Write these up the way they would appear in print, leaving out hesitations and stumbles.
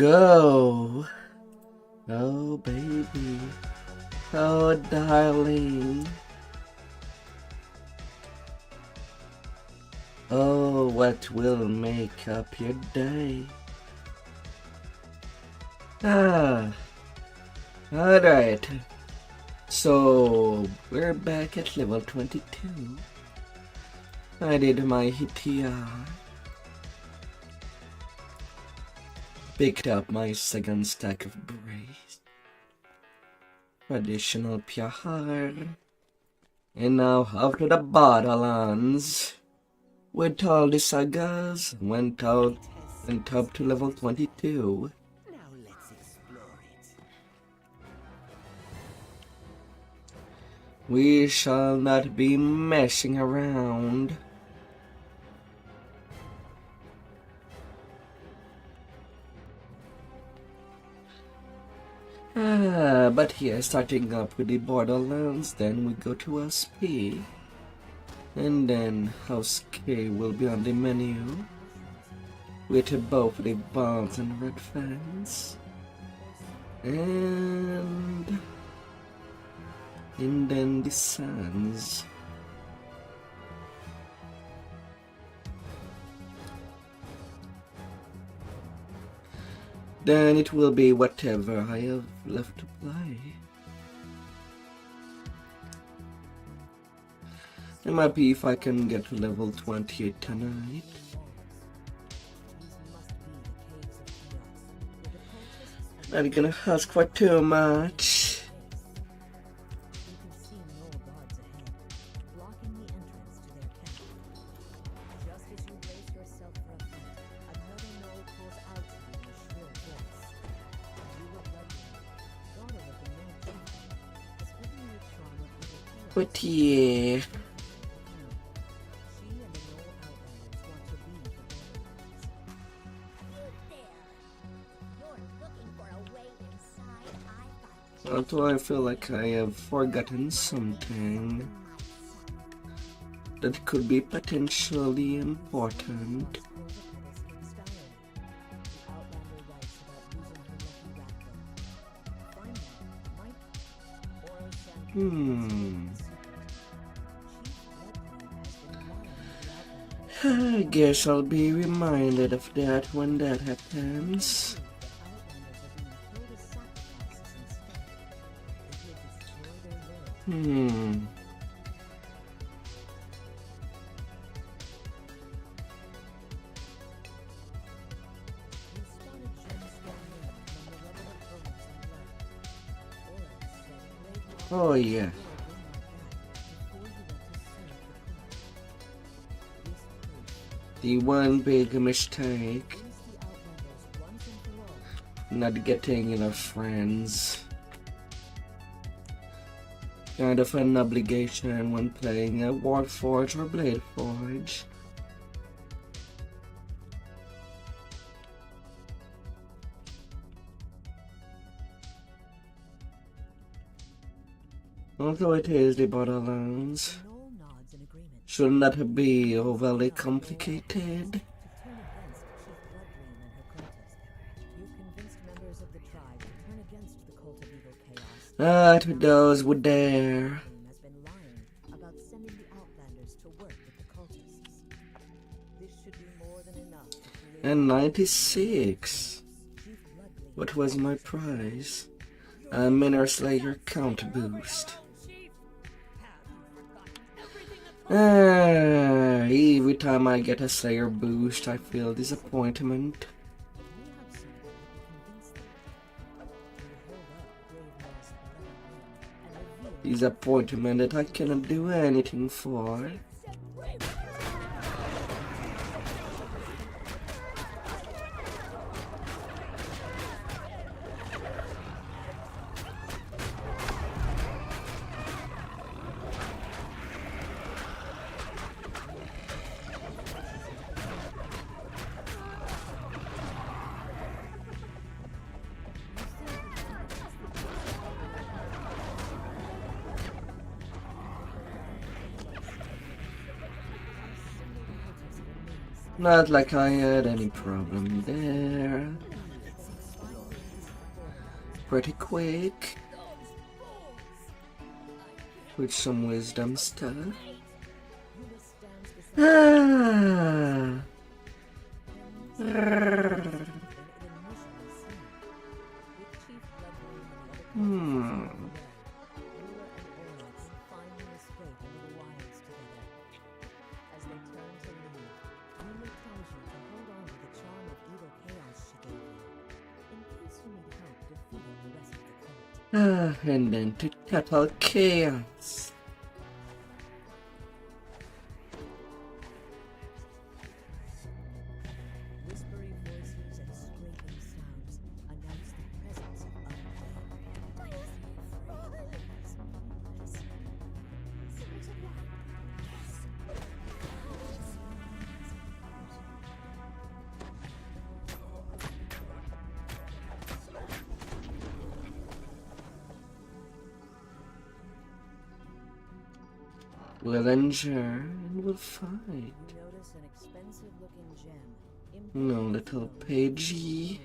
go. Oh, baby. Oh, darling. Oh, what will make up your day? Alright. So, we're back at level 22. I did my HTR. Picked up my second stack of brace. Additional PR. And now off to the Borderlands. With all the sagas, went up to level 22. Now let's explore it. We shall not be messing around. But here, starting up with the Borderlands, then we go to SP. And then House K will be on the menu. With both the bombs and red fans. And then the sands. Then it will be whatever I have left to play. It might be if I can get to level 28 tonight. Not gonna ask for too much. But yeah. Although I feel like I have forgotten something that could be potentially important. I guess I'll be reminded of that when that happens. Oh yeah. The one big mistake. Not getting enough friends. Kind of an obligation when playing a Warforge or Bladeforge. Although it is the Borderlands, should not be overly complicated. To those who dare. And 96. What was my prize? A Miner Slayer count boost. Every time I get a Slayer boost, I feel disappointment. Disappointment that I cannot do anything for. Not like I had any problem there. pretty quick with some wisdom stuff. Ah. And then to total chaos. Whispering voices and scraping sounds announce the presence of We'll endure and we'll fight. notice an expensive-looking gem. No little pagey.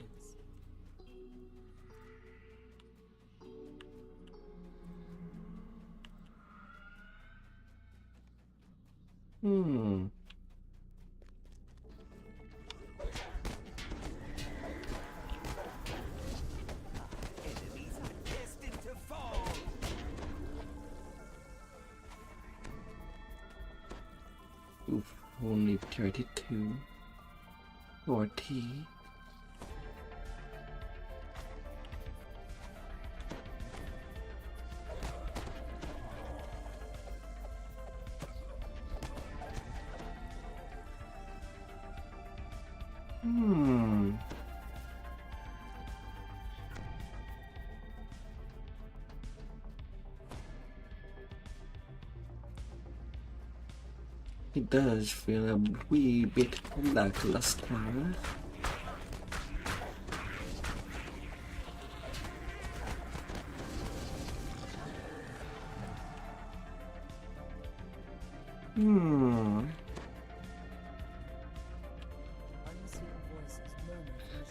Enemies are destined to fall. Oof, only 32. 40. It does feel a wee bit lackluster.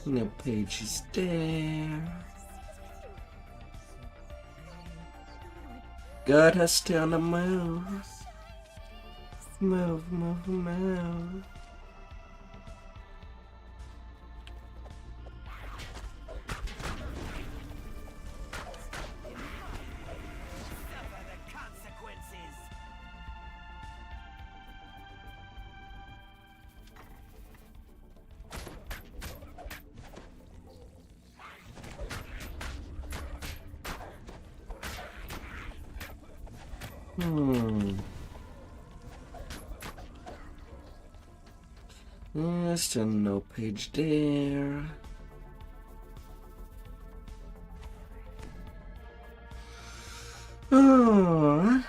No page is there. Gotta stay on the move. Move, move, move. Suffer the consequences. Still no page there. Oh.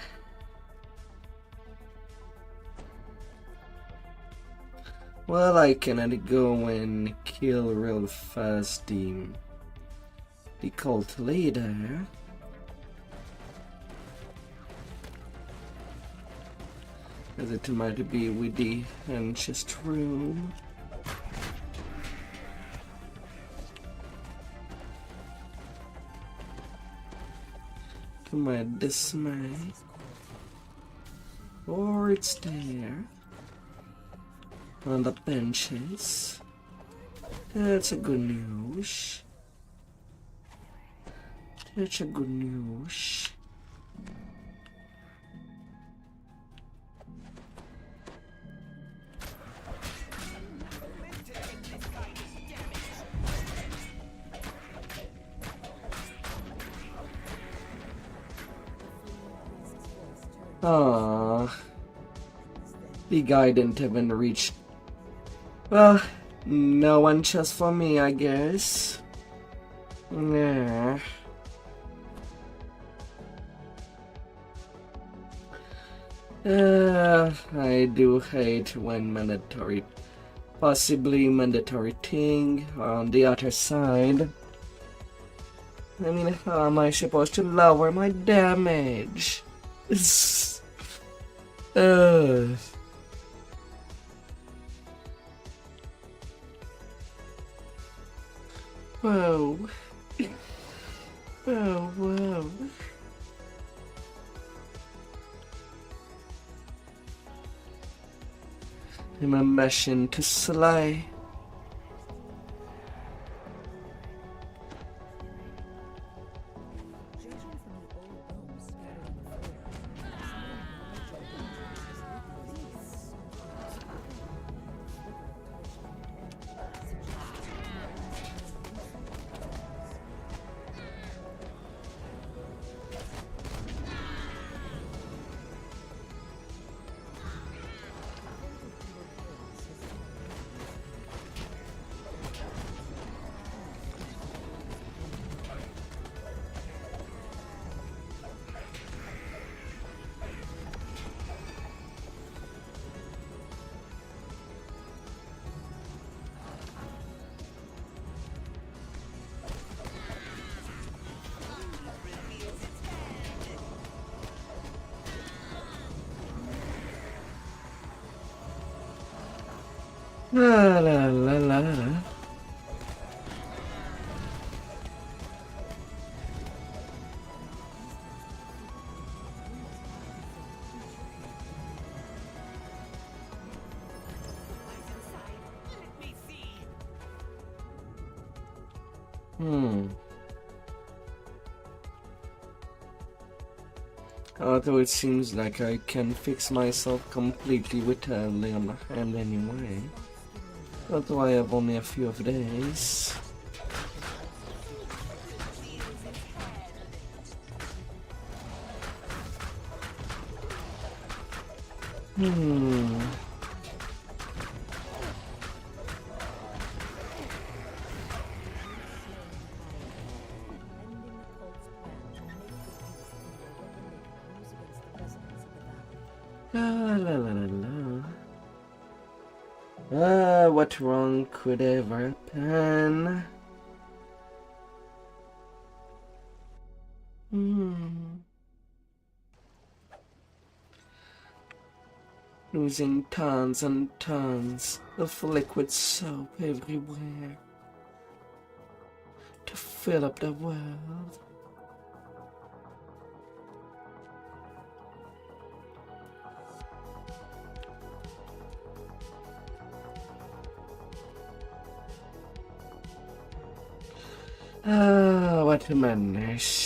Well, I cannot go and kill real fast the cult leader. As it might be with the ancient room. To my dismay. Or it's there. On the benches. That's a good news. That's a good news. The guy didn't even reach. Well, no one chose for me, I guess. Nah. I do hate when mandatory, possibly mandatory thing on the other side. I mean, how am I supposed to lower my damage? Whoa. Oh, wow. I'm a machine to slay. Judging from the old bones scattered on the floor, some larger branches La la la la la. Although it seems like I can fix myself completely with early on the hand anyway. Although I have only a few of days. La la la la la. What wrong could ever happen? Losing tons and tons of liquid soap everywhere to fill up the world. What a madness.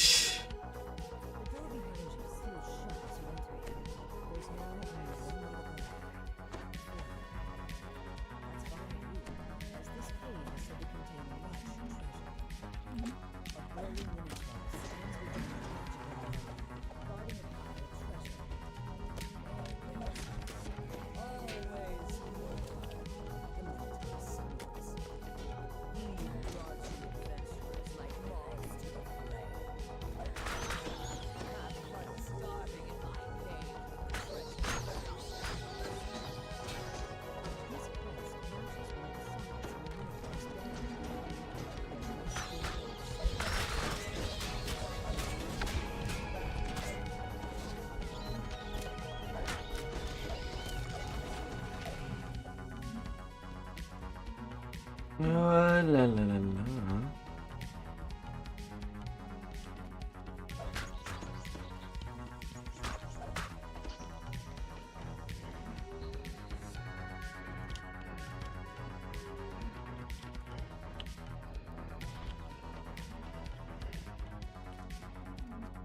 La la la la.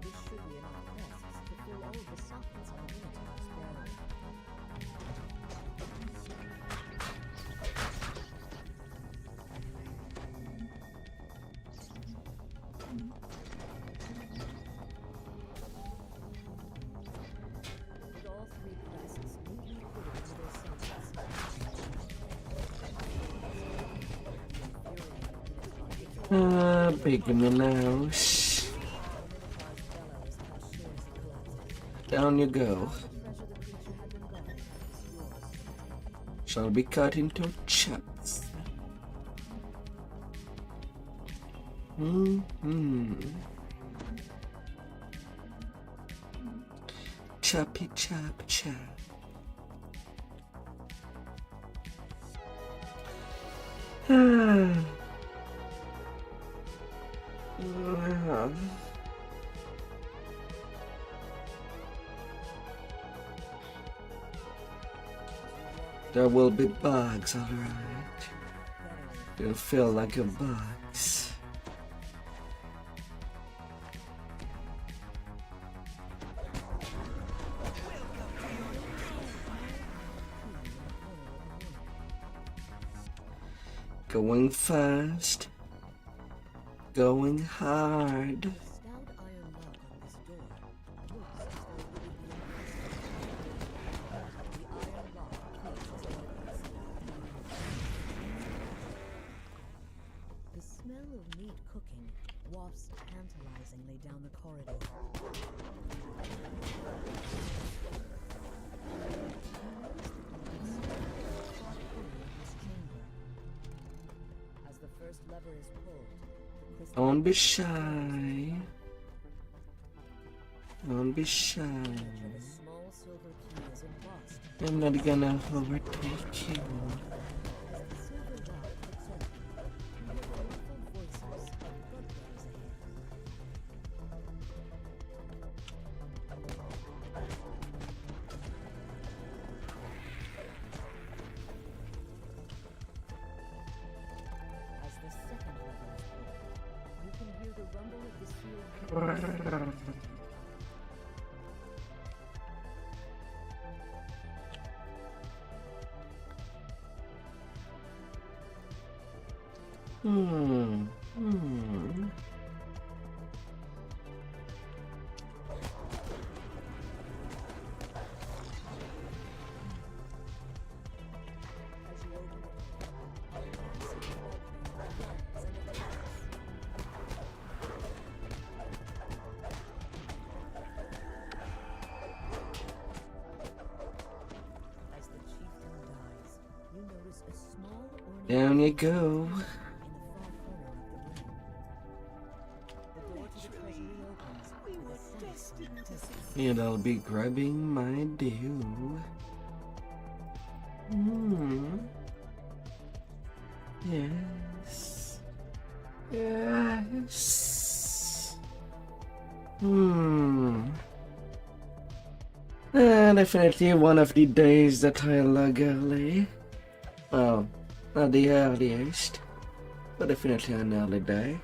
This should be enough rests to fill all of the sockets on the Minotaur's barrel. With all three classes neatly fitted into their sockets. Big mouse. Down you go. Shall be cut into chunks. Choppy chop chop. There will be bugs, alright. You'll feel like a bugs. Going fast. Going hard. Stout iron lock on this door looks as though it would be the iron lock closes on the smell of meat cooking wafts tantalizingly down the corridor. As the first lever is pulled, the crystal Don't be shy. Don't be shy. of a small silver key is embossed. I'm not gonna overtake you. As the silver lock clicks open, you hear the muffled voices of bugbears ahead. As the second lever is pulled, you can hear the rumble of the sealed Hmm. as you open it. You see the opening of lungs and a face. As the chieftain dies, you notice a small ornate Down you go. in the far corner of the room. The door to the treasury opens with a face on the table. And I'll be grabbing my due. Yes. Yes. Definitely one of the days that I log early. Well, not the earliest, but definitely an early day.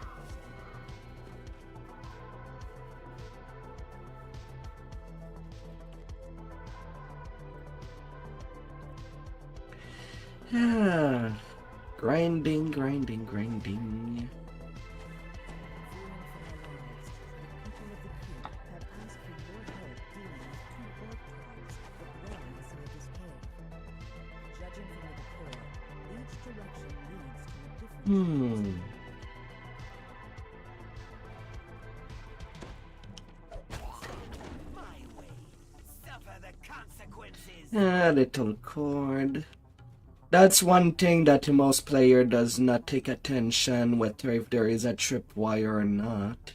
Grinding. Fearing for their lives, the people of the keep have asked for your help dealing with two orc tribes that dwell inside this cave. Judging from the decor, each direction leads to a different My way. Suffer the consequences. Little cord. That's one thing that most player does not take attention whether if there is a tripwire or not.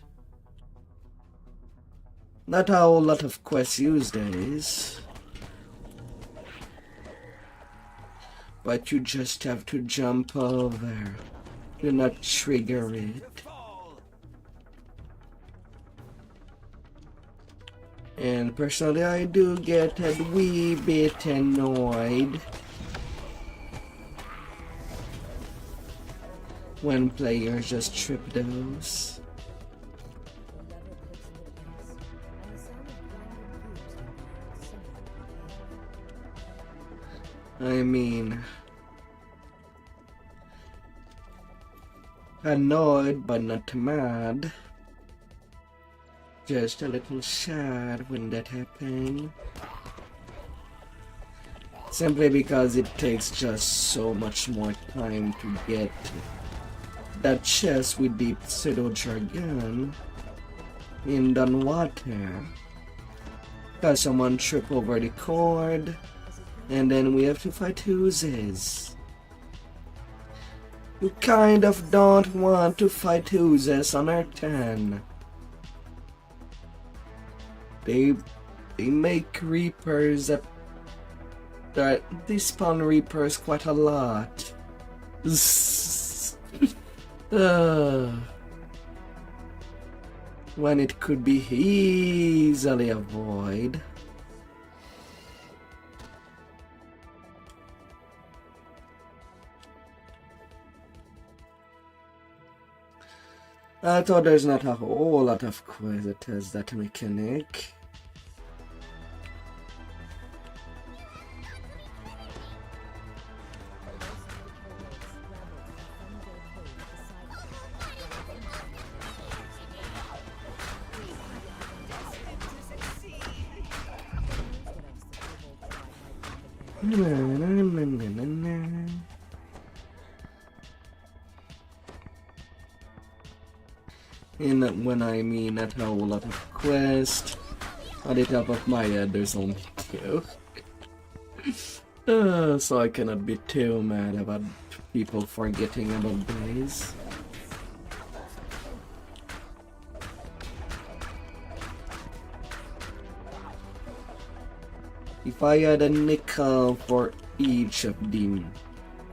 Not a whole lot of quests use days. But you just have to jump over. Do not trigger it. Fall. And personally I do get a wee bit annoyed when players just trip those. The lever clicks into place, and the sound of grinding hooves can be heard somewhere in the cave. I mean, annoyed but not mad. Just a little sad when that happened. Simply because it takes just so much more time to get that chest with the pseudo dragon in the water. Cause someone trip over the cord, and then we have to fight oozes. You kind of don't want to fight oozes on Earth 10. They make reapers that they spawn reapers quite a lot. when it could be easily avoided. I thought there's not a whole lot of quests that has that mechanic. And when I mean not a whole lot of quests, on the top of my head there's only 2. So I cannot be too mad about people forgetting about these. If I had a nickel for each of the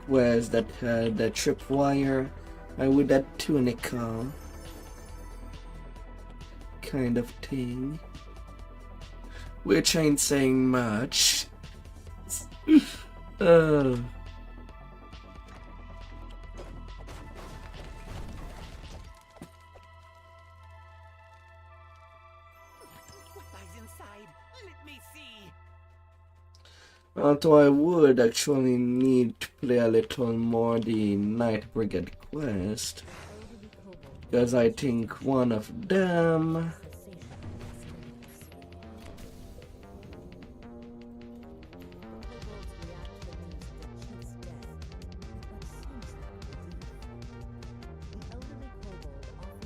quests that had a tripwire, I would add 2 nickel. Kind of thing. Which ain't saying much. What lies inside? Let me see. Although I would actually need to play a little more the Night Brigade quest, because I think one of them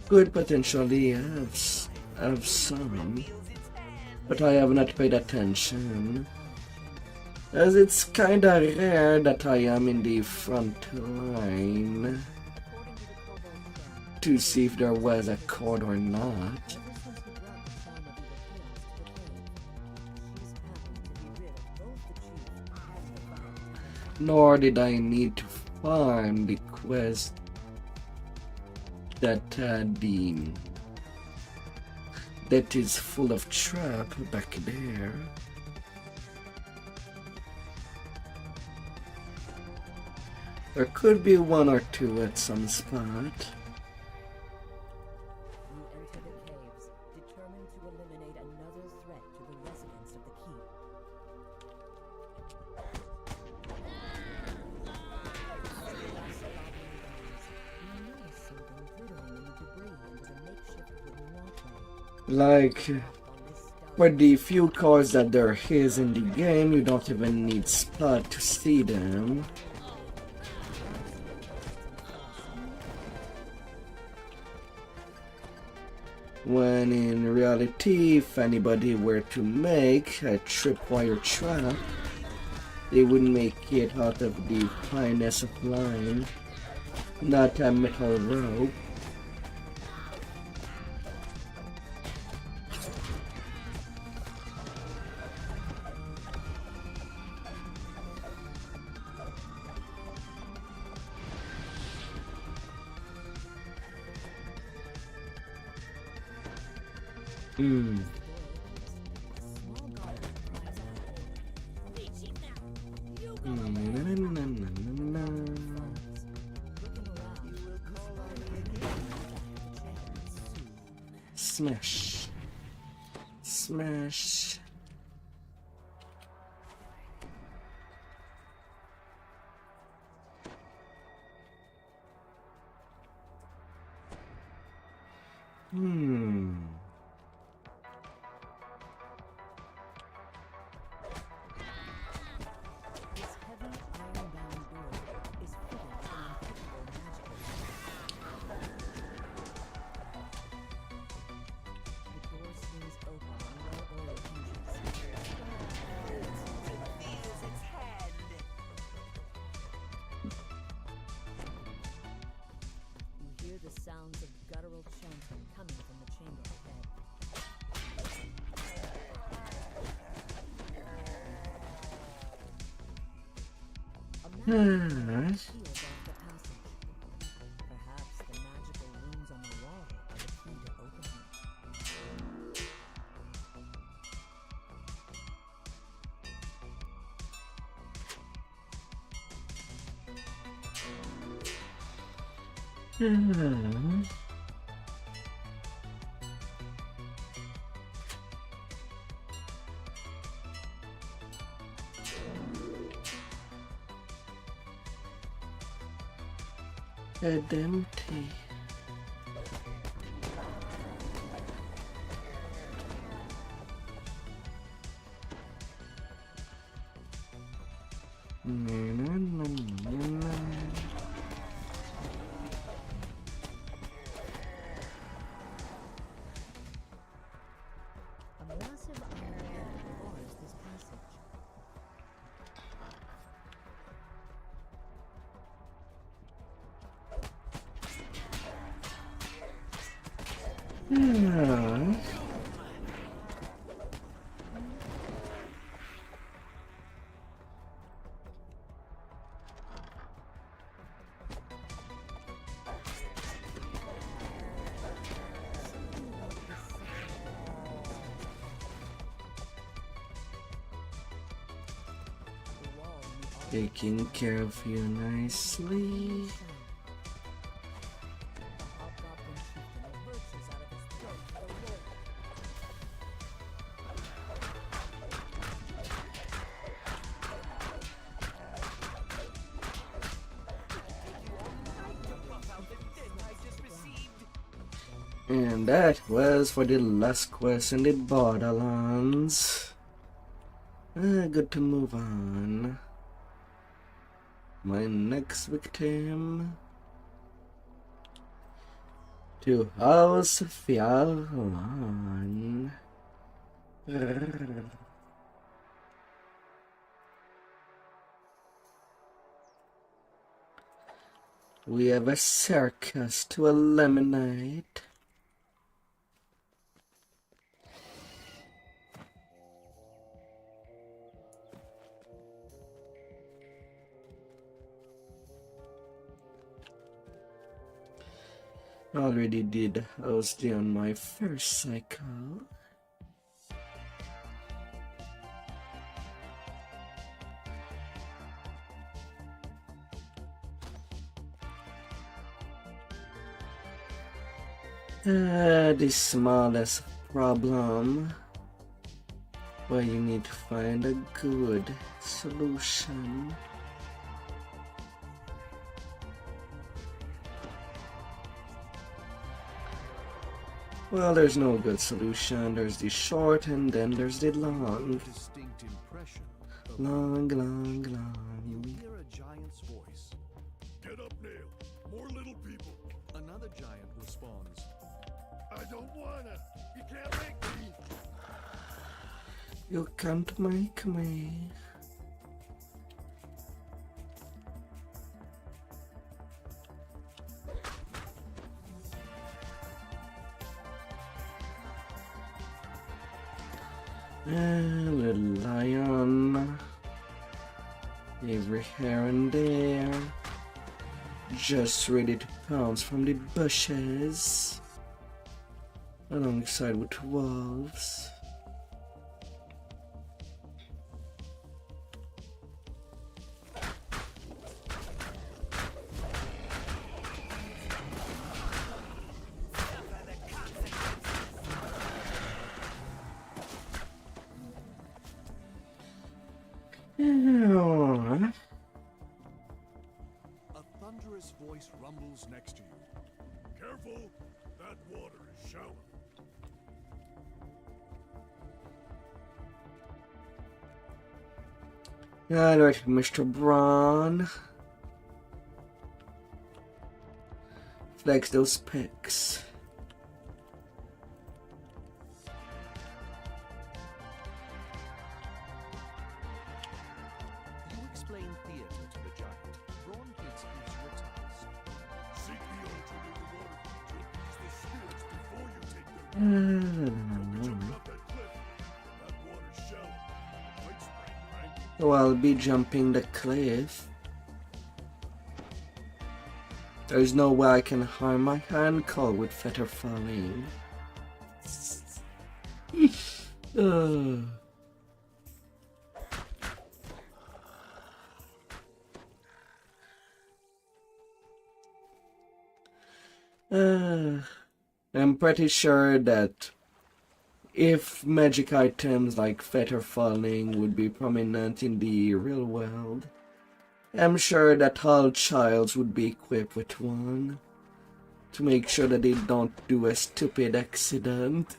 could potentially have some, but I have not paid attention, as it's kinda rare that I am in the front line to see if there was a code or not. Nor did I need to farm the quest that that is full of trap back there. There could be 1 or 2 at some spot. You enter the caves, determined to eliminate another threat to the residents of the keep. You notice something glittering in the debris under the makeshift wooden walkway. Like, for the few cars that there is in the game, you don't even need spot to see them. When in reality, if anybody were to make a tripwire trap, they would make it out of the finest of line, not a metal rope. Smash. Smash. This heavy iron-bound door is fitted with an impeccable magical The door swings open on well-oiled hinges. It feels its hand. You hear the sounds of guttural chanting coming from the chamber ahead. A magic seals off the passage. Perhaps the magical runes on the wall are the key to opening it. Hmm. Head empty. A massive iron gate bars this passage. Hmm. Taking care of you nicely. And that was for the last quest in the Borderlands. Good to move on. My next victim to House Fialon. We have a circus to eliminate. Already did OSD on my first cycle. The smallest problem where you need to find a good solution. Well, there's no good solution. There's the short and then there's the long. Distinct impression of Long. You hear a giant's voice. Get up, Nail. More little people. Another giant responds. I don't wanna. You can't make me. You can't make me. Little lion, every here and there, just ready to pounce from the bushes, alongside with wolves. A thunderous voice rumbles next to you. Careful, that water is shallow. Alright, Mr. Braun. Flex those pecs. You explain theater to the giant. Braun gives you your task. Seek the altar in the water to appease the spirits before you take them. Jump up that cliff. That water's shallow. Quite spring, right? So I'll be jumping the cliff. There's no way I can harm my ankle with feather falling. I'm pretty sure that if magic items like feather falling would be prominent in the real world, I'm sure that all childs would be equipped with one to make sure that they don't do a stupid accident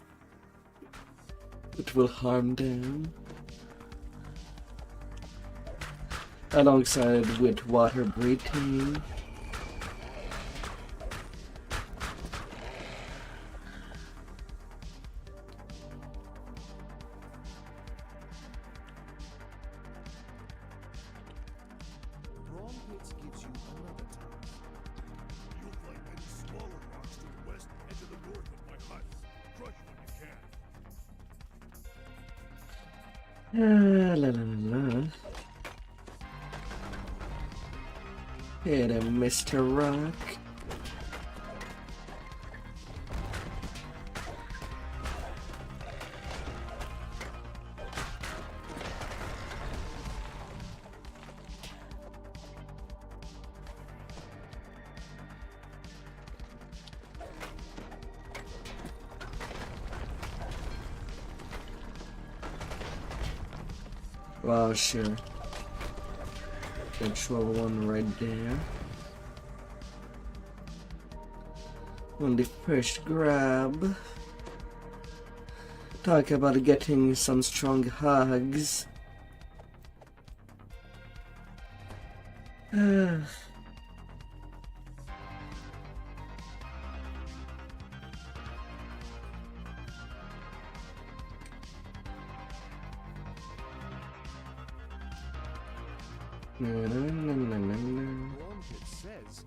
that will harm them. Alongside with water breathing. Wrong hits gives you another task. You'll find many smaller rocks to the west and to the north of my hut. Crush when you can. La la la. Hit him, Mr. Rock. Wow, sure. Actual one right there. On the first grab. Talk about getting some strong hugs. Wrong hit says,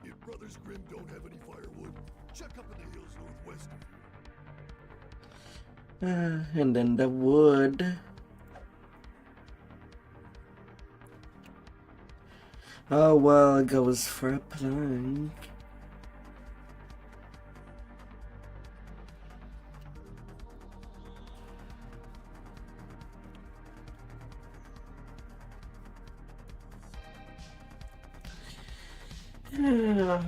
if Brothers Grimm don't have any firewood, check up in the hills northwest of here. And then the wood. Oh well, it goes for a plank. Yeah.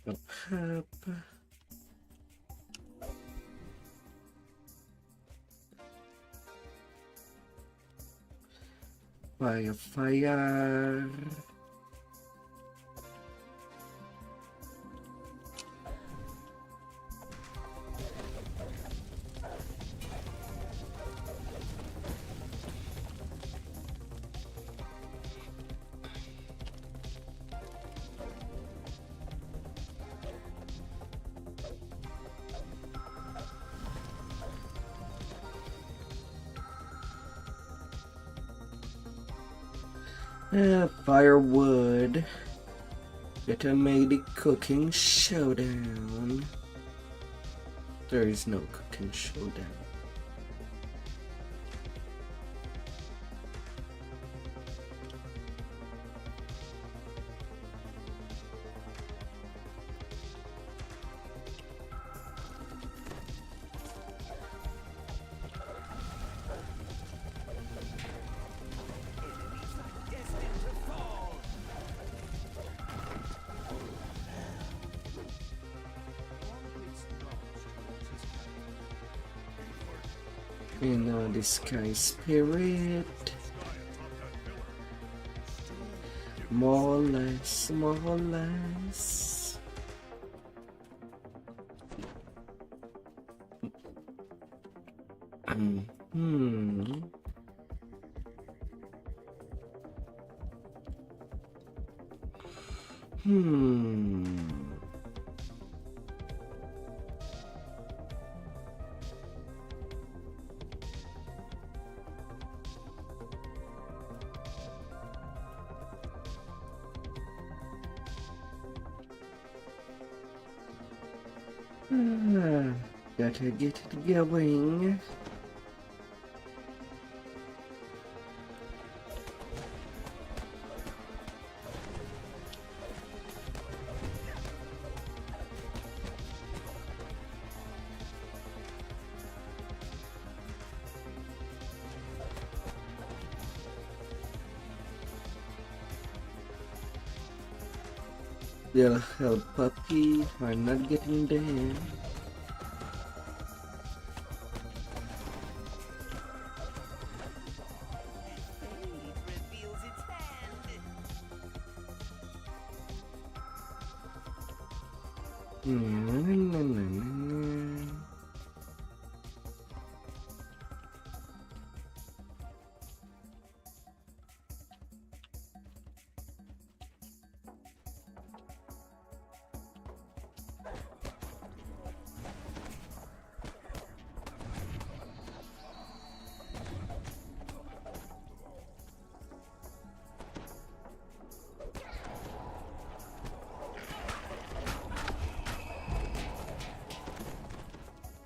Up. Fire, fire. Firewood. Better make the cooking showdown. There is no cooking showdown. Destined to fall. You know the sky spirit. More or less, more or less. Gotta get it going. They'll help Puppy. I'm not getting there. Fate reveals its hand.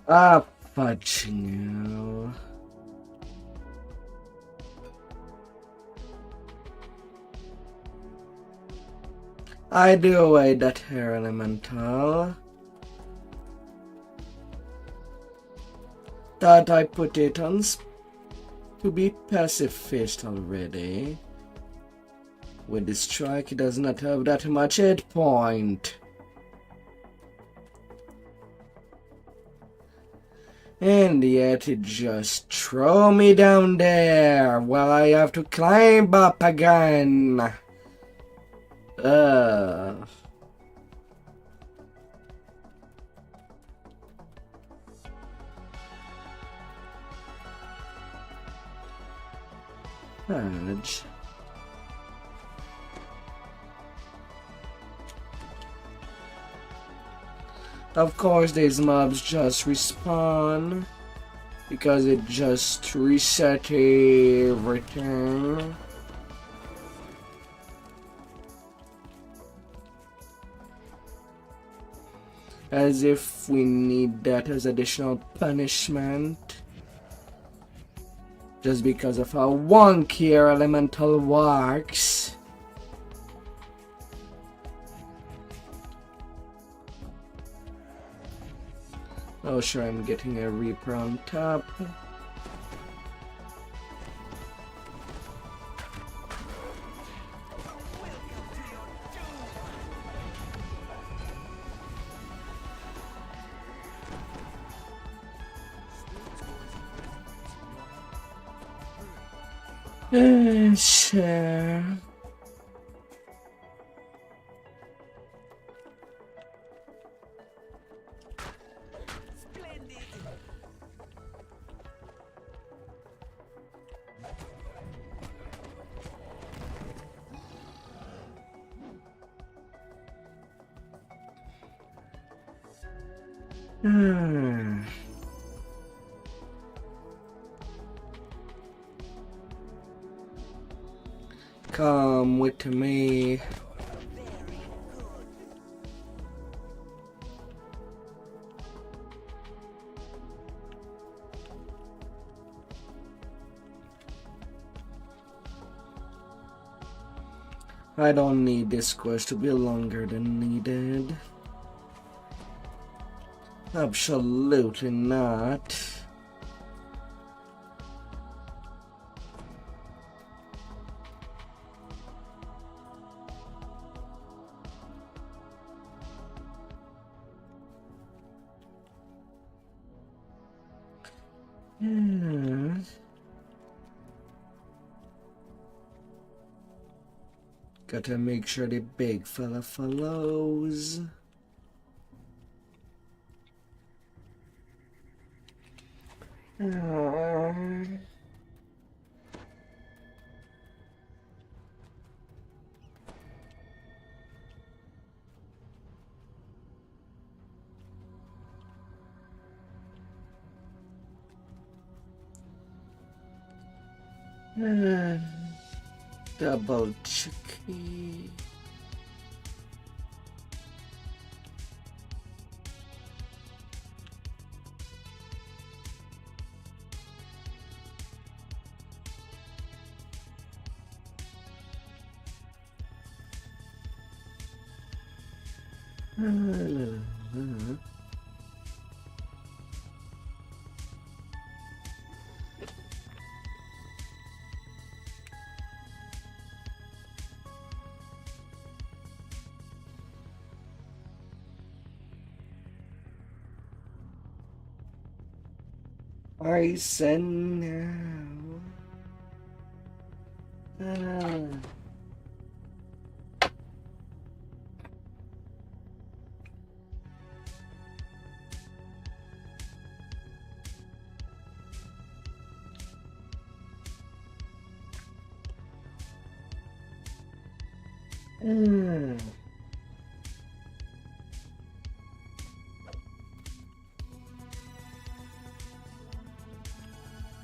Ah, fudge you. I do away that hair elemental. Thought I put it on to be pacifist already. With the strike, it does not have that much hit point. And yet it just throw me down there while I have to climb up again. Fudge. Of course, these mobs just respawn because it just reset everything. As if we need that as additional punishment. Just because of how wonky our elemental works. Oh sure, I'm getting a Reaper on top. Sure. Splendid. Come with me. I don't need this quest to be longer than needed. Absolutely not. Gotta make sure the big fella follows. Double checky. I said now. Ah. Ah.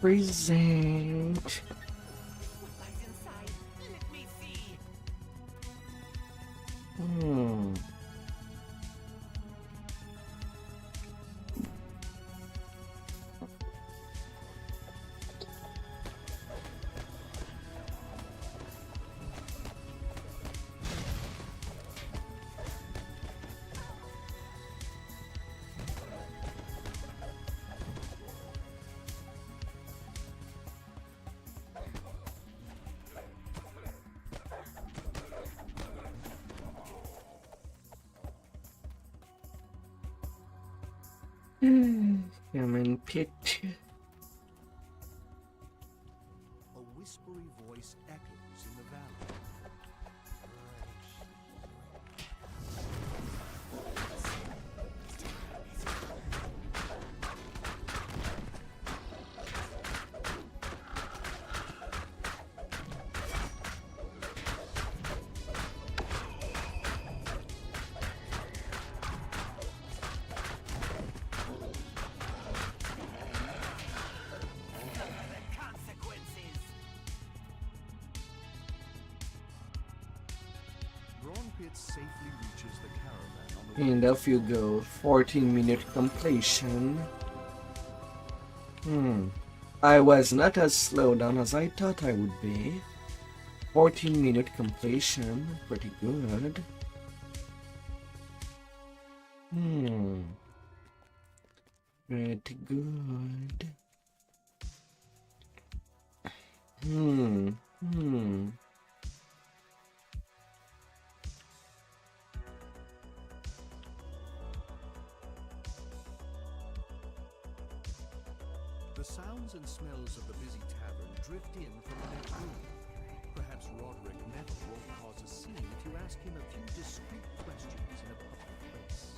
Present. What lies inside? Let me see. Hmm. Human pit. A whispery voice echoes in the valley. The consequences. Brawn Pit safely reaches the caravan on the And off you go. 14-minute completion. I was not as slow down as I thought I would be. 14-minute completion. Pretty good. Pretty good. The sounds and smells of the busy tavern drift in from the next room. Perhaps Roderick Neville won't cause a scene if you ask him a few discreet questions in a public place.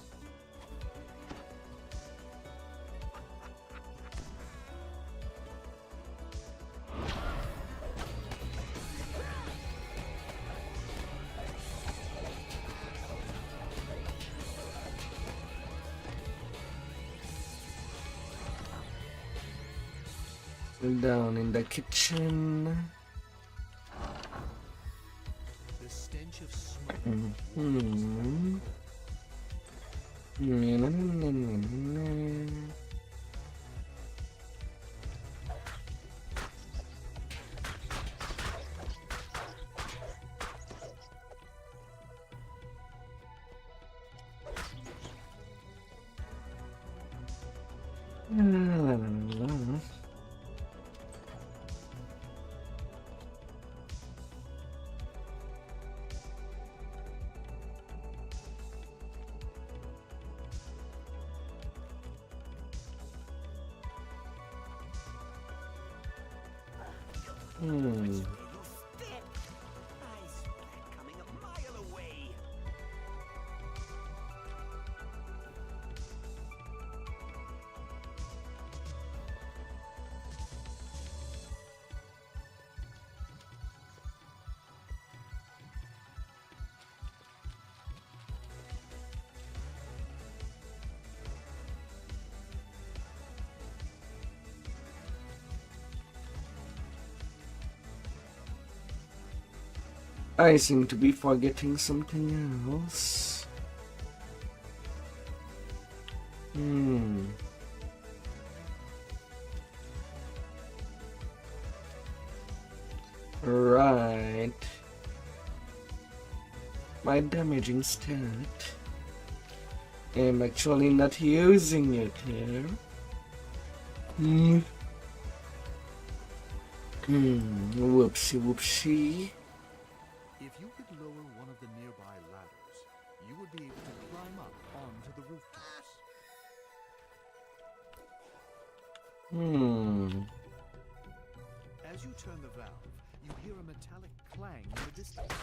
Down in the kitchen. The stench of smoke. Where you step. I saw that coming a mile away. I seem to be forgetting something else. Right. My damaging stat. I'm actually not using it here. Whoopsie whoopsie. If you could lower one of the nearby ladders, you would be able to climb up onto the rooftops. turn the valve, you hear a metallic clang in the distance.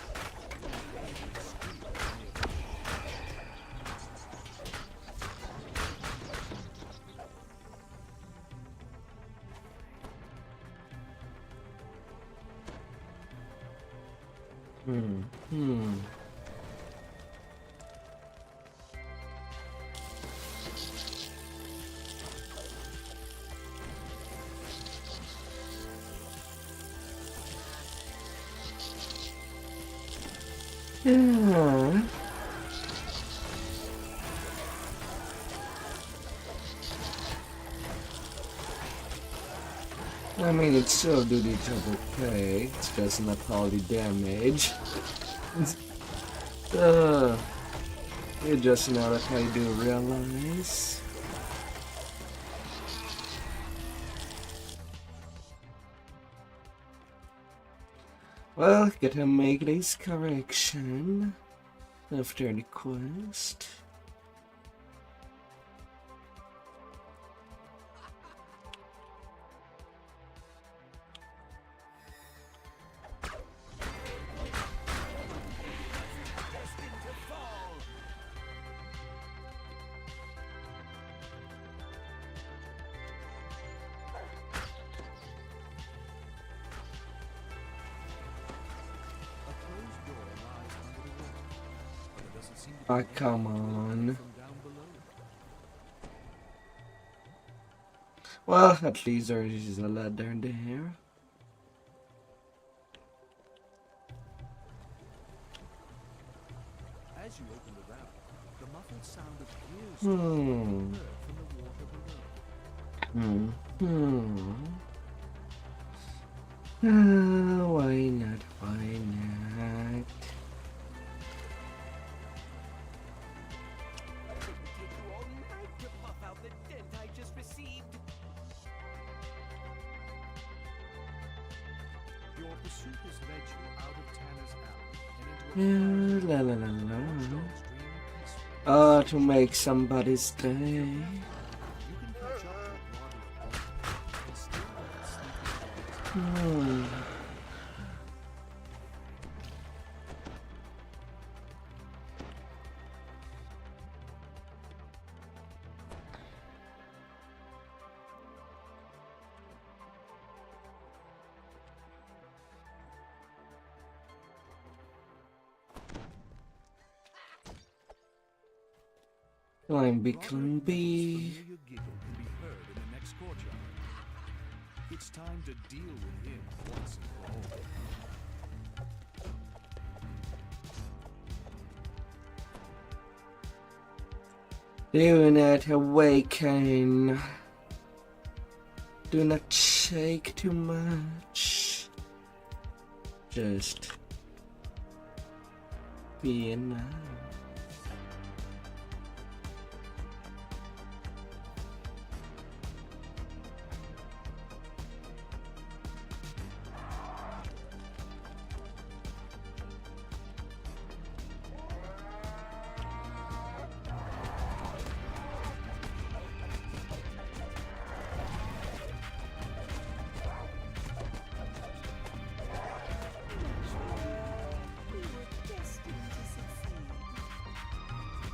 Yeah. I mean, it still do the double pay. It's just not all the damage. You just know that I do realize. Well, gotta make this correction after the quest. Ah, come on. Well, at least there is a ladder there. As you open the valve, the muffled sound of gears Hmm. heard from the water below. Why not? Why not? Take you all night to buff out the dent I just received. Your pursuit has led you out of Tanner's alley and into a La la la la. stream peacefully. To make somebody's day. You can catch up to a broader and still not sleep. Climb B. Familiar giggle can be heard in the next courtyard. It's time to deal with him once and for all. Do not awaken. Do not shake too much. Just be enough. We were destined to succeed.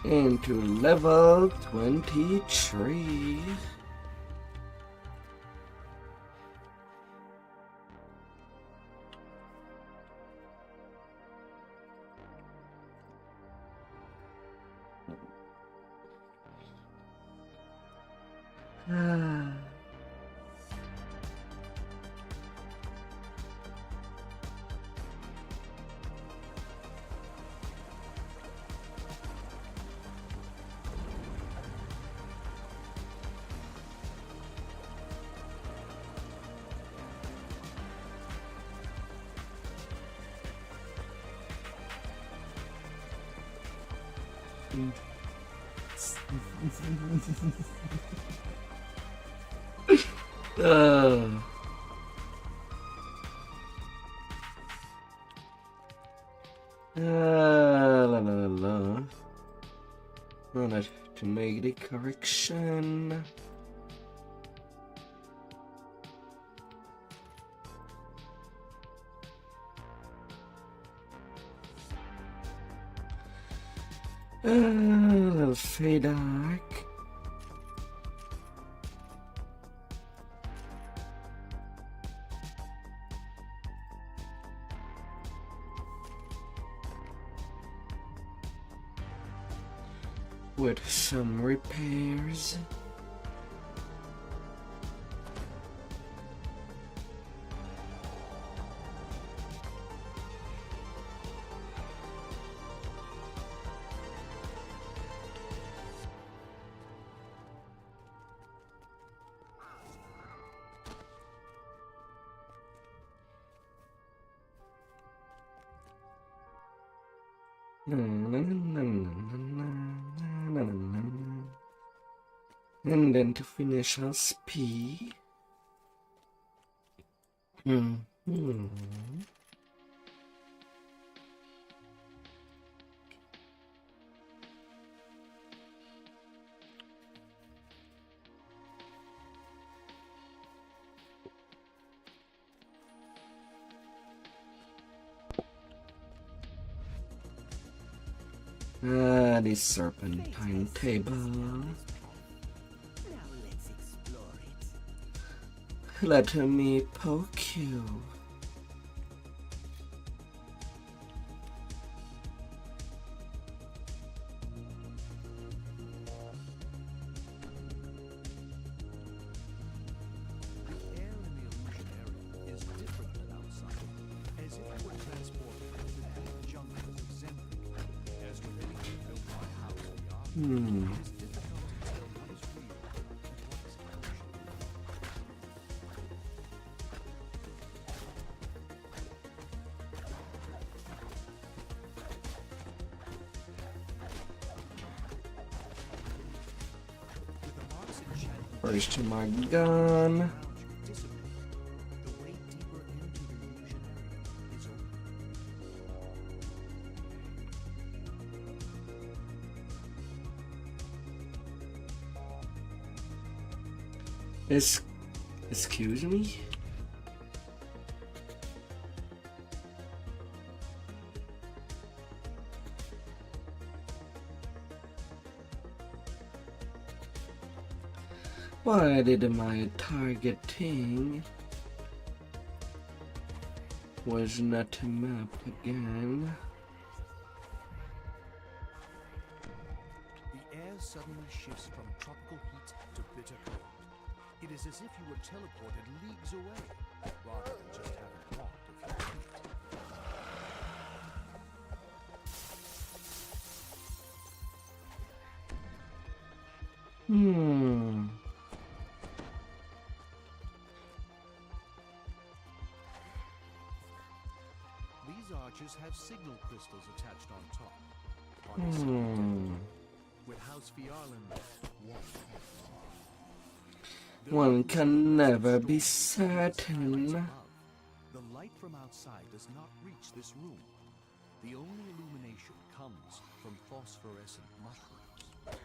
Into level 23. Ah. Oh. La la la. Alright, to make the correction. A little fade arc. With some repairs. And then to finish us P. The serpentine table. Now let's explore it. Let me poke you. The air in the illusion area is different than outside, as if it were transported into deep jungles of Zentric. As with anything built by House VR, it is difficult to tell what is real and what is illusion. With the marks enchanted First to my gun. around you dissipate, the way deeper into the illusion area is open. Excuse me? Why did my targeting was not mapped again? The air suddenly shifts from tropical heat to bitter cold. It is as if you were teleported leagues away, rather than just having walked a few feet. These arches have signal crystals attached on top. On the same temple, with House Fiarlan, One can never be certain. the light from outside does not reach this room. The only illumination comes from phosphorescent mushrooms.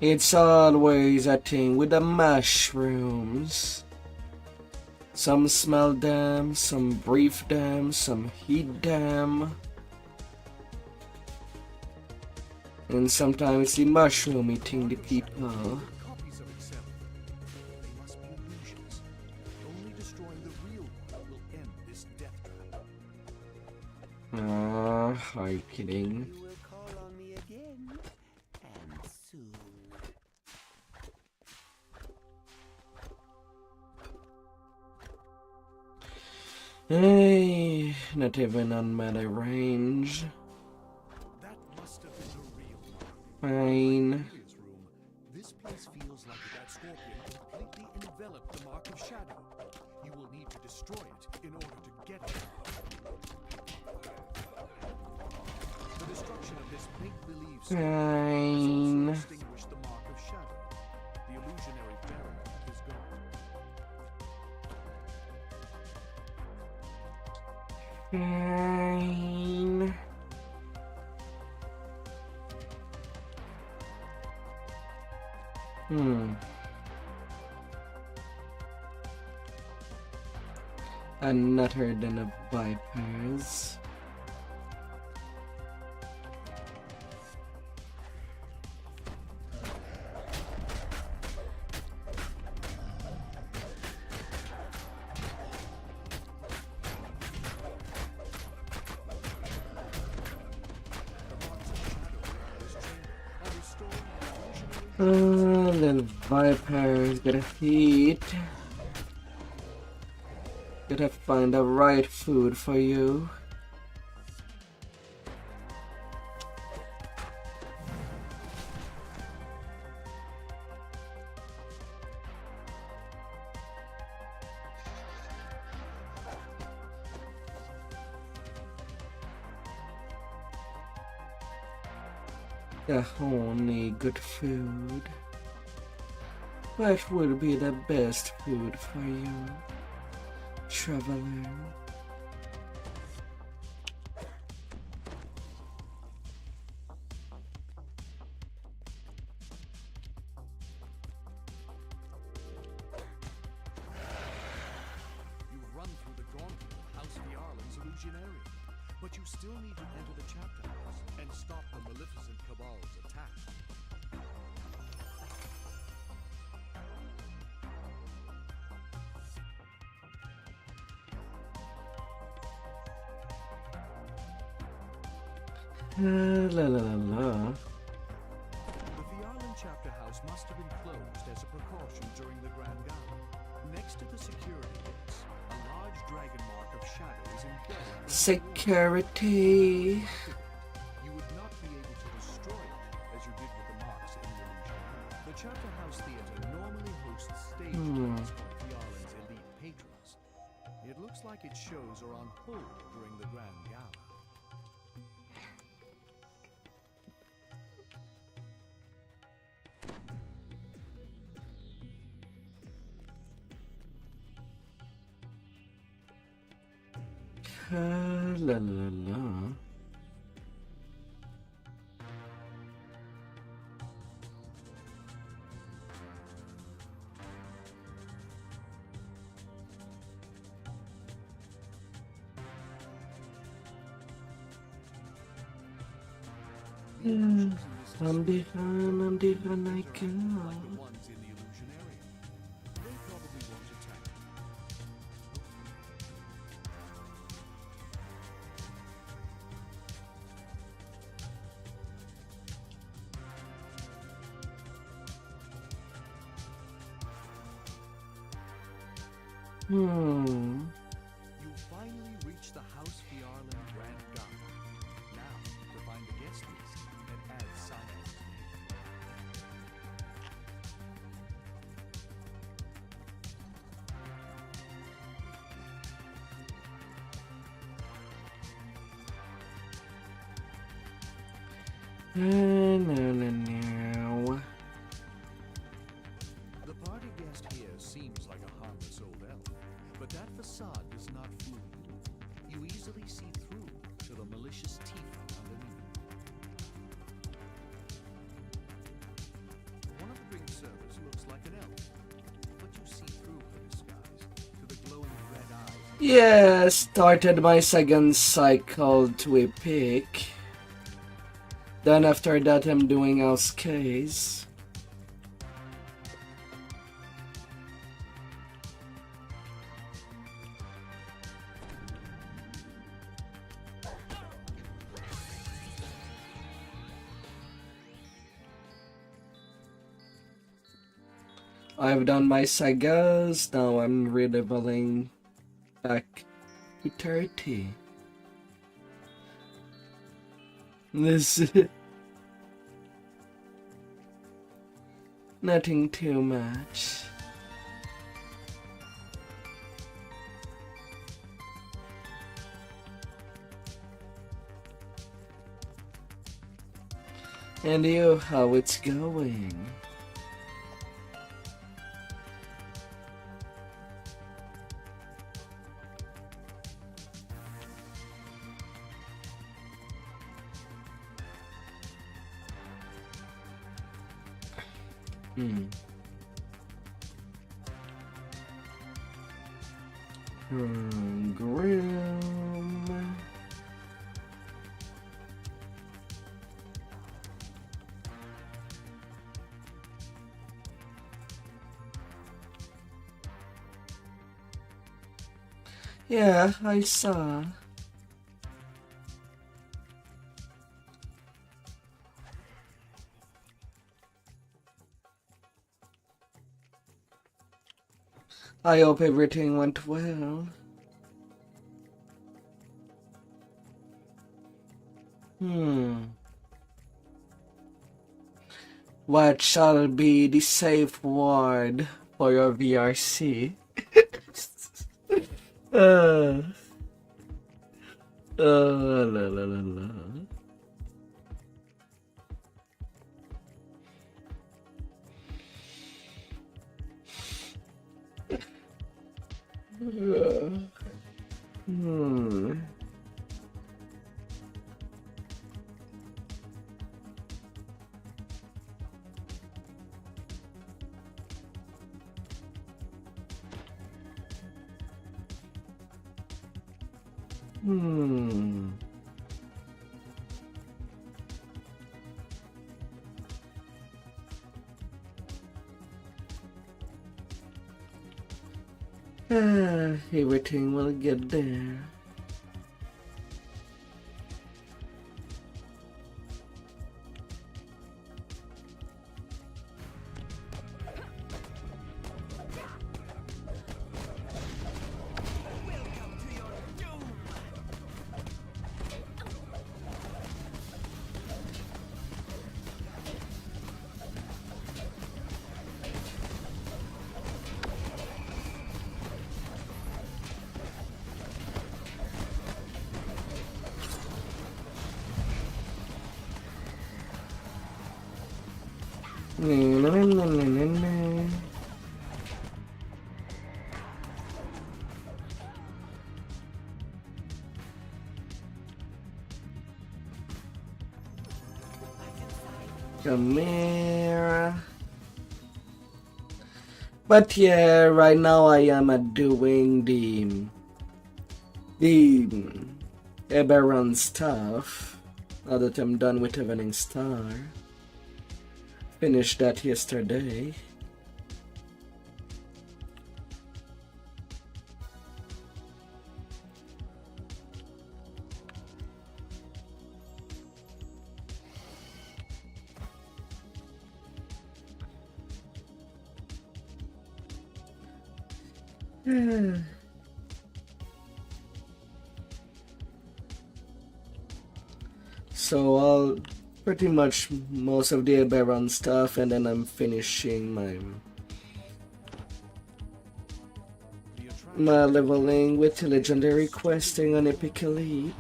It's always a thing with the mushrooms. Some smell them, some breathe them, some heat them. And sometimes the mushroom eating the people. Copies of itself. They must be illusions. Only destroying the real one will end this death trap. Are you kidding? You will call on me again, and soon. Hey, not even on melee range. That must have been the real mark. Fine. Previous room, this place feels like that scorpion completely enveloped the mark of shadow. You will need to destroy it in order to get it. The destruction of this make-believe scorpion Fine. has also extinguished the mark of shadow. The illusionary barrier is gone. Fine. Another den of vipers. Little vipers, gotta eat. Gotta find the right food for you. The only good food. What would be the best food for you, traveler? You've run through the gauntlet of House of Yarlin's illusionarium, but you still need to enter the chapter house and stop the Maleficent Cabal's attack. La la la la. The Yarlin chapter house must have been closed as a precaution during the Grand Gala. Next to the security gates, a large dragon mark of shadow is embedded. Security. You would not be able to destroy it as you did with the marks in the illusion. The chapter house theater normally hosts stage plays for Yarlin's elite patrons. It looks like its shows are on hold during the Grand Gala. La la la. I'm behind I go. Like the ones in the illusionarium. They probably won't attack. Hmm. You finally reached the House Yarlin Grand Gala. Now, to find the guest list and add silence to it. No. The party guest here seems like a harmless old elf, but that facade does not fool you. You easily see through to the malicious teeth underneath. One of the drink servers looks like an elf, but you see through her disguise to the glowing red eyes. Yeah, started my second cycle to a pick. Then after that I'm doing else case. I've done my sagas, now I'm re-leveling back to 30. This nothing too much. And you, how it's going? Grim. Yeah, I saw. I hope everything went well. What shall be the safe word for your VRC? uh, la la la la. Hmm. Hmm. Everything will get there. Welcome to your doom! Na, na, na, na, na, na. Come here. But yeah, right now I am doing the Eberron stuff. Now that I'm done with Evening Star. Finished that yesterday. So I'll pretty much most of the Eberron stuff, and then I'm finishing my leveling with legendary questing on Epic Elite.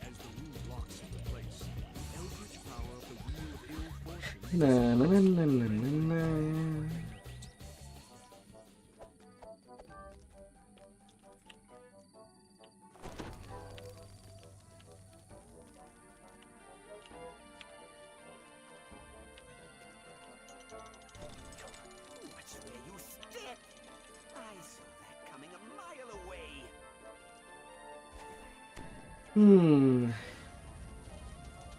As the rune locks into place, the eldritch power of the Wheel of Ill Fortune Na, na, na, na, na, na, na. Watch where you step! I saw that coming a mile away!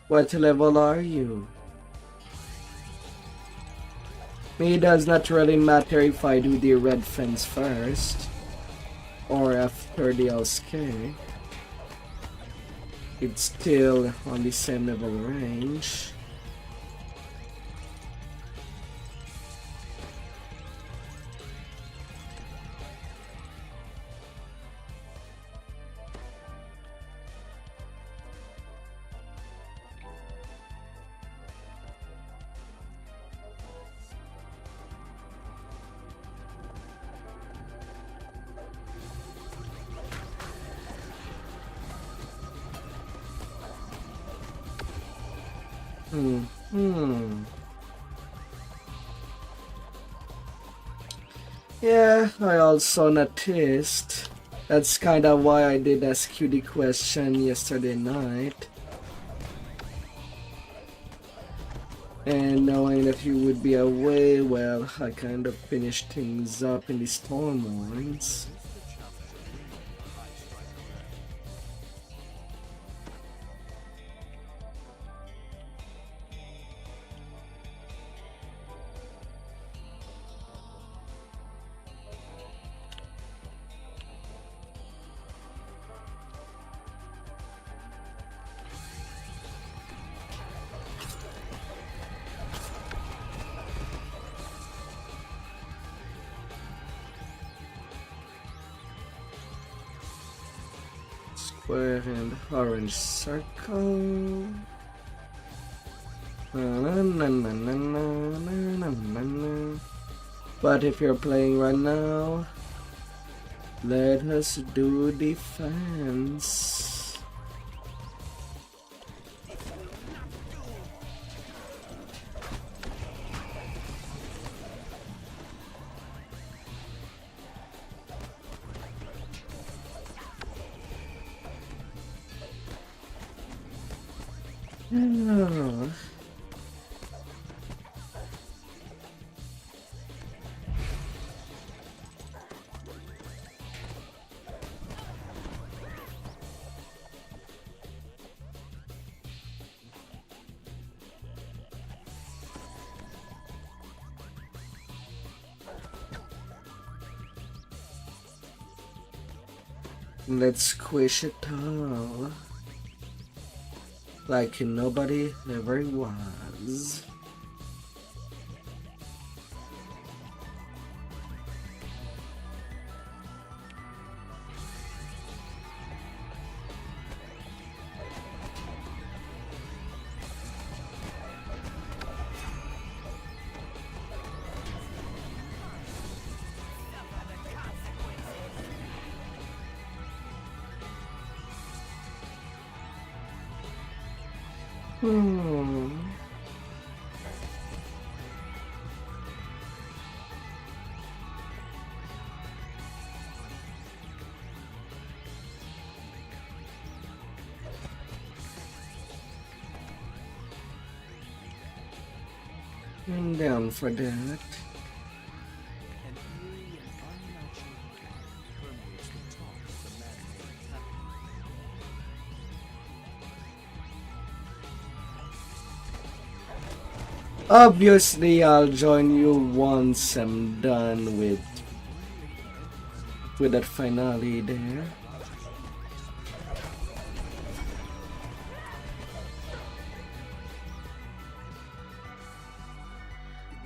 What level are you? It does not really matter if I do the red fence first or after the LSK. It's still on the same level range. Yeah, I also noticed. That's kind of why I did ask you the question yesterday night. And knowing that you would be away, well, I kind of finished things up in the Stormwarns. We're in the orange circle. Na, na, na, na, na, na, na, na. But if you're playing right now, let us do defense. Oh. Let's squish it all like nobody ever was. I'm down for that. An eerie and unnatural permeates the top of the man-made tapestry. Obviously, I'll join you once I'm done with that finale there.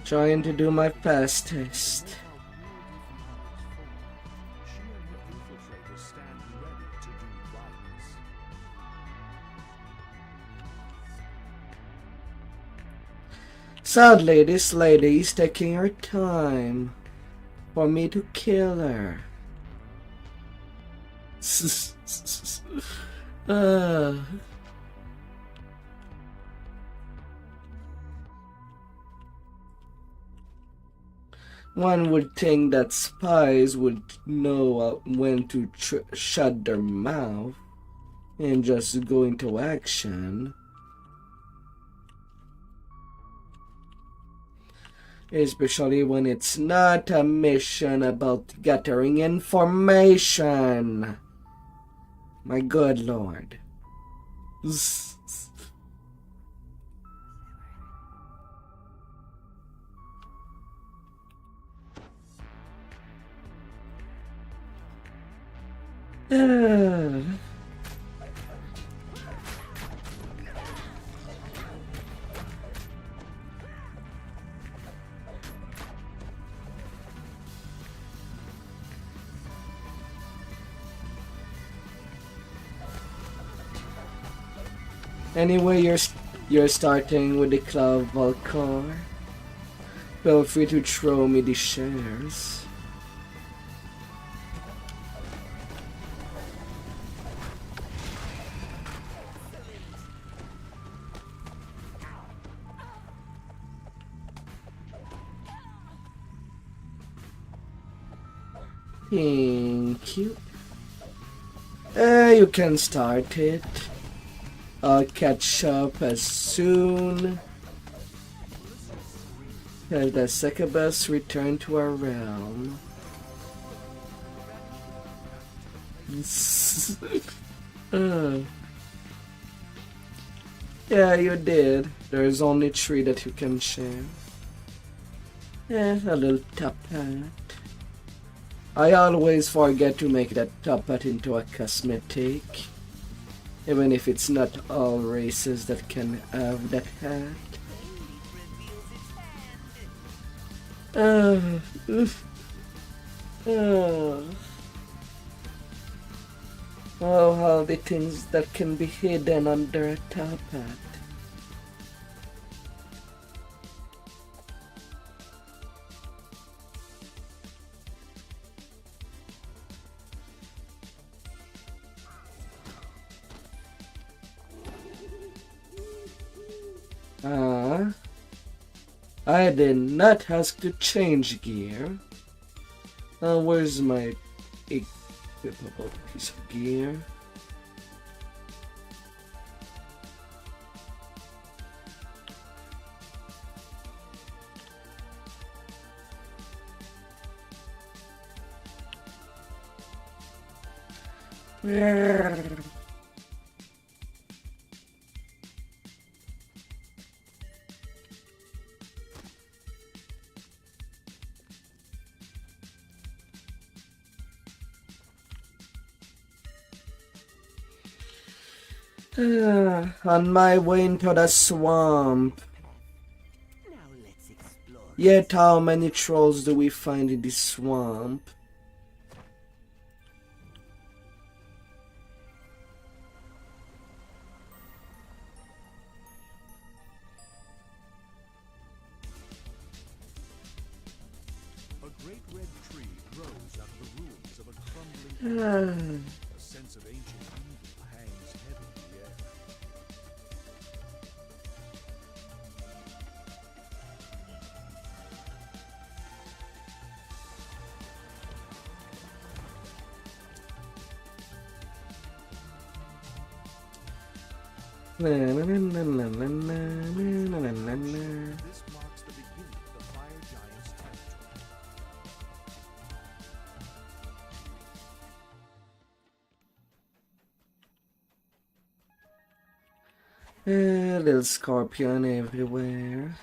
Trying to do my fast test. She and her infiltrators stand ready to do violence. Sadly, this lady is taking her time for me to kill her. One would think that spies would know when to shut their mouth and just go into action. Especially when it's not a mission about gathering information. My good lord. Anyway, you're starting with the Club Valkar. Feel free to throw me the shares. Thank you. You can start it. I'll catch up as soon as the succubus return to our realm. Yeah, you did. There's only 3 that you can share. A little top hat. I always forget to make that top hat into a cosmetic. Even if it's not all races that can have that hat. Oh, all the things that can be hidden under a top hat. I did not ask to change gear. Where's my equipable piece of gear? On my way into the swamp. Now let's explore. Yet how many trolls do we find in this swamp? A great red tree grows out of the ruins of a crumbling. A sense of ancient evil hangs heavy in the air. This marks the beginning of the fire giant's territory. Little scorpion everywhere.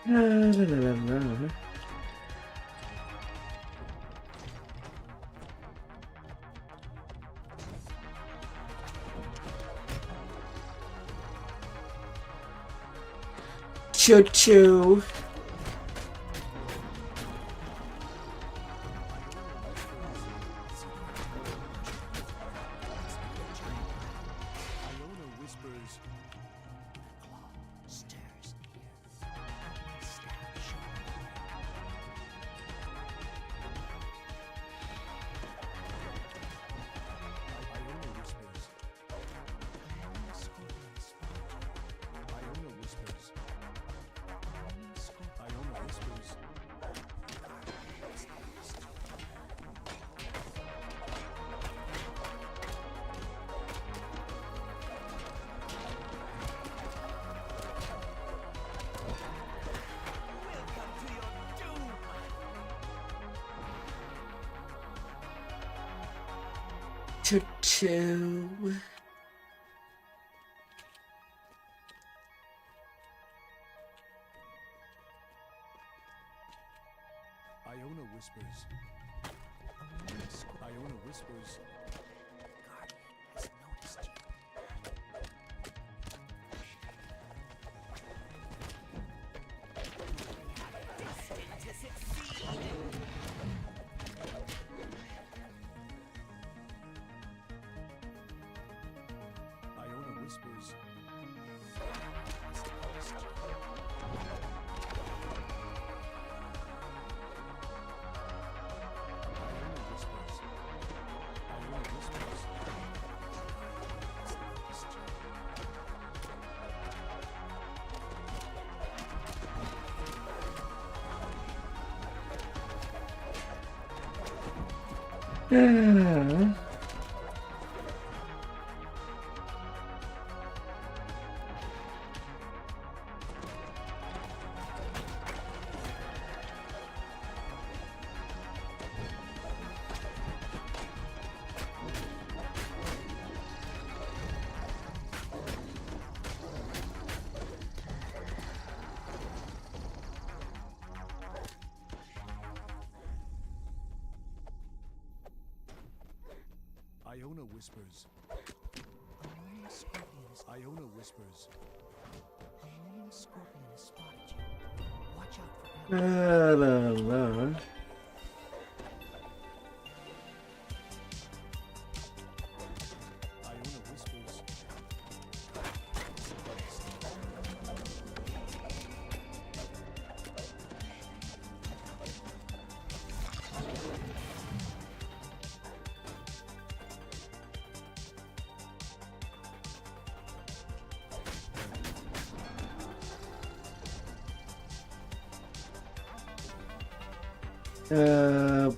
La, la, la, la, la. Choo choo. Iona whispers, claw stirs near. Stab sharp. Iona whispers, scorpion spot. Iona whispers, Iona whispers. Choo choo. Iona whispers. Iona whispers. Guardian has noticed you. Iona whispers. Iona whispers. Iona whispers. Ah. Iona whispers. A roaming scorpion is Iona whispers. a roaming scorpion has spotted you. Watch out for La, ambushes. la, la. Iona whispers.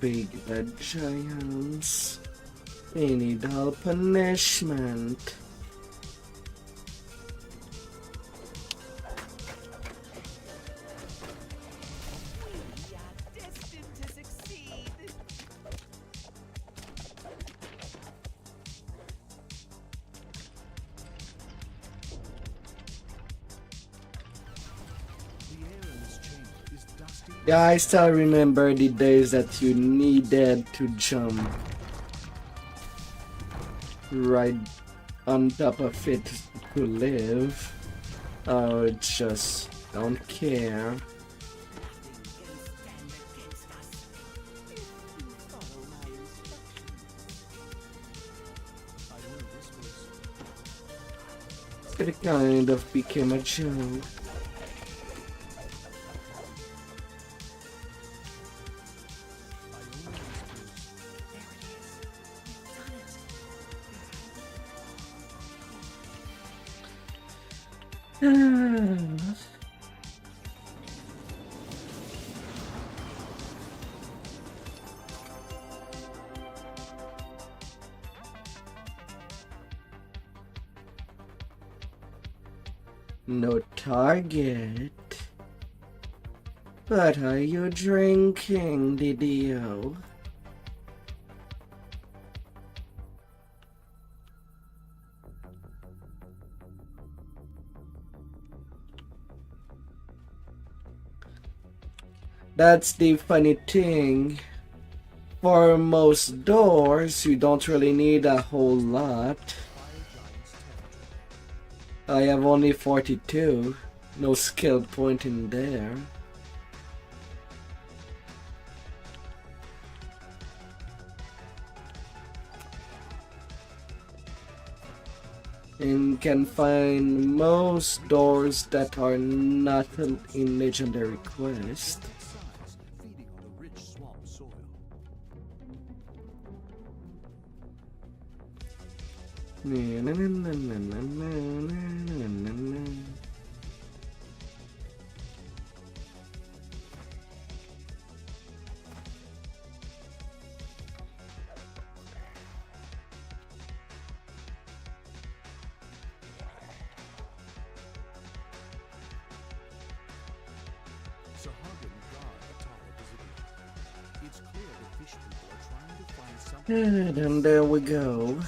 Big bad giants. They need all punishment. We are destined to succeed. The air in this chamber is dusty. Yeah, I still remember the days that you needed to jump right on top of it to live. Oh, just don't care. Nothing can stand against us. If you follow my instructions. Iona whispers. It kind of became a joke. Iona whispers. There it is. We've done it. No target. What are you drinking, DDO? That's the funny thing. For most doors, you don't really need a whole lot. Fire giant's territory. I have only 42. No skill point in there. And can find most doors that are not in legendary quest. Great size, feeding on the rich swamp soil. Sahagin guard atop a visitor. It's clear the fish people are trying to find something. And there we go.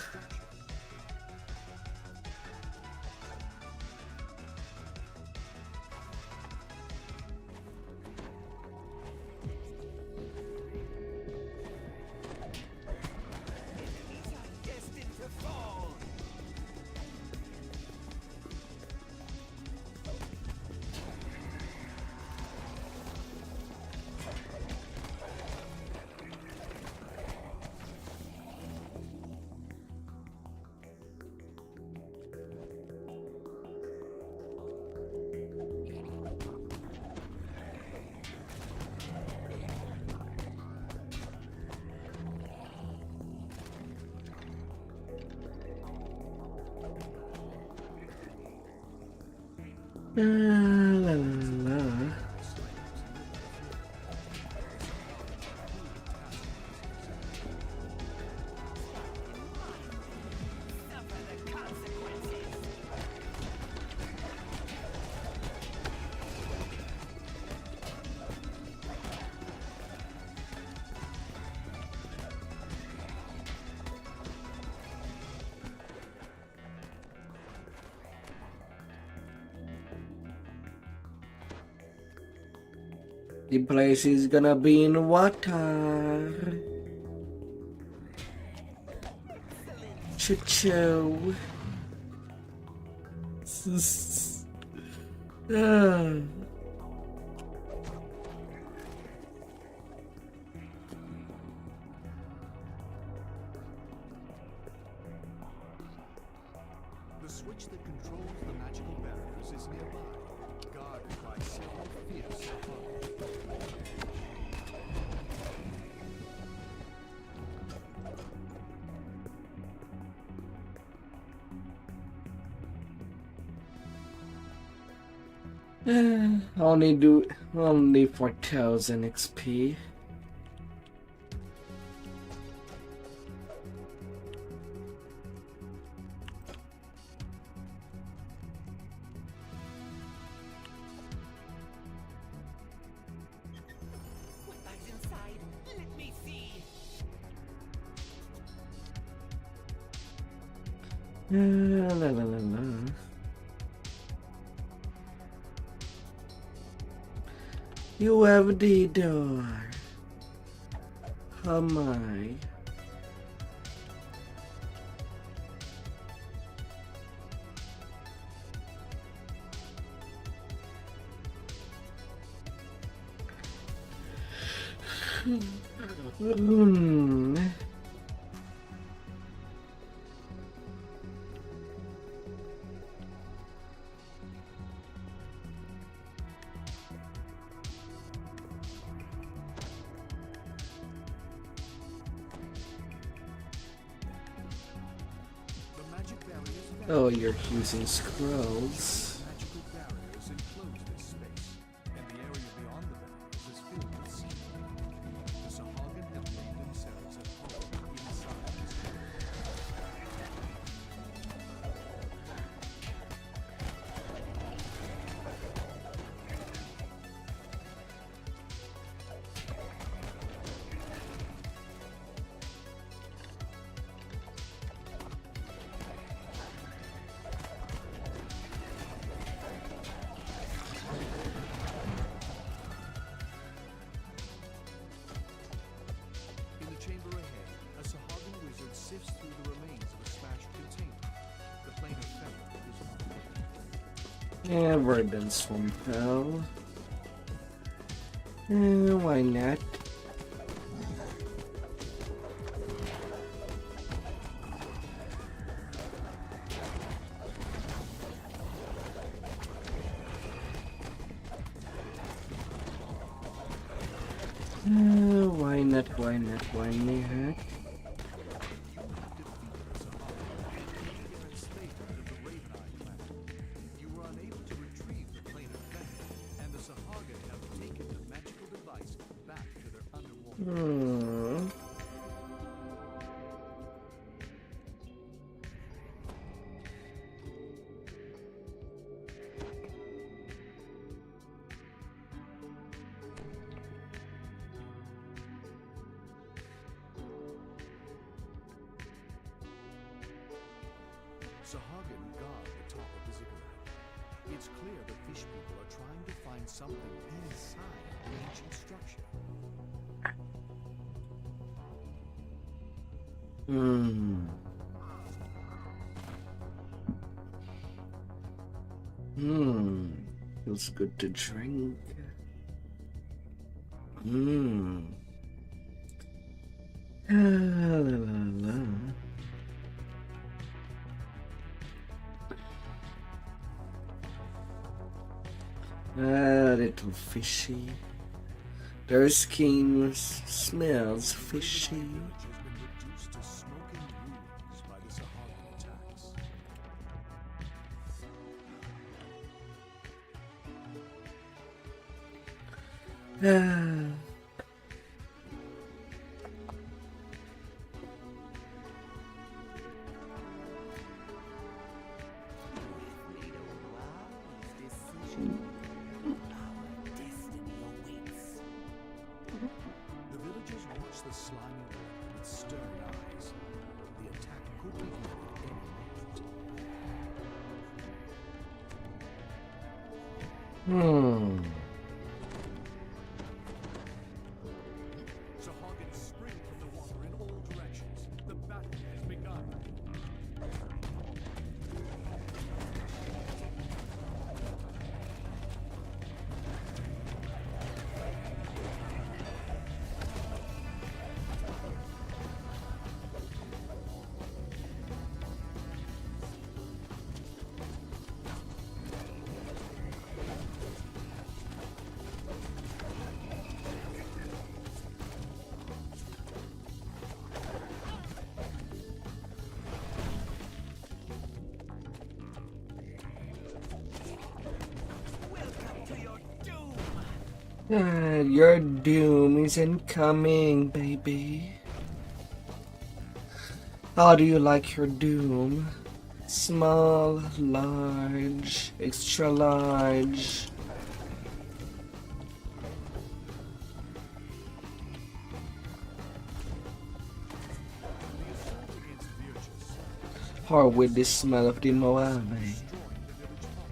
Destined to fall. La, la, la. Suffer the consequences. The place is gonna be in water. Silly Choo-choo. Ah. The switch that controls the magical barriers is nearby, guarded by several fierce only 4,000 XP. What lies inside? Let me see. La la la la. You have the door. How am I? Oh, you're using scrolls. magical barriers enclose this space, and the area beyond the barriers is filled with sea. The Sahagin have made themselves at home inside this chamber ahead, a Sahagin wizard sifts through the remains of a smashed container. The plane of feather is one. Yeah, Verdance from hell. Why not? Why not? Why not? Why not? You were unable to retrieve the plane of feather, and the Sahagin have taken the magical device back to their underwater. Sahagin guard the top of the ziggurat. It's clear the fish people are trying to find something inside the ancient structure. Feels good to drink. La la la. Little fishy. Their skin smells fishy. Village has been reduced to smoking ruins by the Sahagin attacks. Made a wise decision. Our destiny awaits. The villagers watch the slimy water with stern eyes. The attack could begin at any moment. Sahagin spring from the water in all directions. The battle has begun. Your doom is incoming, baby. How do you like your doom? Small, large, extra large. The assault against Virtus, Or with the smell of the Moab. destroying the village hall.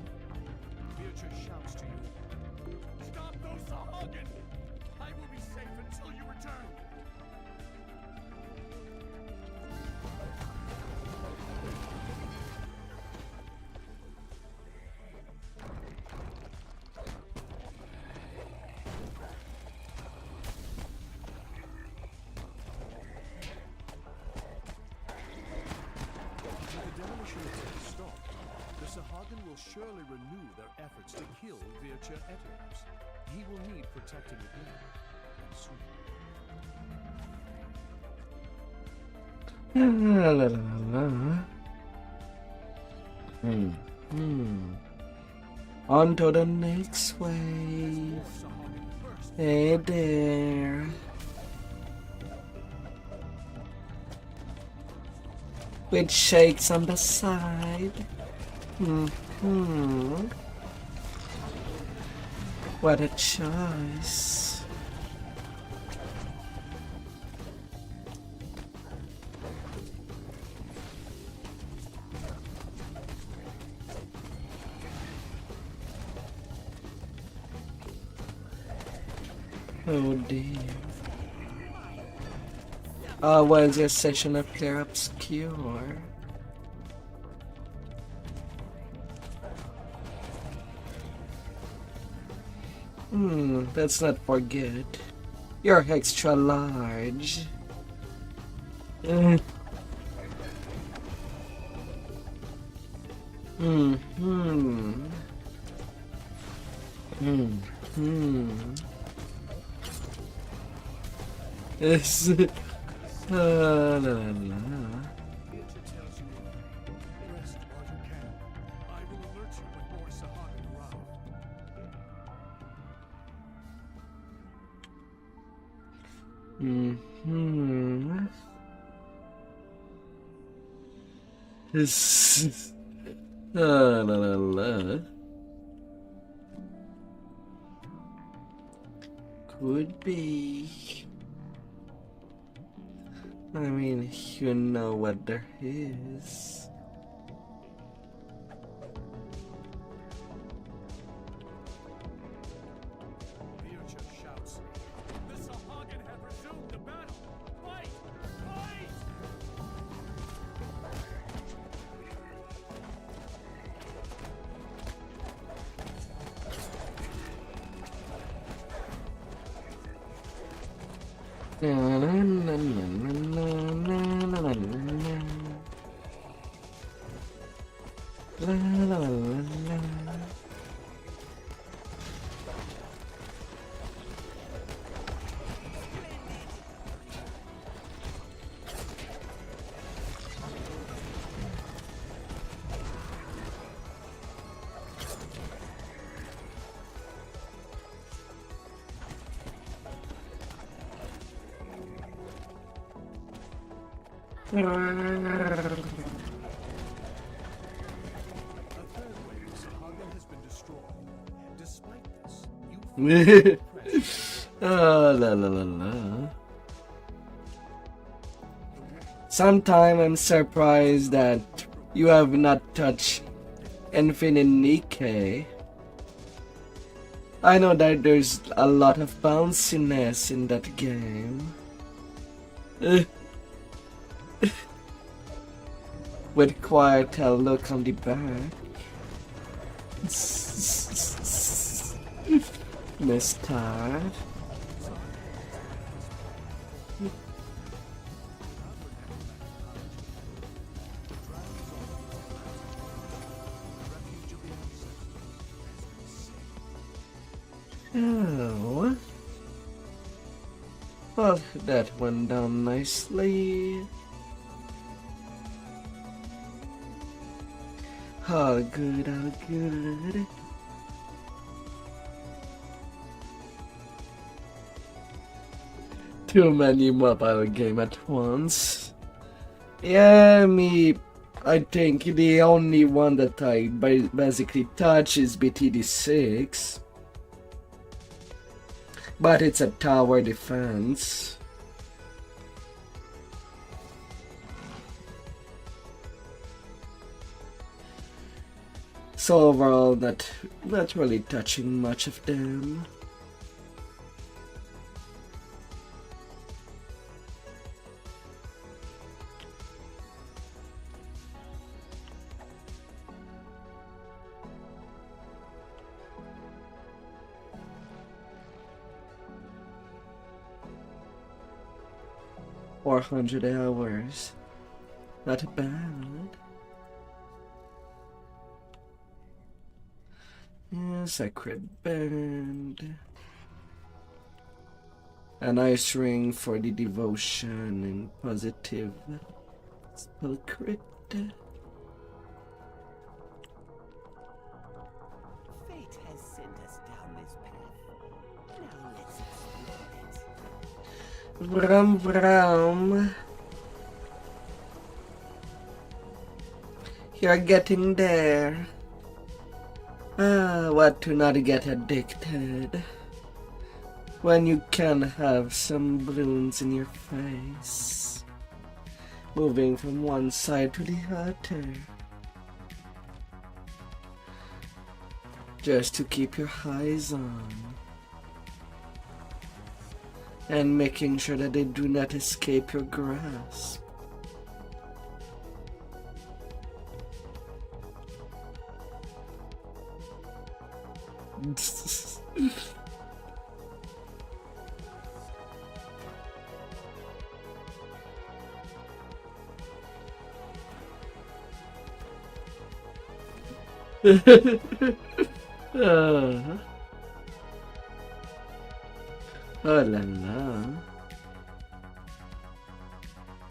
Virtus shouts to you. Stop those Sahagin! I will be safe until you return. With the demolition attempt stopped, the Sahagin will surely renew their efforts to kill Vircha Eterms. He will need protecting again, and soon. La, la, la, la. On to the next wave. Sahagin first. Hey there. With shakes on the side. What a choice. Oh dear. Was your session up there obscure? Let's not forget. You're extra large. Yes. La, la, la. Vircha tells you, rest while you can. I will alert you when more Sahagin arrive. This. La, la, la, la. Could be. I mean, you know what there is. Vircha shouts, the Sahagin have resumed the battle! Fight! Fight! Na, na, na, na, na, na, na, na, na. La, la, la, la, la. A third wave of Sahagin has been destroyed. Despite this, you La, la, la, la. Sometime I'm surprised that you have not touched Infinite Nikkei. I know that there's a lot of bounciness in that game. With quite a look on the back. Mister. Oh. Well, that went down nicely. All good, all good. Too many mobile game at once. Yeah, I think the only one that I basically touch is BTD6. But it's a tower defense. So overall, not really touching much of them. $400, not bad. Yeah, sacred band. A nice ring for the devotion and positive spell crit. Fate has sent us down this path. Now let's explore it. Vrum vrum. You're getting there. What to not get addicted when you can have some balloons in your face, moving from one side to the other, just to keep your eyes on, and making sure that they do not escape your grasp. Oh la la.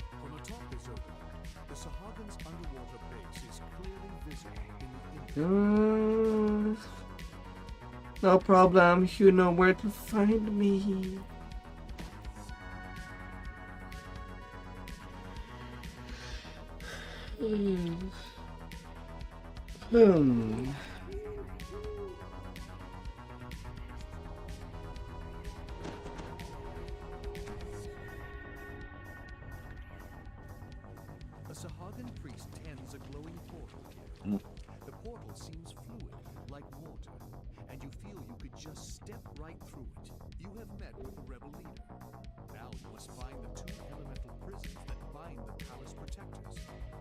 From atop the zone, the Sahagins' underwater base is clearly visible in the distance. No problem, you know where to find me. A Sahagin priest tends a glowing portal here. The portal seems fluid, like water, and you feel you could just step right through it. You have met with the rebel leader. Now you must find the two elemental prisms that bind the palace protectors.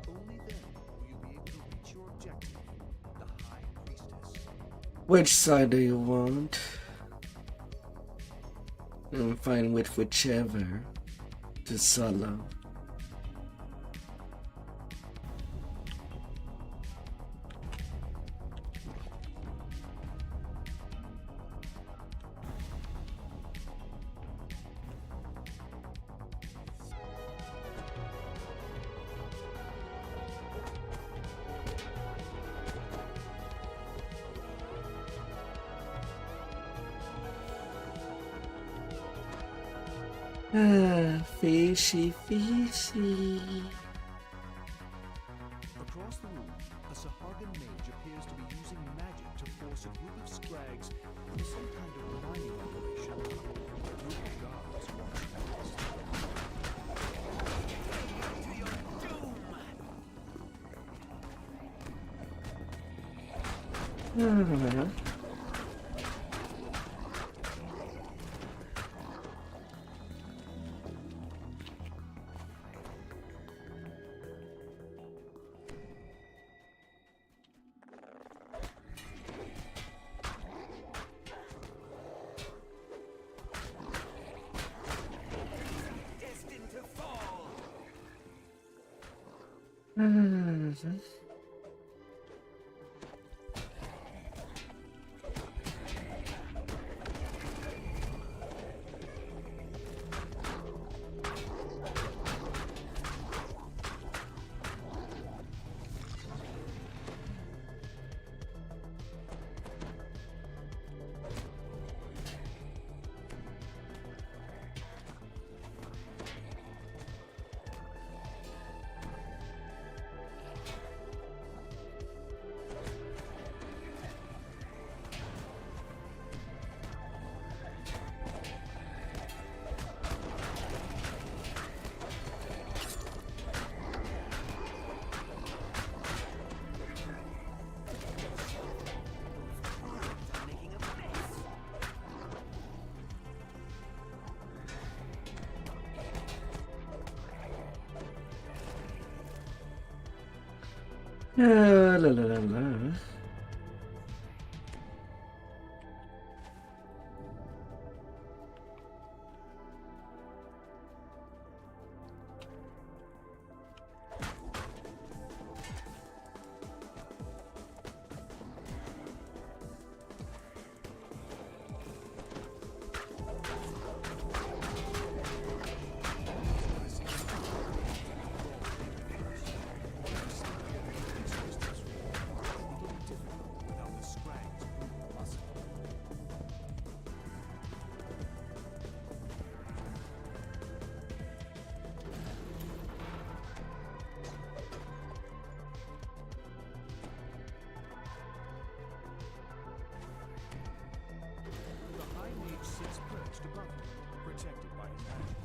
Only then will you be able to reach your objective, the High Priestess. Which side do you want? I'm fine with whichever. To solo. Fishy, fishy. Across the room, a Sahagin mage appears to be using magic to force a group of scrags into some kind of mining operation. A group of guards watch next. Destined to fall. La la la la. Without the scrags brutal muscle. The High Mage sits perched above him, protected by his magic.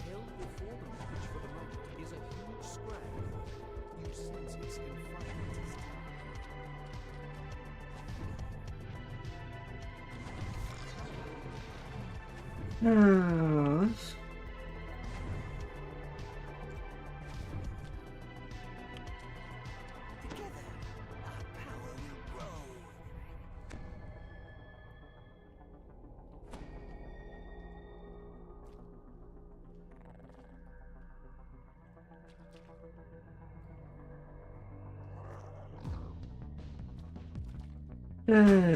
Held before the mage for the moment is a huge scrag. You sense its confinement is tight. Ah. Together, our power will grow.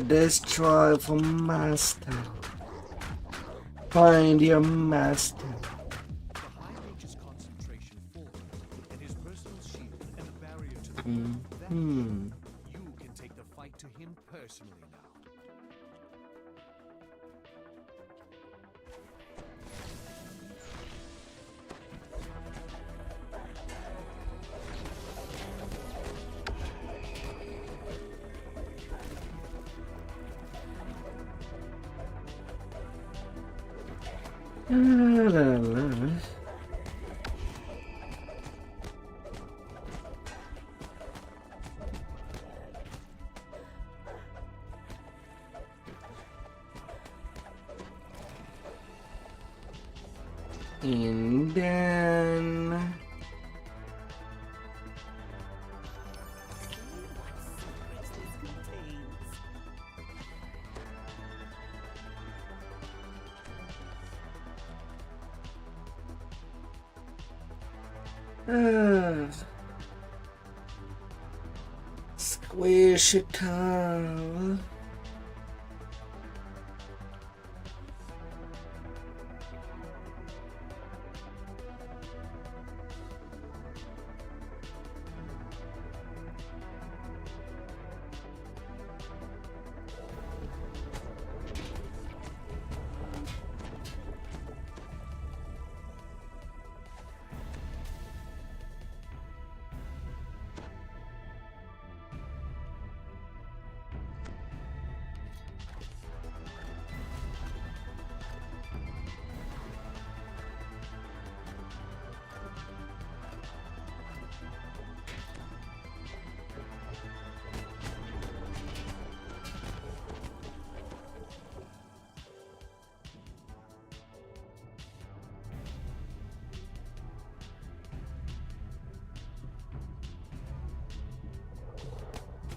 Destroy for master. Find your master. The High Mage's concentration falls, and his personal shield and a barrier to the world. That Hmm. you can take the fight to him personally now. La la la. And then What secrets this contains. squish it out.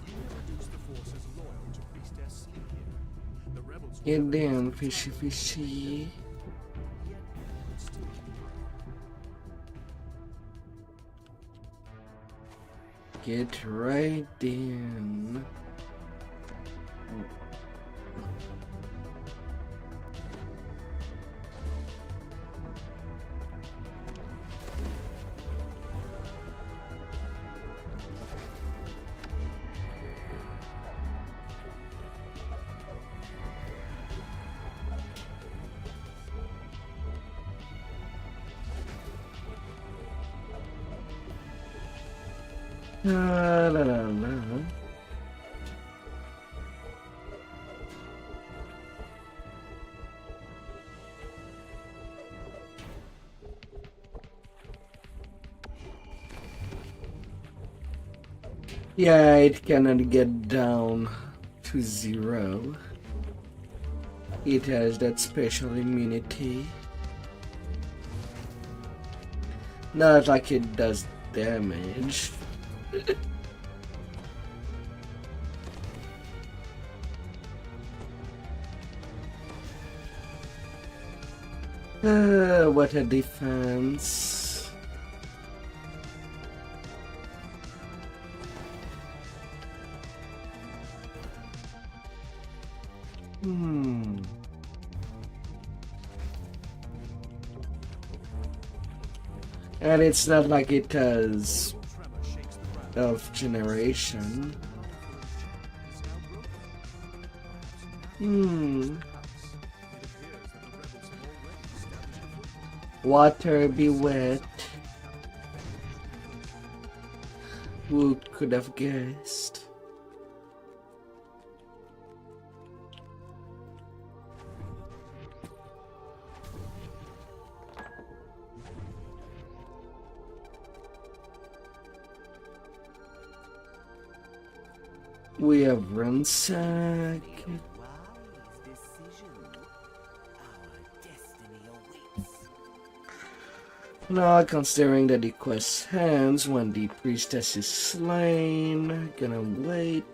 You have reduced the forces loyal to Priestess Sleep here. The rebels Get down, fishy fishy. yet would still Get right in. La la la la. Yeah, it cannot get down to 0. It has that special immunity. Not like it does damage. What a defense. And it's not like it has Tremor shakes the ground. of generation. Is now broken. Perhaps now it appears that the rebels have already established a foothold. Water be wet. Who could have guessed? We have ransacked. Wise decision. Our destiny awaits. Now, considering that the quest ends when the priestess is slain, gonna wait.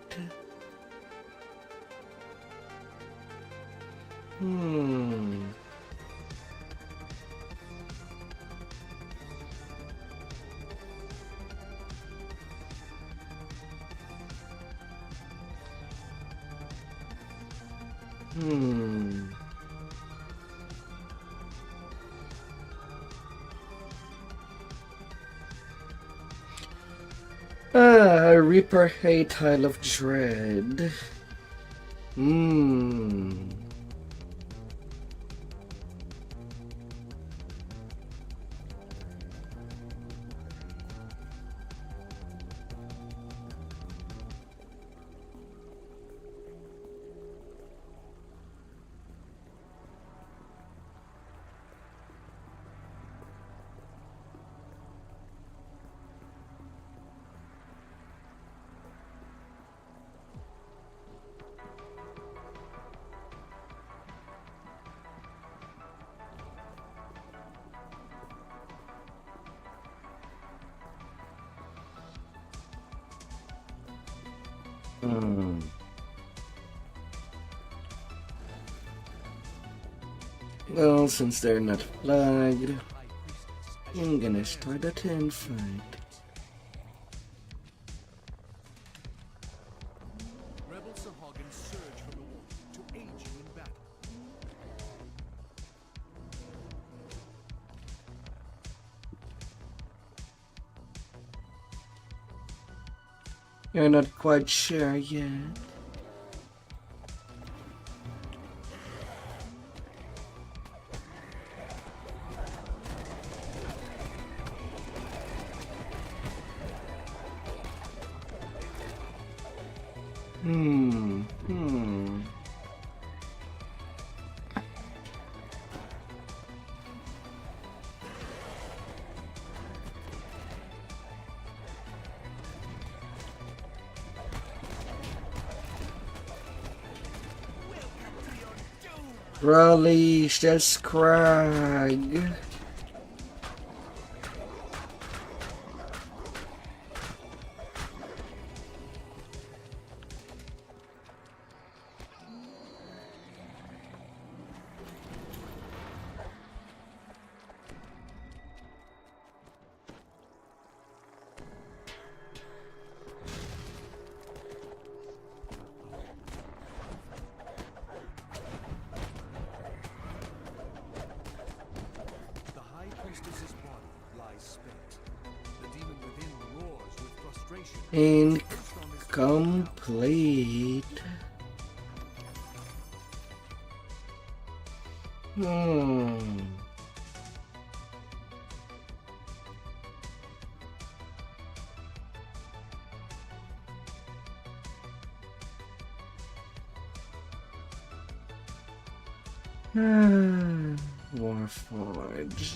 Reaper Hate Tile of Dread. Well, since they're not flagged, I'm gonna start a 10 fight. Rebel Sahagin surge from the water to aid you in battle. You're not quite sure yet. Release the Scrag. The High Priestess's body lies spent. The demon within roars with frustration. Incomplete. Warforge.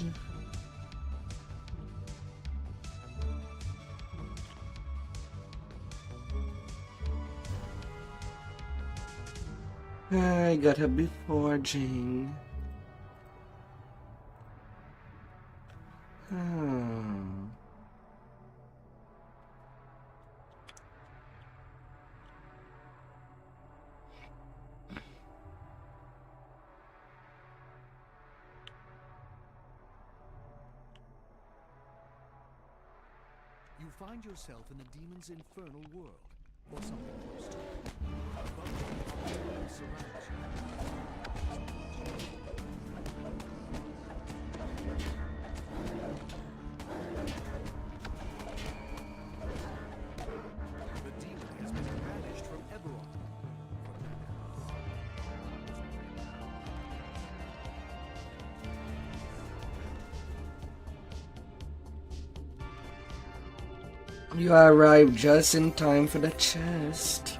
I gotta be forging. find yourself in the demon's infernal world, or something close to it. Above you, surrounds you. The demon has been banished from Eberron. You arrived just in time for the chest.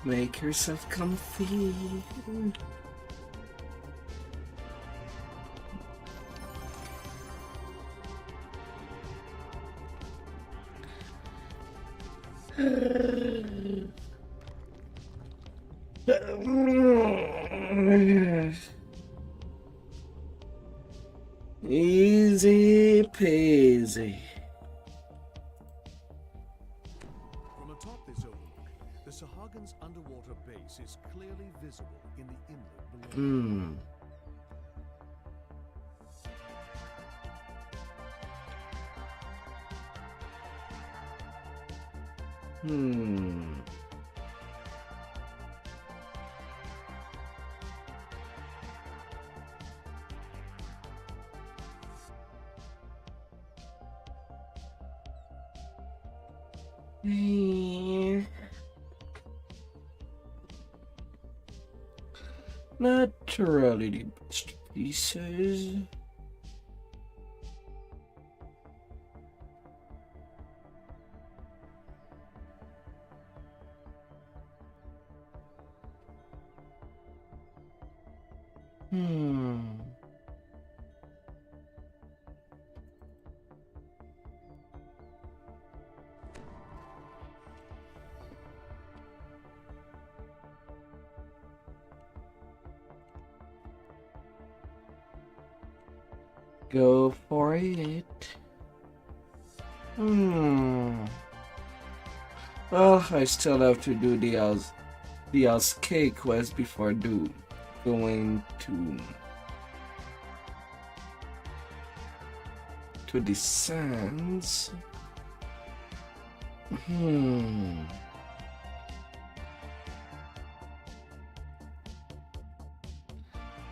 Make yourself comfy. Easy peasy. From atop this overlook, the Sahagan's underwater base is clearly visible in the inlet below. Naturally the best pieces. Go for it. Oh, I still have to do the K quest before going to the sands.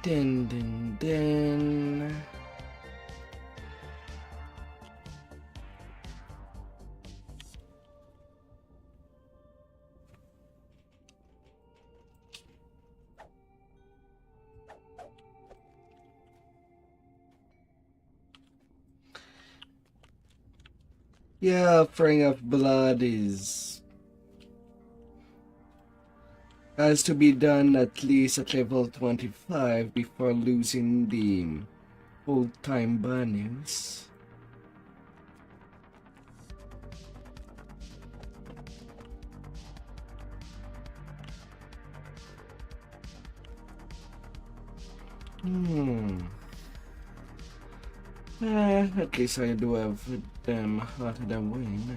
Then. Yeah, offering of blood has to be done at least at level 25 before losing the full-time bannings. At least I do have them out of the way now.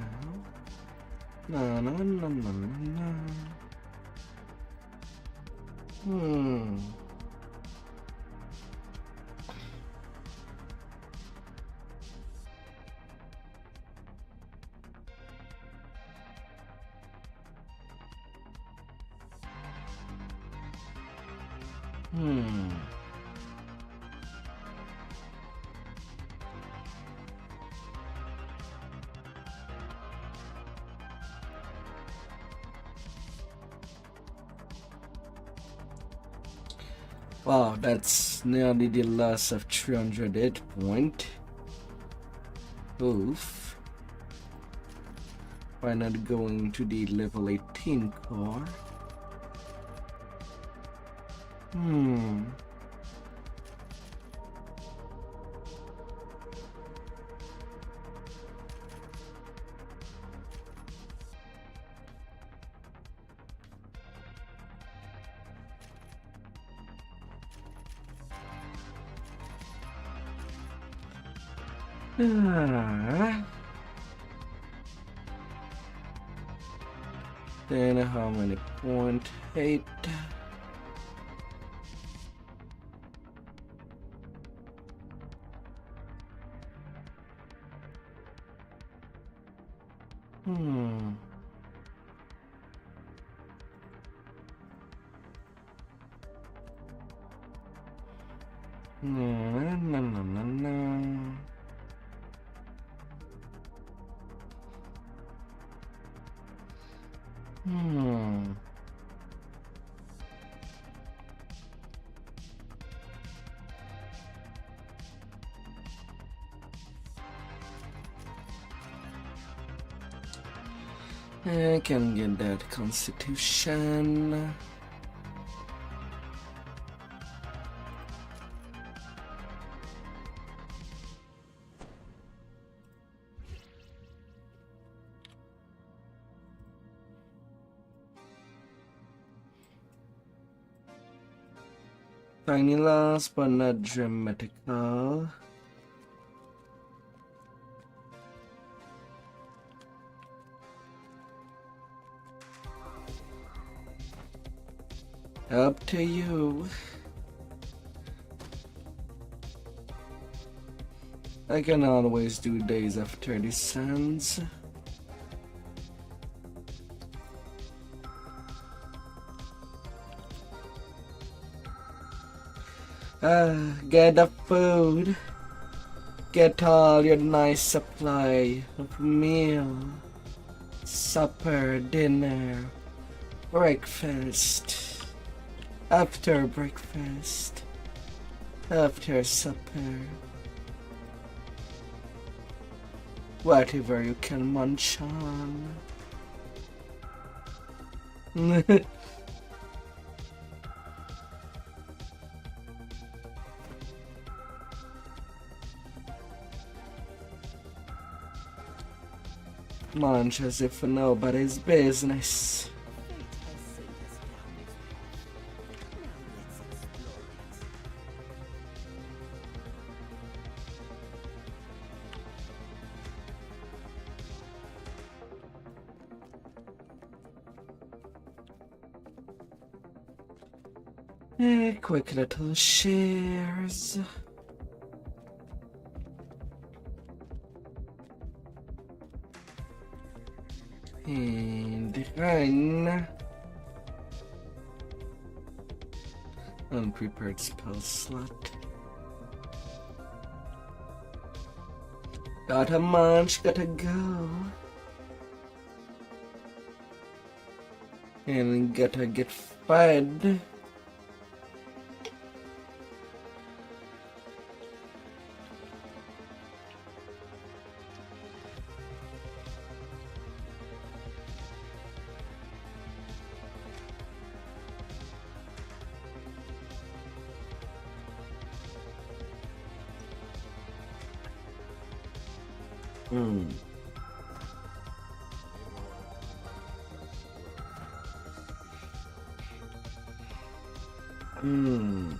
No. Wow, that's nearly the loss of 300 hit point. Oof. Why not going to the level 18 core? Then how many point 8? Hmm. No, no, no, no, no. Hmm. I can get that constitution. Tiny loss, but not dramatical. Up to you. I can always do days of 30 cents. Get the food. Get all your nice supply of meal, supper, dinner, breakfast, after breakfast, after supper. Whatever you can munch on. Munch as if nobody's business. Fate has sent us down this path. Now let's explore it. Quick little shares. And run. Unprepared spell slot. Gotta munch, gotta go. And gotta get fed. Hmm. Hmm.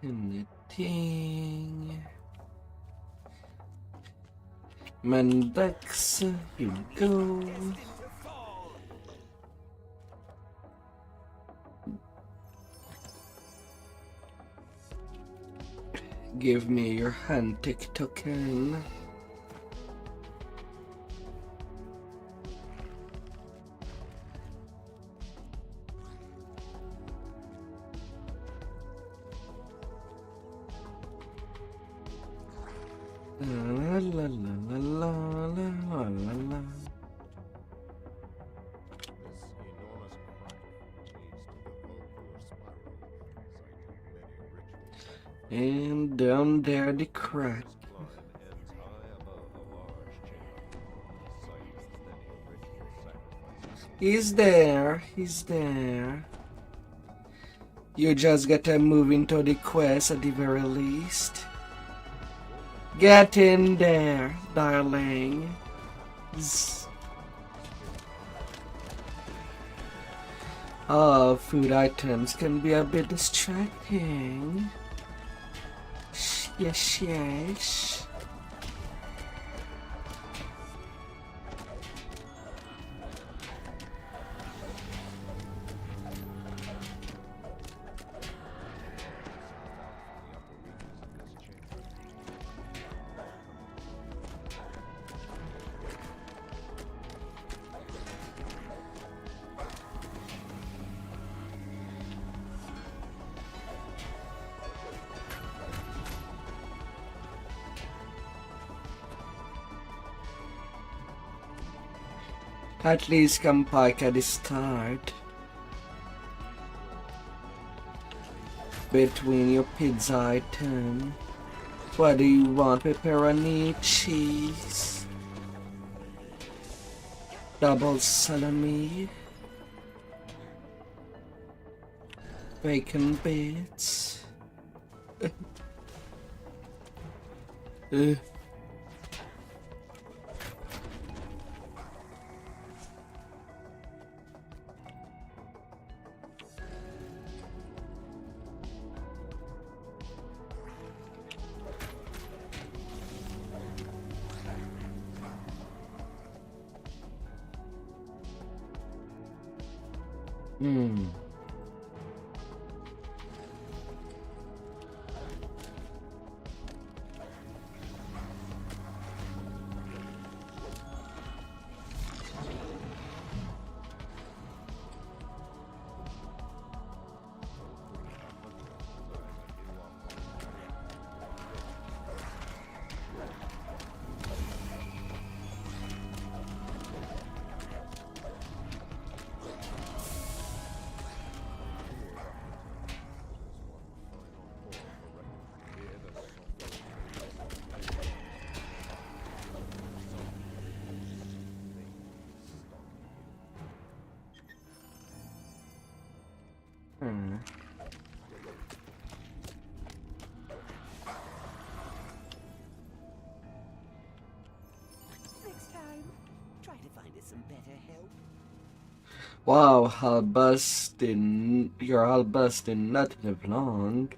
Anything. Mendex, here we go. Give me your hand-tick token. La la la la la la la la. And down there the crack. He's there, he's there. You just gotta move into the quest at the very least. Get in there, darling. Food items can be a bit distracting. Yes, yes. At least come park at the start. Between your pizza item. What do you want? Pepperoni, cheese, double salami, bacon bits. Next time, try to find us some better help. Wow, you're all busted, not live long.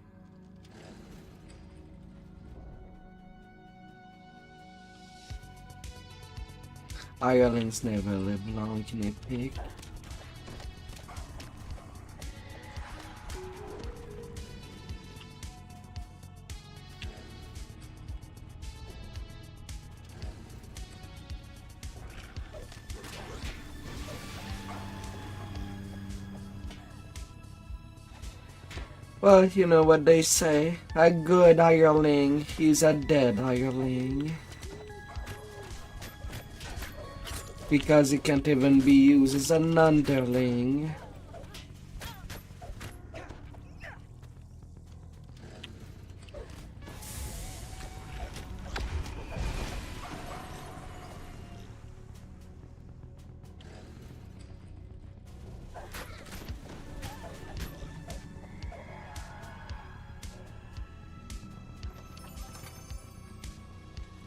Hirelings never live long, can you pick? Well, you know what they say. A good hireling is a dead hireling. Because he can't even be used as an underling.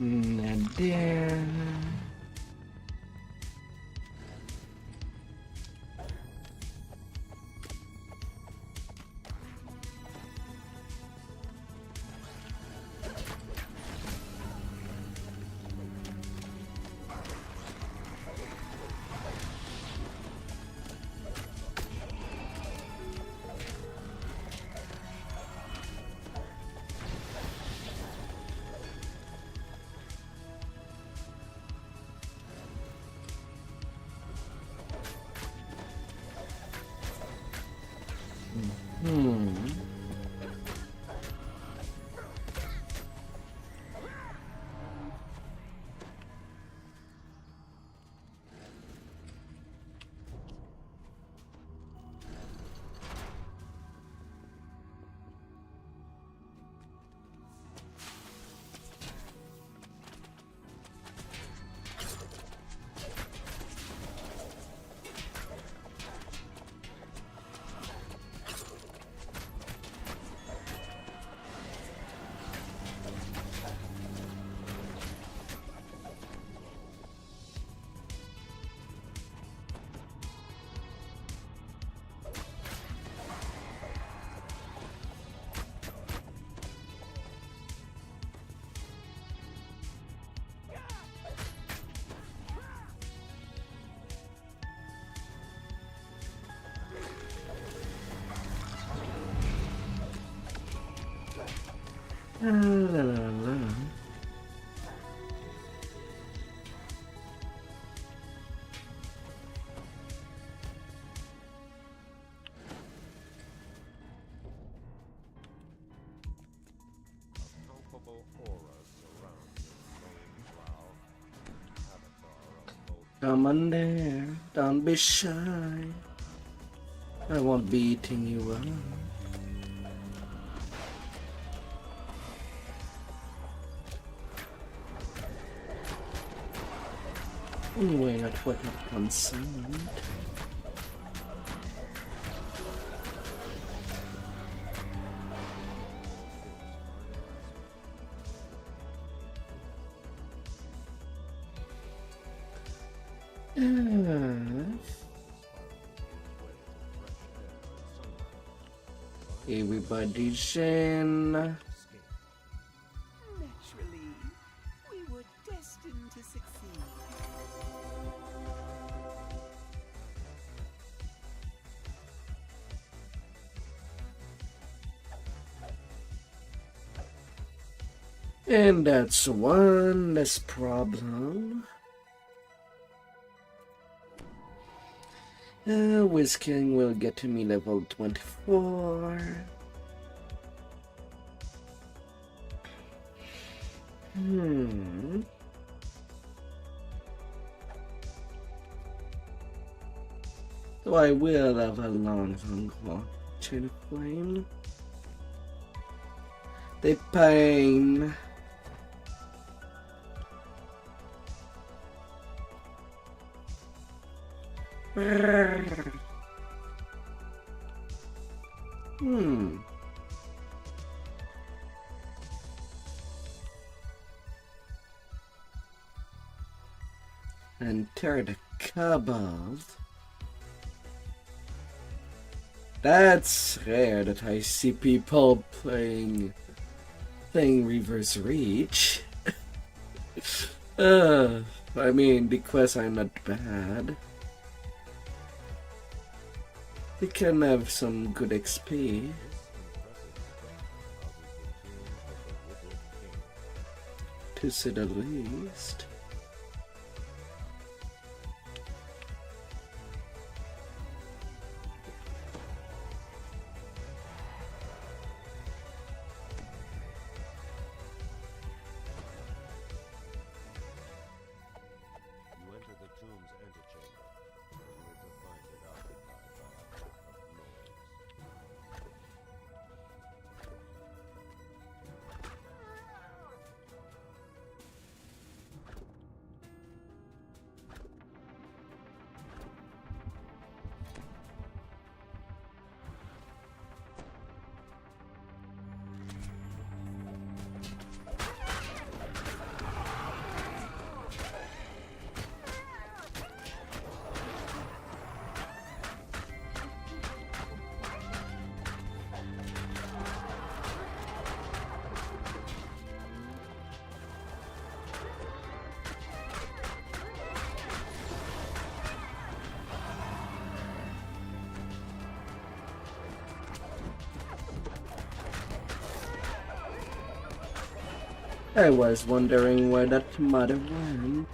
And then... La, la, la, la. Palpable aura surrounds the flame cloud. Avatar of both Come on there, don't be shy. I won't be eating you up. Anyway, not what I'm concerned. Everybody's in. Naturally, we were destined to succeed. And that's one less problem. Whisking will get to me level 24. So I will have a long chain of flame. The pain. And third cobalt. That's rare that I see people playing reverse reach. I mean, the quests are not bad. They can have some good XP. To say the least. you enter the tomb's antechamber, only to find it occupied by a host of noise. I was wondering where that mother went.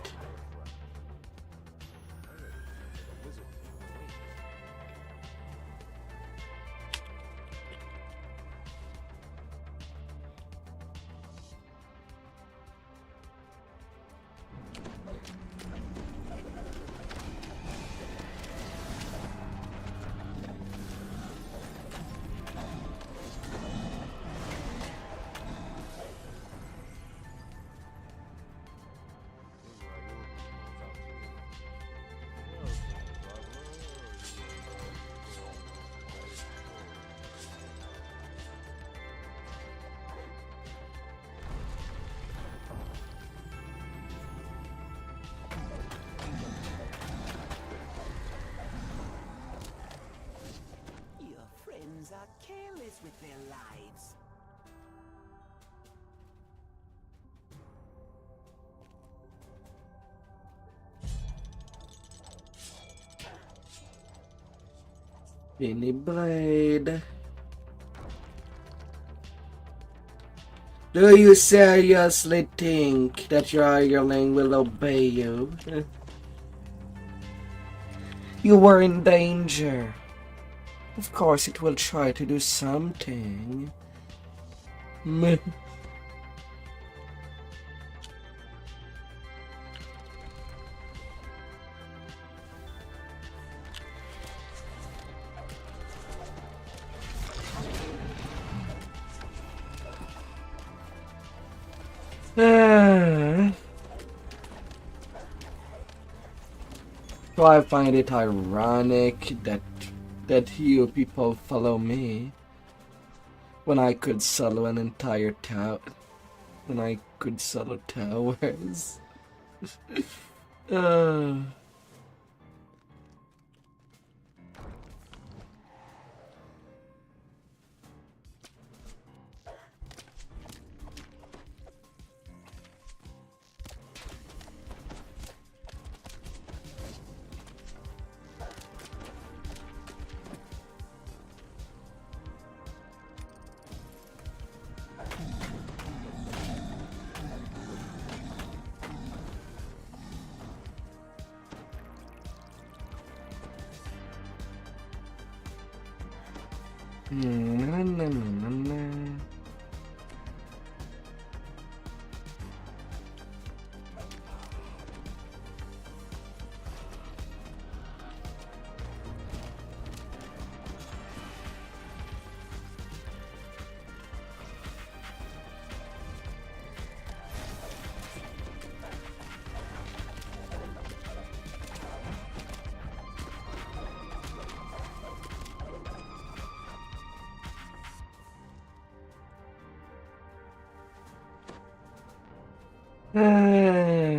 Your friends are careless with their lives. Mini blade. Do you seriously think that your hireling will obey you? You were in danger. Of course it will try to do something. Meh. So I find it ironic that you people follow me when I could solo an entire tower. When I could solo towers. uh. Na, na, na, na.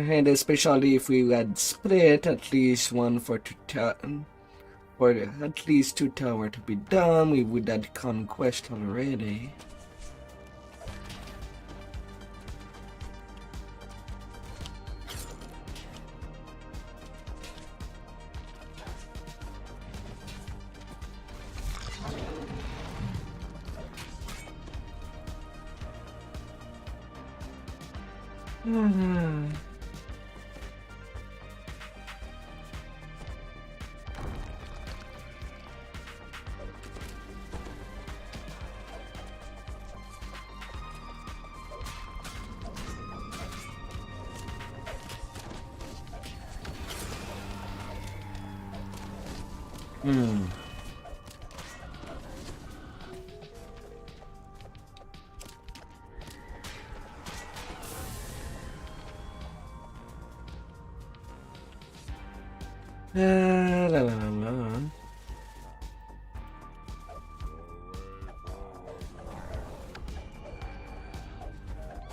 And especially if we had split at least one for for at least 2 tower to be done, we would have conquest already. La, la, la, la.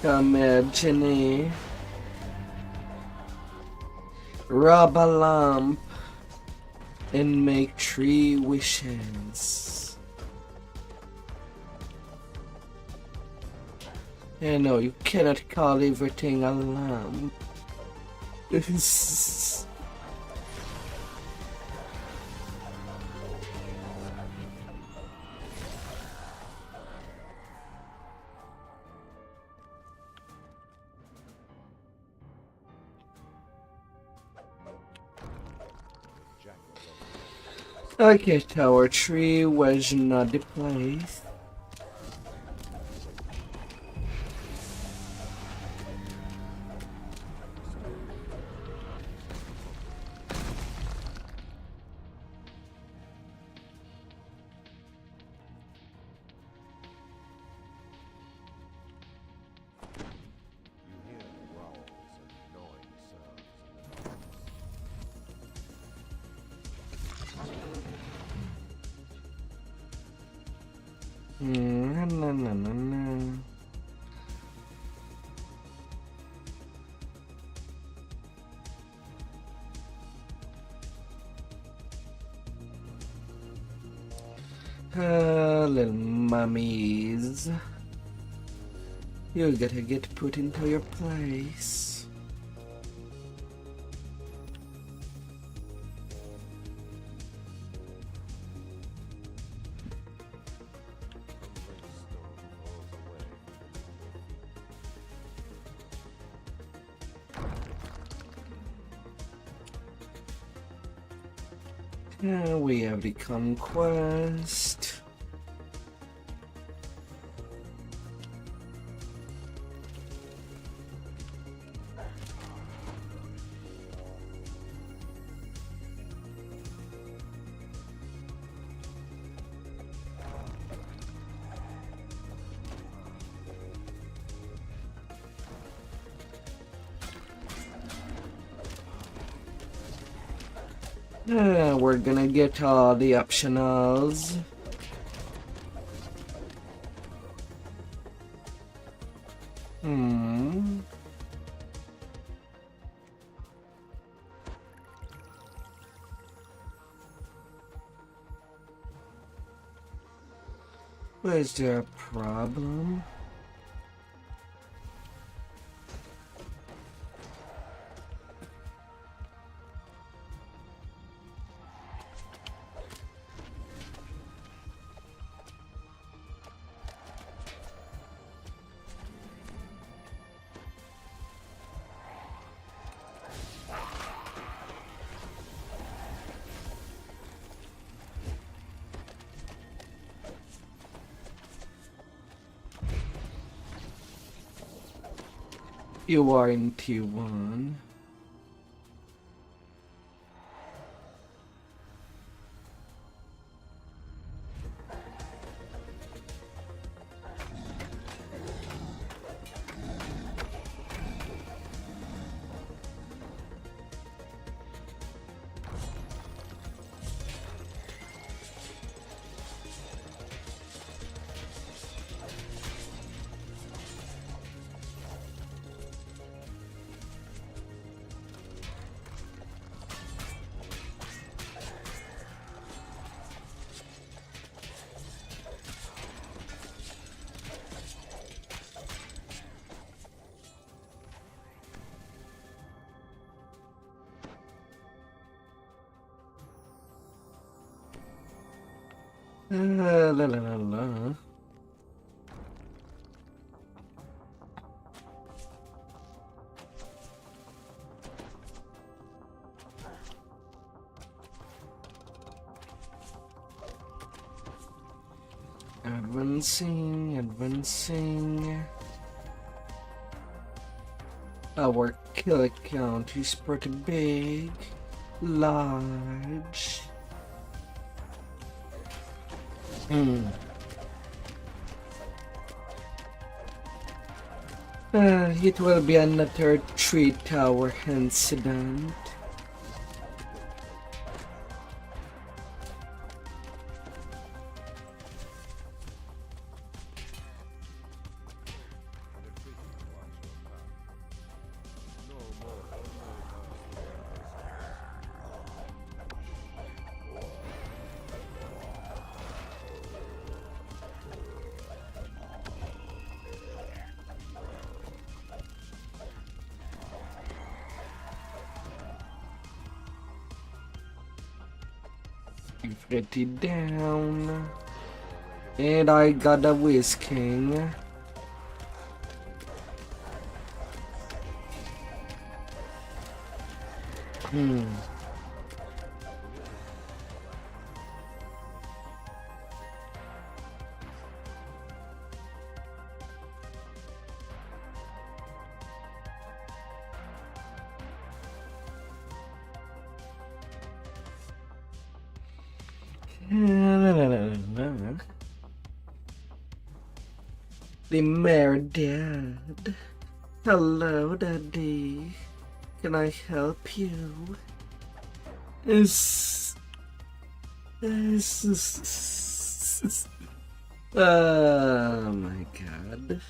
Come here, Jenny. Rob a lamp and make 3 wishes. Yeah, no, you cannot call everything a lamp. Okay, tower 3 was not the place. You hear growls and gnawing sounds in the house. Na, na, na, na, na. Little mummies. You gotta get put into your place. We have the conquest. We're gonna get all the optionals. Is there a problem? You are in T1. La la la la. Advancing, advancing. Our kill count is pretty big, large. It will be another 3-tower incident. Pretty down, and I got a whisking. The mayor dead. Hello, Daddy. Can I help you? Oh my God.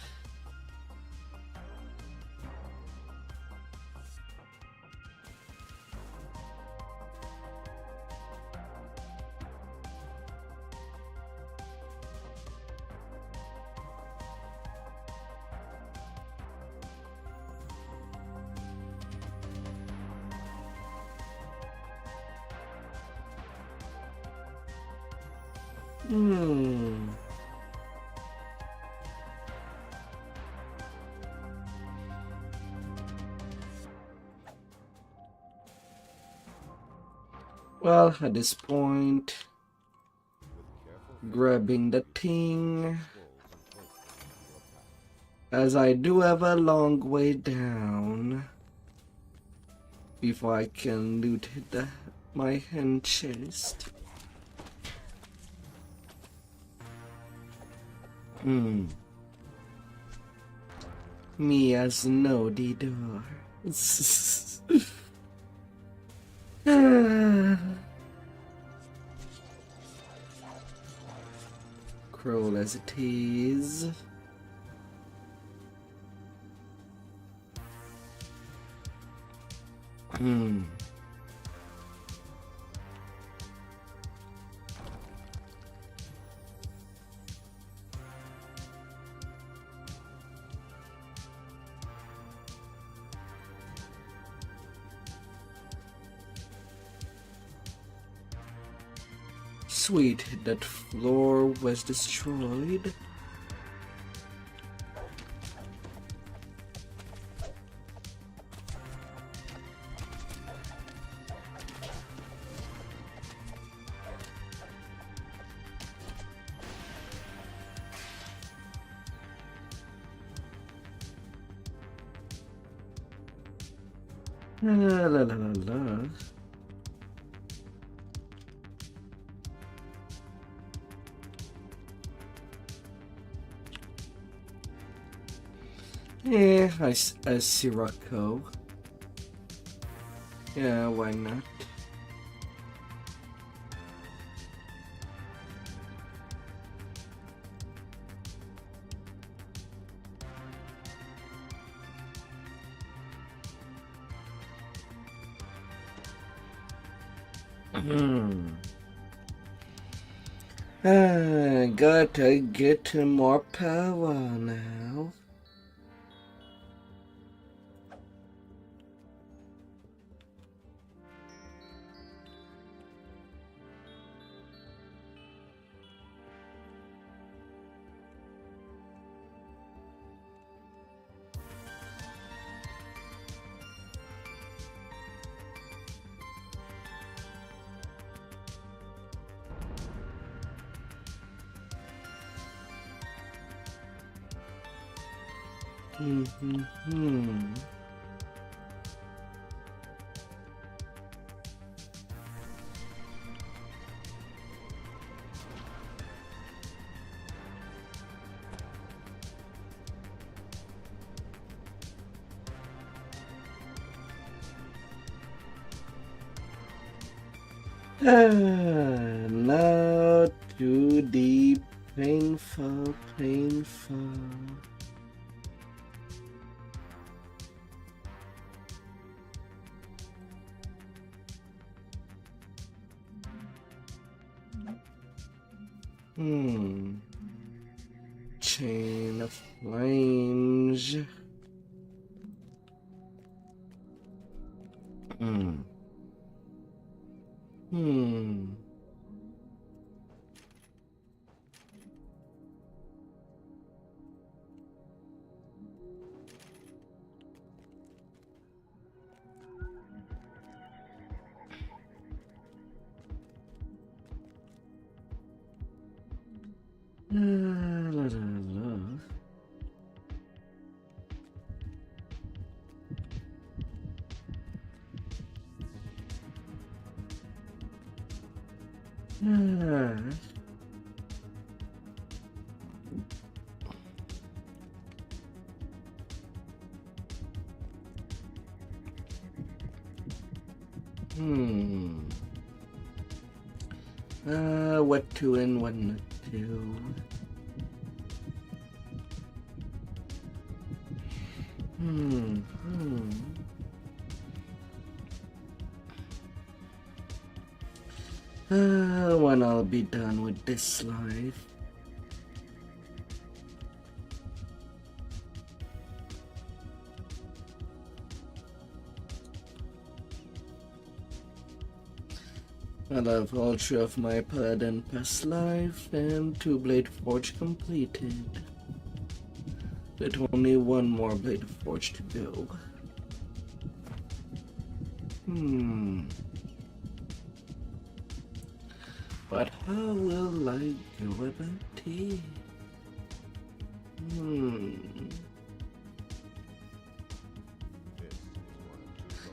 Well, at this point, grabbing the thing, as I do have a long way down before I can loot my hand chest. Me as nobodies. Crawl as it is. Sweet, that floor was destroyed. La la la la. Yeah, I see Rocco. Yeah, why not? Gotta get more power now. Not too deep, painful. Chain of flames. What to and what not to. When I'll be done with this life. I'll have all three of my Paladin past life and 2 Bladeforge completed. With only 1 more Bladeforge to go. But how will I go about it?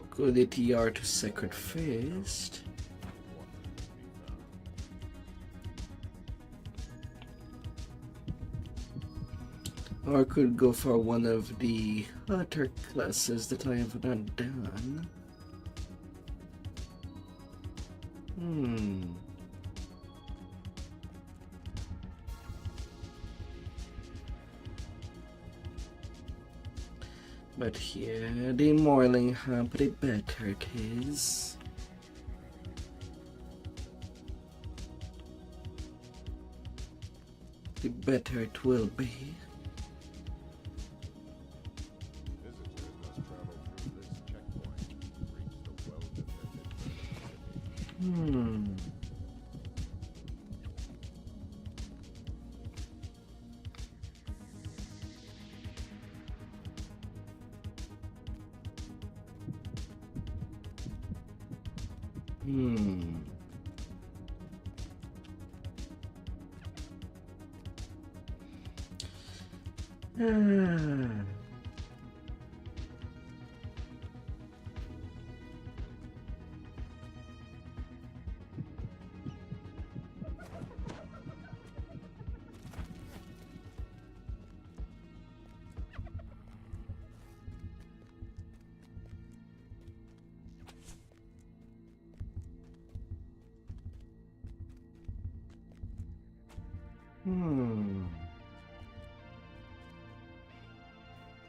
Go the TR to Sacred Fist. Or could go for one of the other classes that I have not done. But here, the morning hub, the better it is. The better it will be. Visitors must travel through this checkpoint to reach the well-defended city.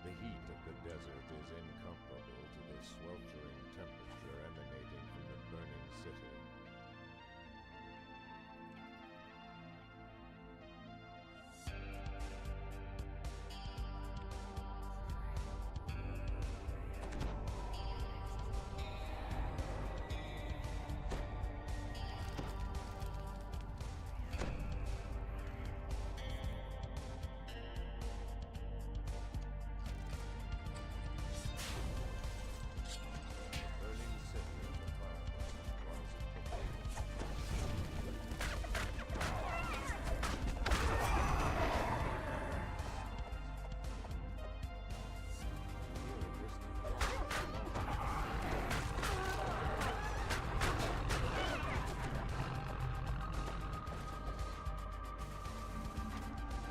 The heat of the desert is incomparable to the sweltering temperature emanating from the burning city. Burning city of the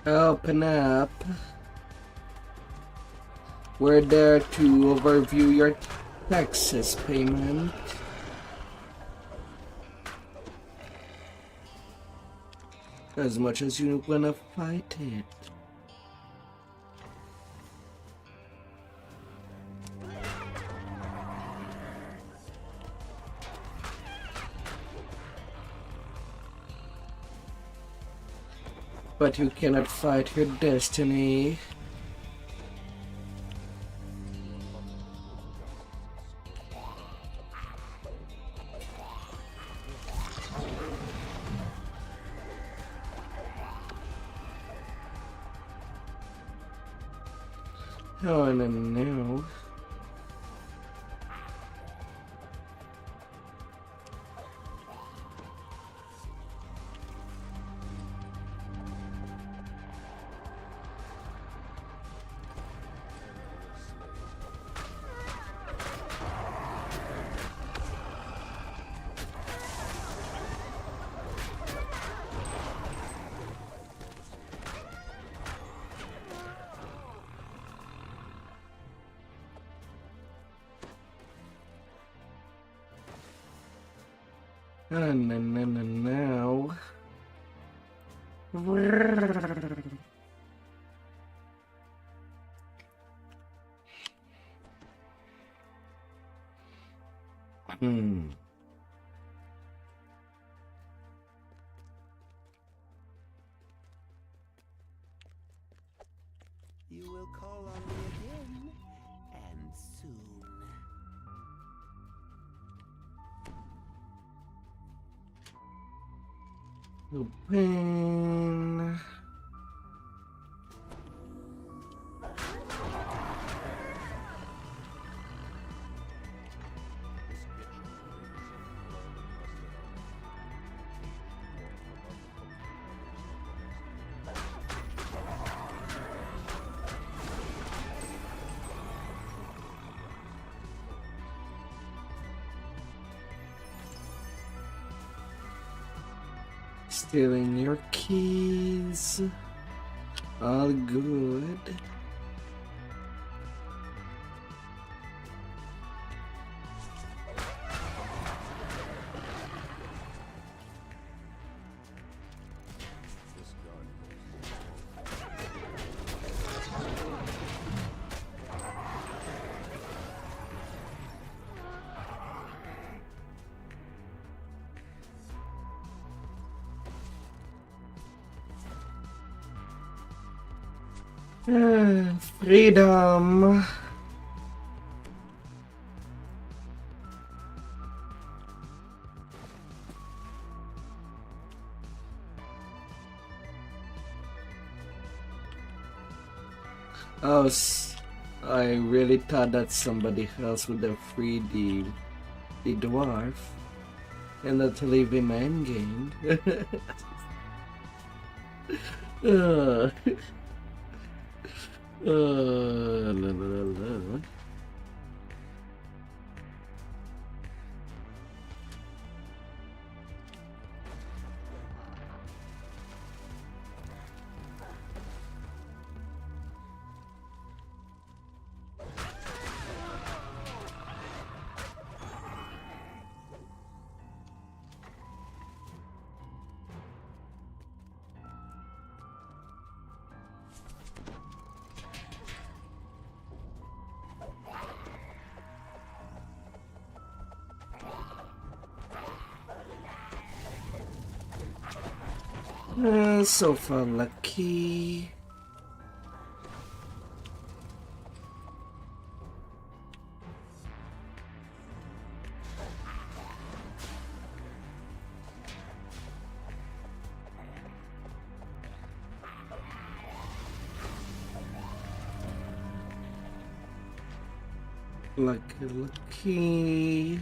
Open up. We're there to overview your taxes payment. As much as you wanna fight it. But you cannot fight your destiny. Oh, no. No. You will call on me again, and soon. Open. This kitchen is in blood and rusted armor. Stealing your keys. All good. This gun Freedom. Oh, I really thought that somebody else would have freed the dwarf and not to leave him hanging. uh, la, la, la. So far lucky. Lucky.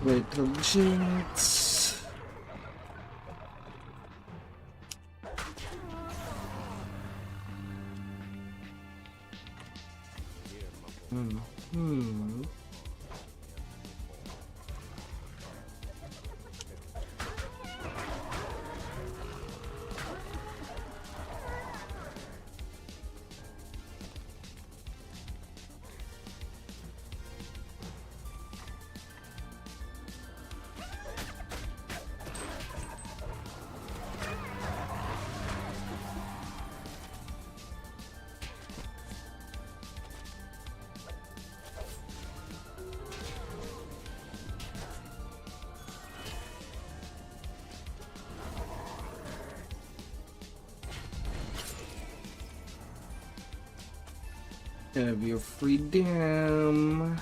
Little jinx. Have your freedom.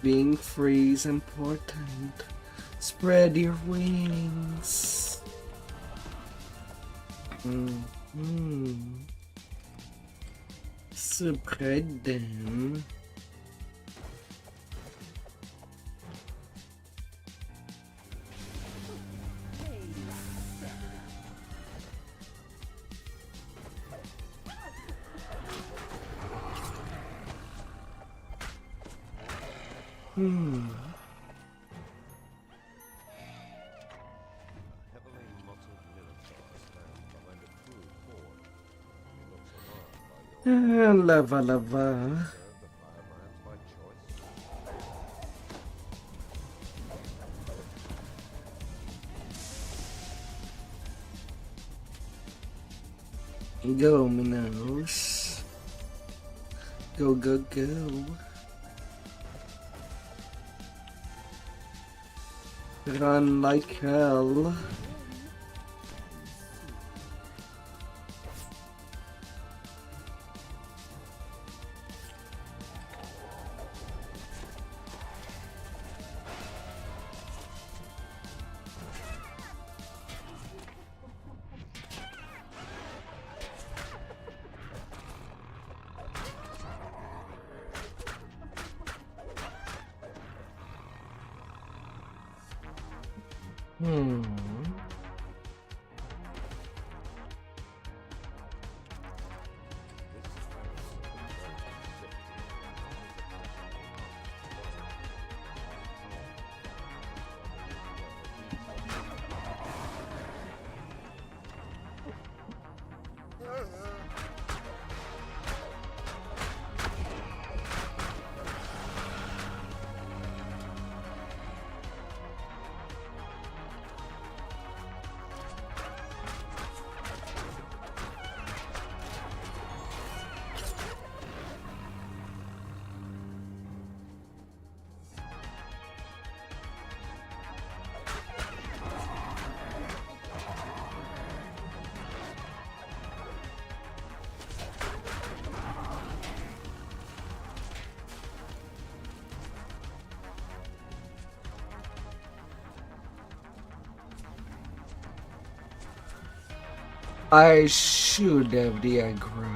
Being free is important. Spread your wings. Spread them. heavily muscled minotaur stands behind a crude board. He looks alarmed by your Lava, lava. serve the firebrands by choice. Go, Minnows. Go, go, go. Run like hell. I should have the aggro.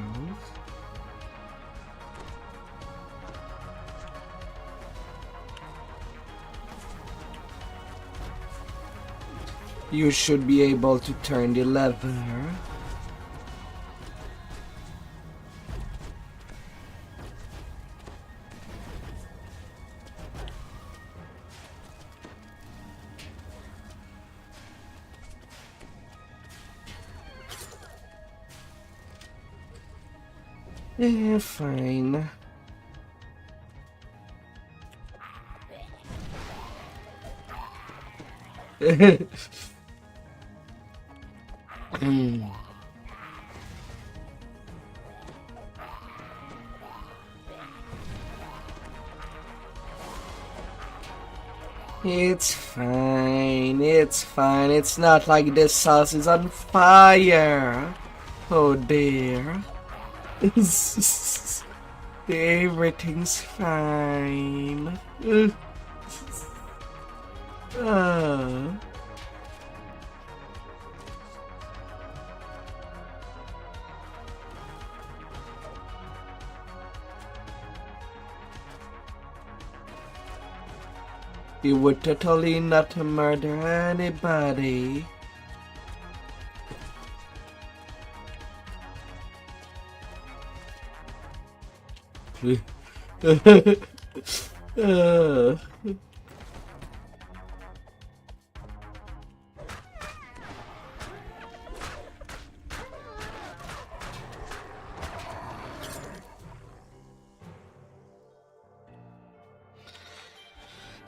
You should be able to turn the lever. Fine. It's fine, it's fine. It's not like this house is on fire. Oh dear. Everything's fine. He would totally not murder anybody.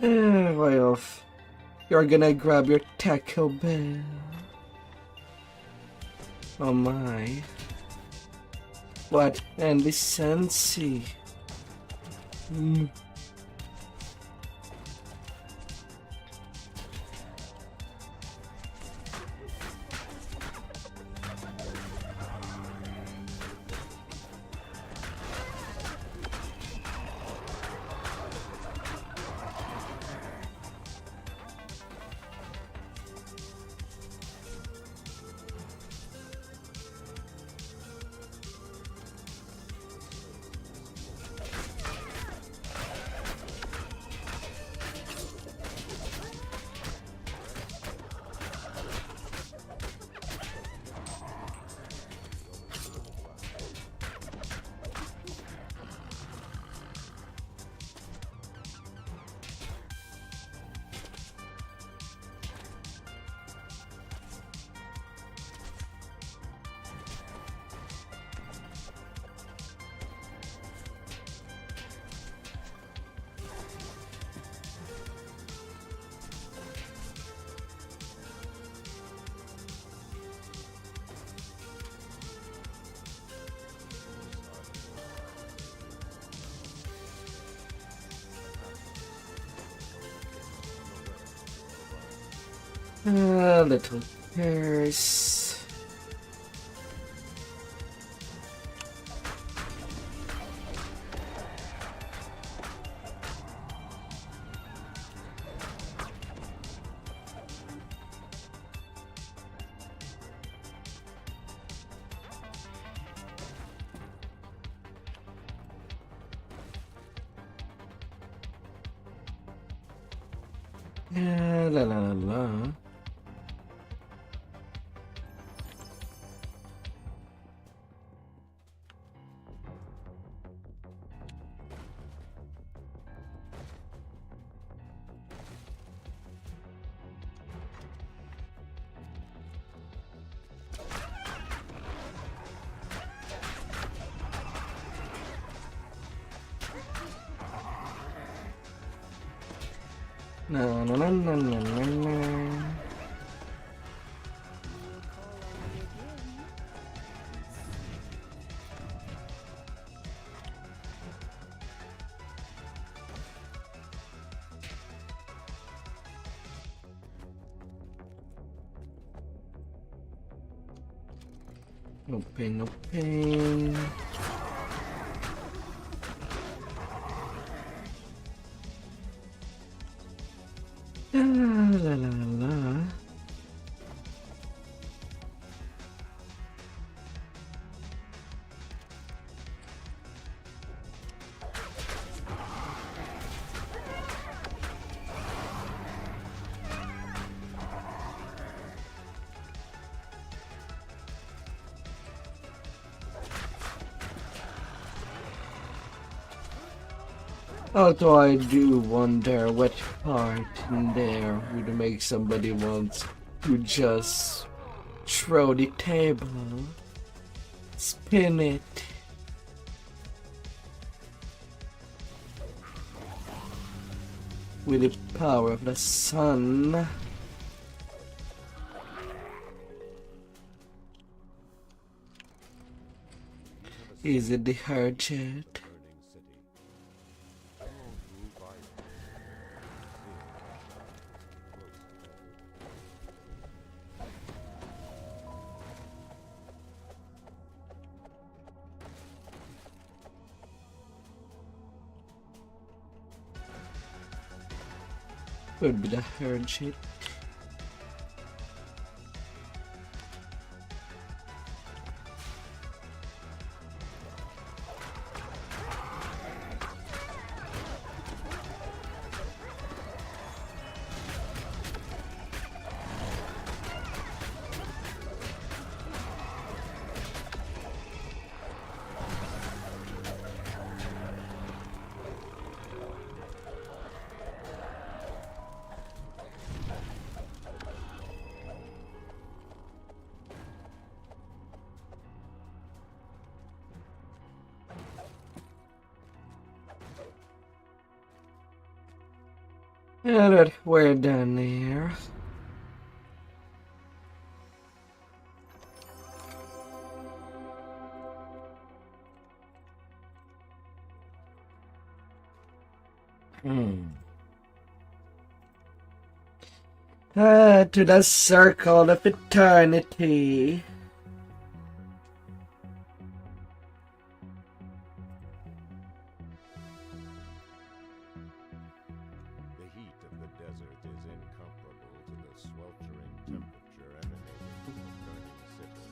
Well, you're gonna grab your Taco Bell. Oh my. What? And the Sensi. Little curse. La la la la. No, no, no, no, no, no, no. No pain, no pain. La la la la. Although I do wonder what part in there would make somebody want to just throw the table, spin it. With the power of the sun. Is it the hard yet? Could be the hard shit. Alright, we're done there. To the circle of eternity. The heat of the desert is incomparable to the sweltering temperature emanating from a burning city.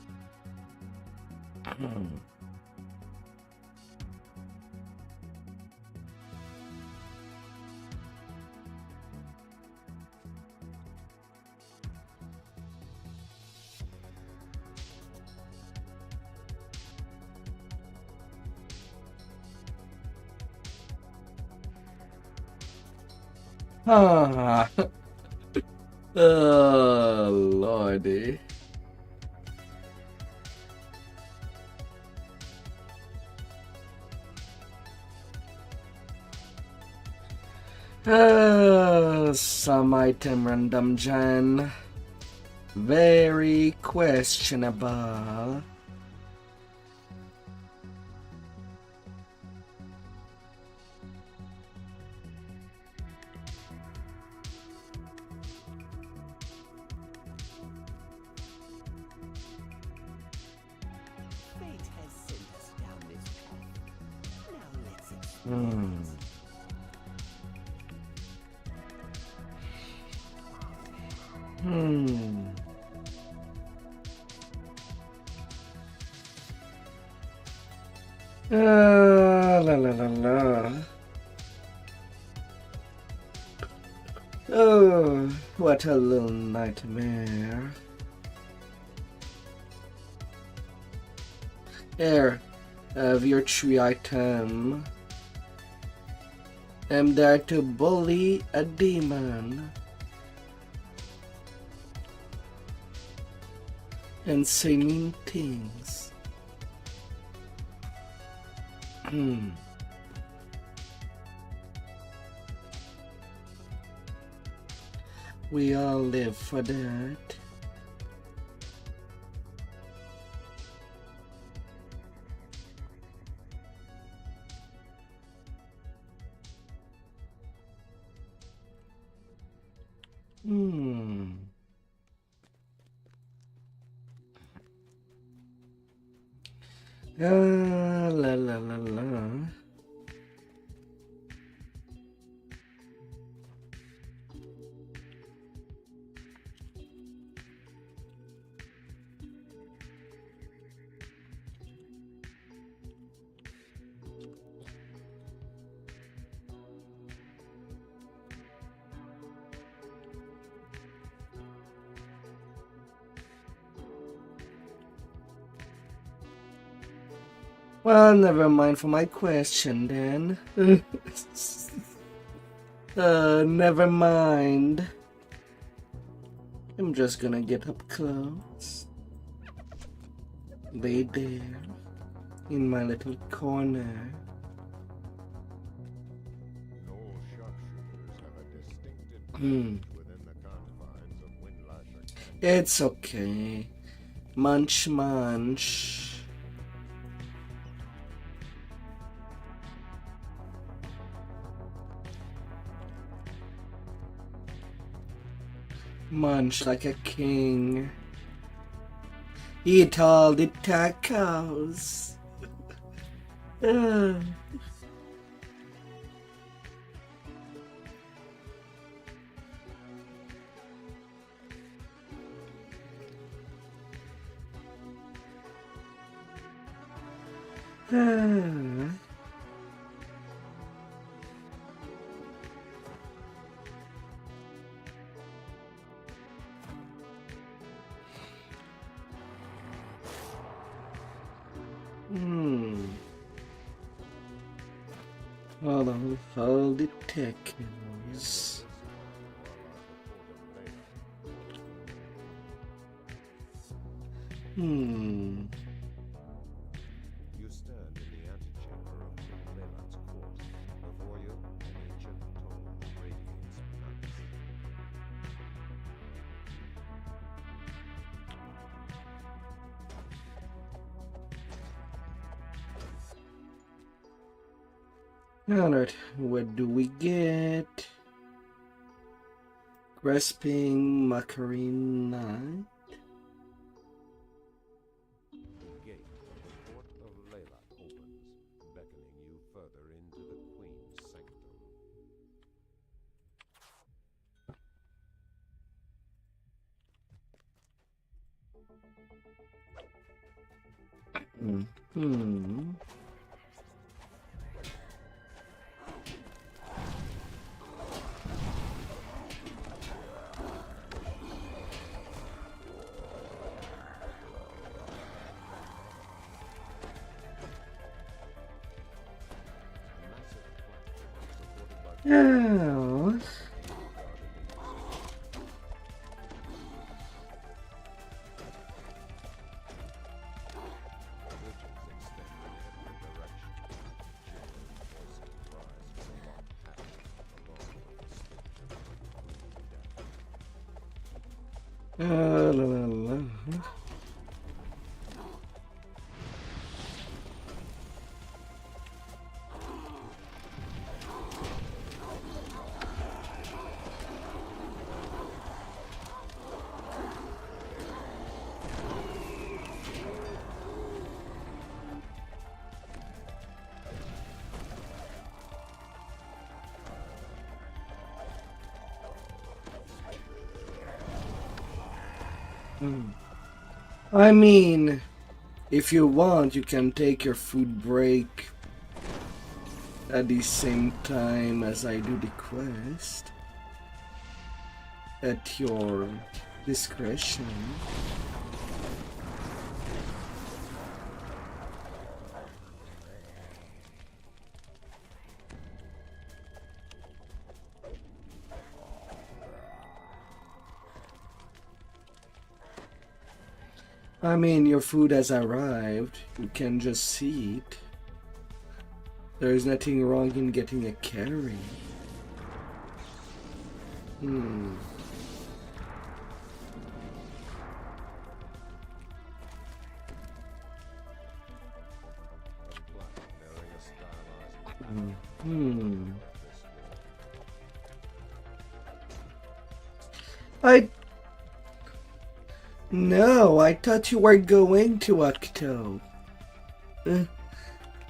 Ah. Oh, lordy. Some item random gen. Very questionable. Hmm. Hmm. La la la la. Oh, what a little nightmare. Here, have your 3 item. I'm there to bully a demon. And say mean things. We all live for that. La la la la. Well, never mind for my question then. Never mind. I'm just gonna get up close. Lay there in my little corner. No sharpshooters have a distinctive presence within the confines of Windlasher Canyon. It's okay. Munch, munch. Munch like a king. Eat all the tacos. All the tacos. You stand in the antechamber of King Leland's court. Before you, an ancient tome radiates night. Alright, what do we get? Grasping Macarena. The gate of the court of Layla opens, beckoning you further into the Queen's sanctum. Oh. La la la. I mean, if you want, you can take your food break at the same time as I do the quest. At your discretion. I mean, your food has arrived. You can just see it. There is nothing wrong in getting a carry. No, I thought you were going to Octo.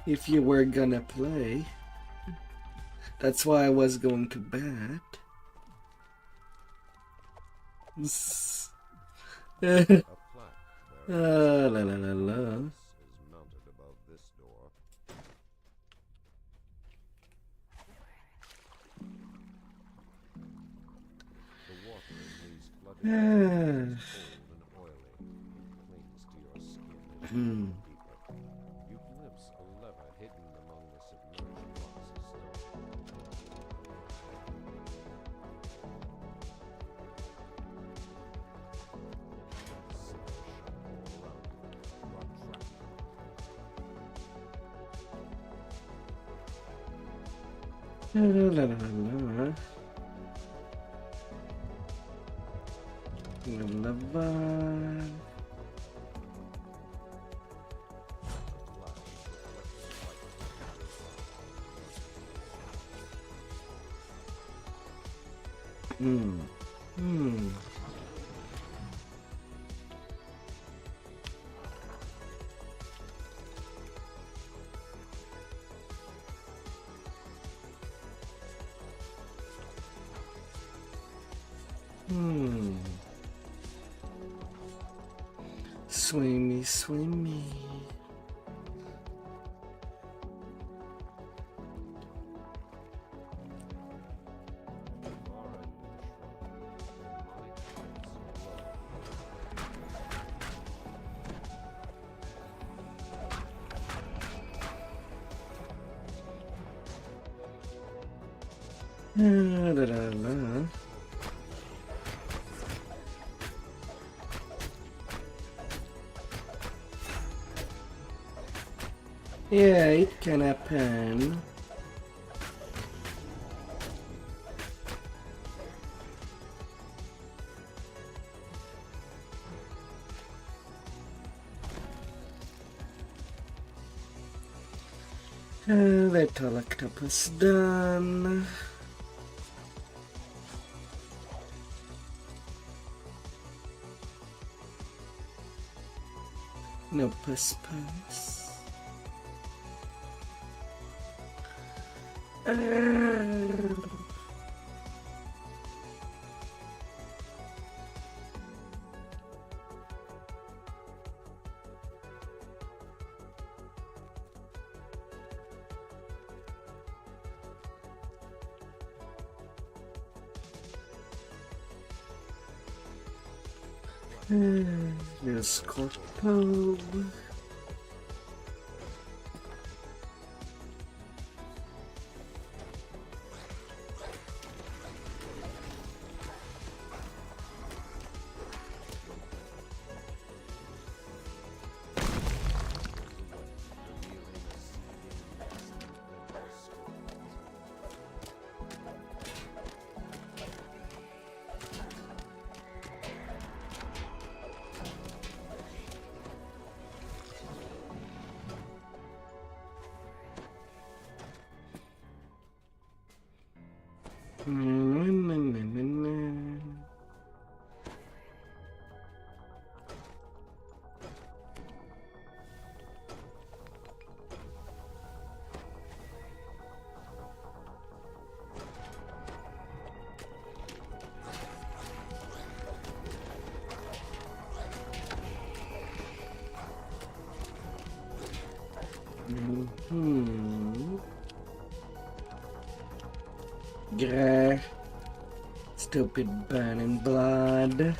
If you were gonna play. That's why I was going to bet. La la la la. You glimpse a lever hidden among the submerged blocks of stone. La la la la. Lava. Swimmy, swimmy. La la la la. Yeah, it can happen. Little octopus done. No puss. Here's Scorpio. Grr. Stupid burning blood.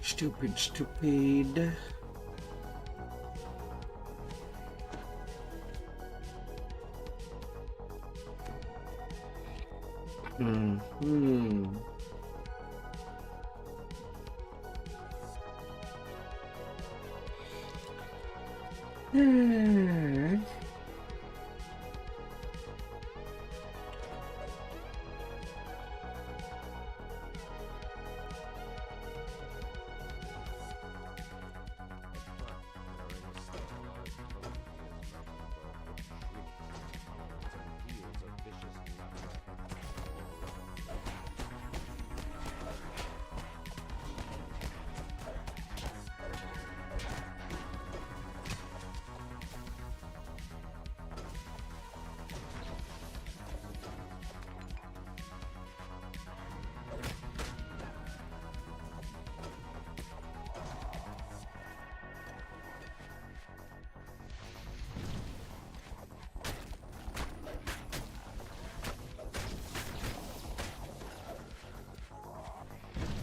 Stupid.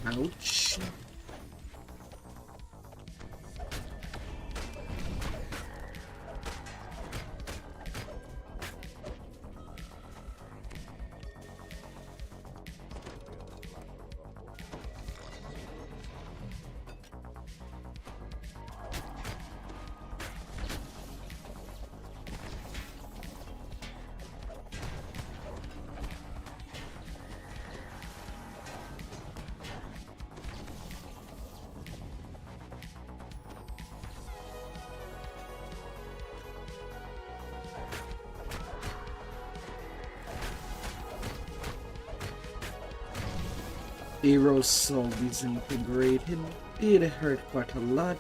Ouch. Hero's soul disintegrated. It hurt quite a lot.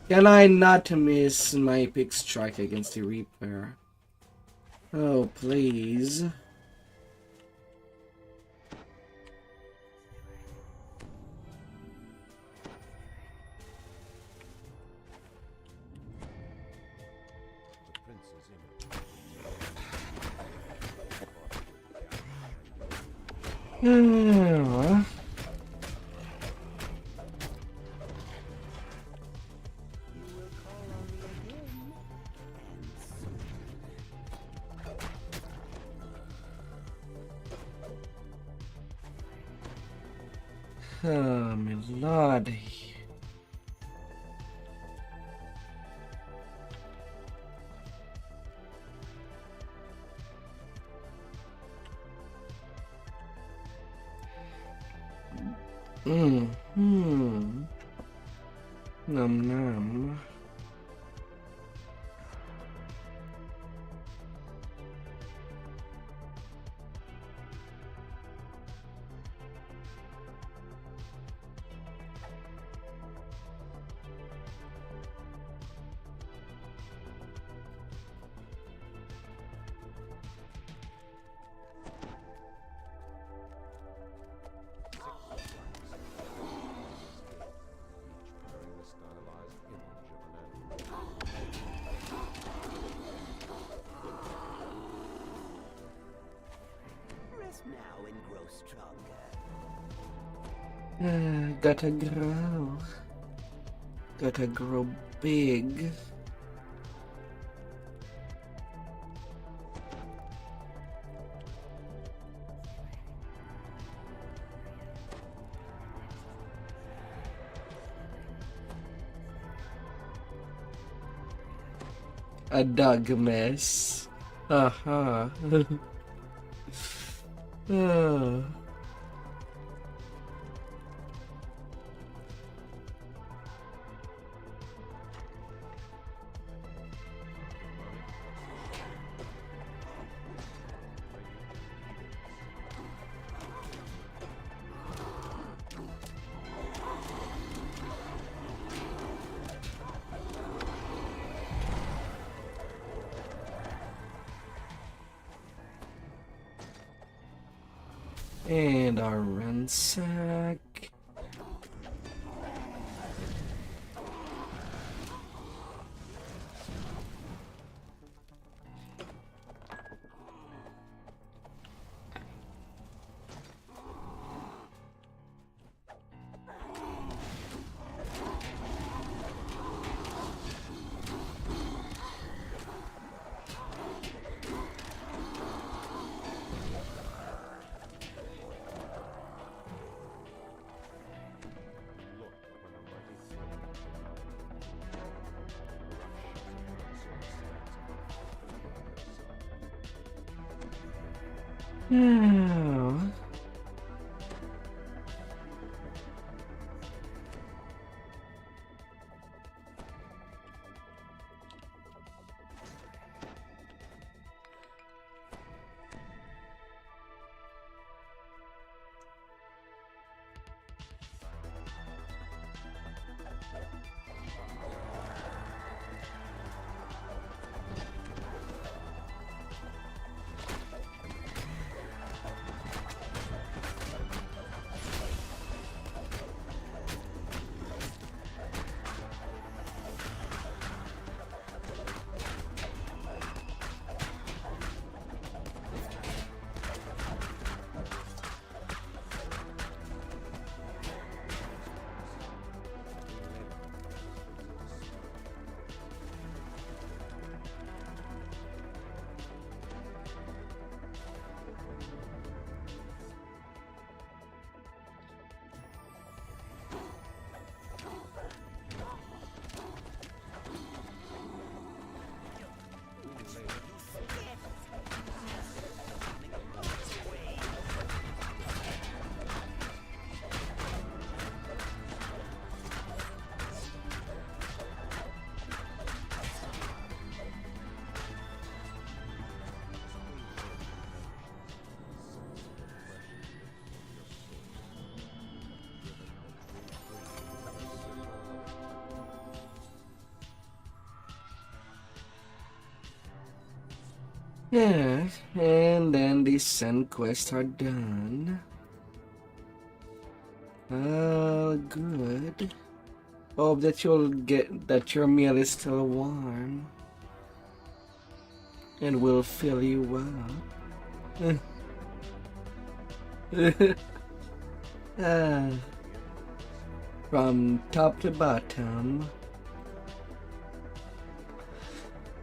Can I not miss my epic strike against the Reaper? Oh, please. Oh, my lord. Nom nom. Rest now and grow stronger. Gotta grow. Gotta grow big. a dog mess. Uh-huh. Oh. And our ransack. Oh. Yeah, and then the send quests are done. Good. Hope that your meal is still warm and will fill you up. Ah, from top to bottom.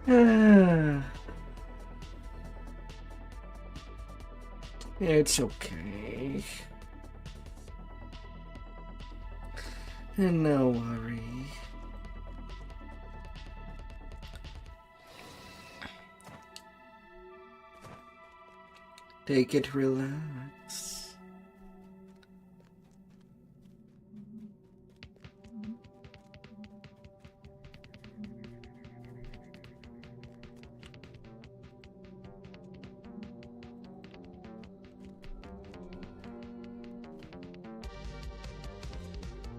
Ah. It's okay. And no worry. Take it relax.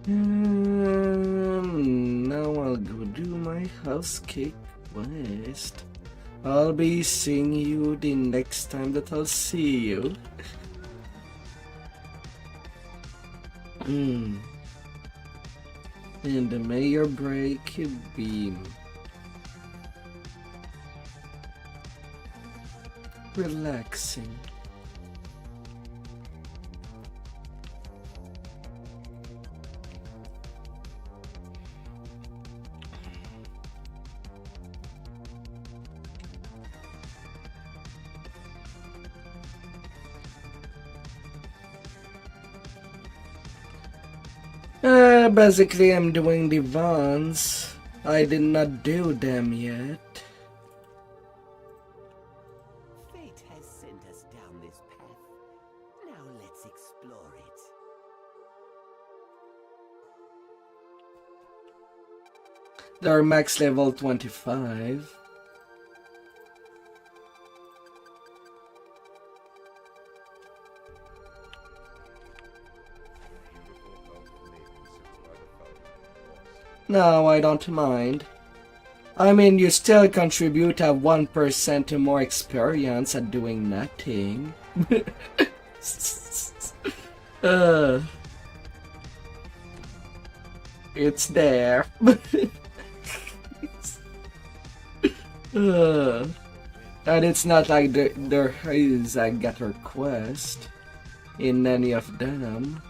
Now I'll go do my house cake quest. I'll be seeing you the next time that I'll see you. And may your break be relaxing. Basically I'm doing the Vans. I did not do them yet. They're max level 25. No, I don't mind. I mean, you still contribute at 1% to more experience at doing nothing. It's there. And it's not like there is a getter quest in any of them.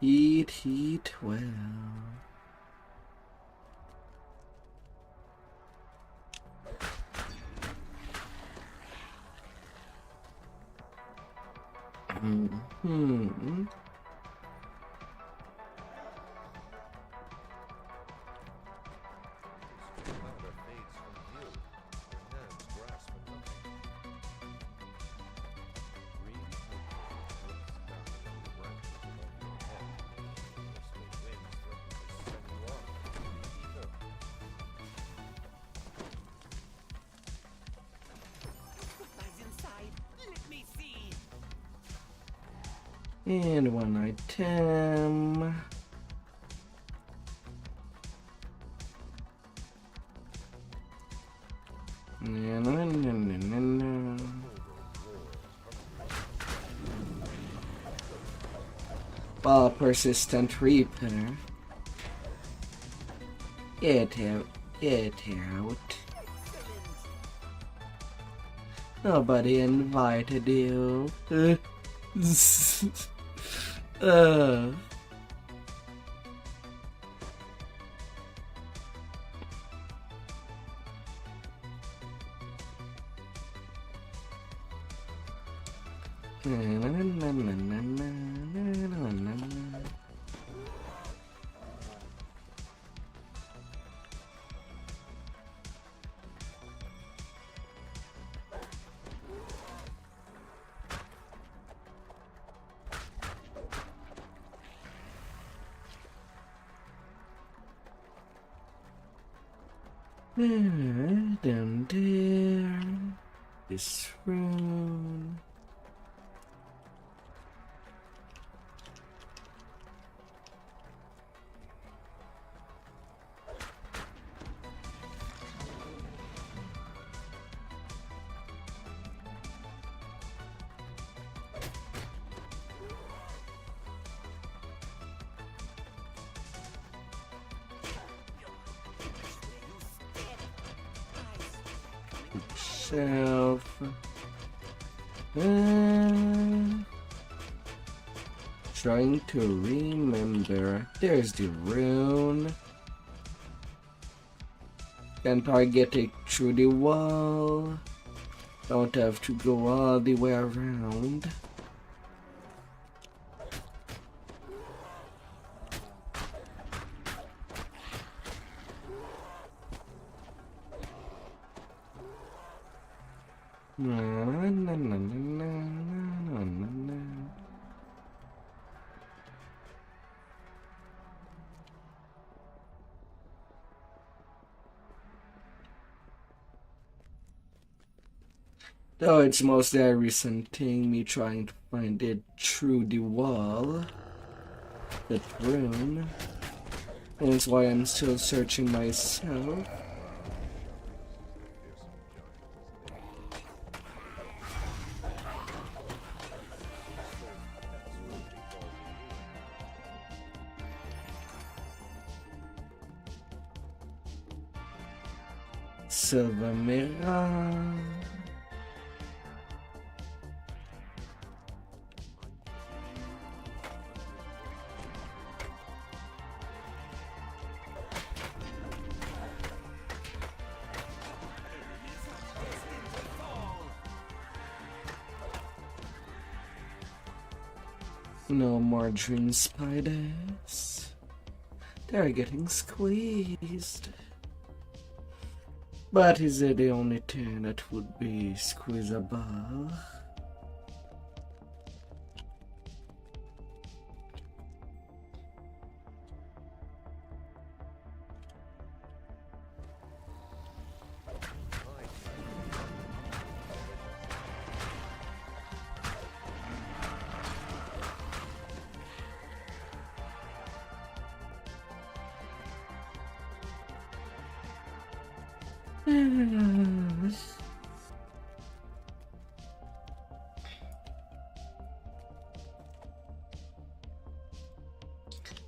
Eat well. Mm-hmm. And one item. Well, persistent repair. Get out. Get out. Nobody invited you. Down there, this room. Shelf. Trying to remember. There's the rune. Can target it through the wall. Don't have to go all the way around. Though it's mostly a recent thing, me trying to find it through the wall. That rune. And that's why I'm still searching myself. Silver mirror. No more dream spiders. They're getting squeezed. But is it the only thing that would be squeezable?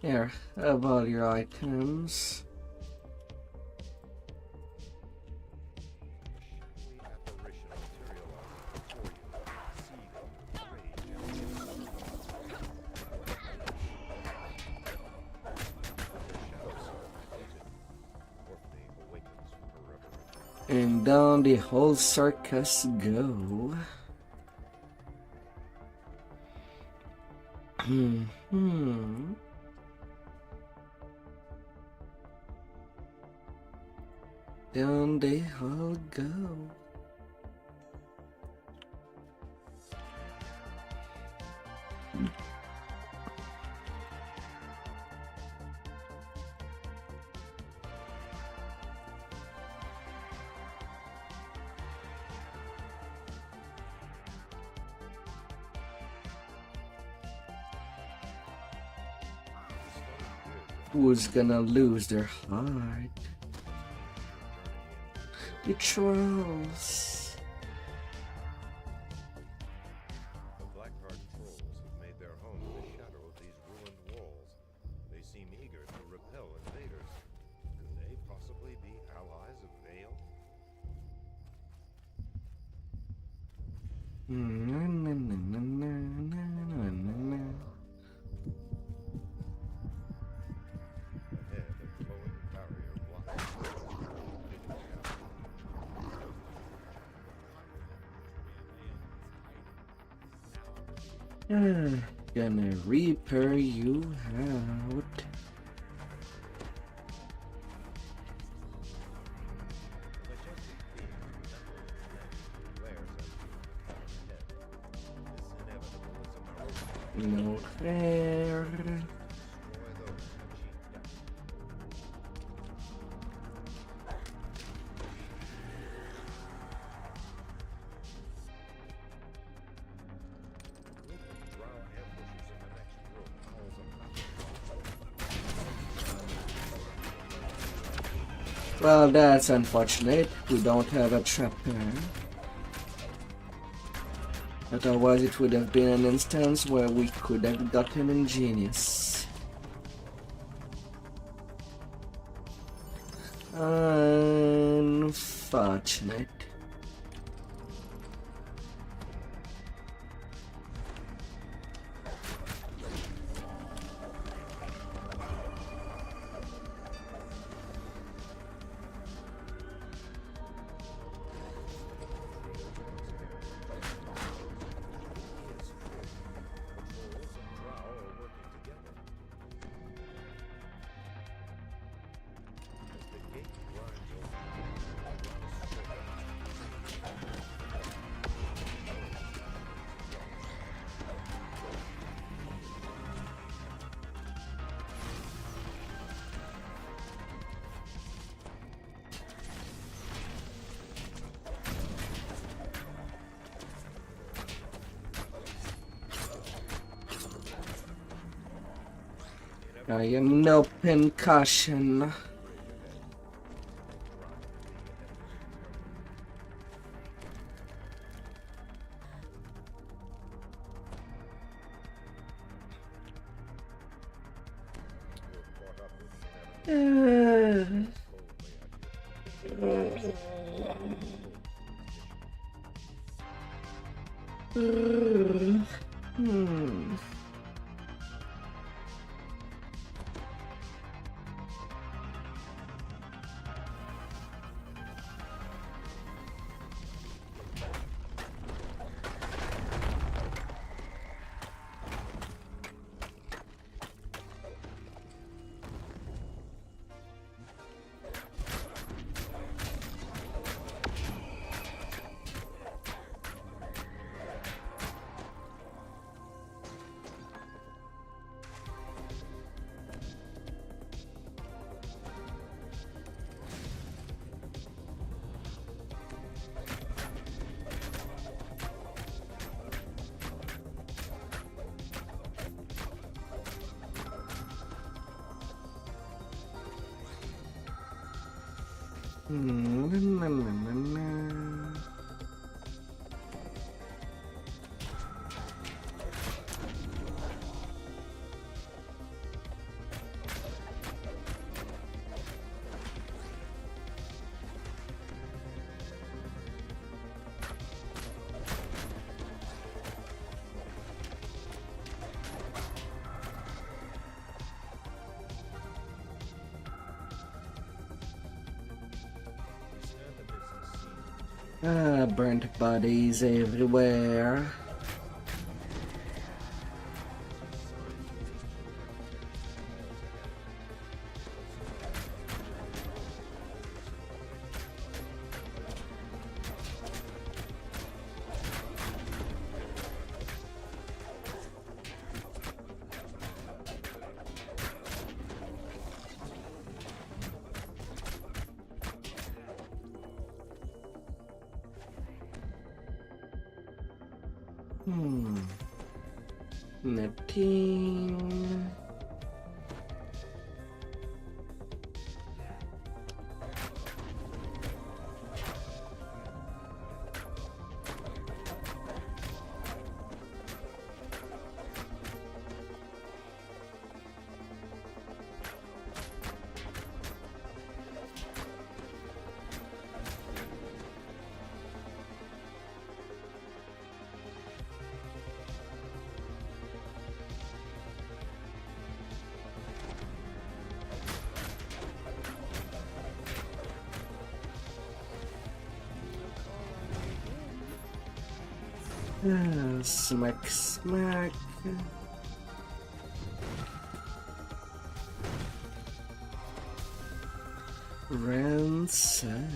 Here, have all your items. And down the whole circus go. Down they all go. Who's gonna lose their heart? The trolls. The black-heart trolls have made their home in the shadow of these ruined walls. They seem eager to repel invaders. Could they possibly be allies of Vale? Ahead, a glowing barrier blocks Gonna reaper you out. No fair. Well, that's unfortunate. We don't have a trapper. Otherwise, it would have been an instance where we could have gotten ingenious. Unfortunate. I am no pincushion. Na, na, na, na. Burnt bodies everywhere. Nothing. Smack, smack. Ransom.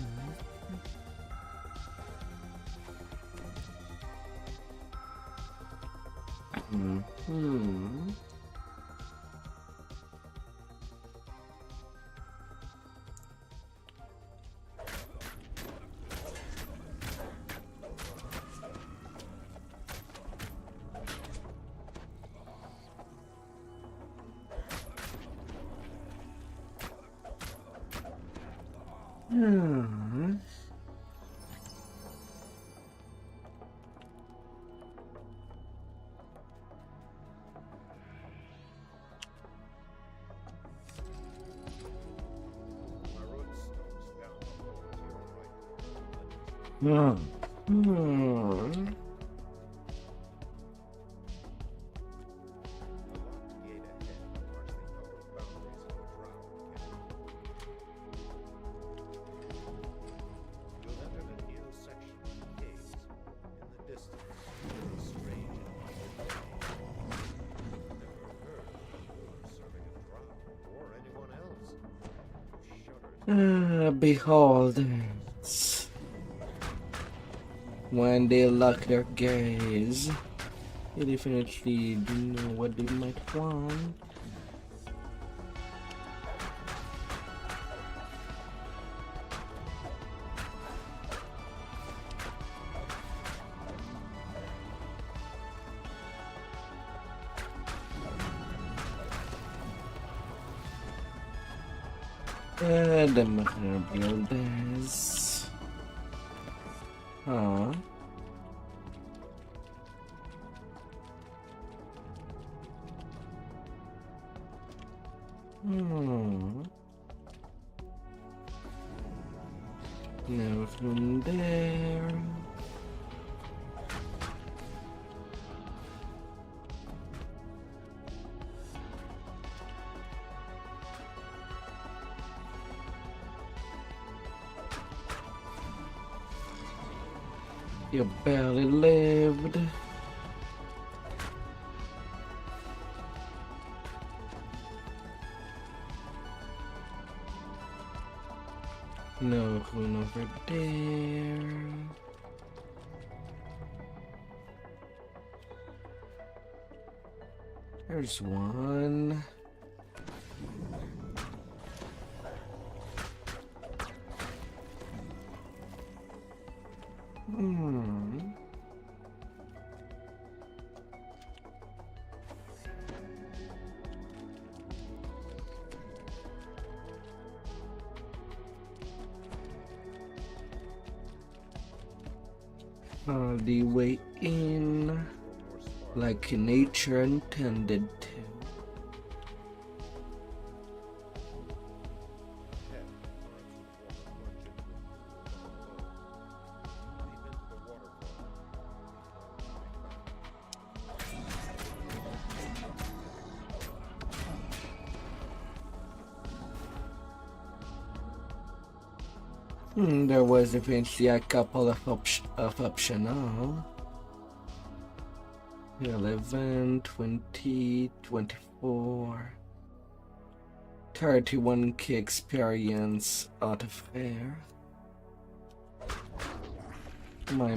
Behold it. When they lock their gaze, they definitely do know what they might want. The material builders. Huh? No from there. You barely lived. No one over there. There's one. all the way in, like nature intended to. There was eventually a couple of optional. 11, 20, 24, 31k experience out of there. My.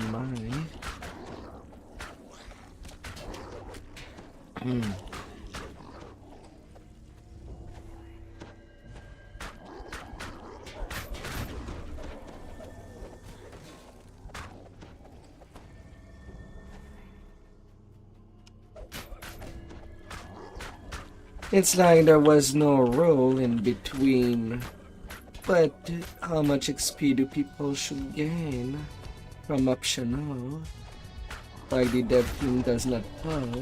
It's like there was no rule in between, but how much XP do people should gain from optional? Like the dev team does not know.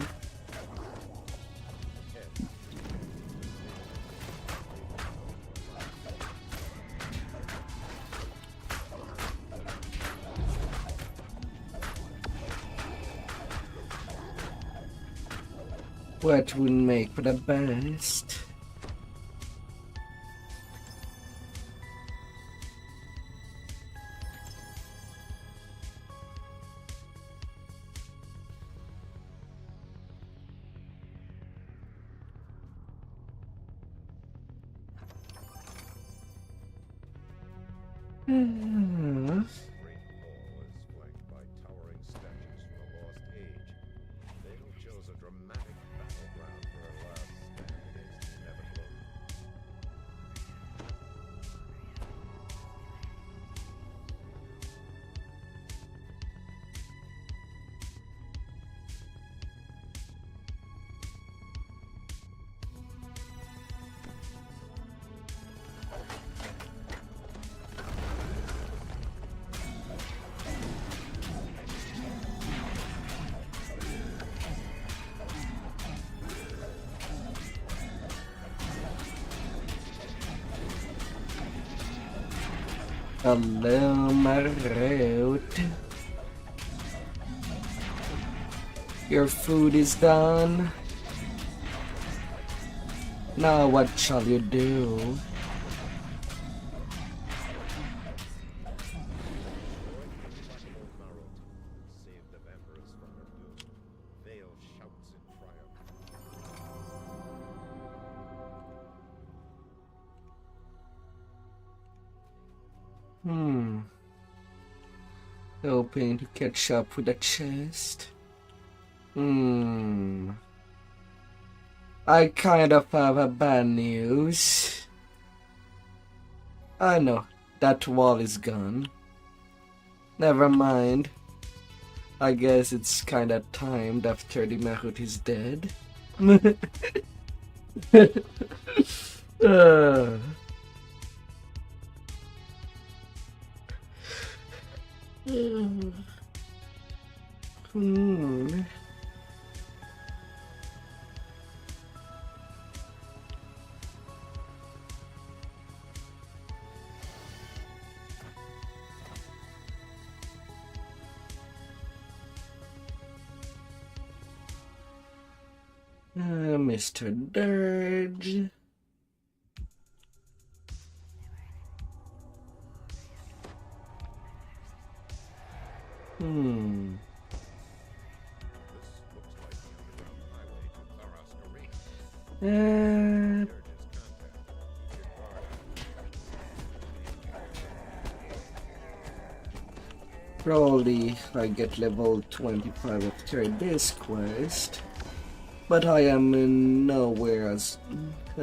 What would make for the best? Hello, my route. Your food is done. Now what shall you do? Hoping to catch up with the chest. I kind of have a bad news. I know, that wall is gone. Never mind. I guess it's kinda timed after the Mahut is dead. Mr. Dirge. Probably I get level 25 after this quest, but I am nowhere as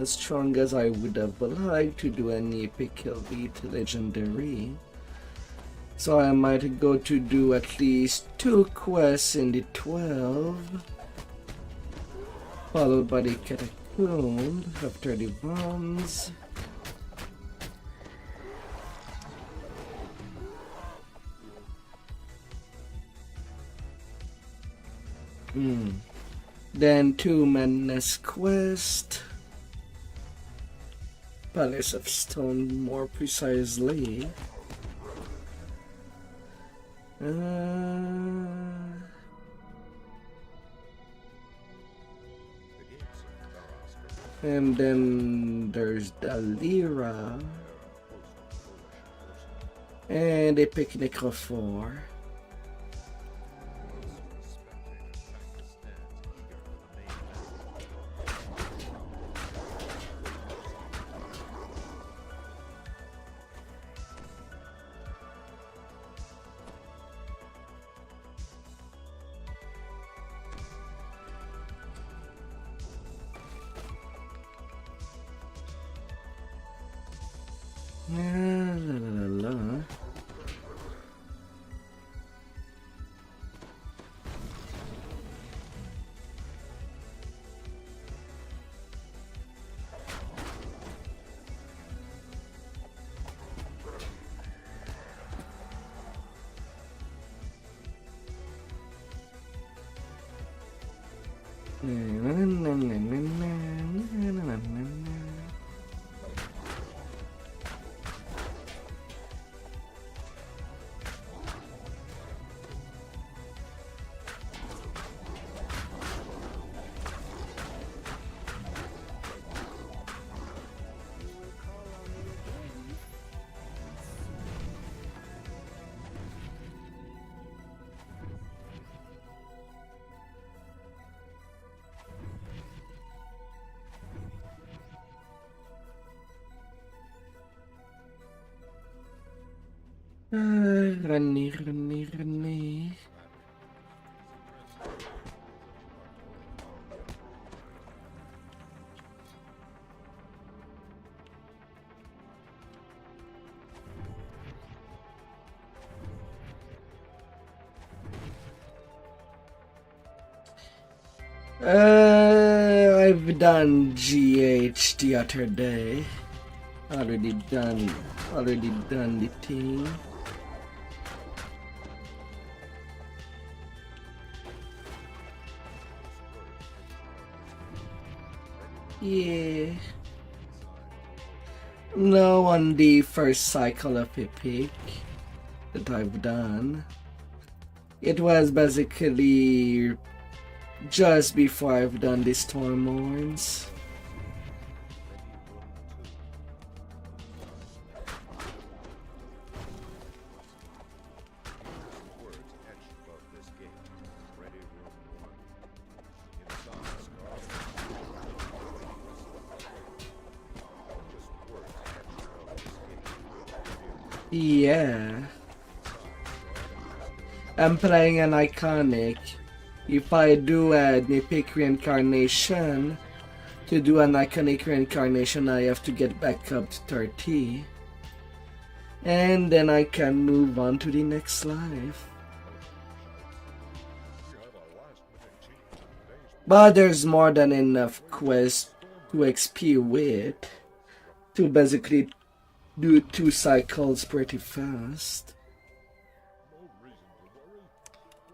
strong as I would have liked to do any epic elite legendary. So I might go to do at least 2 quests in the 12, followed by the catacomb after the bombs. Then 2 Madness Quest. Palace of Stone, more precisely. And then there's the Lyra. And a Picnic of 4. La. Run. I've done GH the other day. Already done the thing. Yeah. No, on the first cycle of Epic that I've done. It was basically just before I've done the Stormhorns. Yeah. I'm playing an iconic. If I do an epic reincarnation, to do an iconic reincarnation I have to get back up to 30. And then I can move on to the next life. But there's more than enough quests to XP with to basically do 2 cycles pretty fast. No reason to worry.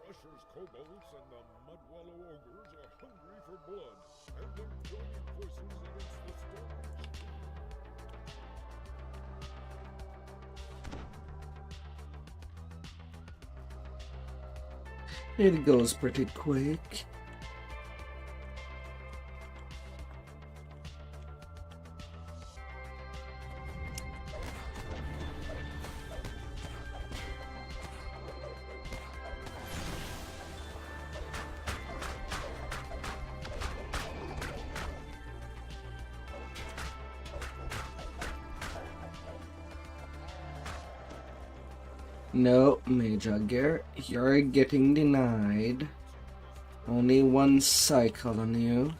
Russia's kobolds and the Mudwallow ogres are hungry for blood, and they're joining forces against the storm. It goes pretty quick. No, Major Gear, you're getting denied. Only 1 cycle on you.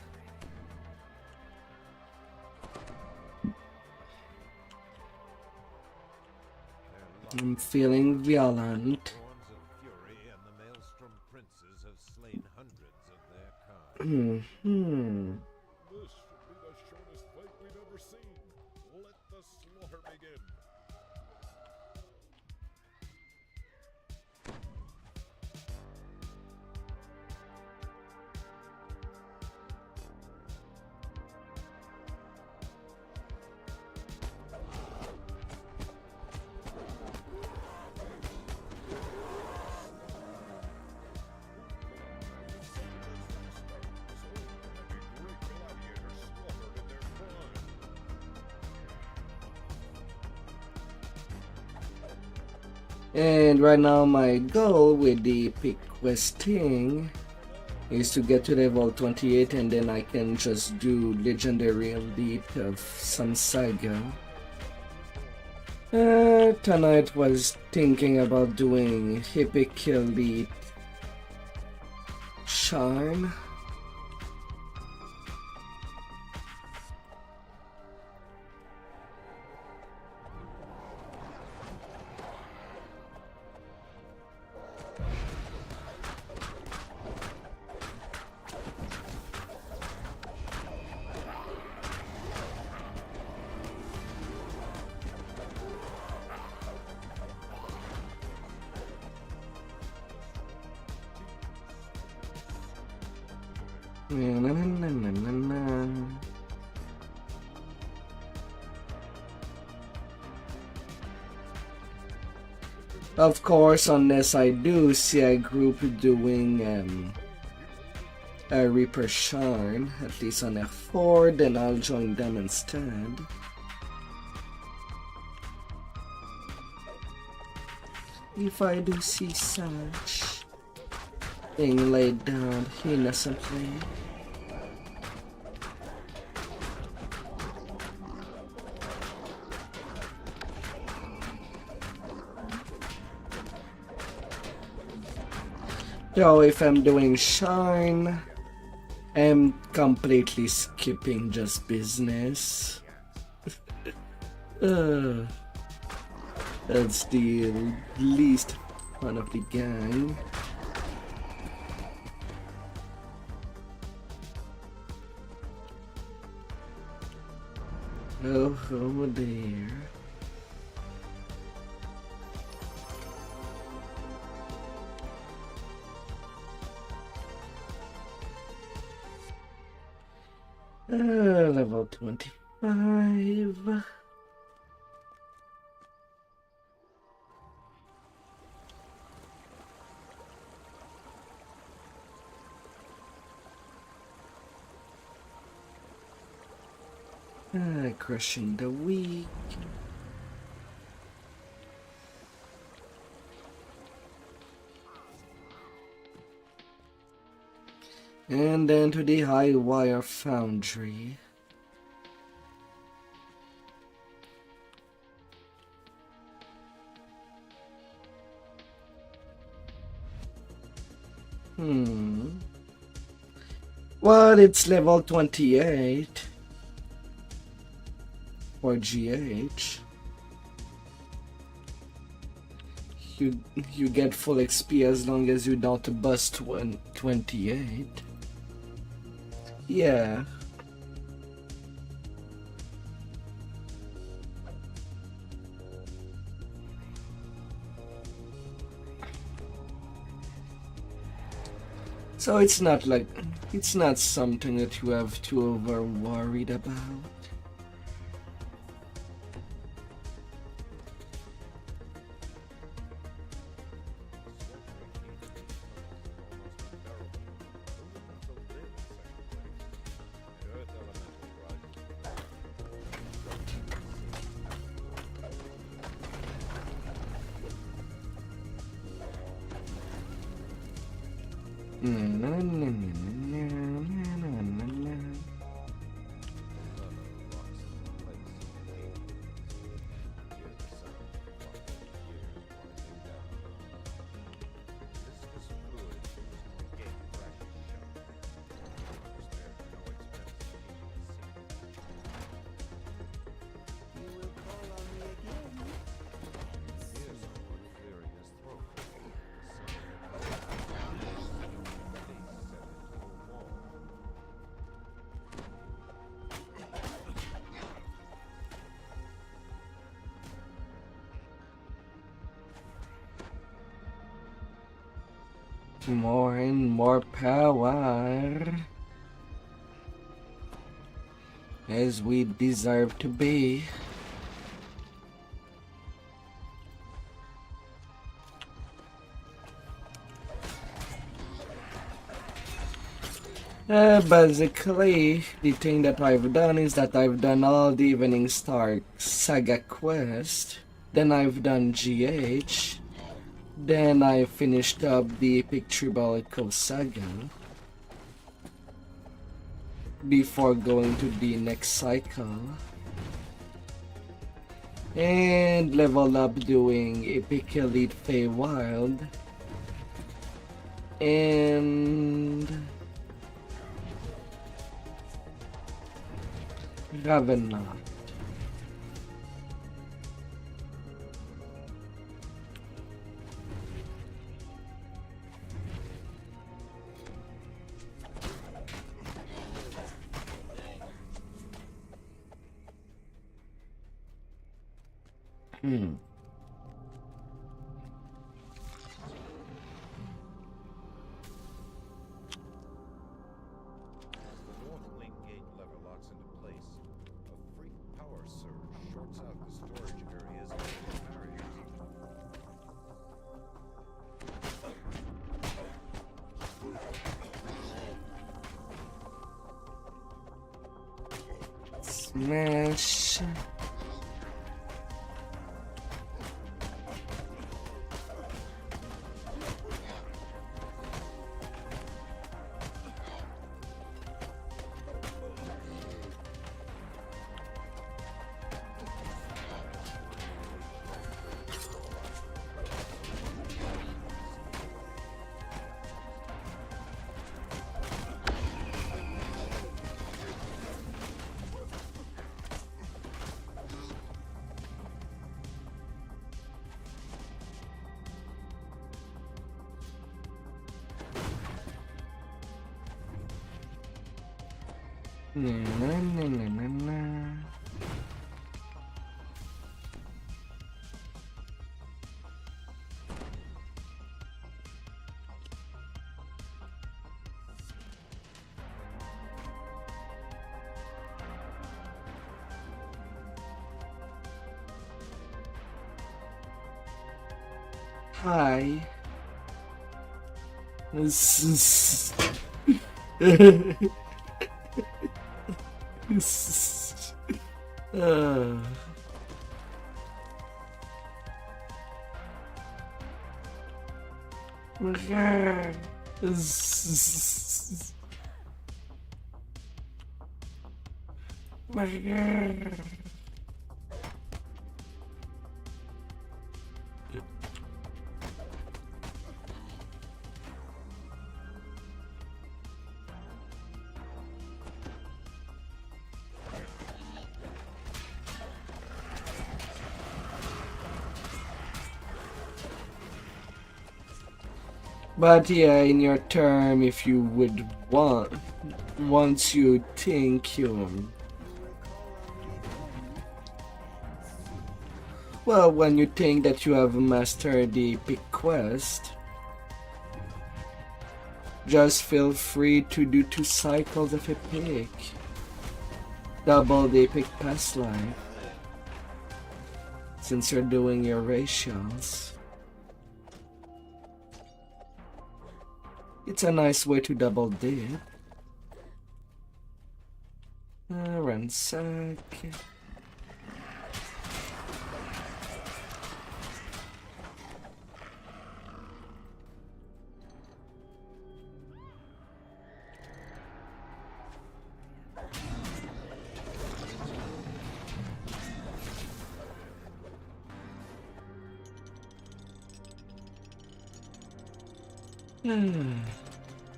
I'm feeling violent. Horns of fury and the Maelstrom princes have slain hundreds of their kind. This should be the shortest fight we've ever seen. Let the slaughter begin. And right now my goal with the epic questing is to get to level 28, and then I can just do legendary elite of some saga. Tonight was thinking about doing epic elite Sharn. Of course, unless I do see a group doing a Reaper Sharn, at least on F4, then I'll join them instead. If I do see such being laid down innocently. So if I'm doing Shine, I'm completely skipping just business. That's the least fun of the gang. Oh, over there. Level 25. Crushing the weak. And then to the high wire foundry. Well, it's level 28 for GH. You get full XP as long as you don't bust 28. Yeah. So it's not something that you have to over worried about. More and more power, as we deserve to be. Basically, the thing that I've done is that I've done all the Evening Star Saga quest, then I've done GH, Then I finished up the Epic Tribalico Saga before going to the next cycle and leveled up doing Epic Elite Feywild and Ravenloft. As the north link gate lever locks into place, a freak power surge shorts out the storage areas of the barriers. Smash. Na. Hi. uh. But yeah, in your term, if you would want, once you think well, when you think that you have mastered the epic quest, just feel free to do 2 cycles of epic. Double the epic past life, since you're doing your ratios. It's a nice way to double dip. Ransack.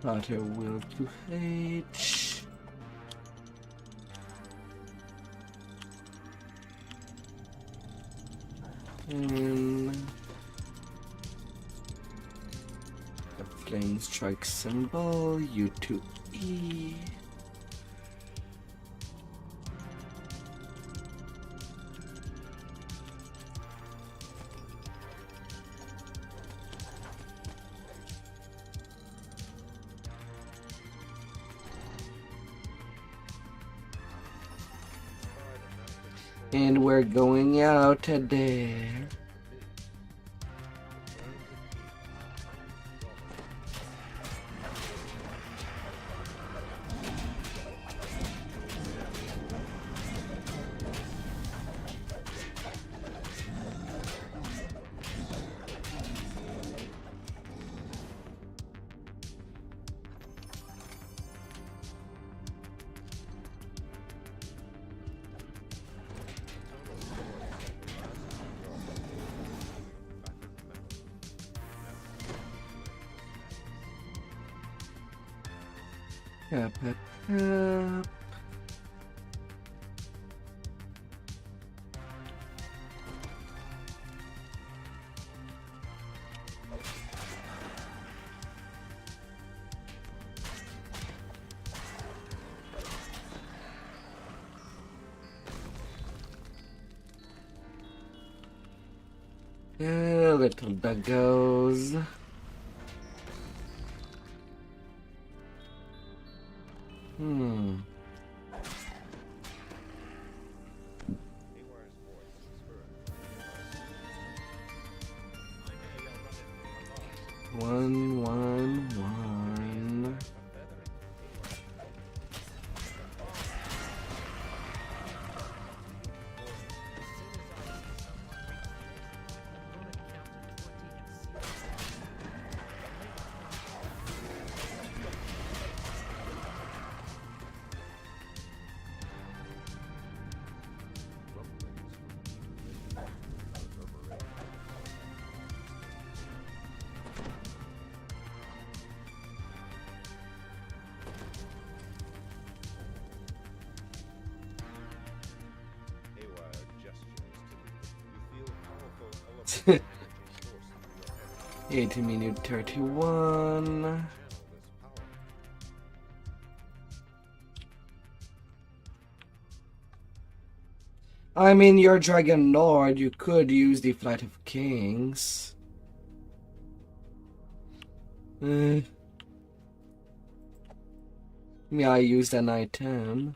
Utter will to H. And the flame strike symbol, U to E. And we're going out there. Tap, tap, tap. Yeah, little duggos. Hmm. One. Haywire gestures to you. You feel powerful 18 minute 31. I mean, you're Dragon Lord, you could use the Flight of Kings. May I use an item?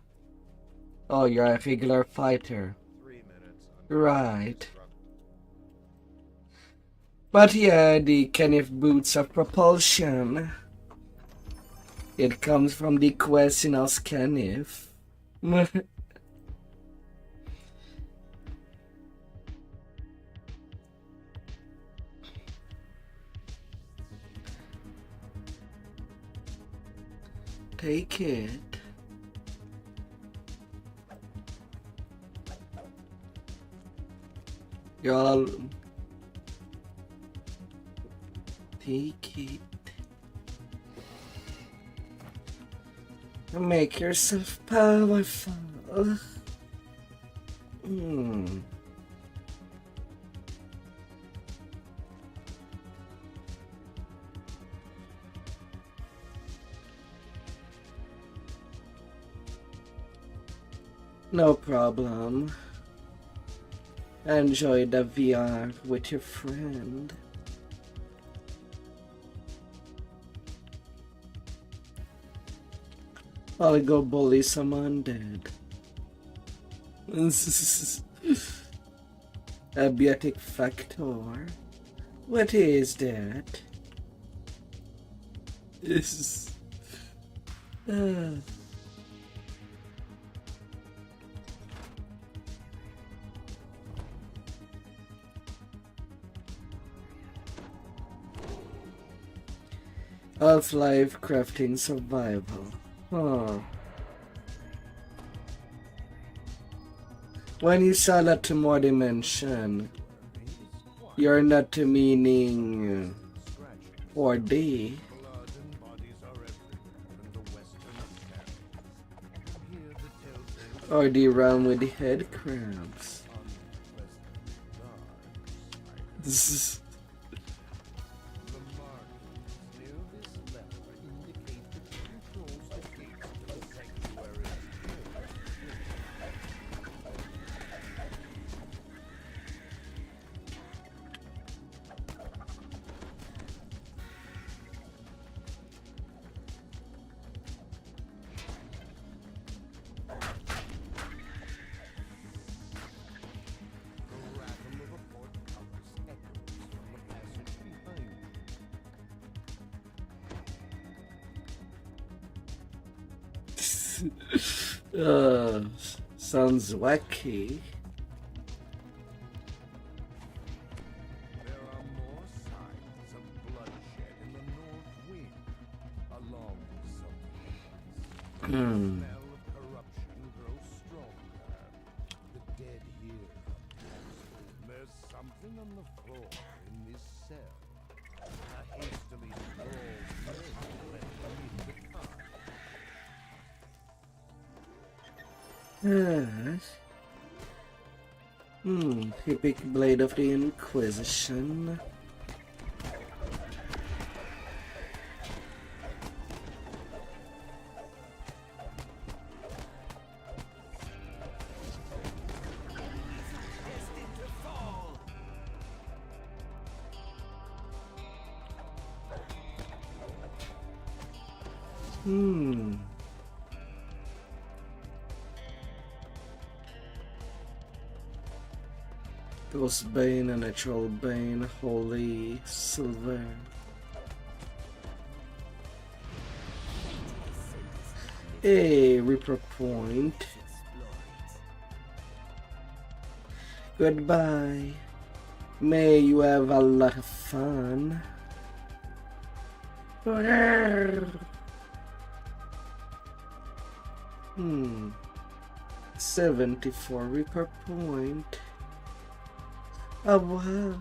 Oh, you're a regular fighter. 3 minutes. Right. But yeah, the Kenneth Boots of Propulsion. It comes from the quest in Us Kenneth. Take it. Y'all take it. Make yourself powerful. No problem. Enjoy the VR with your friend. I'll go bully some undead. Abiotic factor. What is that? This is. Half-Life Crafting Survival. Huh. When you saw that to more dimension, you're not meaning 4D. Or the realm with the head crabs. This is. Sounds wacky. There are more signs of bloodshed in the north wing, along with some the smell of corruption grows stronger. The dead here. There's something on the floor in this cell. A hastily scrawled note left beneath the card. Epic Blade of the Inquisition. Destined to fall. Ghost Bane, a Natural Bane, Holy Silver. A Reaper Point. Exploit. Goodbye. May you have a lot of fun. 74 Reaper Point. Oh wow.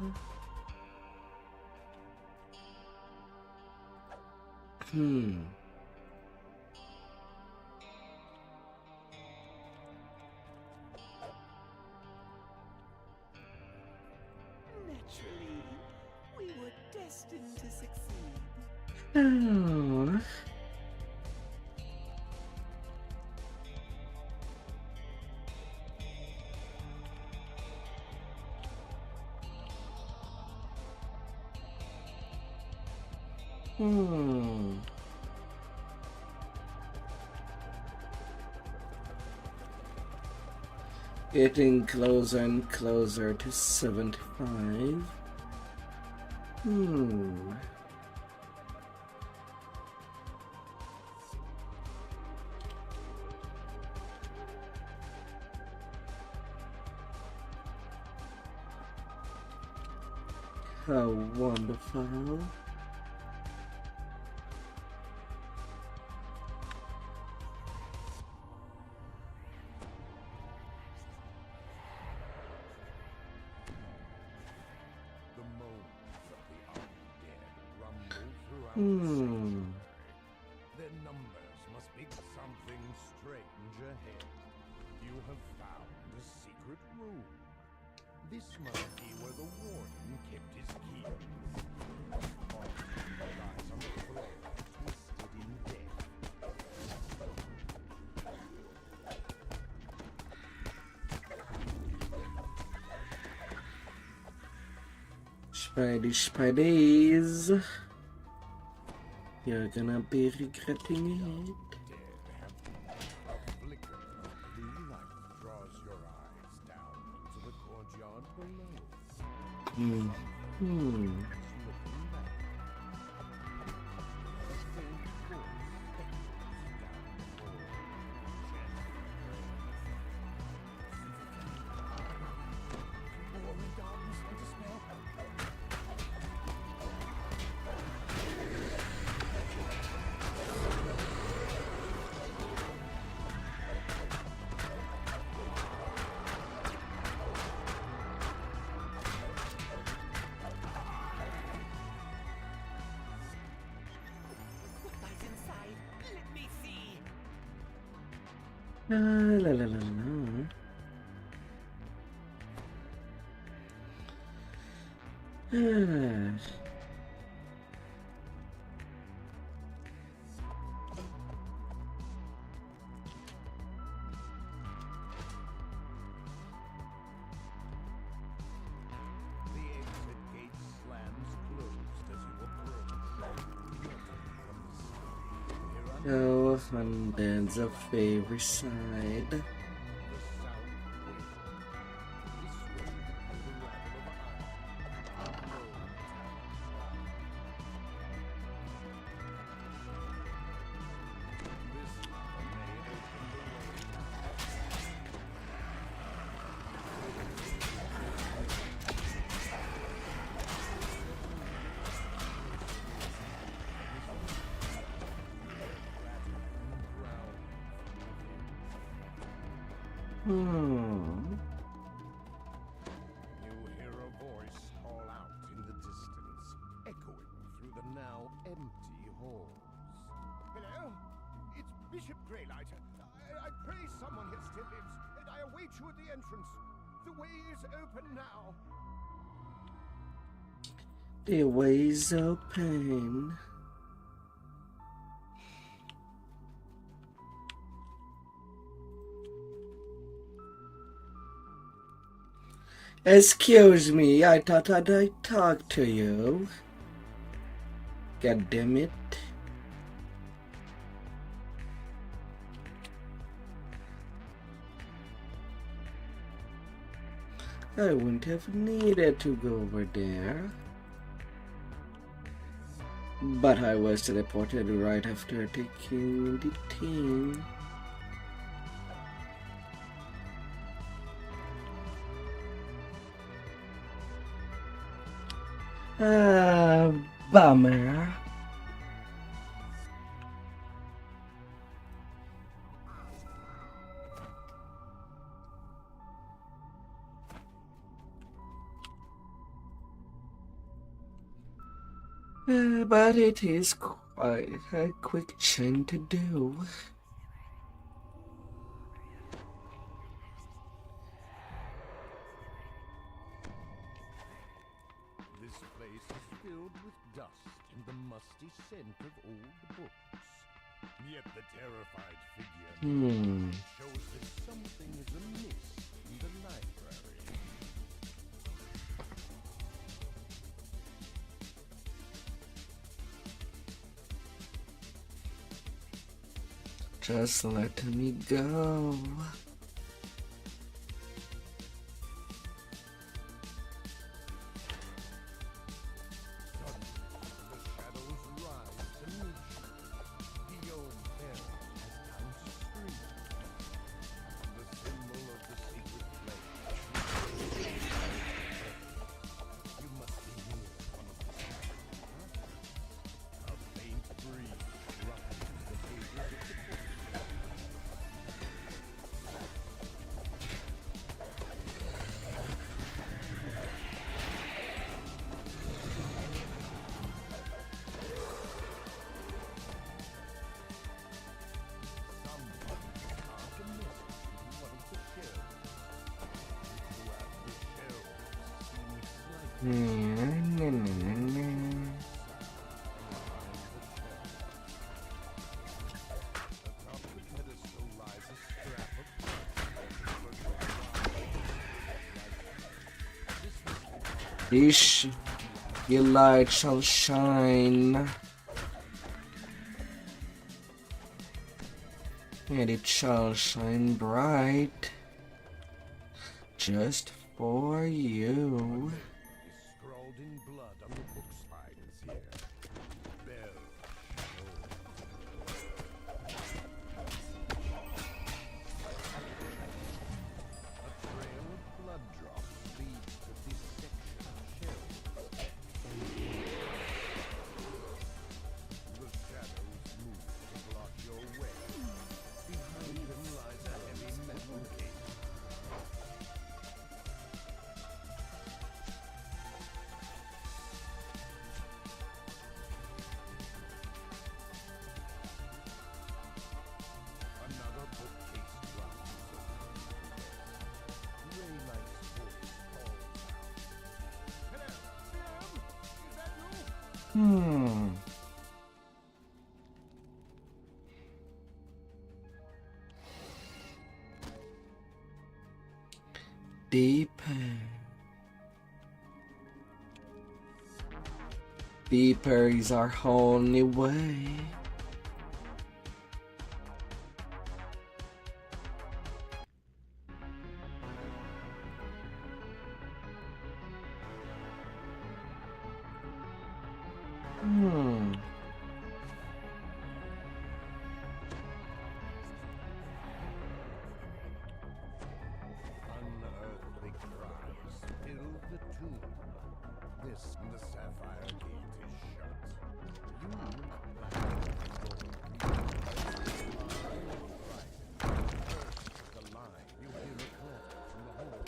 Naturally, we were destined to succeed. Oh. Getting closer and closer to 75. How wonderful. The moans of the undead rumble throughout Their numbers must be something strange ahead. You have found a secret room. This must be where the warden kept his keys. Lies on the floor, twisted in death. Spideys. You're gonna be regretting it. A flicker of blue light draws your eyes down into the courtyard below. Looking back. A faint voice echoes down the hall, chanting. Darkness and despair. What lies inside? Let me see. La la la la. The exit gate slams closed as you approach. Oh, and there's a favorite side. The south wind. This way, the rattle of iron. Low This may open the way. You hear a voice call out in the distance, echoing through the now empty halls. Hello? It's Bishop Greylight. I pray someone here still lives. toward the entrance. The way is open now. The way's open. Excuse me, I thought I'd talk to you. God damn it. I wouldn't have needed to go over there. But I was teleported right after taking the thing. Bummer. But it is quite a quick thing to do. This place is filled with dust and the musty scent of old books. Yet the terrified figure shows that something is amiss in the library. Just let me go. Your light shall shine, and it shall shine bright just for you. Is scrawled in blood on the book spines here. Bell. A trail of blood drops leads to this section of shells. The shadows move to block your way. Behind them lies a heavy metal gate. Another bookcase drops. Ray-Light's voice calls out. Hello? Is that you? Deeper. Deeper is our only way. Unearthly cries fill the tomb. This and the sapphire gate is shut. You First, the line you hear a call from the hallway.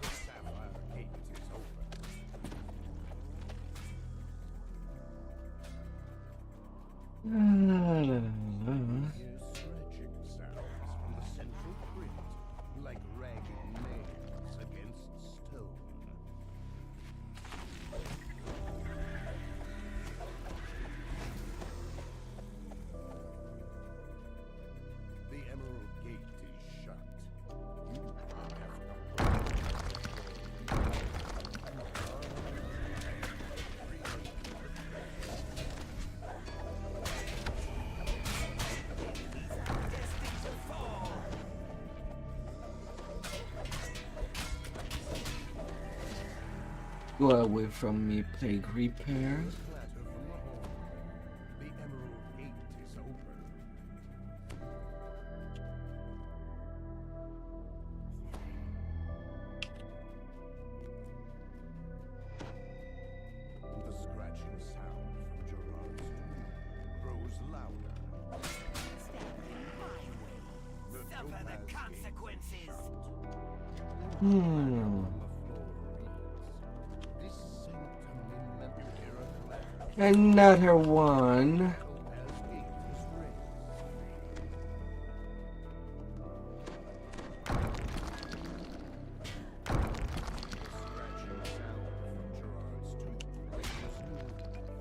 The sapphire gate is open. Hear scratching sounds from the central crypt, like Go away from me, plague repair. Clatter from the hall. The Emerald Gate is open. The scratching sound from Gerard's tomb grows louder. Stand in my way. Suffer the consequences. Hmm. On the floor reads, "This sanctum in memory of clatter. Another one. Topaz Gate is raised." Scratching sound from Gerard's tomb brings new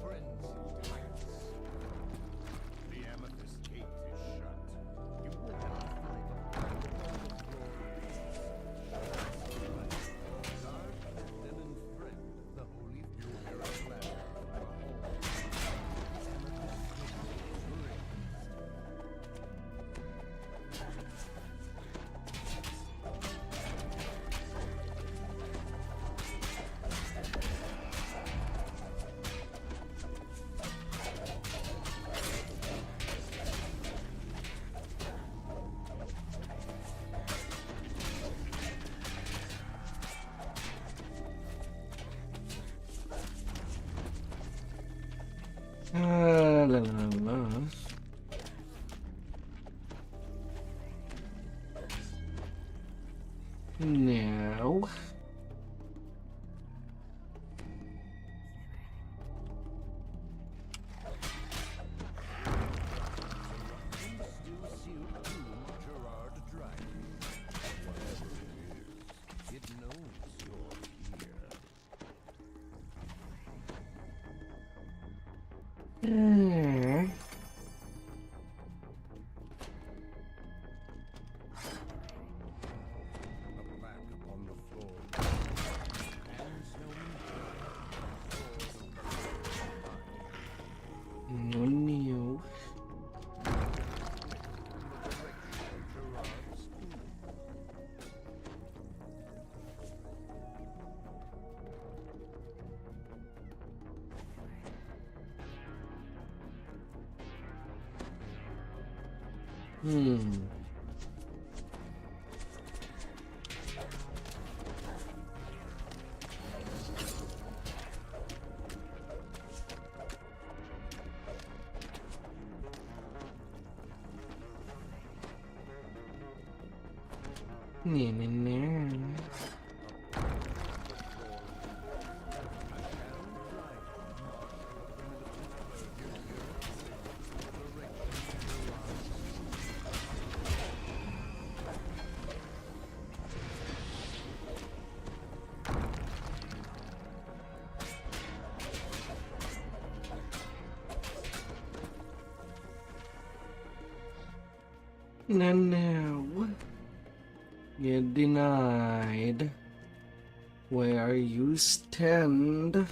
frenzied heights. The amethyst gate is shut. You will have to find a path on the floor. Guard, captain, and friend of the holy you hear a clatter from the hall. The amethyst gate is raised. La, la, la. Now. Still sealed tomb of Gerard Dragon. Whatever it is, it knows you're here. A plaque upon the floor. Anselm Gerard, No new. Gerard's tomb. Hmm. No. You're denied. Where you stand.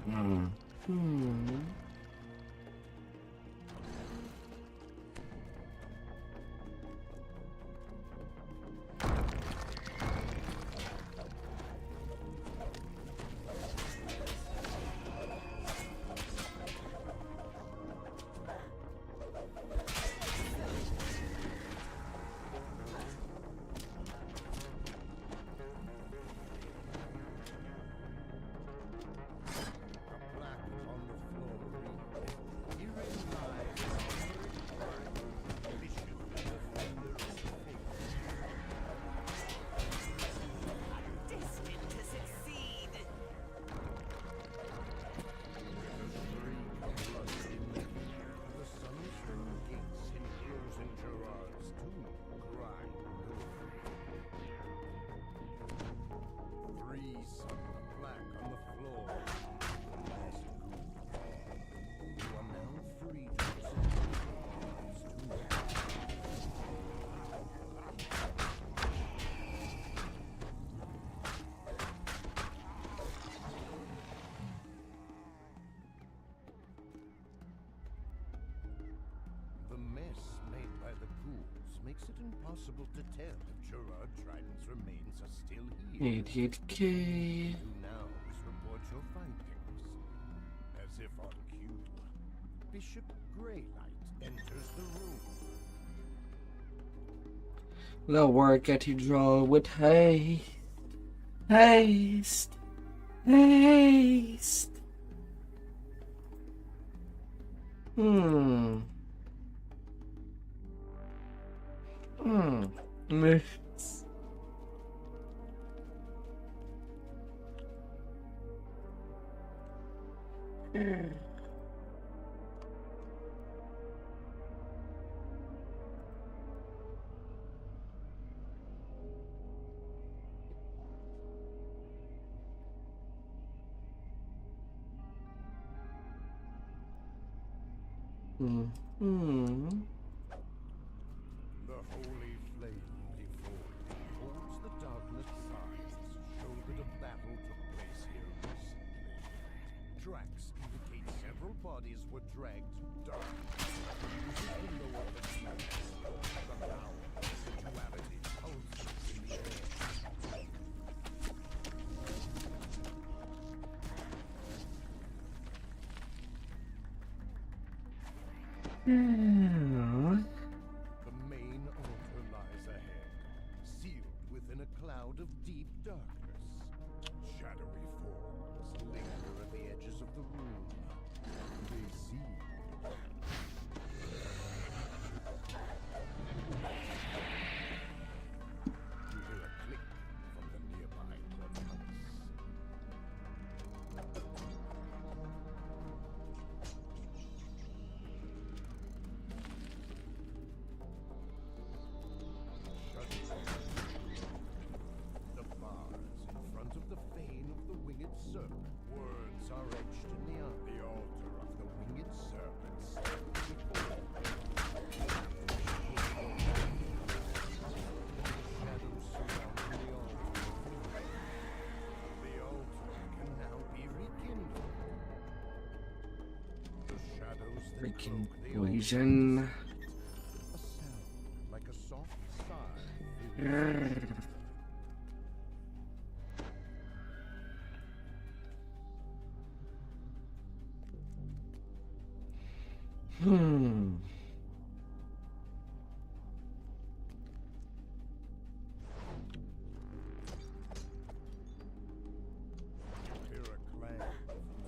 Hmm. A plaque upon the floor impossible to tell if Gerard Trident's remains are still here. 88k. You now must report your findings. As if on cue, Bishop Greylight enters the room. Lower cathedral with haste. Haste. Haste. Miss. The holy flame before you holds the darkness signs, show that a battle took place here recently. Tracks indicate several bodies were dragged to dark. Using the lower fatigue, the power of duality pulses in the air. The main altar lies ahead, sealed within a cloud of deep darkness. Shadowy forms linger at the edges of the room. They see. You hear a click from the nearby portcullis. The bars in front of the fane of the winged serpent. Words are etched in the altar of the winged serpent stands before you. Shadows surrounding the altar. The altar can now be rekindled. The shadows that Freaking cloak the altar. poison. A sound like a soft sigh. Hear a clang from the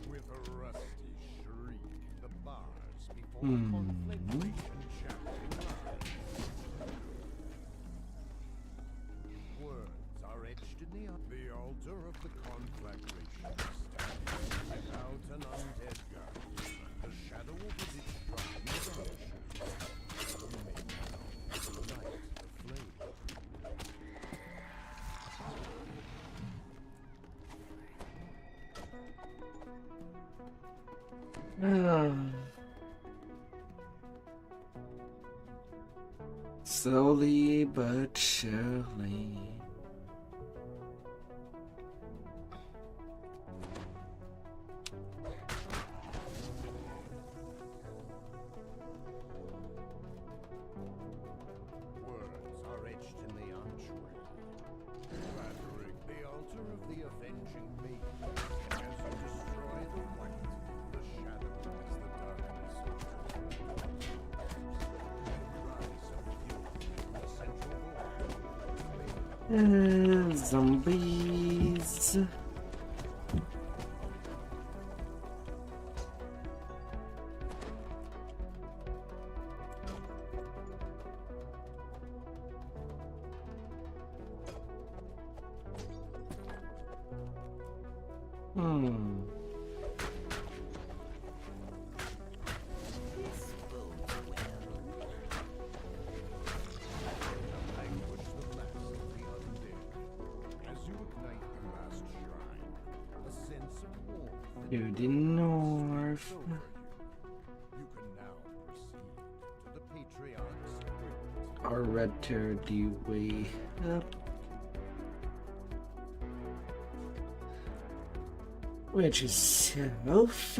with a rusty shriek, the bars before the conflagration chapter rise. Words are etched in the altar of the conflagration stands without an undead god. The shadow over its shrine is unsure. You may now light the flame. Slowly but surely. Words are etched in the entree. Flattering the altar of the avenging maiden. As you destroy the white, the shadow as the darkness rise of you in the central vault. Zombies. This bodes well. Languish the last of the undead. As you ignite the last shrine, a sense of warmth To the north. over you. You can now proceed to the patriarch's crypt. Or rather the way up. Which is south.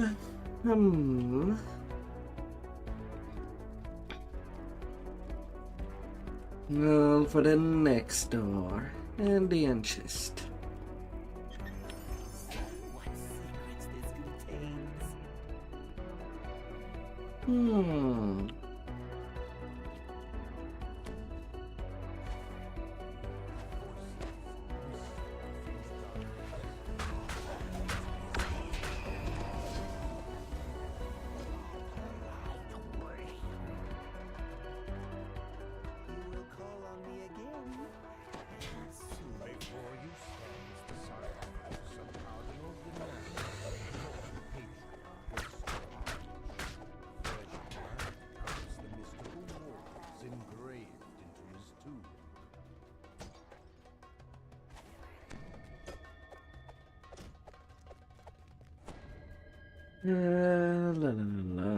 Hmm. Well, for the next door and the end chest. What secrets this contains? Hmm. You will call on me again. Soon. Before you stands the sarcophagus of Cardinal Dynamics, Lord Patriarch of Star. Fresh blood covers the mystical words engraved into his tomb. La la la la.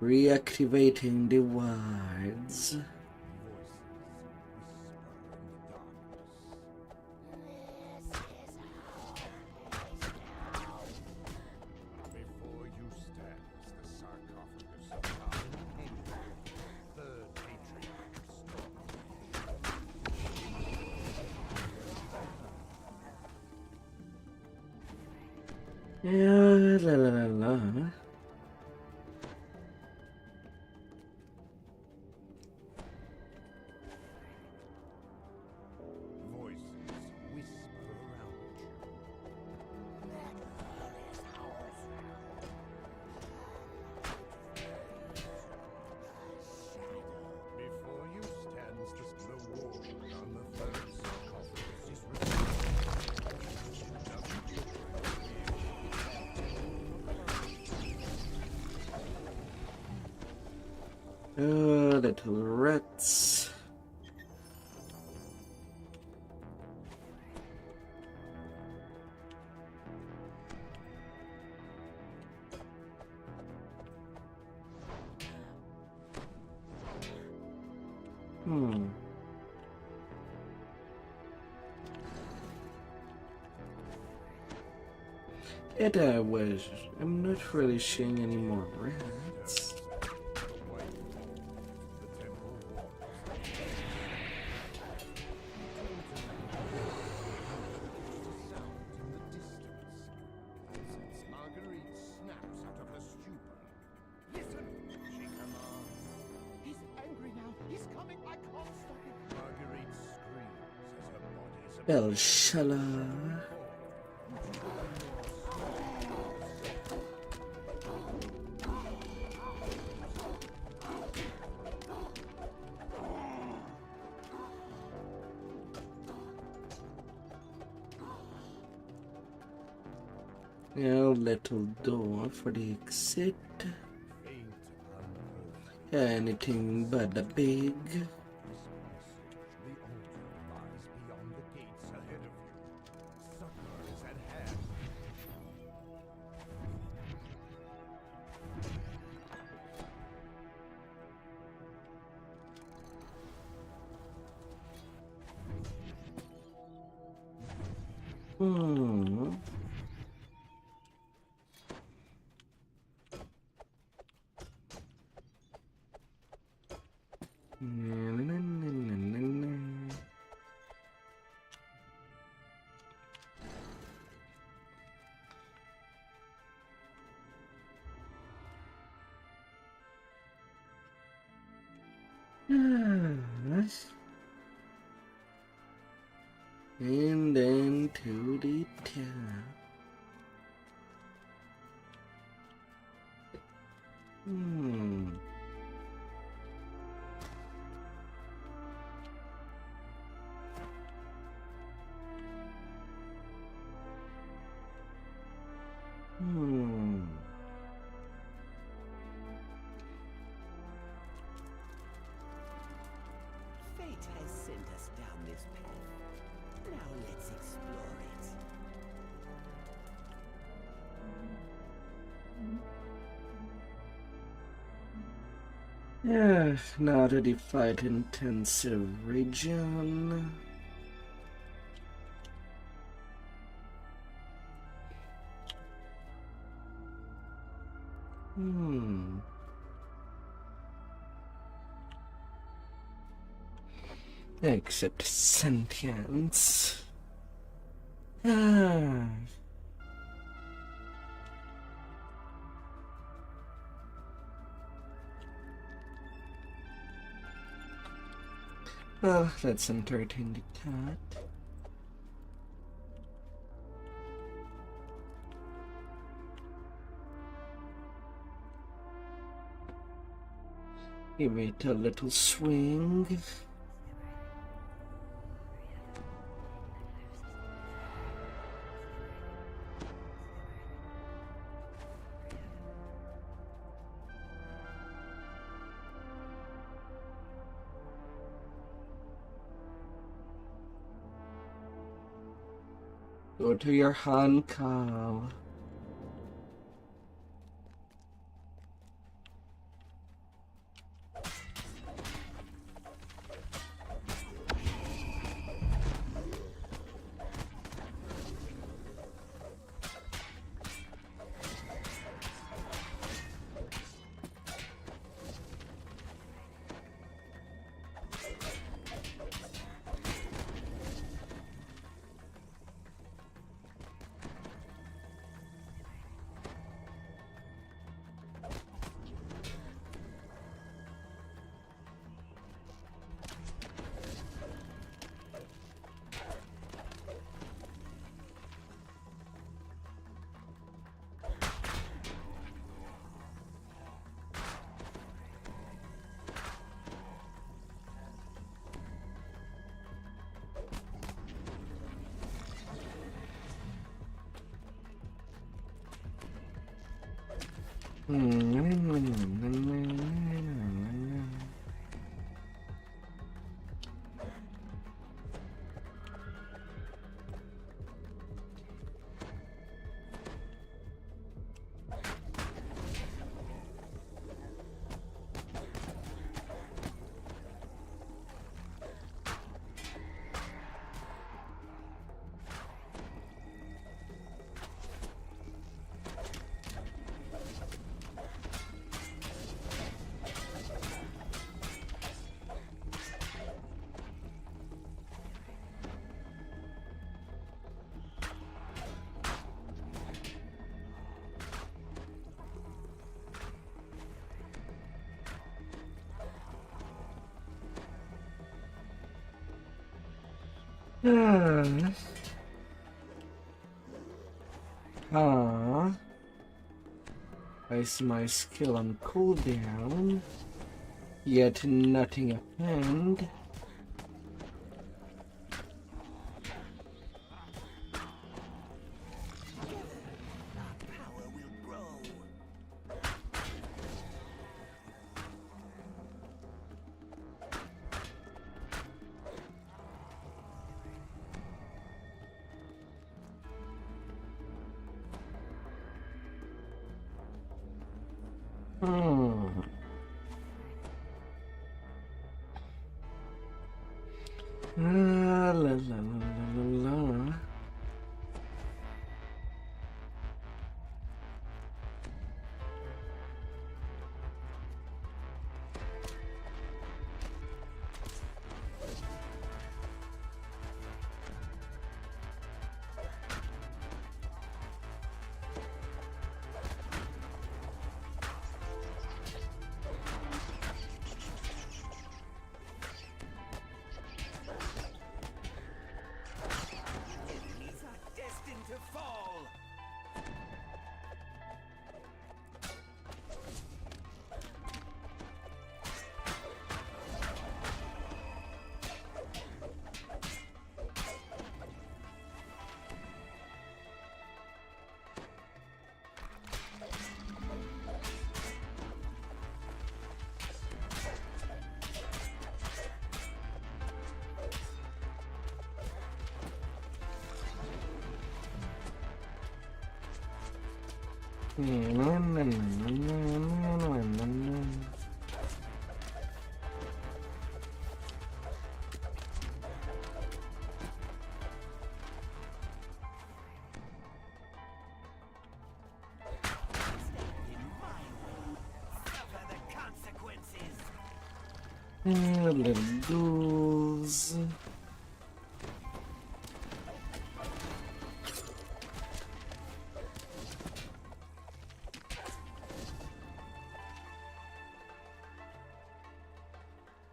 Reactivating the wards. Voices whisper in the darkness. Before you stands the sarcophagus of Cardinal Patriarch, third patriarch of Storm. Yeah, la la la la. Voices whisper around you. Before you stands the ward on the third sarcophagus is Oh, little rats. Hmm. It was. I'm not really seeing any more rats. Marguerite snaps out of her stupor. Listen, she commands. He's angry now. He's coming. I can't stop him. Marguerite screams as her body is Belshala. A little door for the exit. faint unheard. Anything but the big. The altar lies beyond the gates ahead of you. Supper is at hand. Hmm. Na, na, na, na, na, na. Yes. And then to the top. Hmm. Hmm. Fate has sent us down this path. Now let's explore it. Yeah, now to the fight intensive region. Accept sentience. Ah. Well, let's entertain the cat. Give it a little swing. Go to your hand cow. I see my skill on cooldown, yet nothing happened. Power will grow. La la la la la. Enemies are destined to fall. Stand in my way. Little ghouls.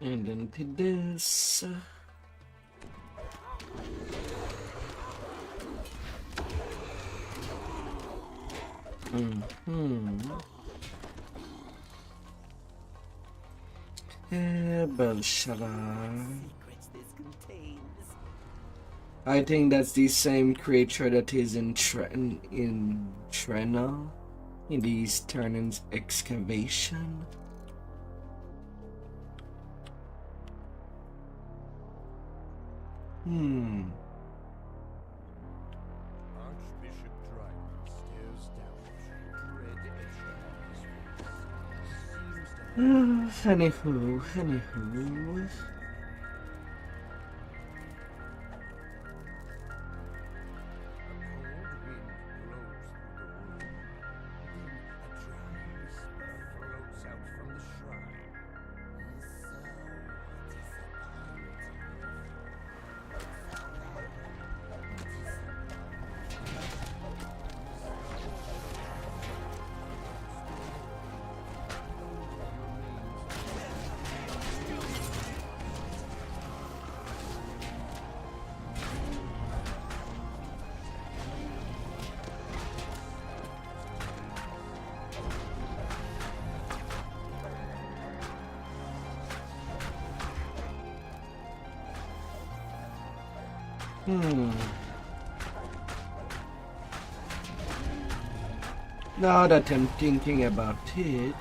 And then to this. Belshazzar. Secrets this contains. I think that's the same creature that is in Trena, in the Eastern excavation. Archbishop Dryden stares down, dread etched on his face. Seems to Anywho. a cold wind blows through the room. Then a dry whisper floats out from the shrine. Now that I'm thinking about it,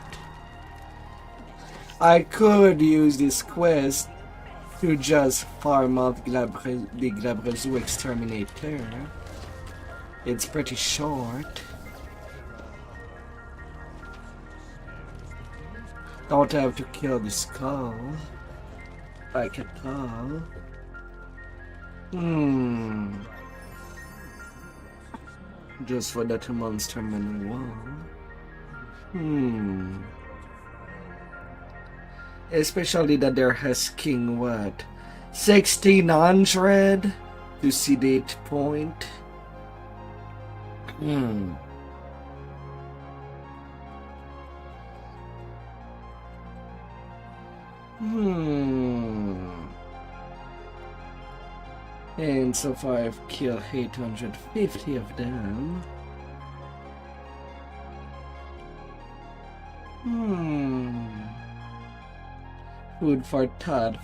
I could use this quest to just farm out the Glabrezu Exterminator. It's pretty short. Don't have to kill the skull. Like at all. Just for that monster manual. Especially that there has king what? 1600 to see the 8 point. And so far I've killed 850 of them. Food for thought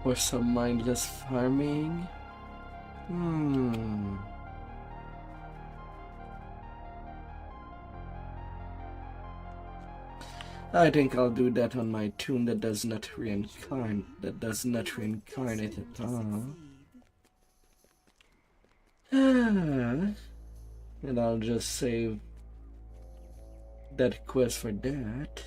for some mindless farming. I think I'll do that on my tomb that does not reincarnate. At all. And I'll just save that quest for that.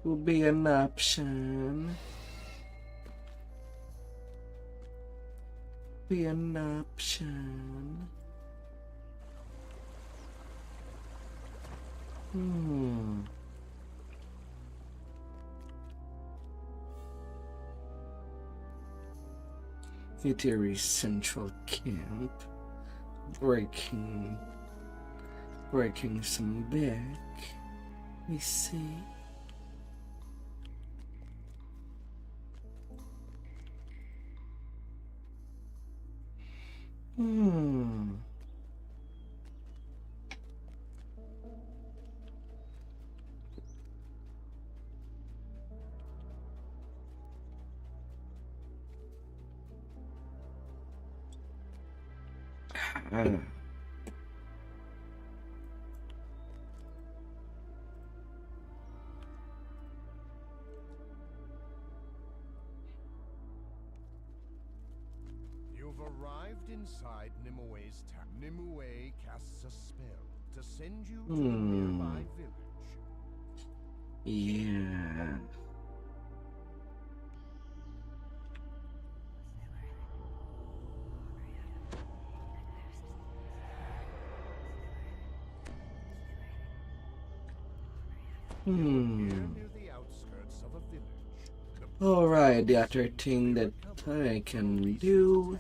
Will be an option. Be an option. Ethery Central Camp. Breaking some back. We see. You've arrived inside Nimue's town. Nimue casts a spell to send you to a nearby village. Yeah. Near the outskirts of a village. Alright, the other thing that I can do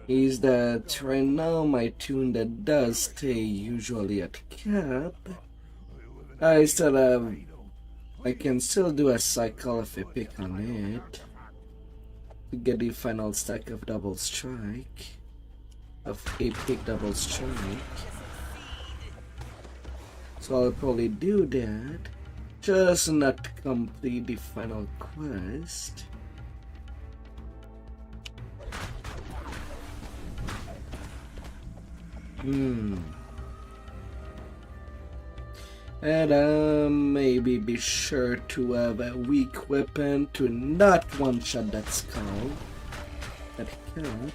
is that right now my tune that does stay usually at cap. I can still do a cycle of a pick on it to get the final stack of double strike, of a pick double strike. So I'll probably do that, just not complete the final quest. And maybe be sure to have a weak weapon to not one-shot that skull. That can.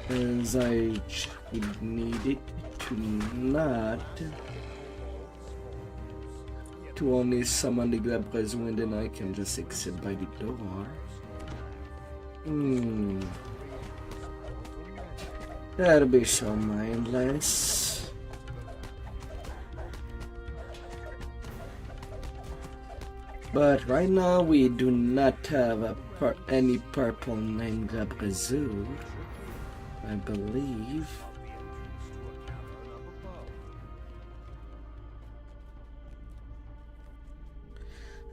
As I would need it to not. To only summon the Glabrez and then I can just exit by the door. That'll be so mindless. But right now we do not have any purple named Glabrezur, I believe.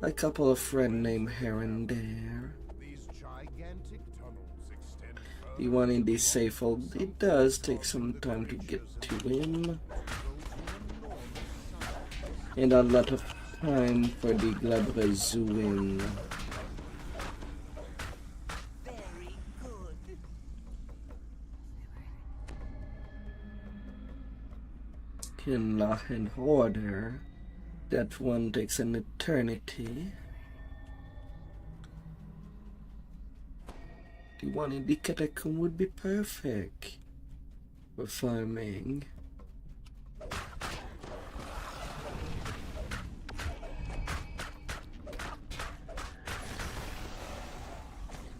A couple of friends named here and there. The one in the safe hold, it does take some time to get to him. And a lot of time for the Glabrezuin. Very good. In Law and Order, that one takes an eternity. The one in the catacomb would be perfect for farming.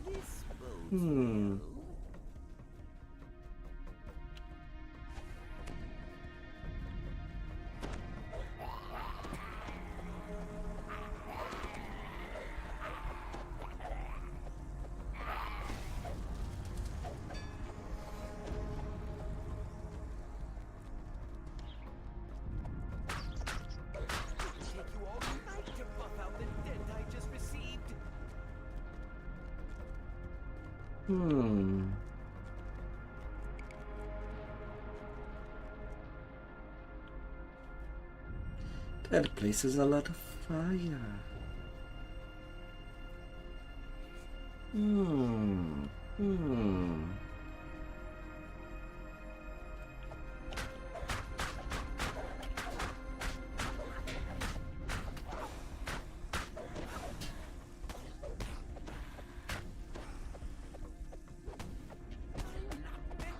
This bodes well. That place is a lot of fire.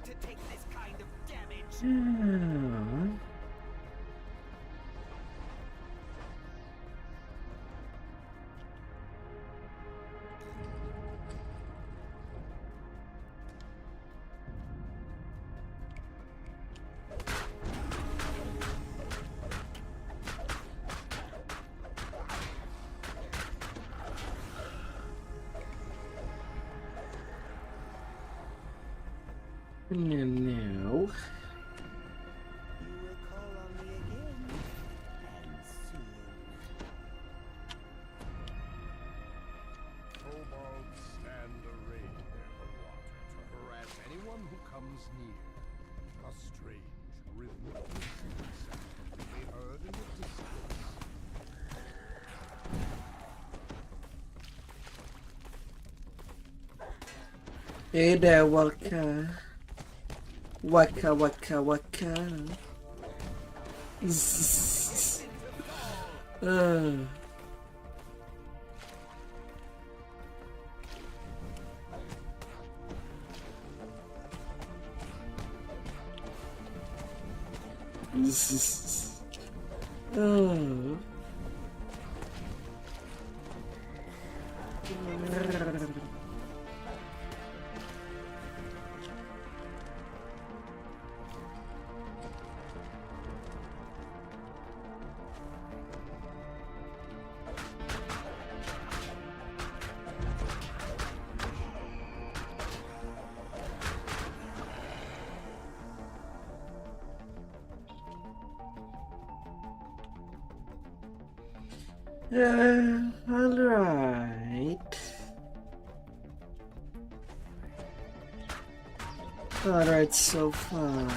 To take this kind of damage. No. You will call on me again, and soon. Kobolds stand arrayed near the water to harass anyone who comes near. A strange, rhythmic hissing sound can be heard in the distance. Hey there, Waka. Waka, waka, waka. Oh. Alright. Alright so far.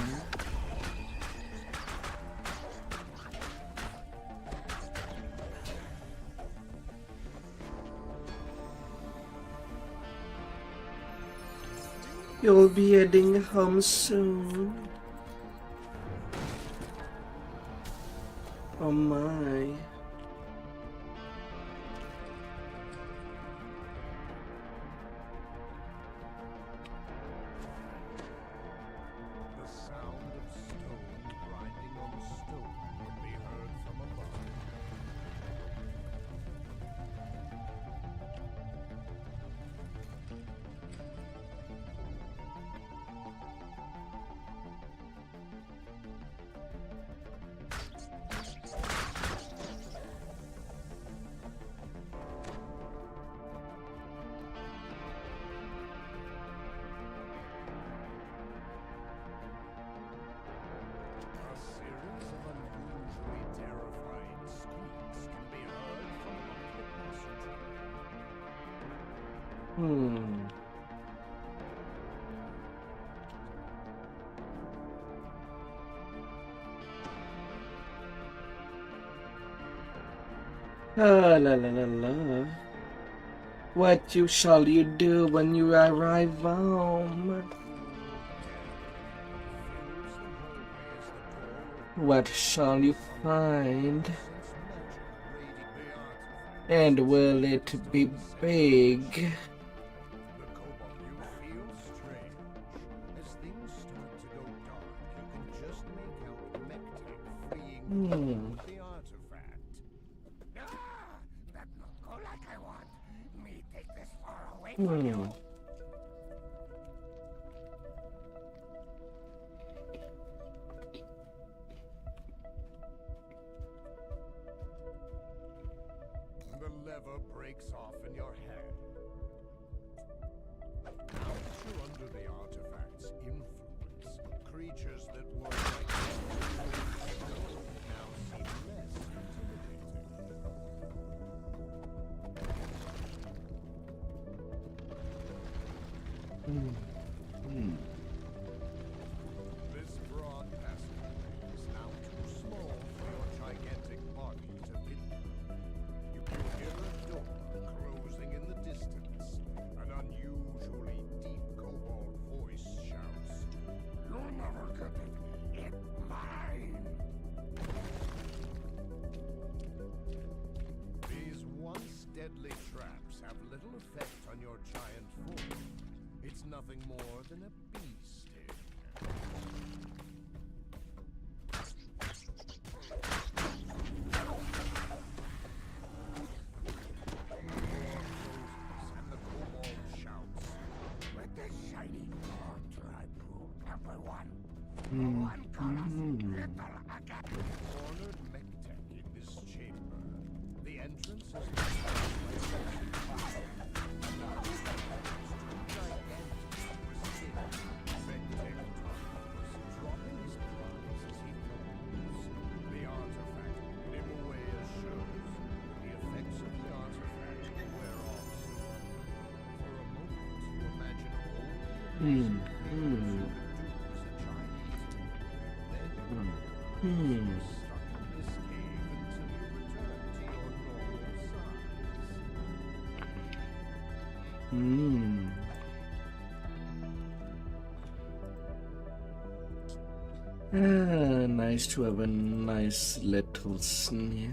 You'll be heading home soon. Oh my. The sound of stone grinding on stone can be heard from above. A series of unusually terrifying squeaks can be heard from among the passengers. Ah, la la la la. What shall you do when you arrive home? What shall you find? And will it be big? The cobalt you feel strange. As things start to go dark, you can just make out Mektek fleeing with the artifact. That not go like I want. Me take this far away Hmm. from you. The lever breaks off in your hand. Once you're under the artifact's influence, creatures that were like now seem less intimidating. This broad passageway is now too small for your gigantic body to fit. You hear a door closing in the distance. An unusually deep cobalt voice shouts, You'll never get it. It's mine. these once deadly traps have little effect on your giant form. It's nothing more than a bee sting. And the cobalt shouts, With this shiny or try prove number one. Hmm. One comes little again. cornered Mektek in this chamber. The entrance is dropping his prize as he falls. The artifact dim away as shows. The effects of the artifact wear off soon. For a moment, you imagine all the amazing things you could do as a giant. Then you're stuck in this cave until you return to your normal size. Nice to have a nice little snack.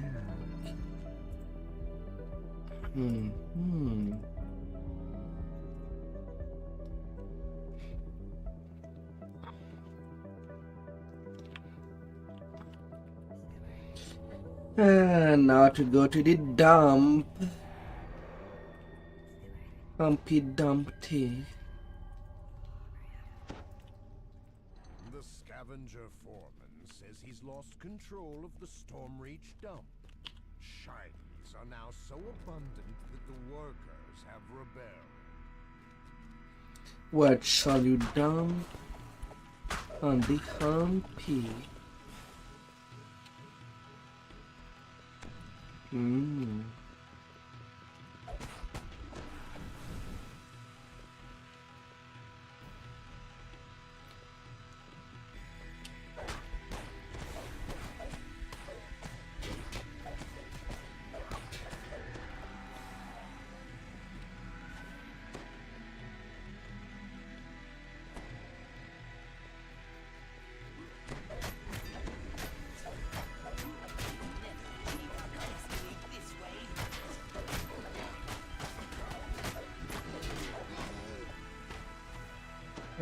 Now to go to the dump. Humpy Dumpty. The scavenger foreman says he's lost control of the Stormreach dump. Shinies are now so abundant that the workers have rebelled. What shall you dump on the Humpy? Hmm.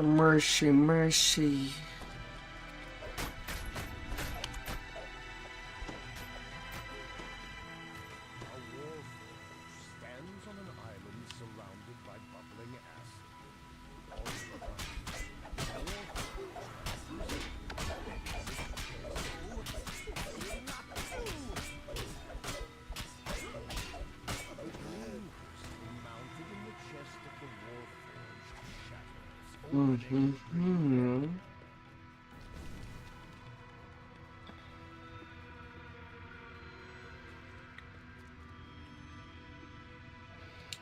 Mercy, mercy. A warforge stands on an island surrounded by bubbling acid. On the right, the green crystal mounted in the chest of the warforged shatters, opening Mm-hmm.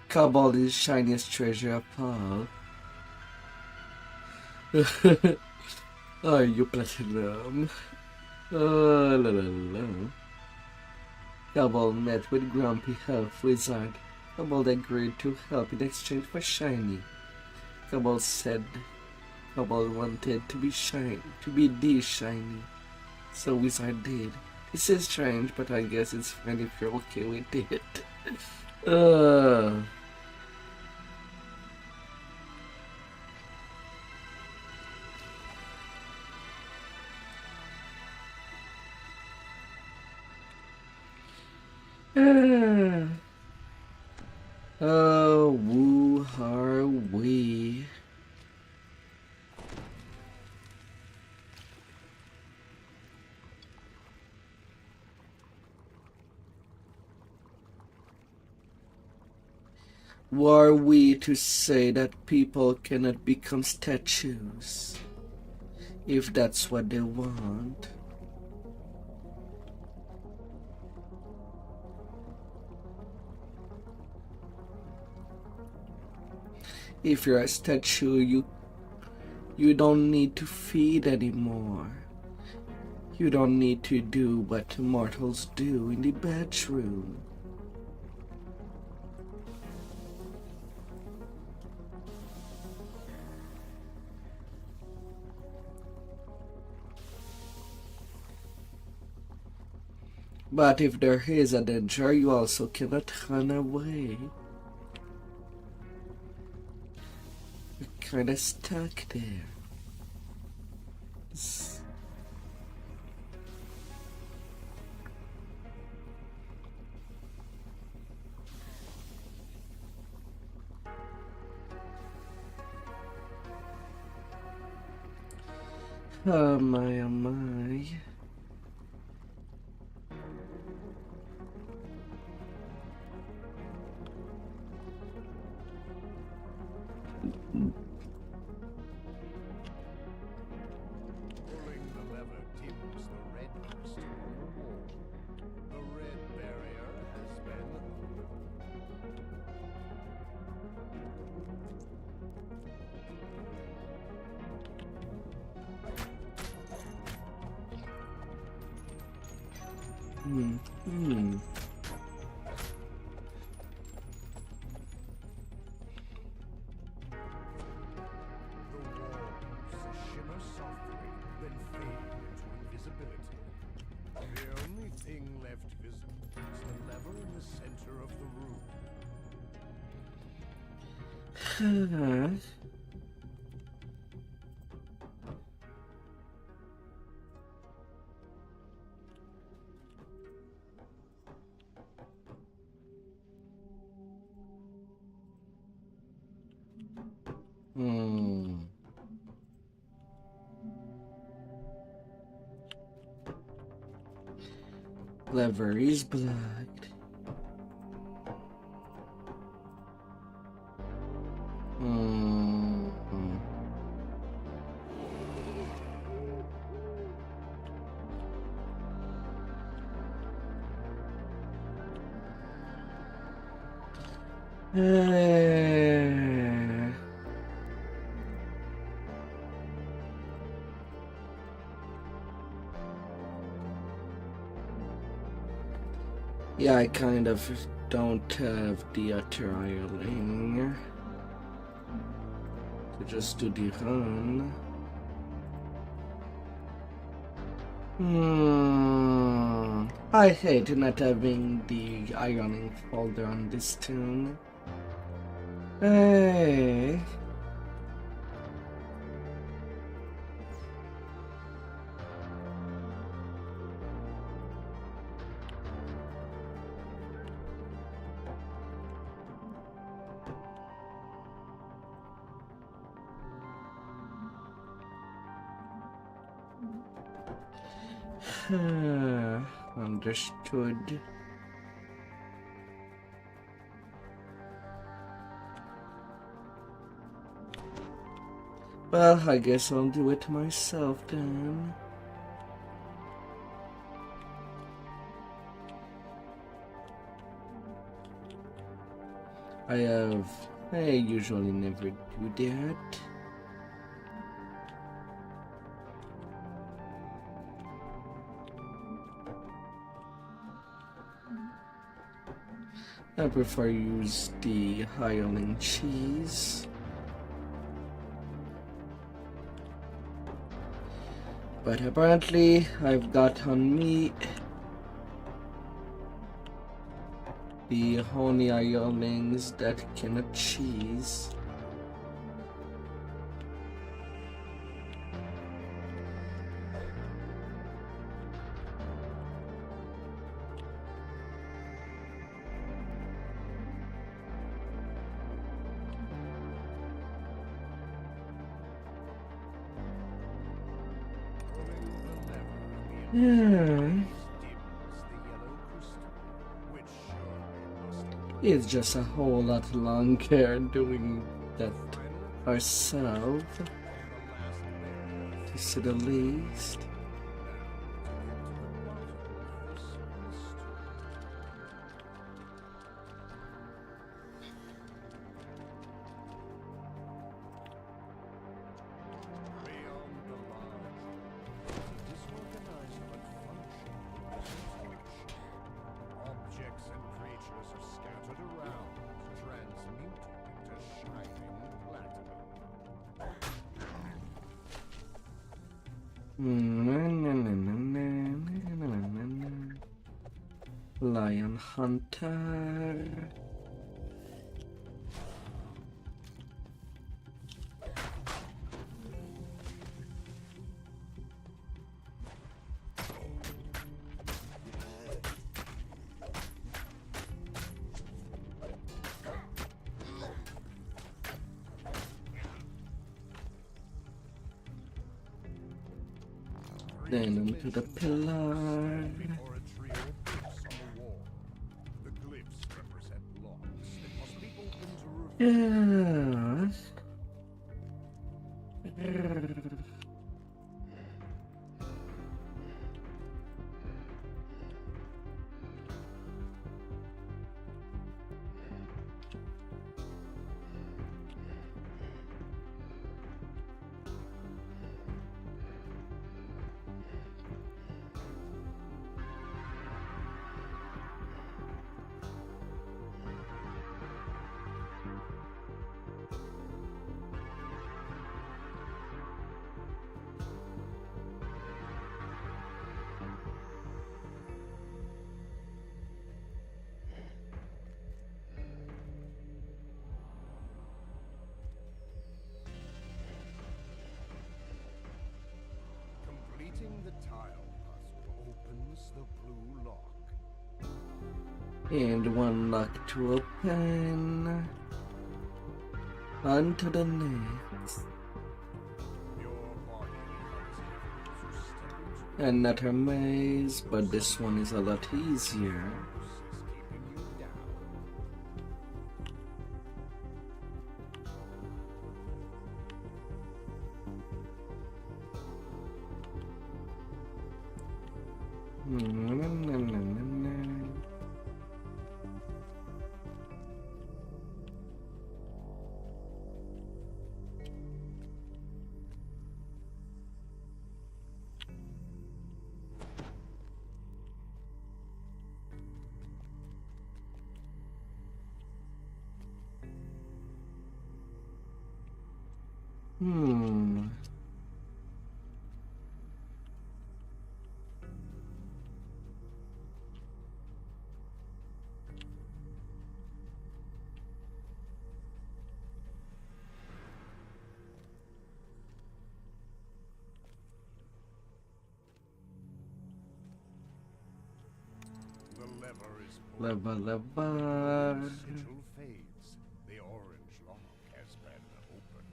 Cobalt is shiniest treasure of all. Are you platinum? La la la. Cobalt met with grumpy elf wizard. Cobalt agreed to help in exchange for shiny. Cobalt said Cobalt wanted to be the shiny. So wizard did. This is strange, but I guess it's fine if you're okay with it. uh Oh, who are we? Who are we to say that people cannot become statues if that's what they want? If you're a statue, you don't need to feed anymore. You don't need to do what mortals do in the bedroom. But if there is a danger, you also cannot run away. You're kinda stuck there. Oh my, oh my. pulling the lever dims the red crystal on the wall. The red barrier has been opened. Hmm. The walls shimmer softly, then fade into invisibility. The only thing left visible is the lever in the center of the room. Lever is blocked. Uh, yeah, I kind of don't have the trialing to just do the run. I hate not having the ironing folder on this tune. Hey. Understood. Well, I guess I'll do it myself then. I usually never do that. I prefer use the Hireling cheese. But apparently I've got on me the honey hirelings that cannot cheese. It's just a whole lot longer doing that ourselves, to say the least. Lion Hunter. Then onto the pillar. Yeah. Completing the tile puzzle opens the blue lock. And one lock to open. On to the next. Your body becomes able to step into Another maze, but this one is a lot easier. is keeping you down. Hmm. The lever is pulled. Lever. The sigil fades. The orange lock has been opened.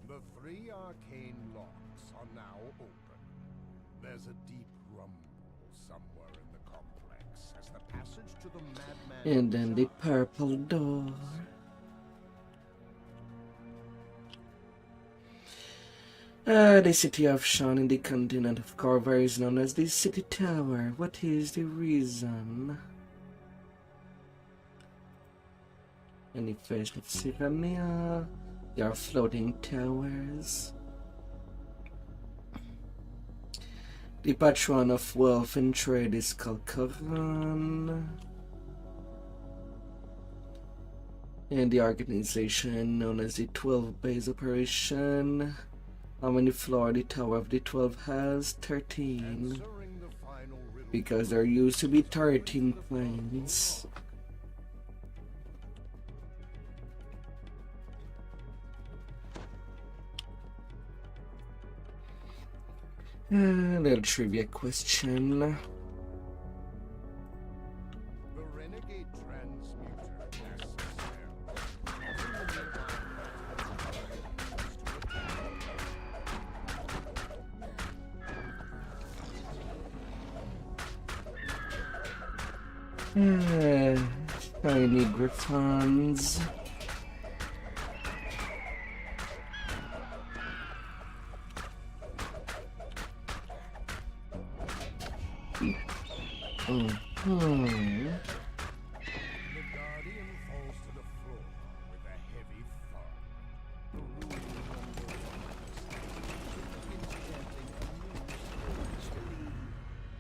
The 3 arcane locks are now open. There's a deep rumble somewhere in the complex as the passage to the madman. And then the purple door. The city of Sean in the continent of Corvair is known as the City Tower. What is the reason? Any fish of Sirania? There are floating towers. The patron of wealth and trade is called Koran. And the organization known as the 12 Base Operation. How many floors the Tower of the 12 has? 13. Because there used to be 13 planes. Little trivia question. The renegade transmuter Tiny griffons. The guardian falls to the floor with a heavy thud.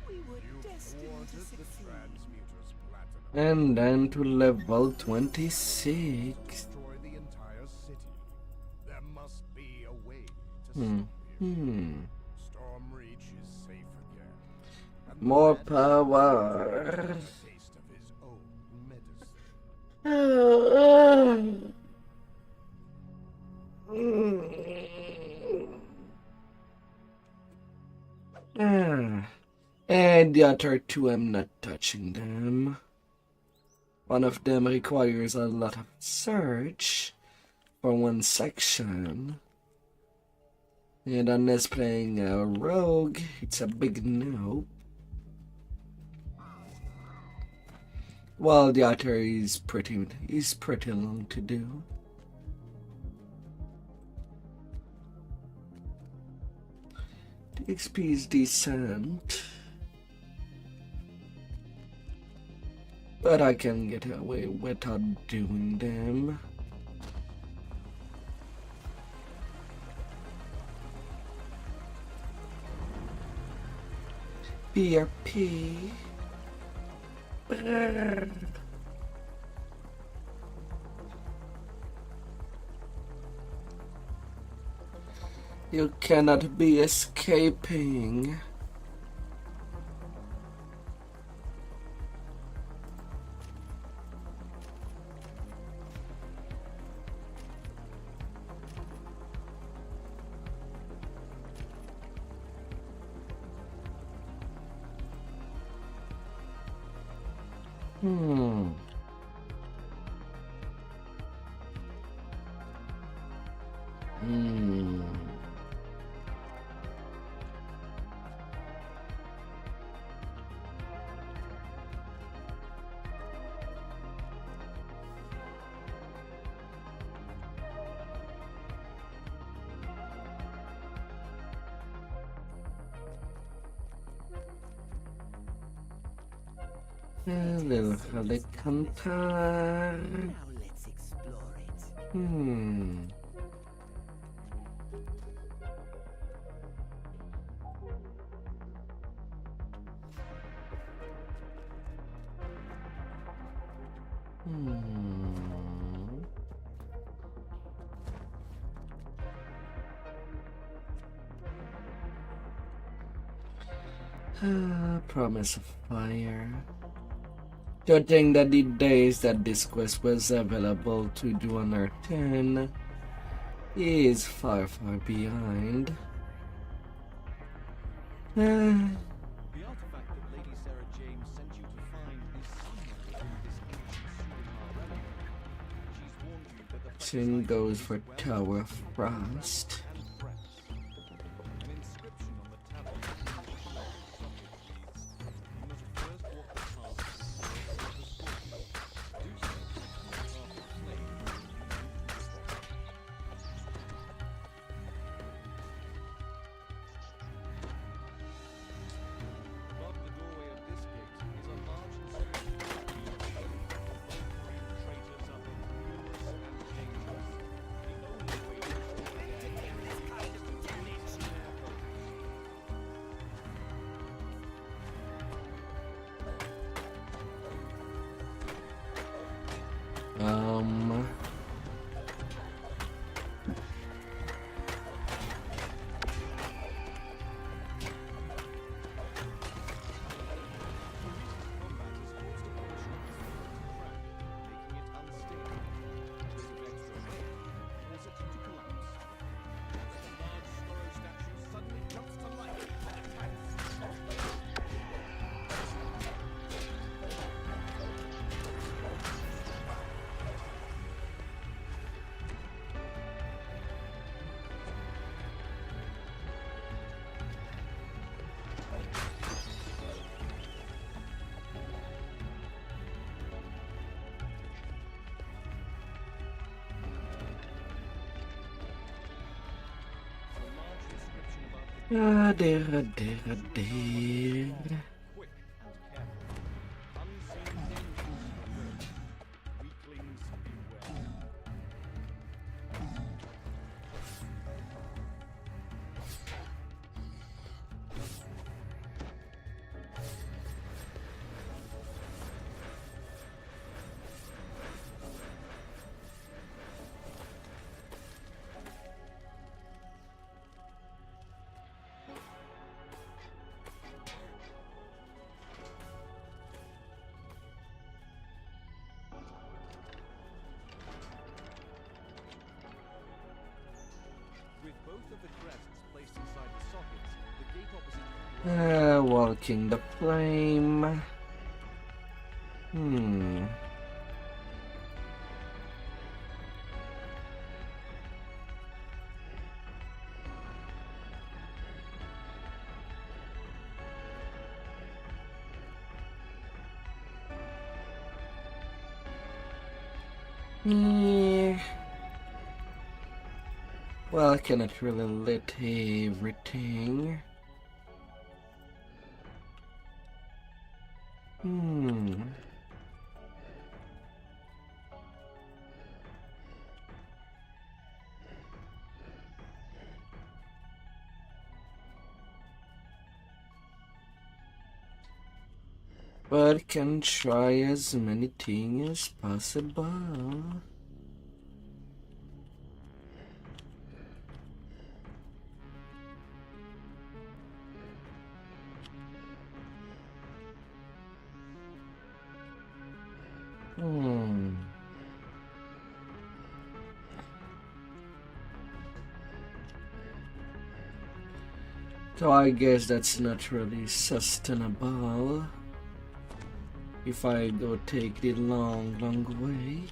We were You destined to thwarted the succeed. transmuter's platinum. And then to level 26. Destroy the entire city. There must be a way to Hmm. stop you. Hmm. Storm Reach is safe again. And the More man power. has a taste of his own medicine. And the other two, I'm not touching them. One of them requires a lot of search for one section. And unless playing a rogue, it's a big no. Well, the other is pretty long to do. The XP is decent, but I can get away without doing them. BRP. Brrr. You cannot be escaping. Hmm. Hmm. Little helicopter. Now let's explore it. Hmm. Hmm. Promise of fire. To think that the days that this quest was available to do on Earth 10 is far, far behind. The artifact that Lady Sarah James sent you to find is somewhere within this ancient Sulimar relic. She's warned you that the Same goes for Tower of Frost. and press. An inscription on the tablet of the socket reads, "You must first walk the path to the source of the source. Do so, and the path of flame will lead you to the spot." Above the doorway of this gate is a large inscription. Multistream traitors are both numerous and dangerous. The only way to destroy their enemy is to damage their foes. Um. There. Quick and careful. Unseen dangers lurk. Weaklings beware. With both of the crests placed inside the sockets, the gate opposite Walking the flame. Yeah. Well, I cannot really lit everything. But can try as many things as possible. So I guess that's not really sustainable if I go take the long way.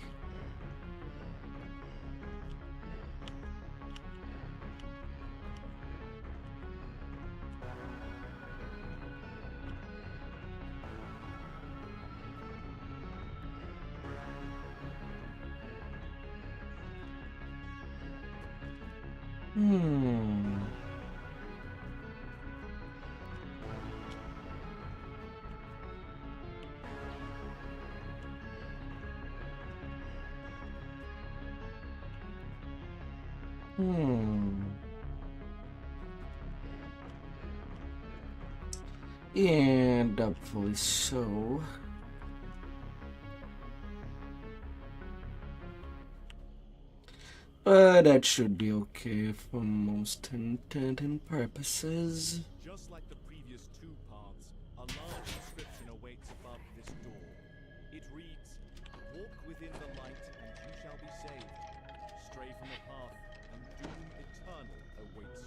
And hopefully so. But that should be okay for most intent and purposes. Just like the previous two paths, a large inscription awaits above this door. It reads, "Walk within the light and you shall be saved. Stray from the path and doom eternal awaits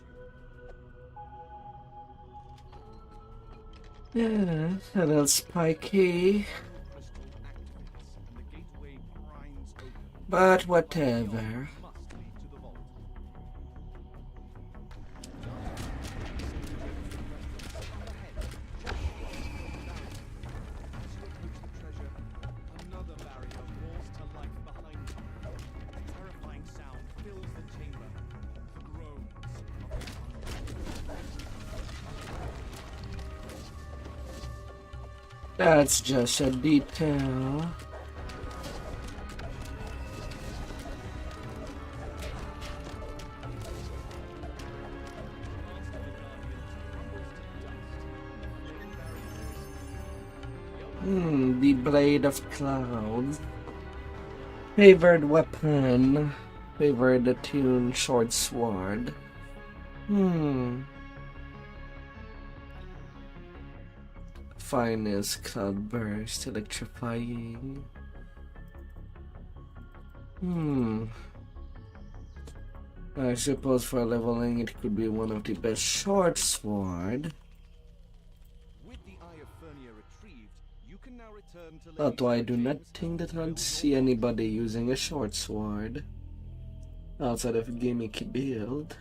you." Yeah, a little spiky, Crystal activates and the gateway grinds open. but whatever. Must lead to the vault. Another barrier falls to life behind you. A terrifying sound fills the chamber. The groans of the That's just a detail. The Blade of Clouds. Favored weapon. Favored attuned short sword. Finest cloudburst, electrifying. I suppose for leveling it could be one of the best short sword. With the Eye of Fernia retrieved, you can now return to Although I do not think that I'd see anybody using a short sword outside of a gimmicky build.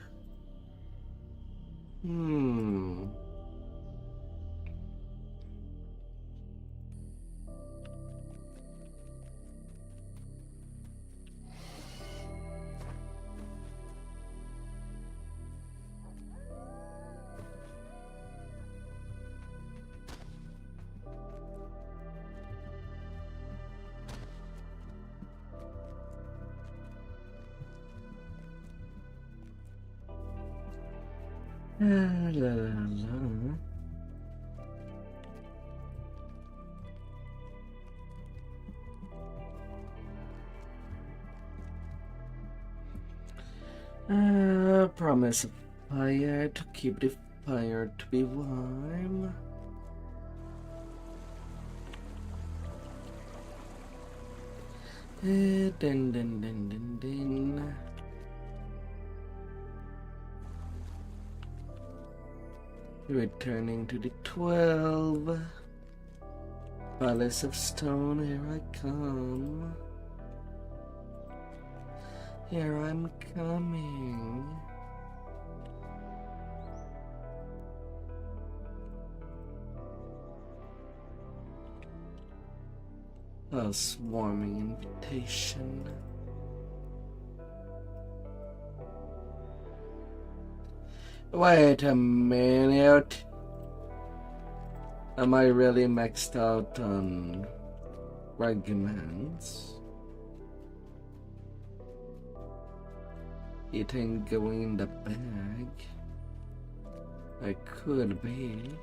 La, la, la. Promise of fire to keep the fire to be warm. Din. Returning to the 12. Palace of Stone, here I come. Here I'm coming. A swarming invitation. Wait a minute. Am I really maxed out on arguments? It ain't going in the bag. I could be.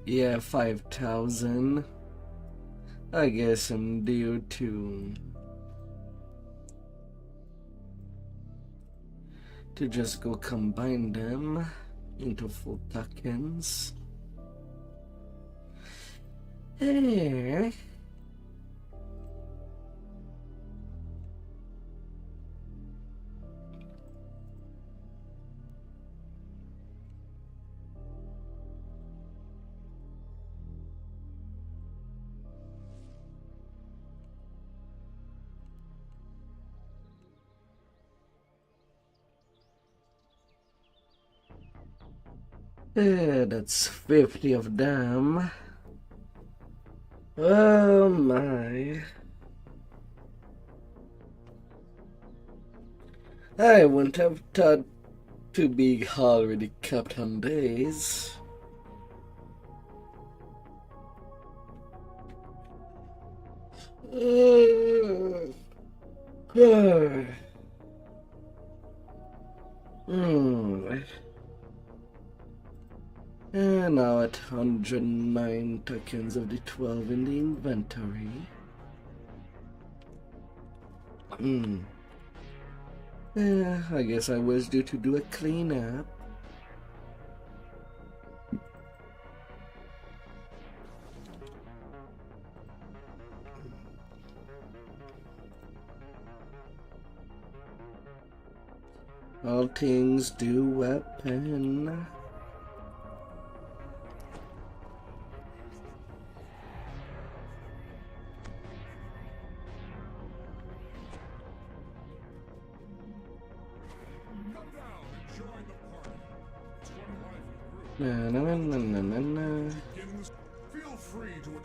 Yeah, 5,000. I guess I'm due to just go combine them into full tokens. Hey. That's 50 of them. Oh my. I wouldn't have thought to be already kept on days. And now at 100. 109 tokens of the 12 in the inventory. Yeah, I guess I was due to do a cleanup. All things do weapon.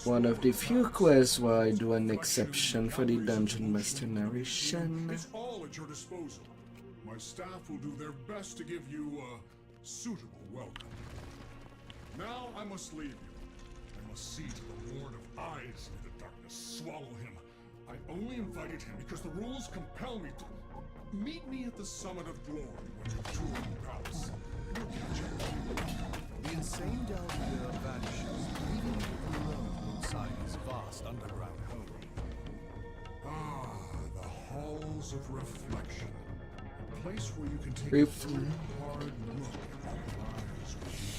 One of the few quests where I do an exception for the dungeon master narration. It's all at your disposal. My staff will do their best to give you a suitable welcome. Now I must leave you. I must see to the Lord of Eyes in the darkness. Swallow him. I only invited him because the rules compel me to. Meet me at the summit of glory when you tour the palace. We'll catch up. The insane Delta vanishes, leaving you alone alongside his vast underground home. Ah, the halls of reflection. A place where you can take Reflect. a hard look at the lives within.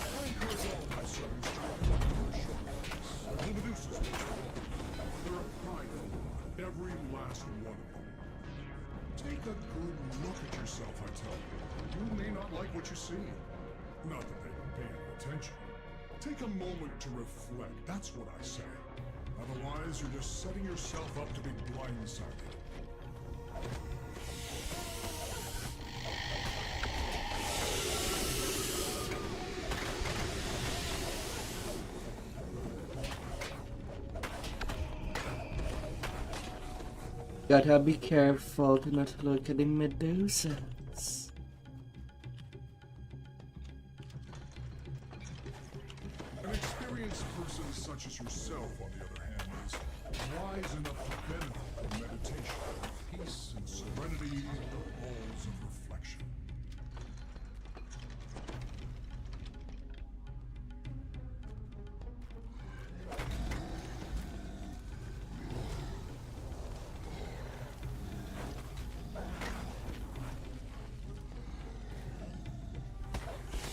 I encourage all my servants to reflect on their shortcomings. The Medusa's will fall. There are prideful, every last one of them. Take a good look at yourself, I tell you. You may not like what you see. Not that they pay any attention. Take a moment to reflect. That's what I say. Otherwise, you're just setting yourself up to be blindsided. Gotta be careful to not look at the Medusas. An experienced person such as yourself, on the other hand, is wise enough to benefit from meditation, peace and serenity, the halls of reflection.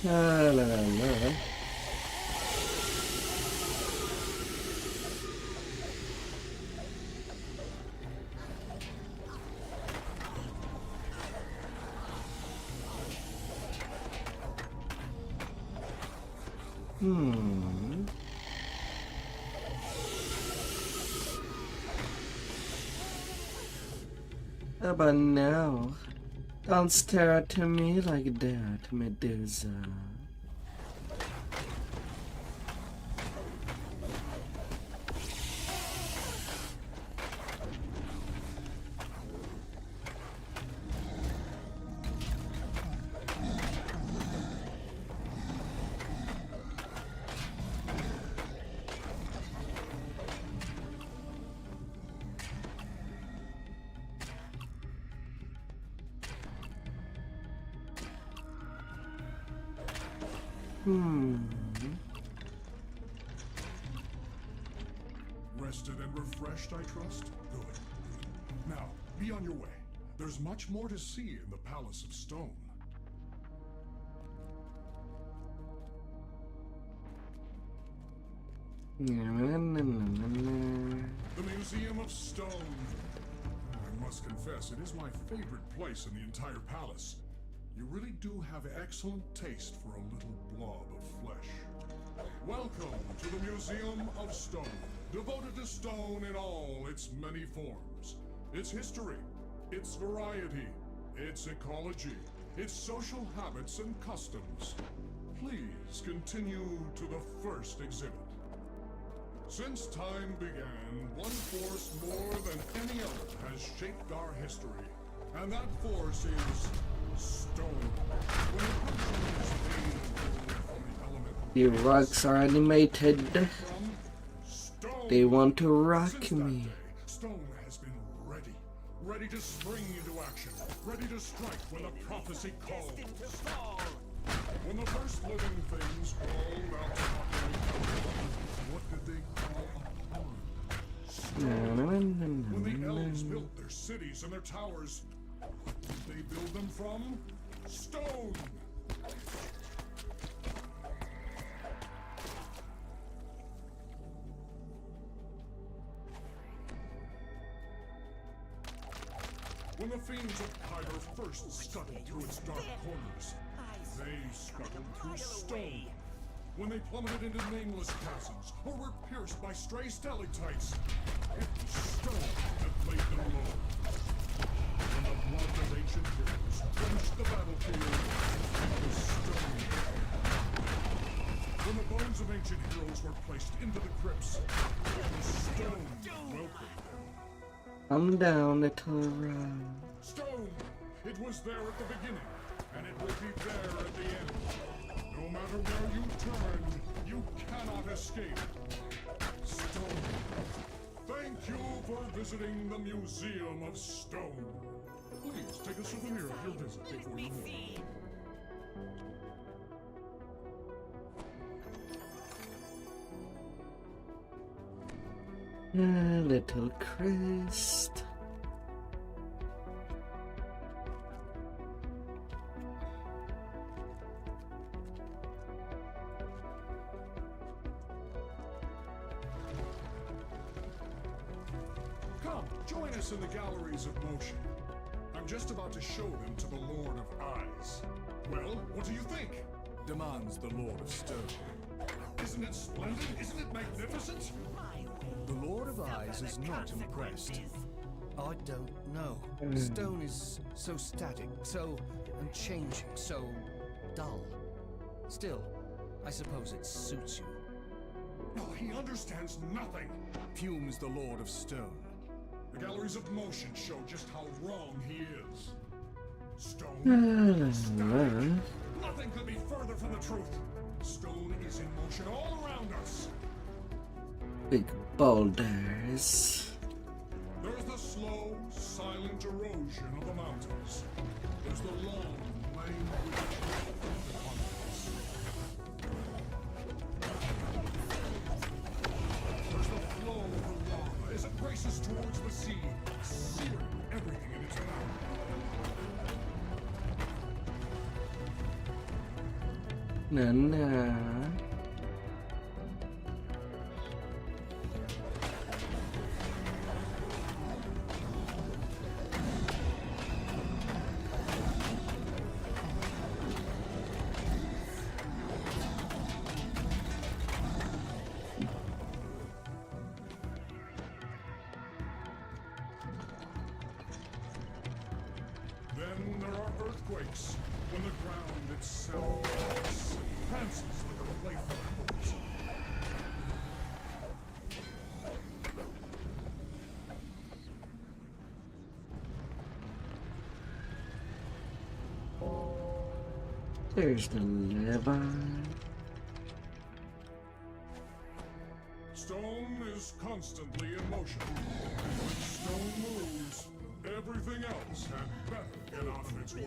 La la la. How about now? Don't stare at me like that, Medusa. Rested and refreshed, I trust? Good. Now, be on your way. There's much more to see in the Palace of Stone. The Museum of Stone. I must confess, it is my favorite place in the entire palace. You really do have excellent taste for a little blob of flesh. Welcome to the Museum of Stone, devoted to stone in all its many forms. Its history, its variety, its ecology, its social habits and customs. Please continue to the first exhibit. Since time began, one force more than any other has shaped our history, and that force is stone. When the person is made from the element The rocks are animated. from stone. They want to rock Since that me. day, stone has been ready to spring into action, ready to strike when the prophecy calls. When the first living things crawled out to populate, what did they call upon? Stone. When the elves built their cities and their towers, what did they build them from? Stone. When the fiends of Pyre first scuttled through its dark corners, they scuttled through stone. When they plummeted into nameless chasms, or were pierced by stray stalactites, it was stone that laid them low. When the blood of ancient heroes drenched the battlefield, it was stone. When the bones of ancient heroes were placed into the crypts, it was stone welcomed them. Come down, little round. Stone! It was there at the beginning, and it will be there at the end. No matter where you turn, you cannot escape. Stone. Thank you for visiting the Museum of Stone. Please take a souvenir of your visit before you leave. Little Christ. Come, join us in the galleries of motion. I'm just about to show them to the Lord of Eyes. Well, what do you think? Demands the Lord of Stone. Isn't it splendid? Isn't it magnificent? The Lord of Eyes is not impressed. I don't know. Stone is so static, so unchanging, so dull. Still, I suppose it suits you. No, he understands nothing. Fumes the Lord of Stone. The galleries of motion show just how wrong he is. Stone. Static. Nothing could be further from the truth. Stone is in motion all around us. Big boulders. There's the slow, silent erosion of the mountains. There's the long, languid shift of the continents. There's the flow of the lava as it races towards the sea, searing everything in its path. Na. Then there are earthquakes, when the ground itself prances like a playful horse. There's the lever. Stone is constantly in motion. When stone moves, everything else had better get out of its way.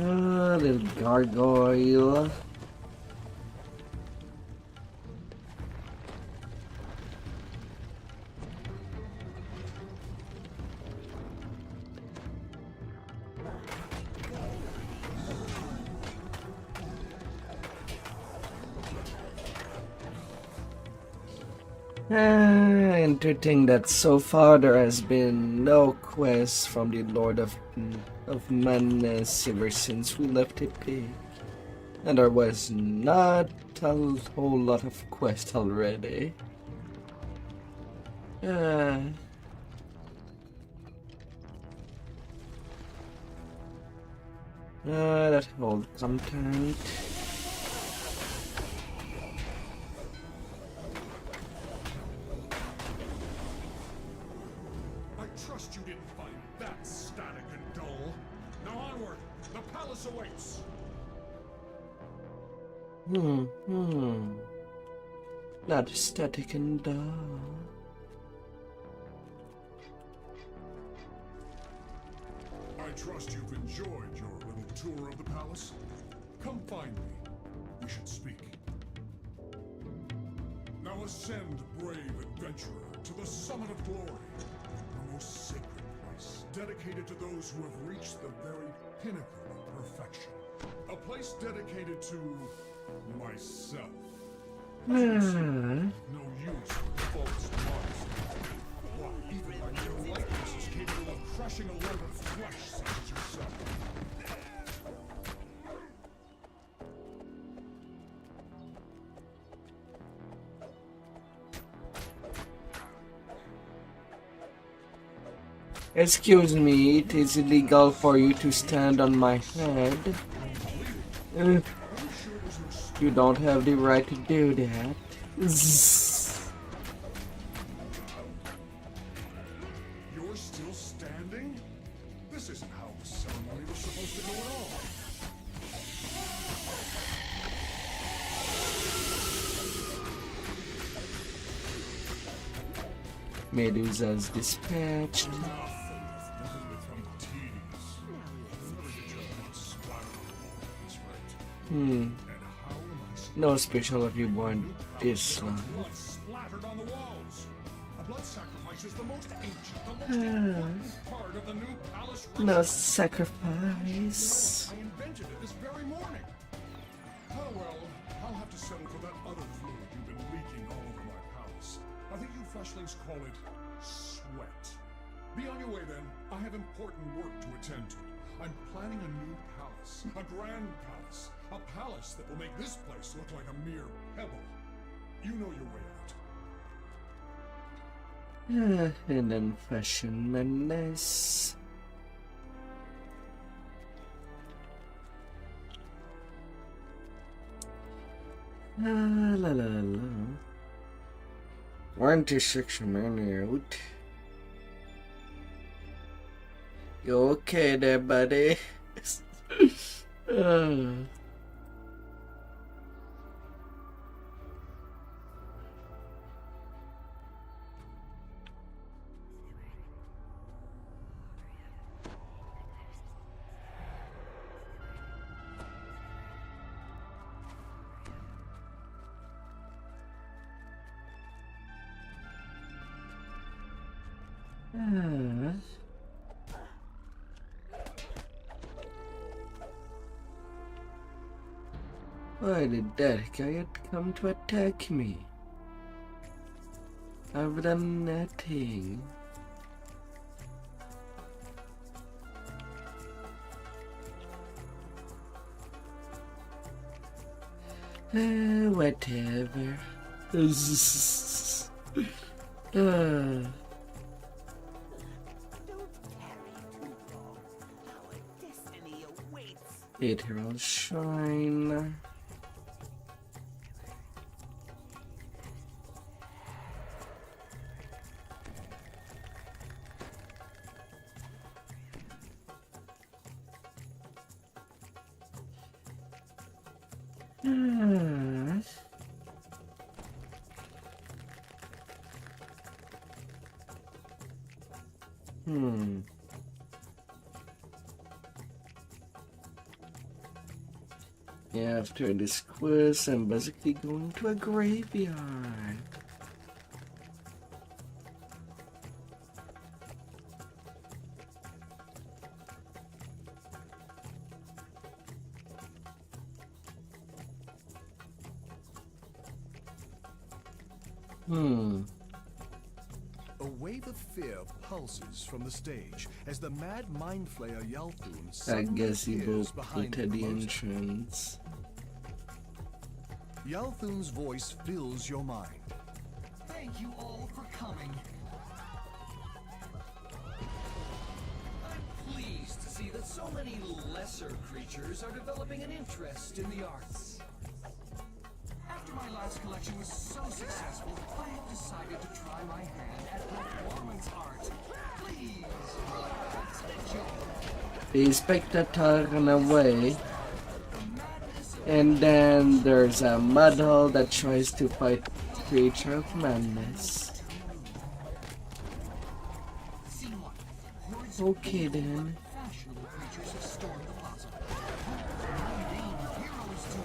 Ah, little gargoyle. Interesting that so far there has been no quest from the Lord of Madness ever since we left EP. And there was not a whole lot of quest already. That holds content. I trust you didn't find that static and dull. Now onward, the palace awaits. Not static and dull. I trust you've enjoyed your little tour of the palace. Come find me. We should speak. Now ascend, brave adventurer, to the summit of glory, a most sacred place, dedicated to those who have reached the very pinnacle of perfection. A place dedicated to myself. No use for false modesty. Why, even my mere likeness is capable of crushing a load of flesh such as yourself. Excuse me, it is illegal for you to stand on my head. You don't have the right to do that. You're still standing? This isn't how the ceremony was supposed to go at all. Medusa's dispatched. No special reborn this one. Blood splattered on the walls. A blood sacrifice is the most ancient, the most important part of the new palace ritual. No sacrifice. I invented it this very morning. Oh well, I'll have to settle for that other fluid you've been leaking all over my palace. I think you fleshlings call it sweat. Be on your way then. I have important work to attend to. I'm planning a new palace, a grand palace, a palace that will make this place look like a mere pebble. You know your way out. And then fashion madness. La la la la. 26 minutes. You okay there, buddy? Why did that guy come to attack me? I've done nothing. Whatever. Literal shine. After this quest, I'm basically going to a graveyard. A wave of fear pulses from the stage as the mad mind flayer Yalthun I suddenly guess he appears both behind at the the closet. entrance. Yalthun's voice fills your mind. Thank you all for coming. I'm pleased to see that so many lesser creatures are developing an interest in the arts. After my last collection was so successful, I have decided to try my hand at performance art. Please relax and enjoy. The spectator run away, and then there's a model that tries to fight creature of madness. Scene 1. Hordes Okay then. of fashionable creatures have stormed the plaza. Mundane heroes do.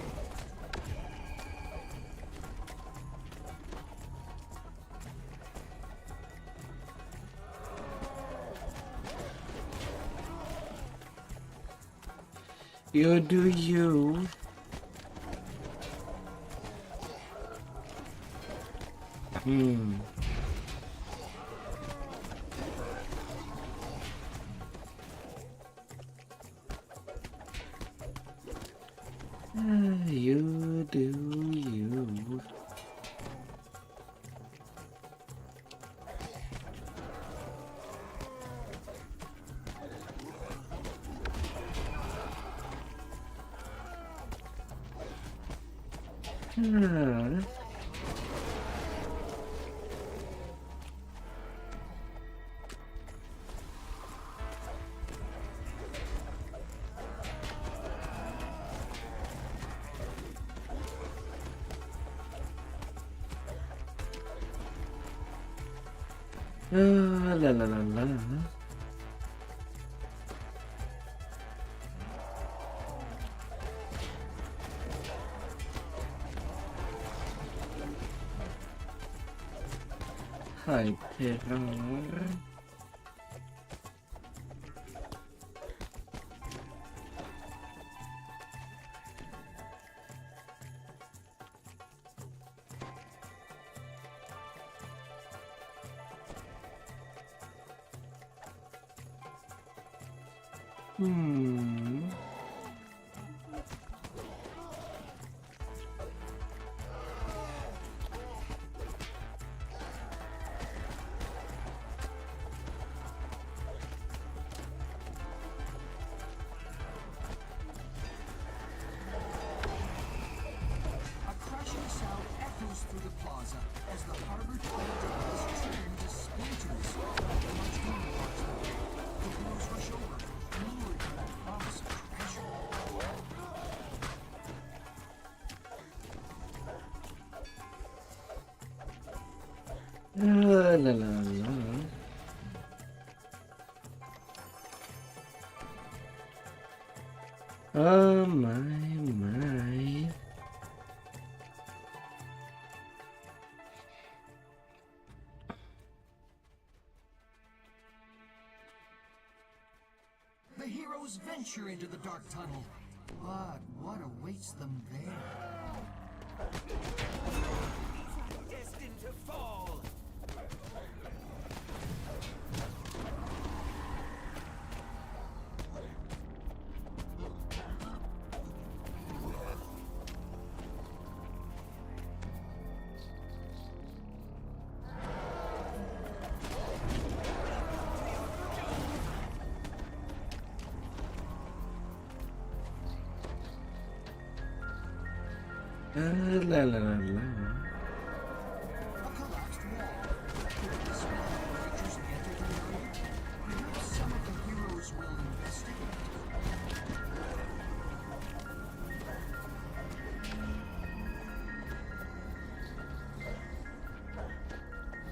You do you. You do you. La la la la. Hi, terror. A crashing sound echoes through the plaza as the harbor tornado is turned to splinters. Much more parts. The heroes rush over, lured by the promise of treasure. La la la la. Oh my. The heroes venture into the dark tunnel. But what awaits them there? Destined to fall. La la la la. A collapsed wall. Could this be how creatures entered the area? Perhaps some of the heroes will investigate.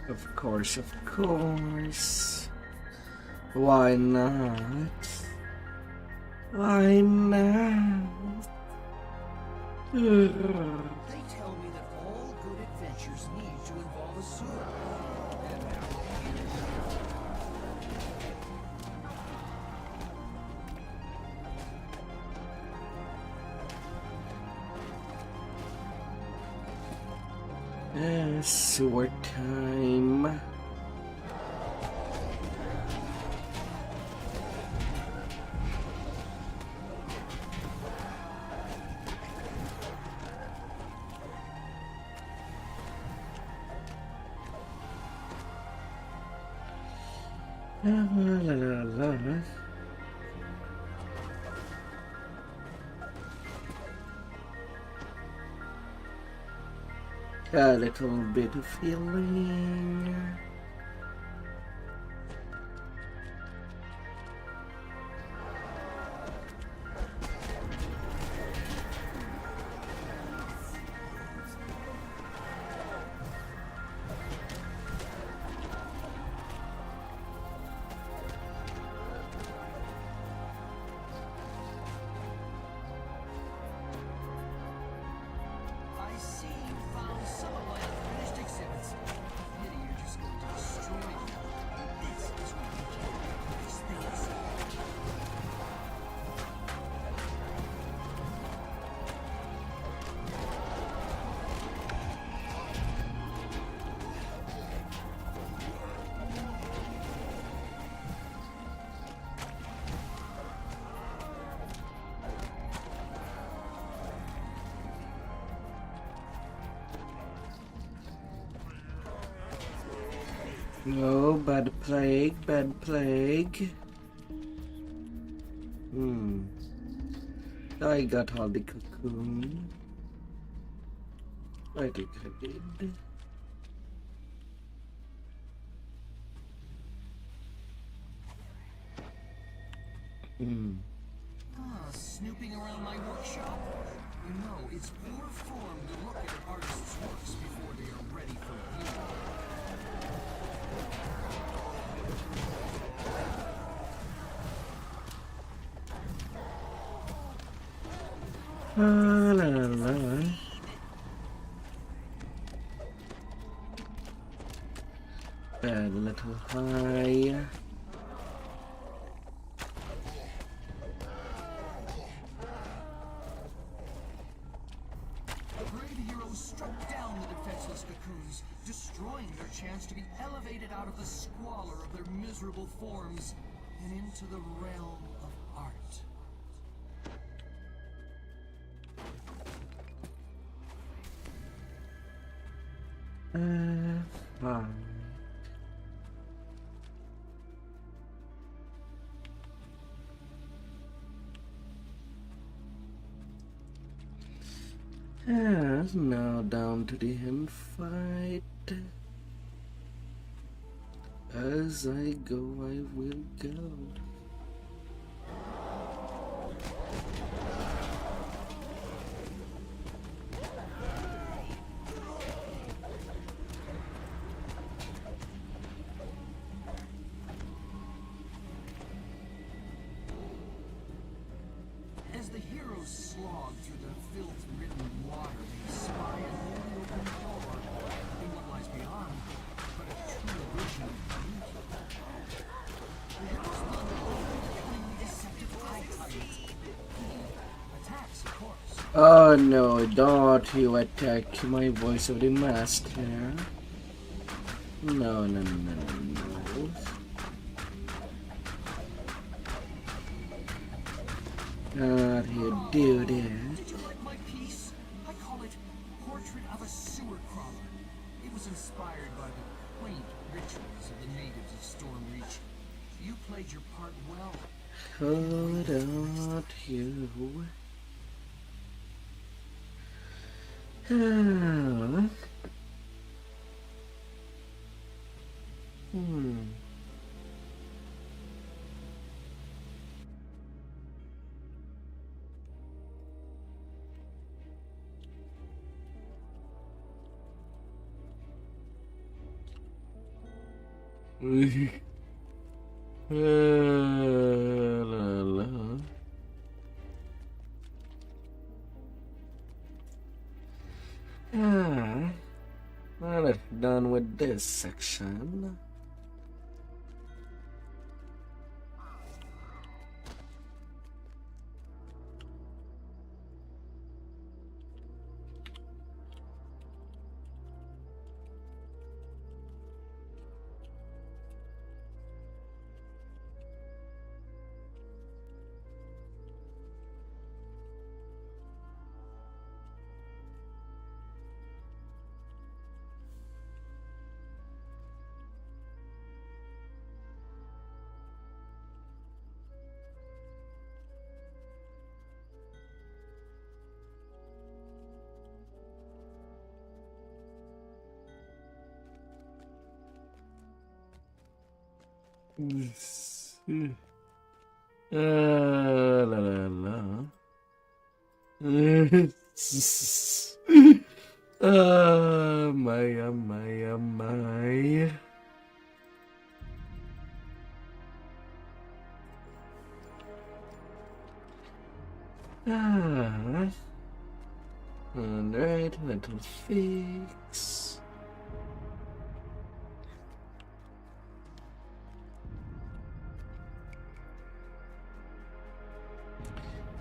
Of course. Why not? Why not? They tell me that all good adventures need to involve a sword. And Sword time. La la la. A little bit of healing. Oh, bad plague, bad plague. I got all the cocoon. I think I did. Snooping around my workshop? You know, it's poor form to look at artists' works before they are ready for view. La la la. Bad little high. Destroying their chance to be elevated out of the squalor of their miserable forms and into the realm of art. Fine. Now down to the end fight. As I go, I will go. As the heroes slog through the filth-ridden water, they spy a newly opened door, and what lies beyond but a true vision of beauty. The heroes blunder the cunningly deceptive eye tyrant. He attacks, of course. Oh no, don't you attack my voice of the master. No, no, no, no, no. Not you do that. Did you like my piece? I call it Portrait of a Sewer Crawler. It was inspired by the quaint rituals of the natives of Stormreach. You played your part well. Hold on, you. Oh. La, la. Now that we're done with this section. La la la. My. Alright, little fix.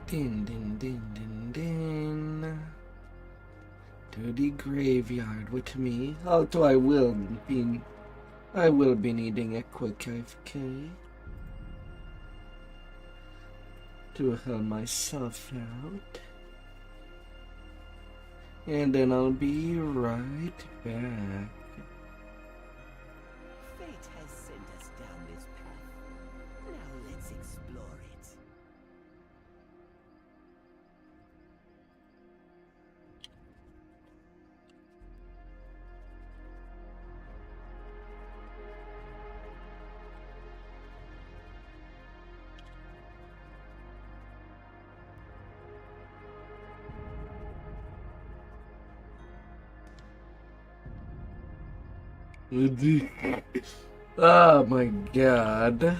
Din din din din din. To the graveyard with me. Although I will be needing a quick AFK to help myself out. And then I'll be right back. Fate Oh my god.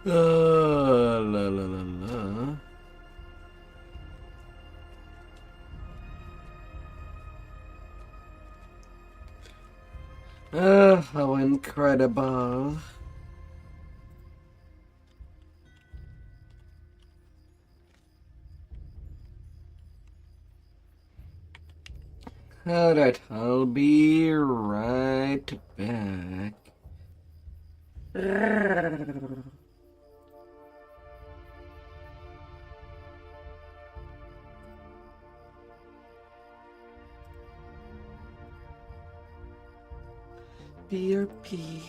La la la la. How incredible. Alright, I'll be right back. BRP.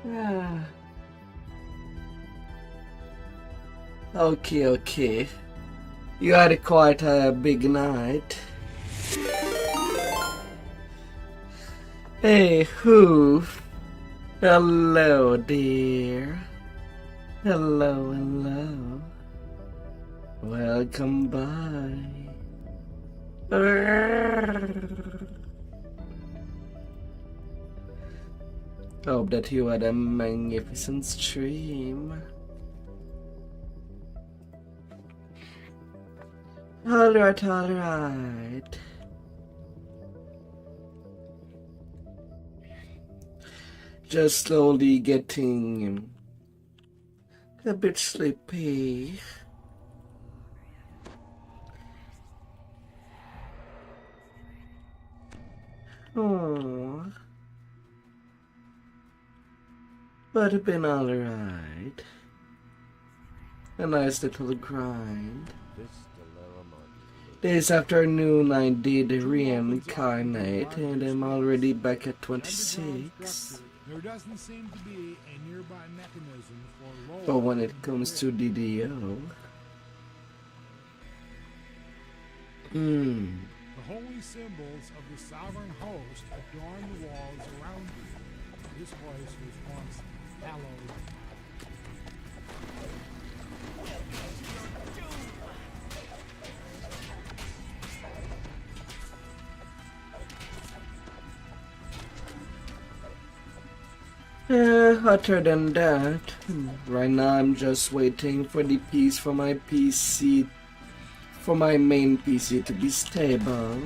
Ah. Okay. You had quite a big night. Hey, Hoof. Hello, dear. Hello. Welcome by. Hope that you had a magnificent stream. Alright. Just slowly getting a bit sleepy. Oh, but it's been alright. A nice little grind. This afternoon I did reincarnate and I'm already back at 26. There doesn't seem to be a nearby mechanism for But when it comes to DDO, the holy symbols of the sovereign host adorn the walls around you. This place was once hallowed. Other than that, right now I'm just waiting for the piece for my PC, for my main PC to be stable.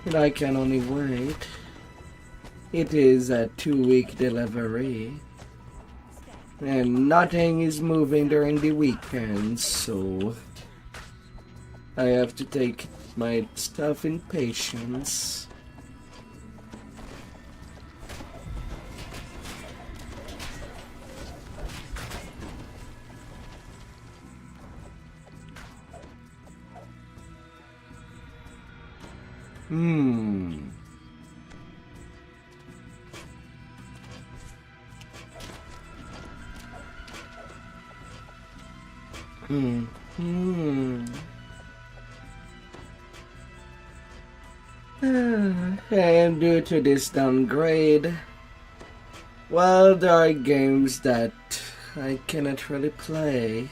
And I can only wait. It is a 2-week delivery. And nothing is moving during the weekend, so I have to take my stuff in patience. And due to this downgrade, well, there are games that I cannot really play.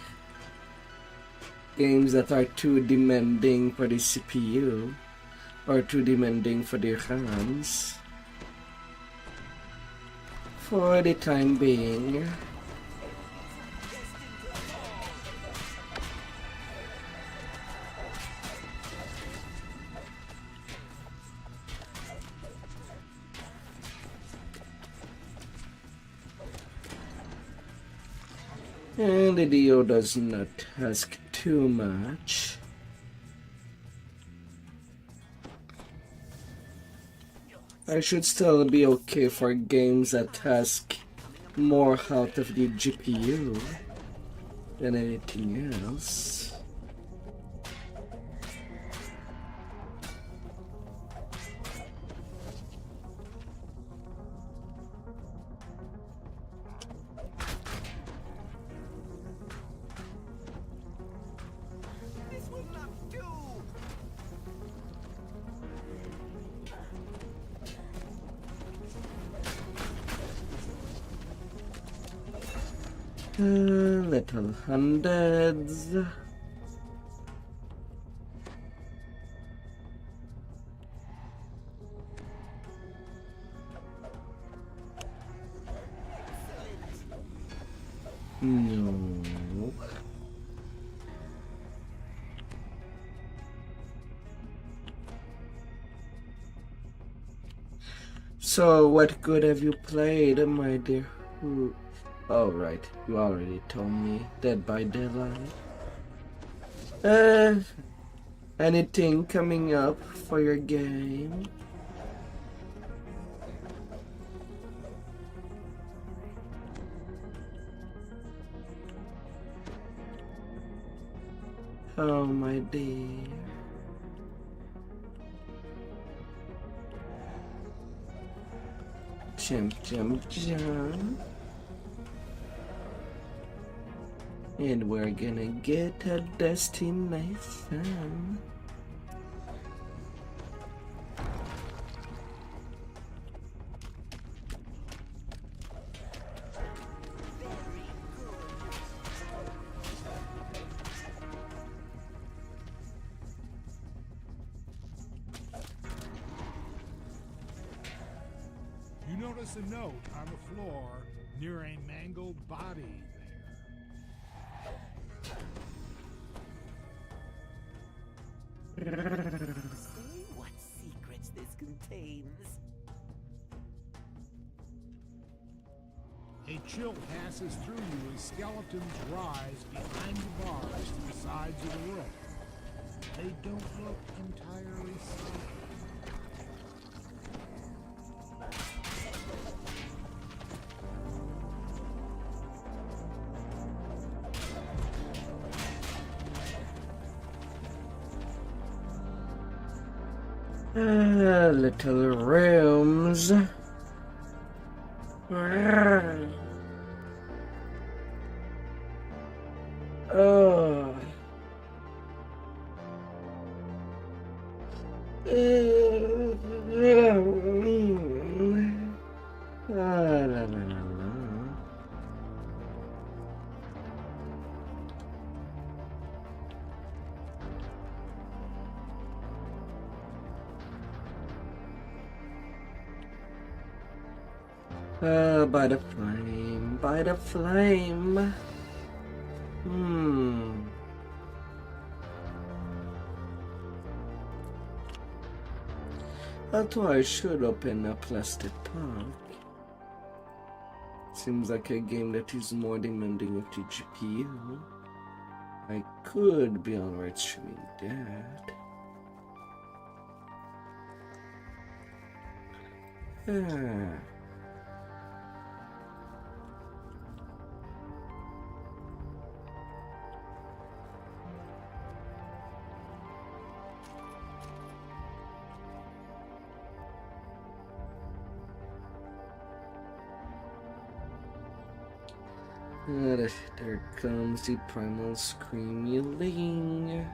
Games that are too demanding for the CPU or too demanding for the hands. For the time being. And the DO does not ask too much. I should still be okay for games that ask more out of the GPU than anything else. Little hundreds. No. So, what good have you played, my dear? Oh, right. You already told me. Dead by Daylight. Anything coming up for your game? Oh, my dear. jump. And we're gonna get a destination. You notice a note on the floor near a mangled body there. Say what secrets this contains. A chill passes through you as skeletons rise behind the bars to the sides of the room. They don't look entirely safe. Little rooms. Oh. La, la, la, la. By the flame, by the flame. I thought I should open a plastic park. Seems like a game that is more demanding of the GPU. I could be alright streaming that. There comes the primal screaming.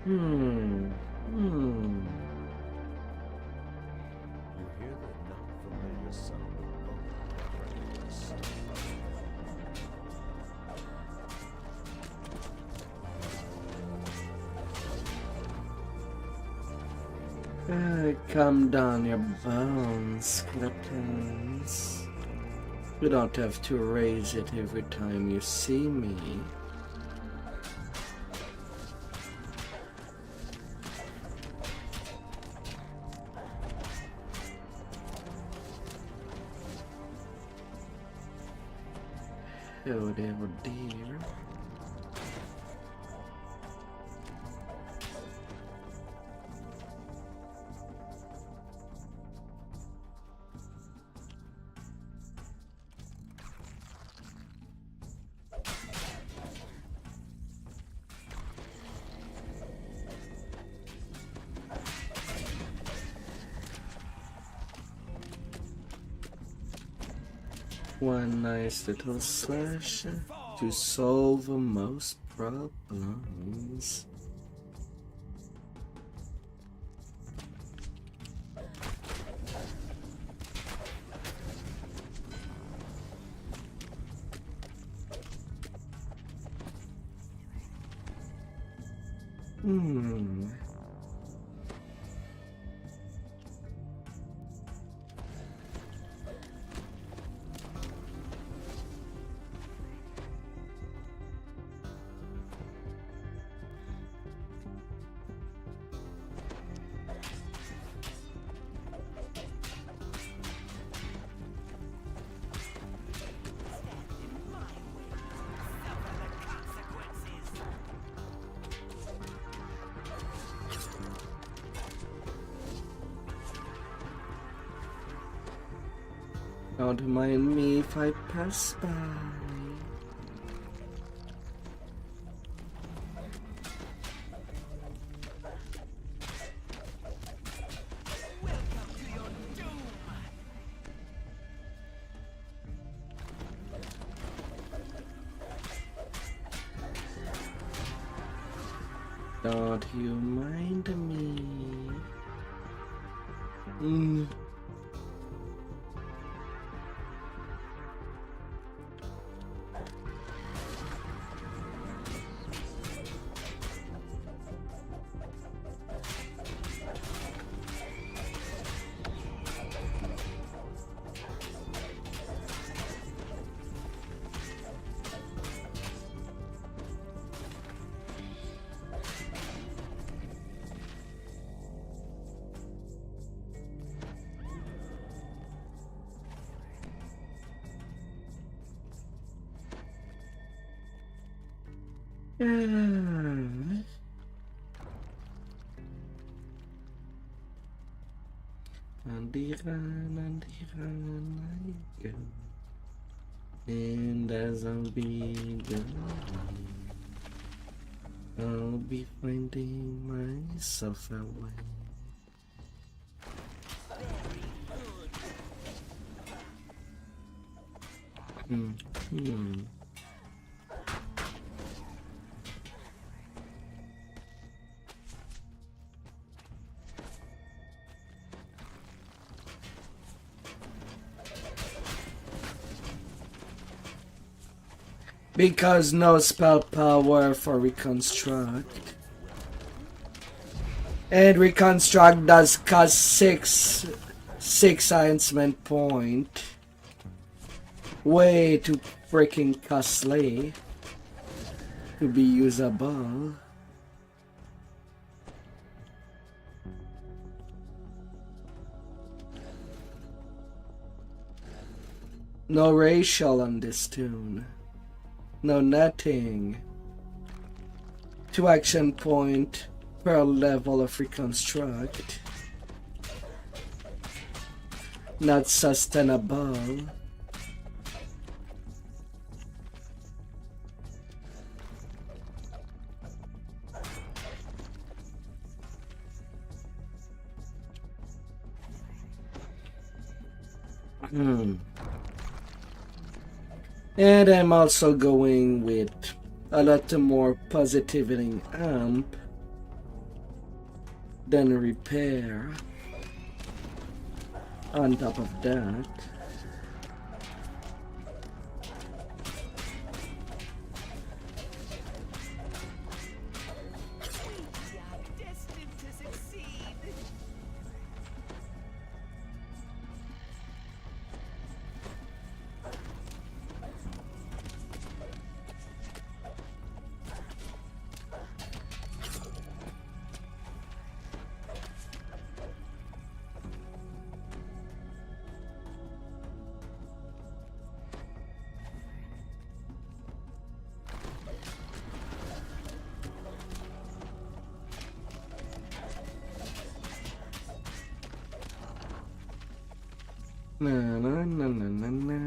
You hear that not familiar sound of bone Calm down your bones, skeletons. You don't have to raise it every time you see me. Oh dear, oh dear. One nice little slash to solve most problems. Don't mind me if I pass by. Don't you mind me? Nandiran, I go. And as I'll be going, I'll be finding myself a way. Because no spell power for reconstruct. And reconstruct does cost 6 enhancement point. Way too freaking costly to be usable. No racial on this tune. No nothing. 2 action point per level of reconstruct. Not sustainable. And I'm also going with a lot more positivity amp than repair on top of that. Destined to succeed. Na na na na na na.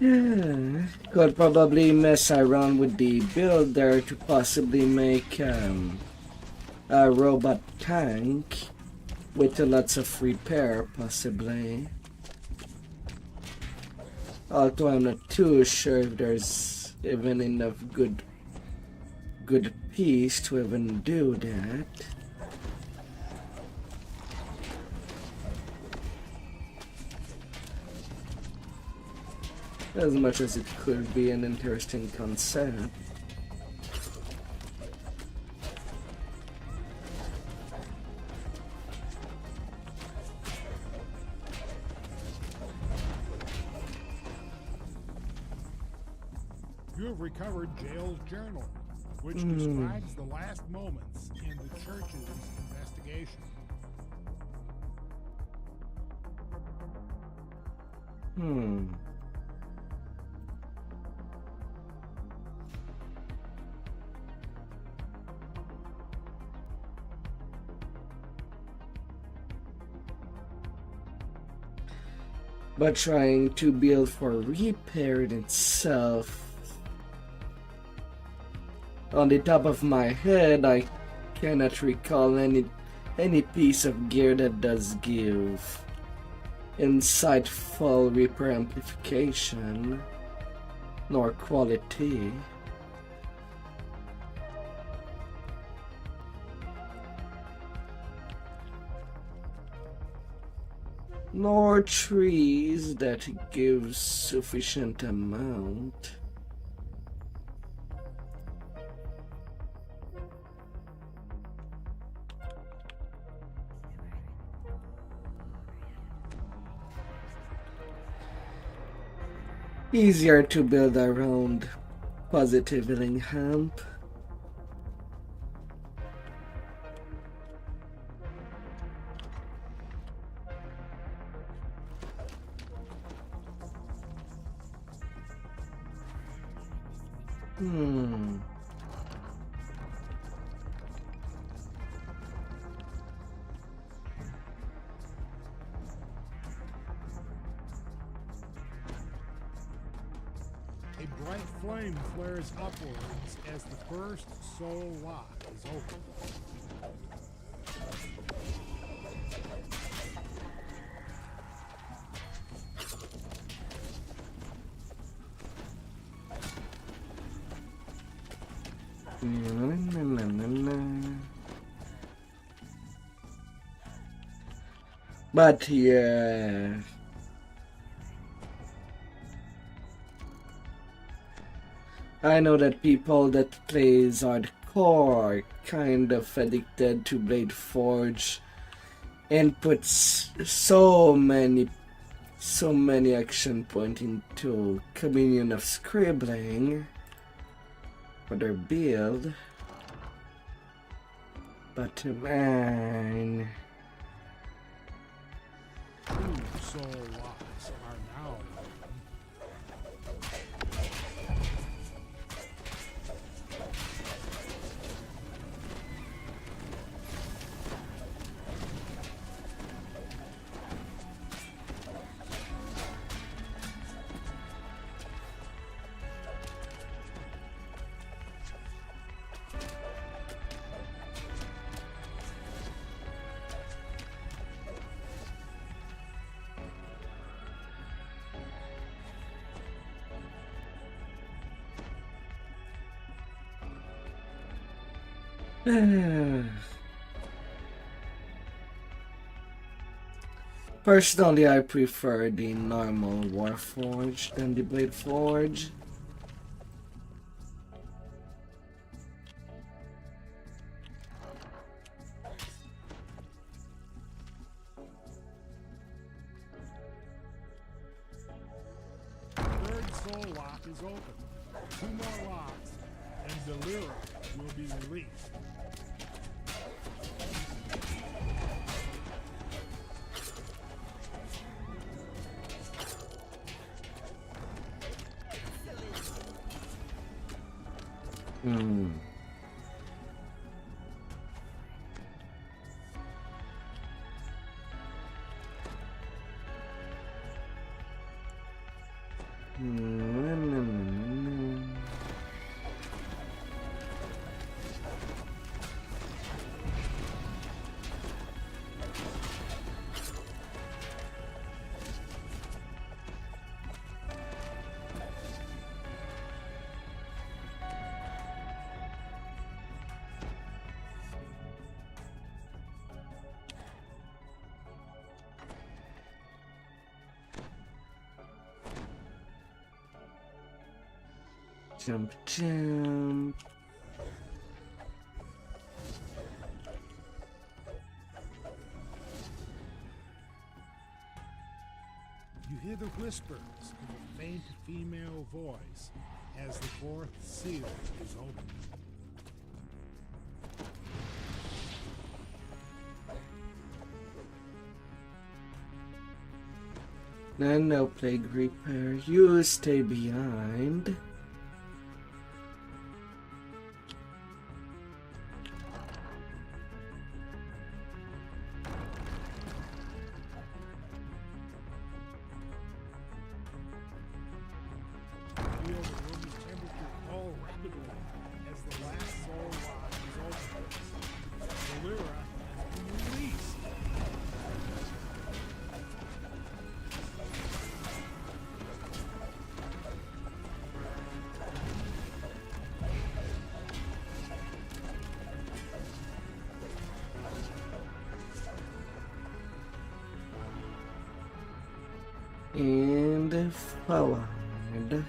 Yeah, could probably mess around with the builder to possibly make a robot tank with lots of repair, possibly. Although I'm not too sure if there's even enough good piece to even do that. As much as it could be an interesting concept. You have recovered Jail's journal, which describes the last moments in the church's investigation. Hmm. But trying to build for repair in itself, on the top of my head, I cannot recall any piece of gear that does give insightful repair amplification, nor quality. Nor trees that give sufficient amount. Easier to build around positive healing hemp. A bright flame flares upwards as the first soul lock is opened. But yeah, I know that people that plays hardcore kind of addicted to Bladeforge and puts so many action point into communion of scribbling for their build. But man, 2 soul locks are now open. personally, I prefer the normal Warforge than the Bladeforge. Third soul lock is open. 2 more locks, and Delira will be released. Jump, jump. You hear the whispers of a faint female voice as the 4th seal is opened. No plague repair. You stay behind. Feel the room's temperature fall rapidly as the last soul lock is opened. The Lyra has been released. And forward. See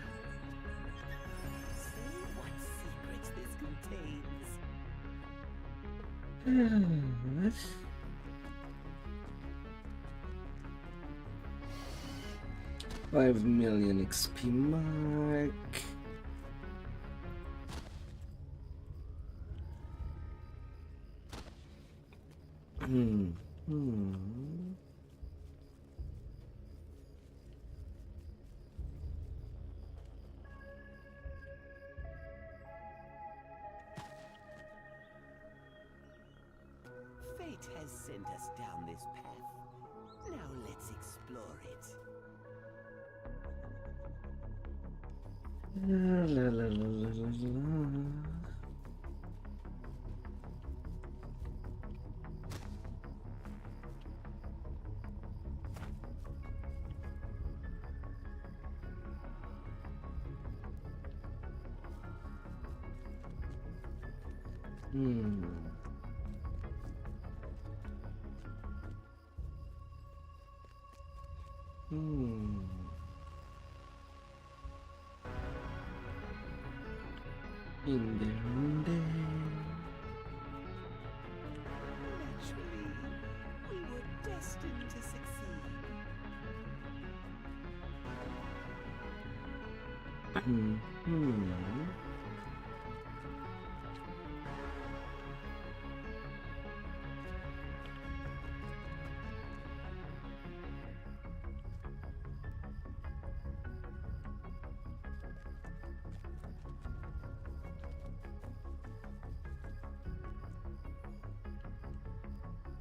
what secrets this contains. 5,000,000 XP mark. Fate has sent us down this path. Now let's explore it. La, la, la, la, la, la. In there. Naturally, we were destined to succeed.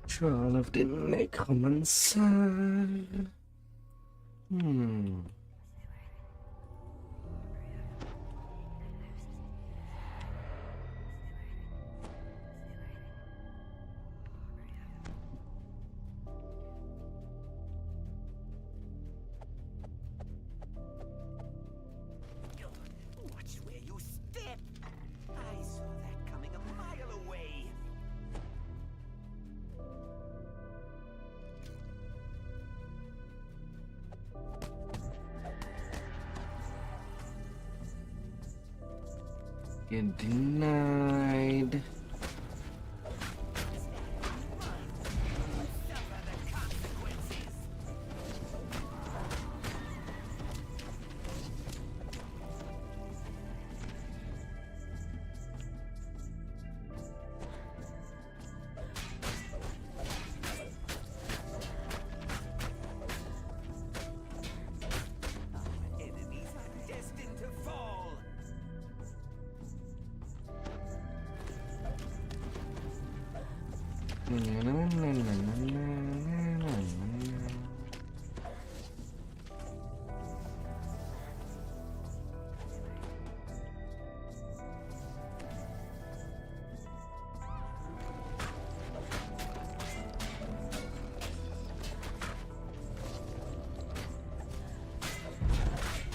Trial of the Necromancer. Watch where you step. I saw that coming a mile away. Get denied. Suffer the consequences. Our enemies are destined to fall.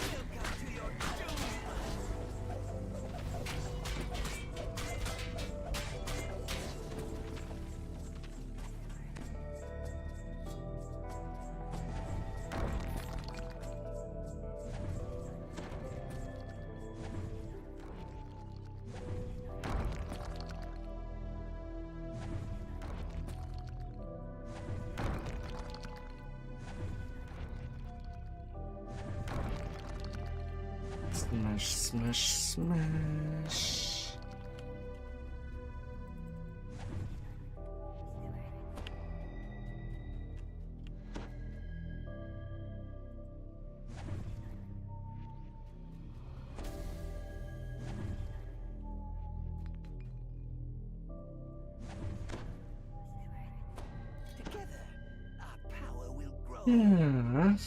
Welcome to your doom. Smash, smash, smash. Yeah.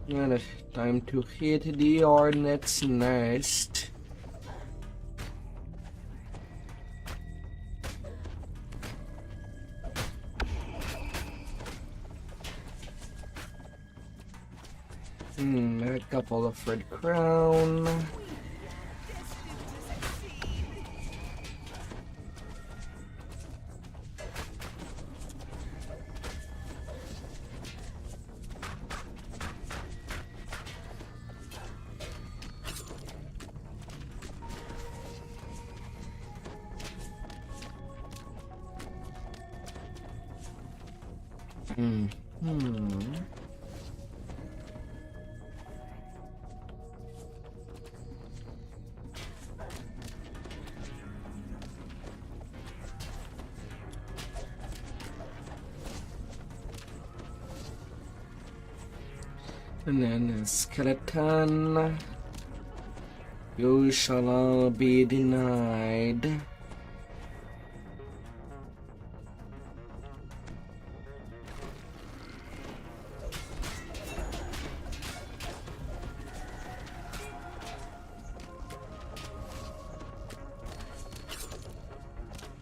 And it's time to hit the hornet's nest. A couple of red crown. And then a skeleton. You shall all be denied.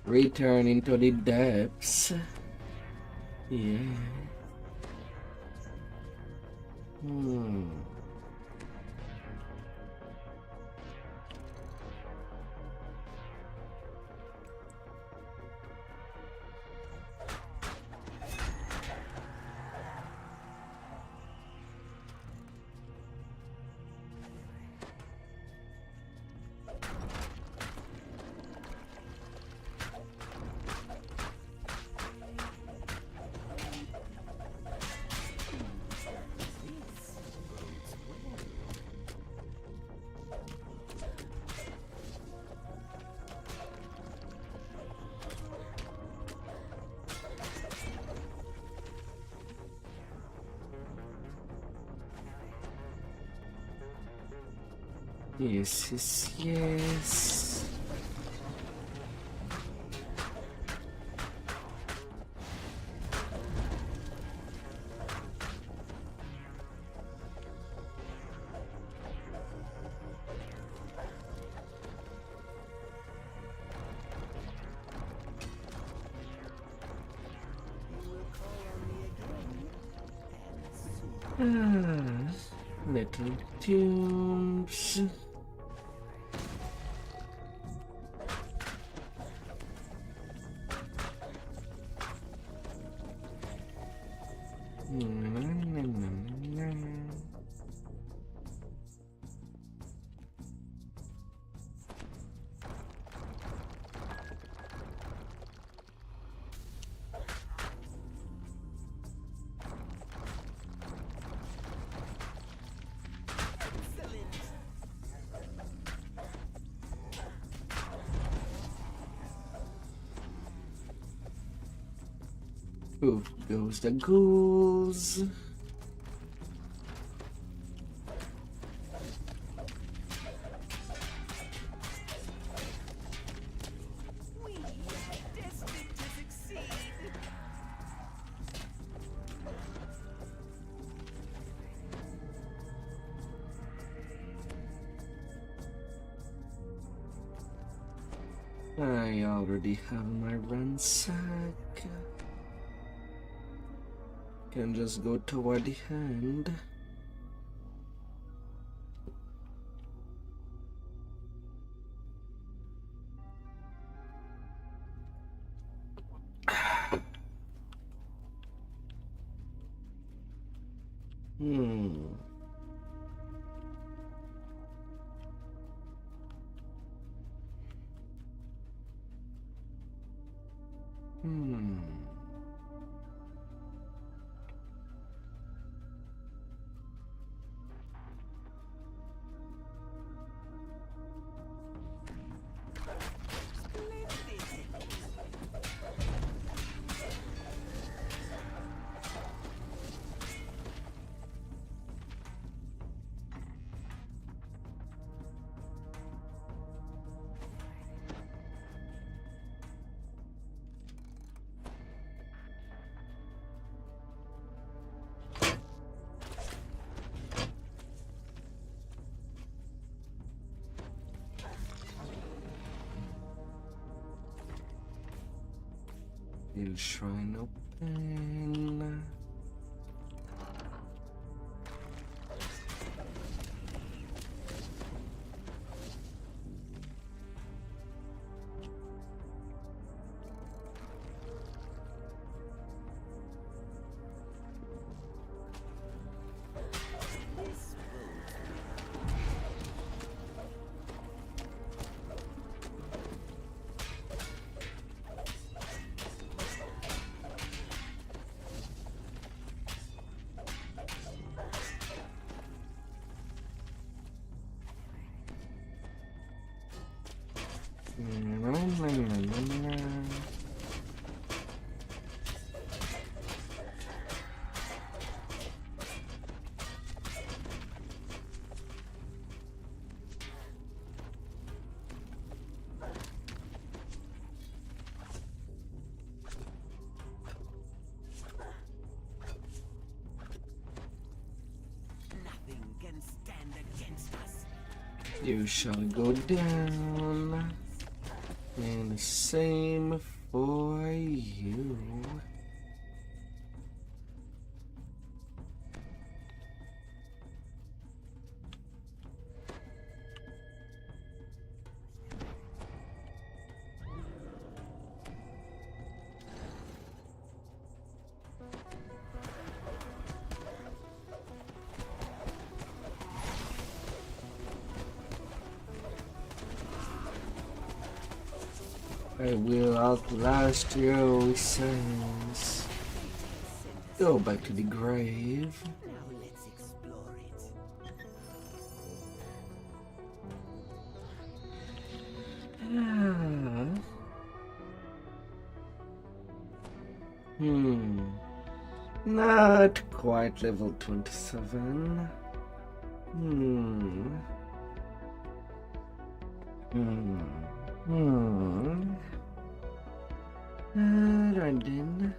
Return into the depths. Yeah. Yes, yes, yes. Little tubes. Oof goes the ghouls. We are destined to succeed. I already have my ransack. Can just go toward the hand. You shrine open. Nothing can stand against us. You shall go down. And the same for you. I will outlast your sons. Go back to the grave. Now let's explore it. Not quite level 27. London.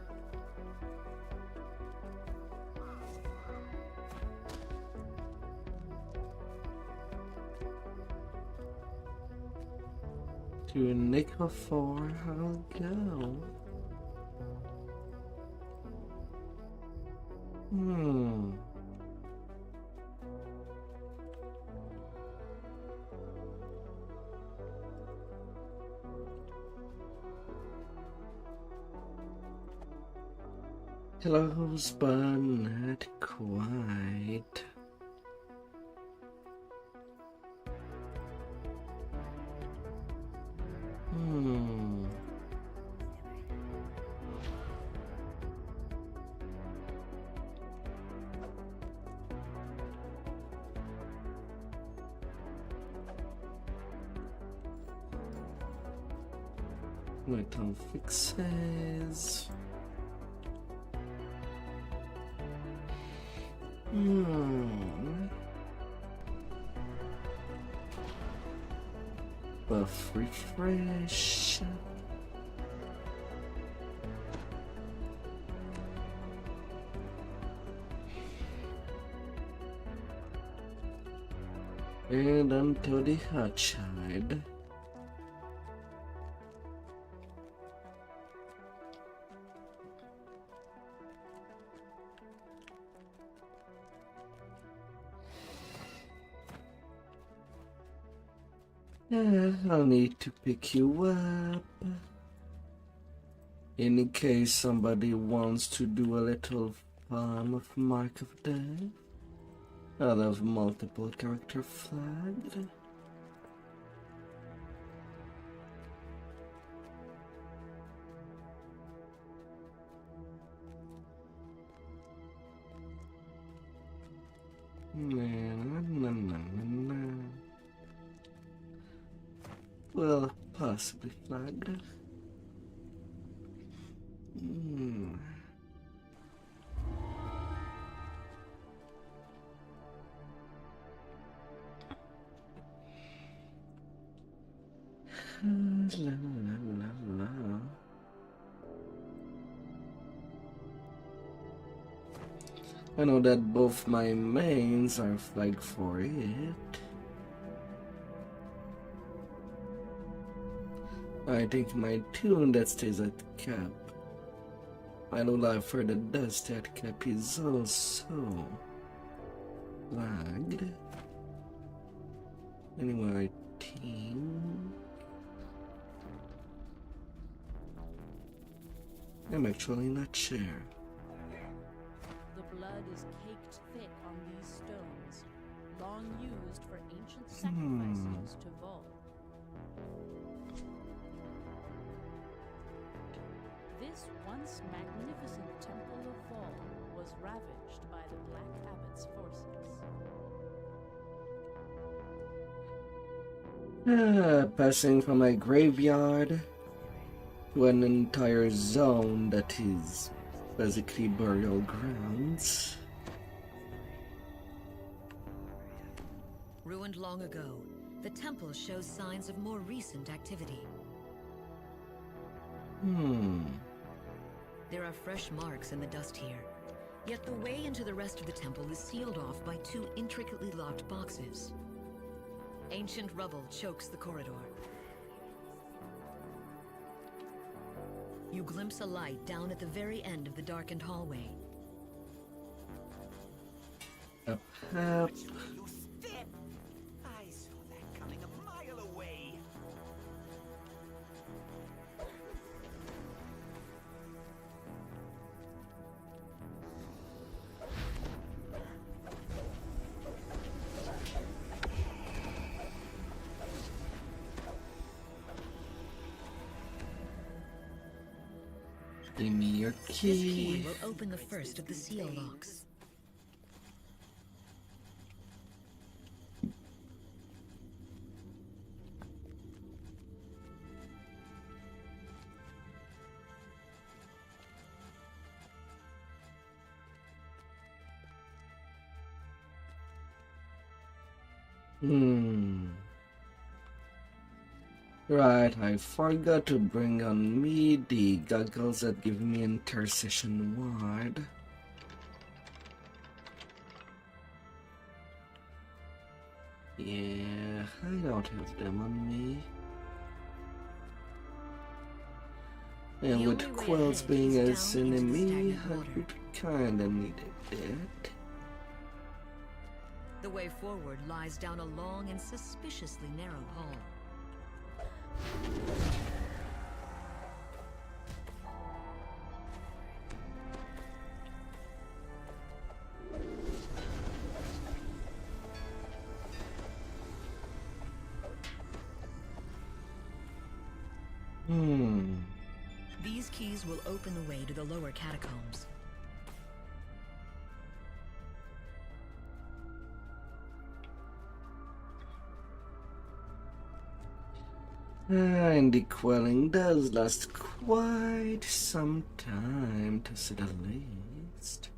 To Nickel 4, I'll go. Close, but not quite. Metal fixes. Buff refresh. And onto the hot side. I'll need to pick you up in case somebody wants to do a little farm of Mark of Death. I'll have multiple character flagged. Well, possibly flagged. I know that both my mains are flagged for it. I think my tune that stays at cap My life for the dust that cap is also lagged. Anyway, I think I'm actually not sure. The blood is caked thick on these stones, long used for ancient sacrifices to Vol. This once magnificent temple of Vol was ravaged by the Black Abbot's forces. Passing from a graveyard to an entire zone that is basically burial grounds. Ruined long ago, the temple shows signs of more recent activity. There are fresh marks in the dust here, yet the way into the rest of the temple is sealed off by two intricately locked boxes. Ancient rubble chokes the corridor. You glimpse a light down at the very end of the darkened hallway. Up. You step! I saw that coming a mile away. Give me your This key key. will open the first of the seal locks. Right, I forgot to bring on me the goggles that give me intercession ward. Yeah, I don't have them on me. And The with only way Quells ahead being is as down into the enemy, stagnant I water. would kinda needed that. The way forward lies down a long and suspiciously narrow hall. These keys will open the way to the lower catacombs. And the quelling does last quite some time, to say the least.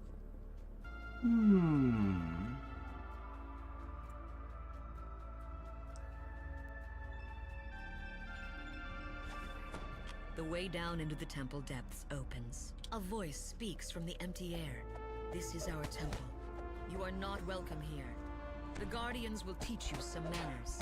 The way down into the temple depths opens. A voice speaks from the empty air. This is our temple. You are not welcome here. The Guardians will teach you some manners.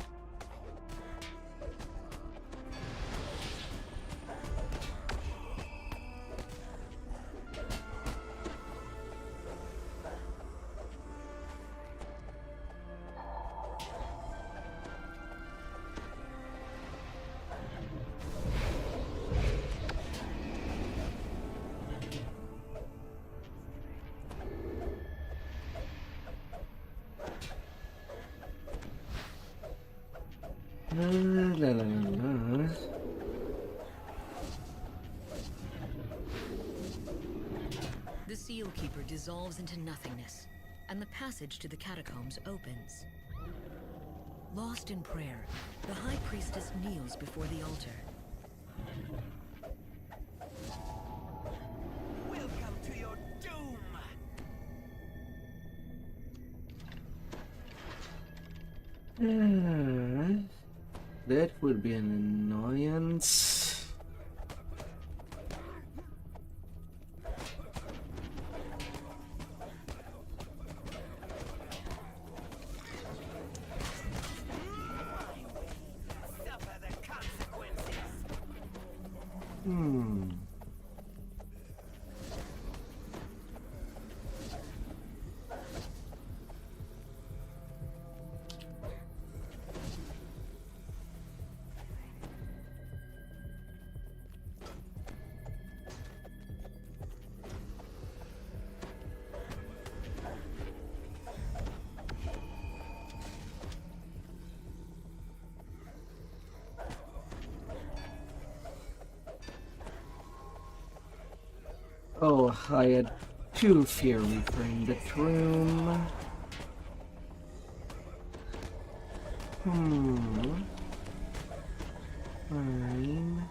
La la la la. The Seal Keeper dissolves into nothingness, and the passage to the catacombs opens. Lost in prayer, the High Priestess kneels before the altar. Welcome to your doom! That would be an annoyance. Suffer the consequences! Oh, I had two fear reaper in that room. Fine.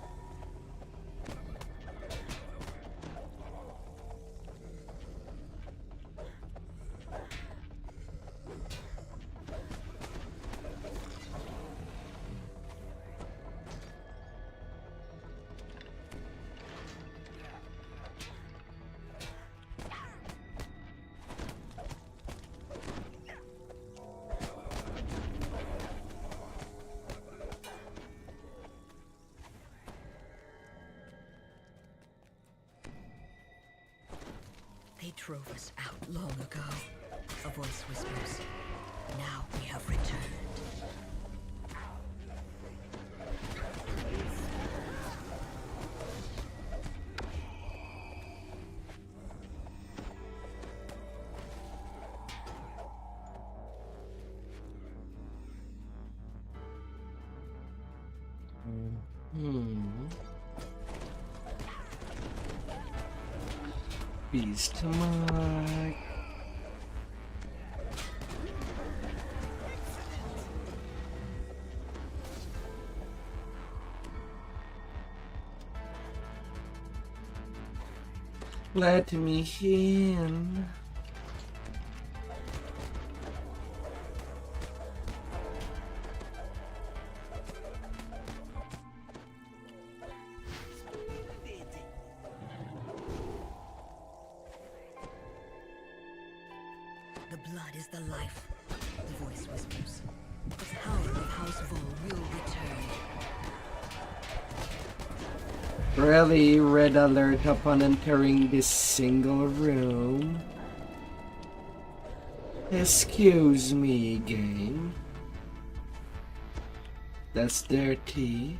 They drove us out long ago, a voice whispers. Now we have returned. Beast mark. Let me in. The blood is the life, the voice whispers. The power of House Vol will return. Really, red alert upon entering this single room. Excuse me, game. That's dirty.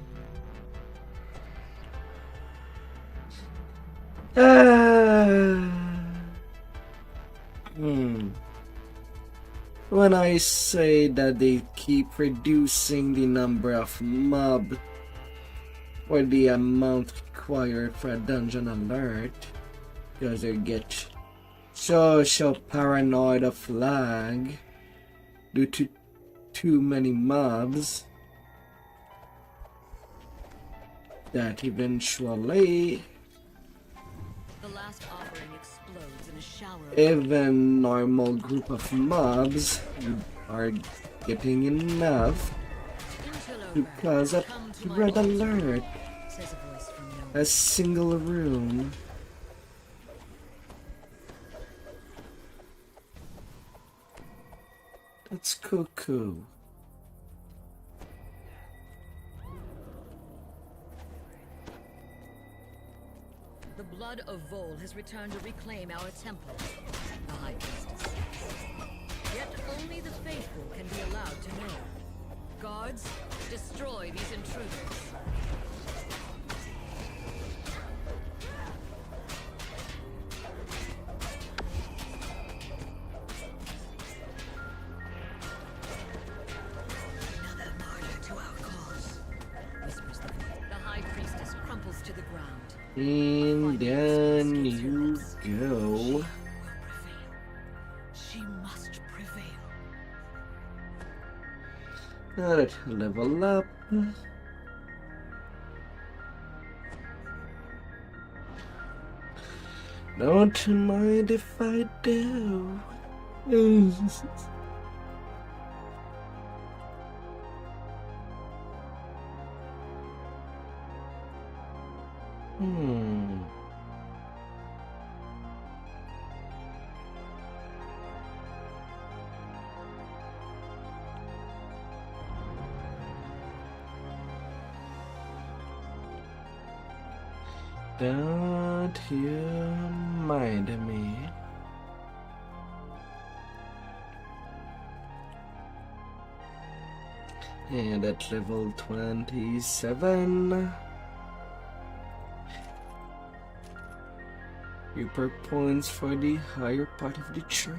When I say that they keep reducing the number of mob or the amount required for a dungeon alert, because they get so paranoid of lag due to too many mobs that eventually The last offering explodes in a shower of even normal group of mobs are getting enough until over. because of Come to my red altar, alert. says a voice from nowhere. A single room. That's cuckoo. The blood of Vol has returned to reclaim our temple, the High Priestess says. Yet only the faithful can be allowed to know. Guards, destroy these intruders. Another martyr to our cause, whispers the voice. The High Priestess crumples to the ground. And then you go. Will prevail. She must prevail. Alright, level up. Don't mind if I do. Don't you mind me? And at level 27, Reaper points for the higher part of the tree.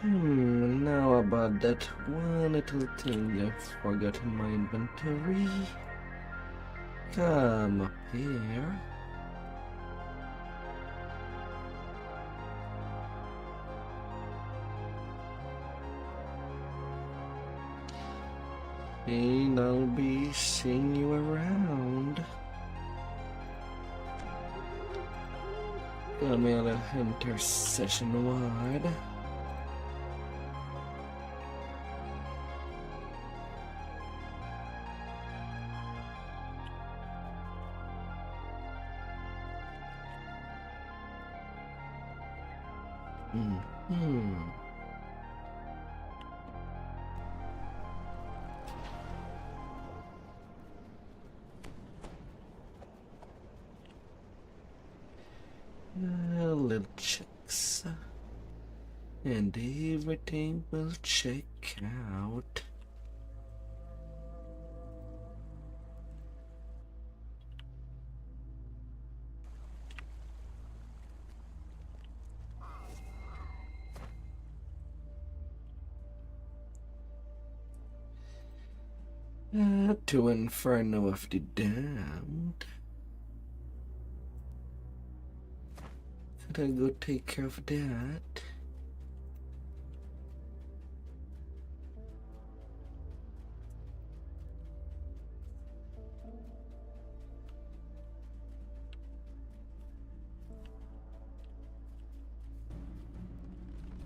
Now about that one little thing I forgot in my inventory. Come up here. And I'll be seeing you around. Come here, little intercession wide. Little checks, and everything will check out. To Inferno of the Damned. Could I go take care of that?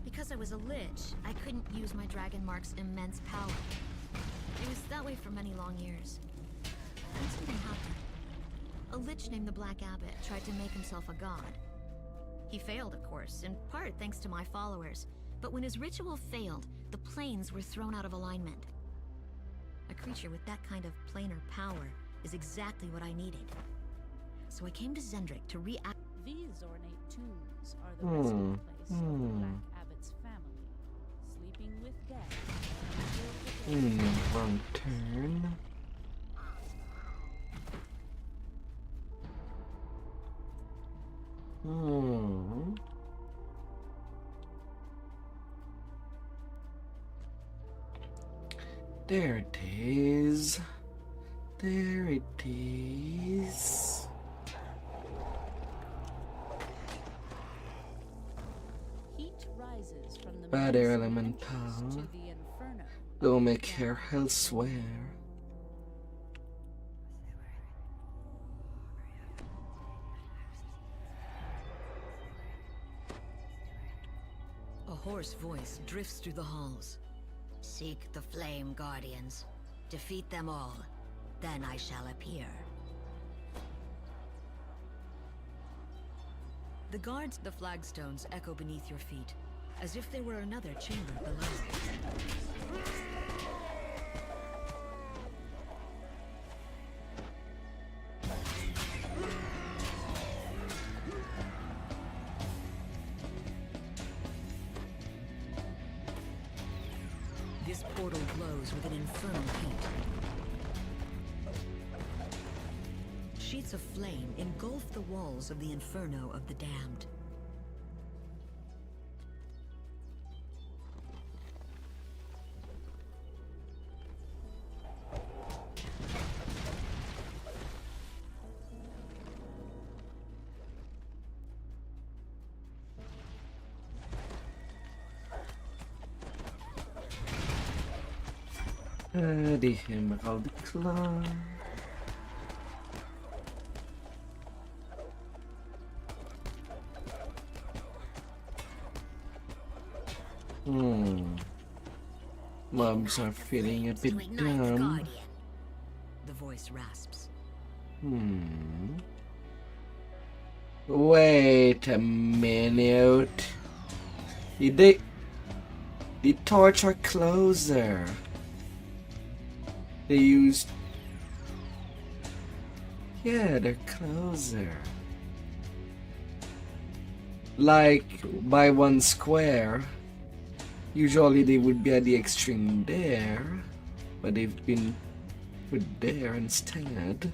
Because I was a lich, I couldn't use my dragon mark's immense power. It was that way for many long years. Then something happened. A lich named the Black Abbot tried to make himself a god. He failed, of course, in part thanks to my followers. But when his ritual failed, the planes were thrown out of alignment. A creature with that kind of planar power is exactly what I needed. So I came to Zendrik to react. These ornate tombs are the resting place of the Black Abbot's family, sleeping with death. Wrong turn. There it is. There it is. Heat rises from the Bother masonry elemental. entrance to the inferno. Go make her elsewhere. A hoarse voice drifts through the halls. Seek the Flame Guardians. Defeat them all. Then I shall appear. The guards, the flagstones echo beneath your feet, as if there were another chamber below. This portal glows with an infernal heat. Sheets of flame engulf the walls of the Inferno of the Damned. The Emerald Claw. Mobs are feeling a bit dumb. The voice rasps. Wait a minute. The torch are closer. They used... Yeah, they're closer. Like, by one square. Usually they would be at the extreme there, but they've been put there instead.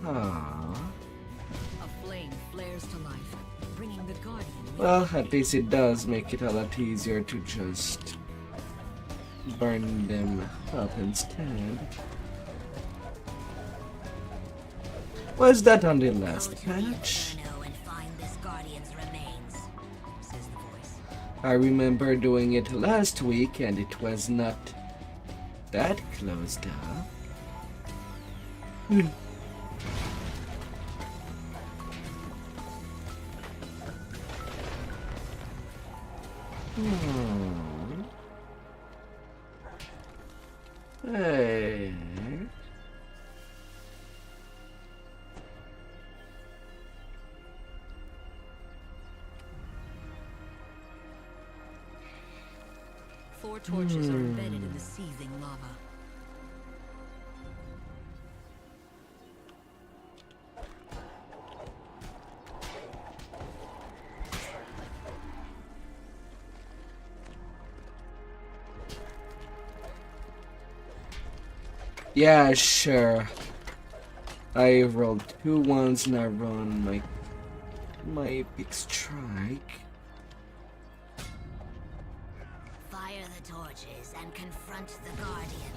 Ah. Guardian. Well, at least it does make it a lot easier to just burn them up instead. Was that on the last patch? And find this Guardian's remains, says the voice. I remember doing it last week and it was not that closed up. Hey. Four torches are embedded in the seething lava. Yeah, sure. I rolled 2 ones and I run my epic strike. Fire the torches and confront the Guardian.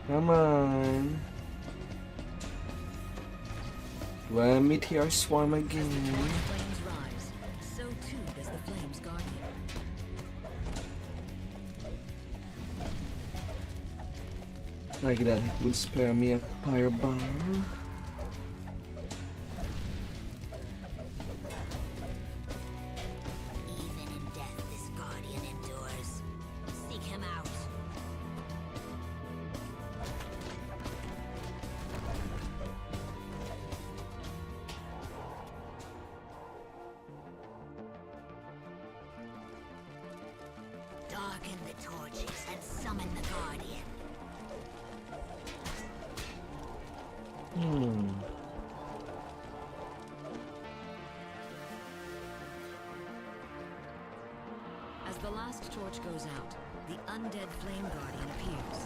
Come on. Do I meteor swarm again? Flames rise. So too does the Flames Guardian. Like that, it will spare me a fireball. Even in death, this Guardian endures. Seek him out. Darken the torches and summon the Guardian. As the last torch goes out, the undead Flame Guardian appears.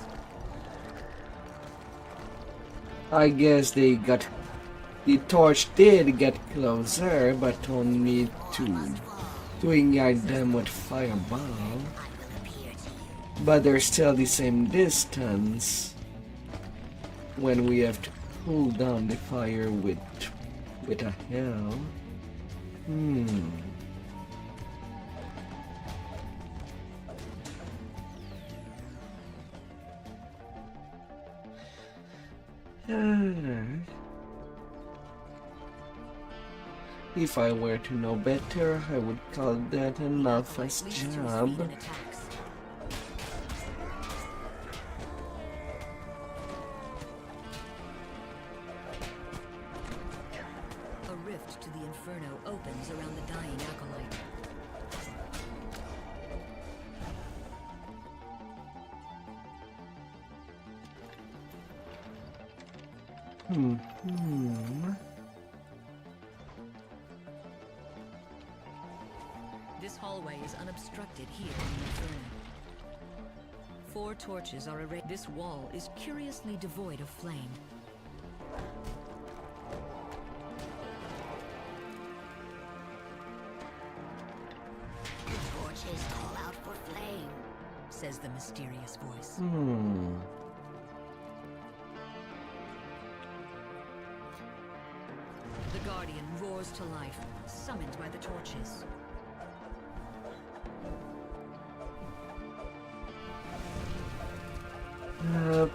I guess the torch did get closer, but only to ignite them with fireball. But they're still the same distance when we have to pull down the fire with a hell. If I were to know better, I would call that an alpha's job. A rift to the Inferno opens around the dying acolyte. This hallway is unobstructed here in the Inferno. 4 torches are arrayed. This wall is curiously devoid of flame. The torches call out for flame, Says the mysterious voice. The Guardian roars to life, summoned by the torches.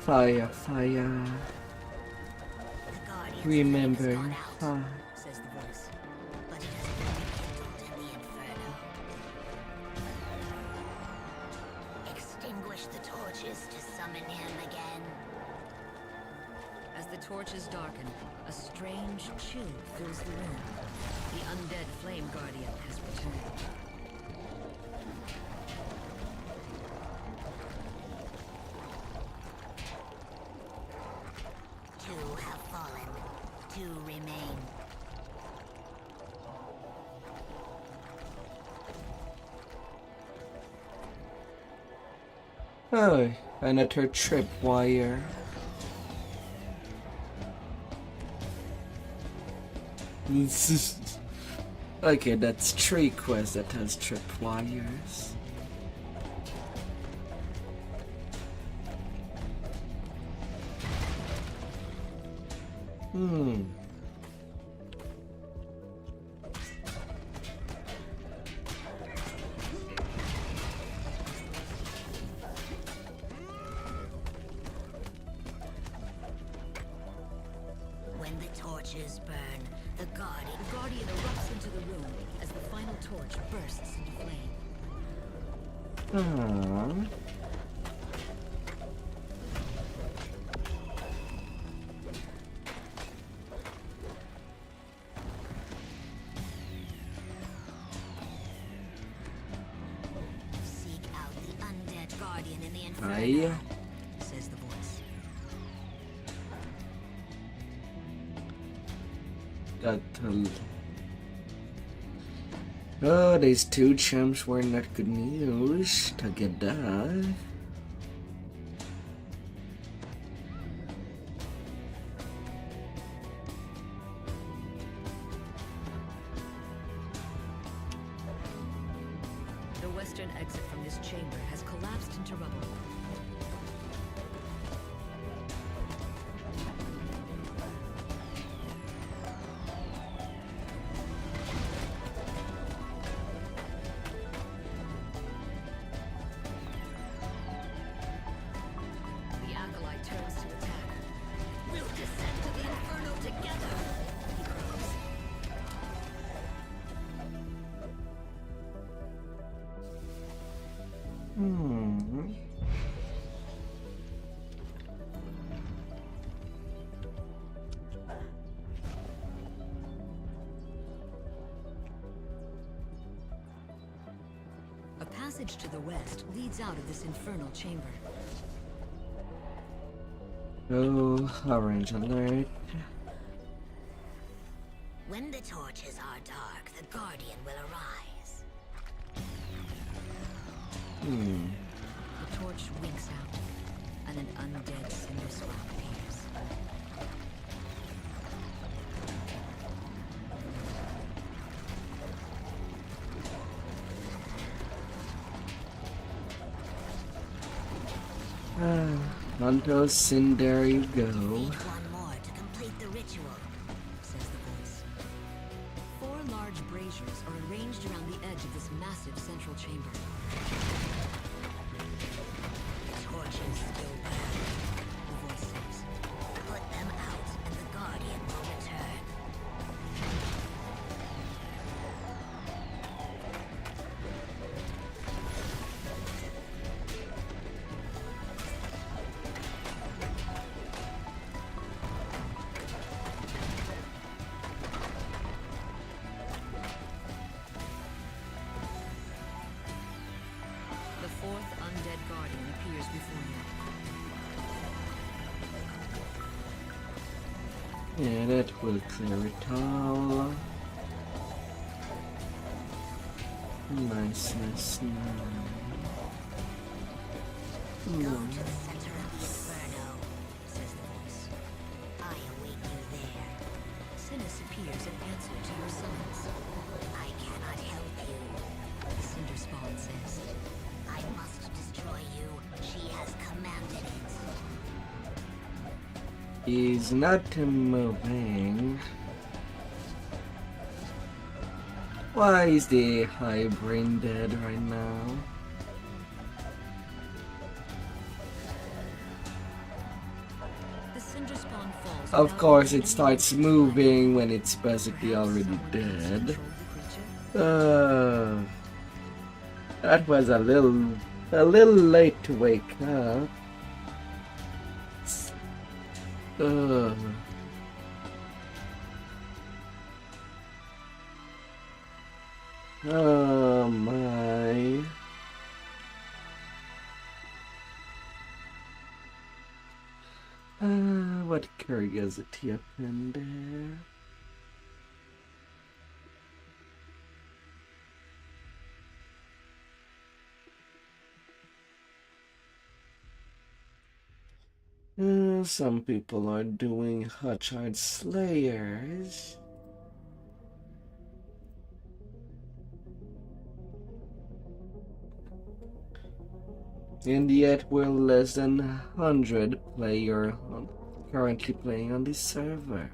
Fire. the Guardian's Remember, flame has gone out, Says the voice. but it has been rekindled in the Inferno. Extinguish the torches to summon him again. As the torches darken, a strange chill fills the room. The undead Flame Guardian has returned. Two have fallen. Two remain. Oh, another tripwire. Okay, that's 3 quests that has tripwires. When the torches burn, the Guardian erupts into the room as the final torch bursts into flame. Aww. Seek out the undead Guardian in the Aye. Inferno, says the voice. Got to... Oh, these 2 champs were not good news to get that. The western exit from this chamber has collapsed into rubble. The acolyte turns to attack. We'll descend to the Inferno together, he crows. A passage to the west leads out of this infernal chamber. Oh, orange alert. When the torches are dark, the Guardian will arise. The torch winks out, and an undead cinder spawn appears. Onto Cinder you go. Need one more to complete the ritual, Says the voice. 4 large braziers are arranged around the edge of this massive central chamber. The torches still burn, The voice says. put them out and the Guardian will return. The 4th undead guardian appears before you. Yeah, that will clear it all. Nice. Go to the center of the Inferno, says the voice. I await you there. Sinis appears in answer to your summons. I cannot help you. The cinder spawn says. I must destroy you. She has commanded it. He's not moving. Why is the high brain dead right now? The cinder spawn falls. Of without course, any it starts damage. moving when it's basically Perhaps already someone else dead. controlled the creature? That was a little late to wake up. Oh my. What curiosity up in there? Some people are doing Hotshot Slayers. And yet we're less than 100 players currently playing on this server.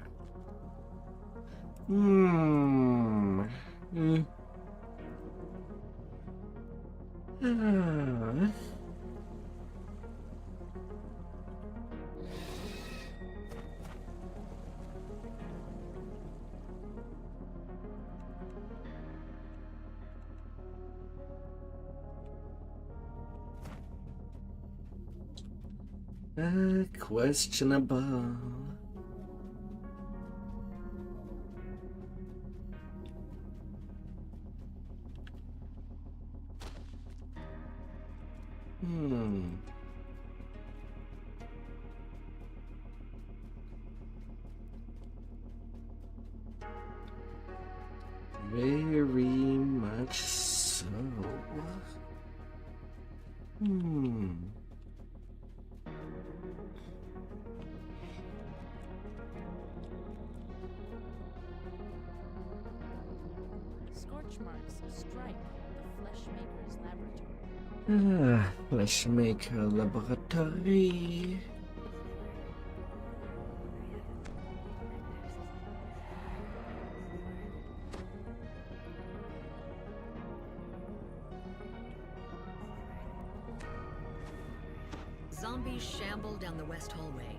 Questionable. Very much so. Scorch marks stripe the Fleshmaker's laboratory. Fleshmaker Laboratory. Zombies shamble down the west hallway,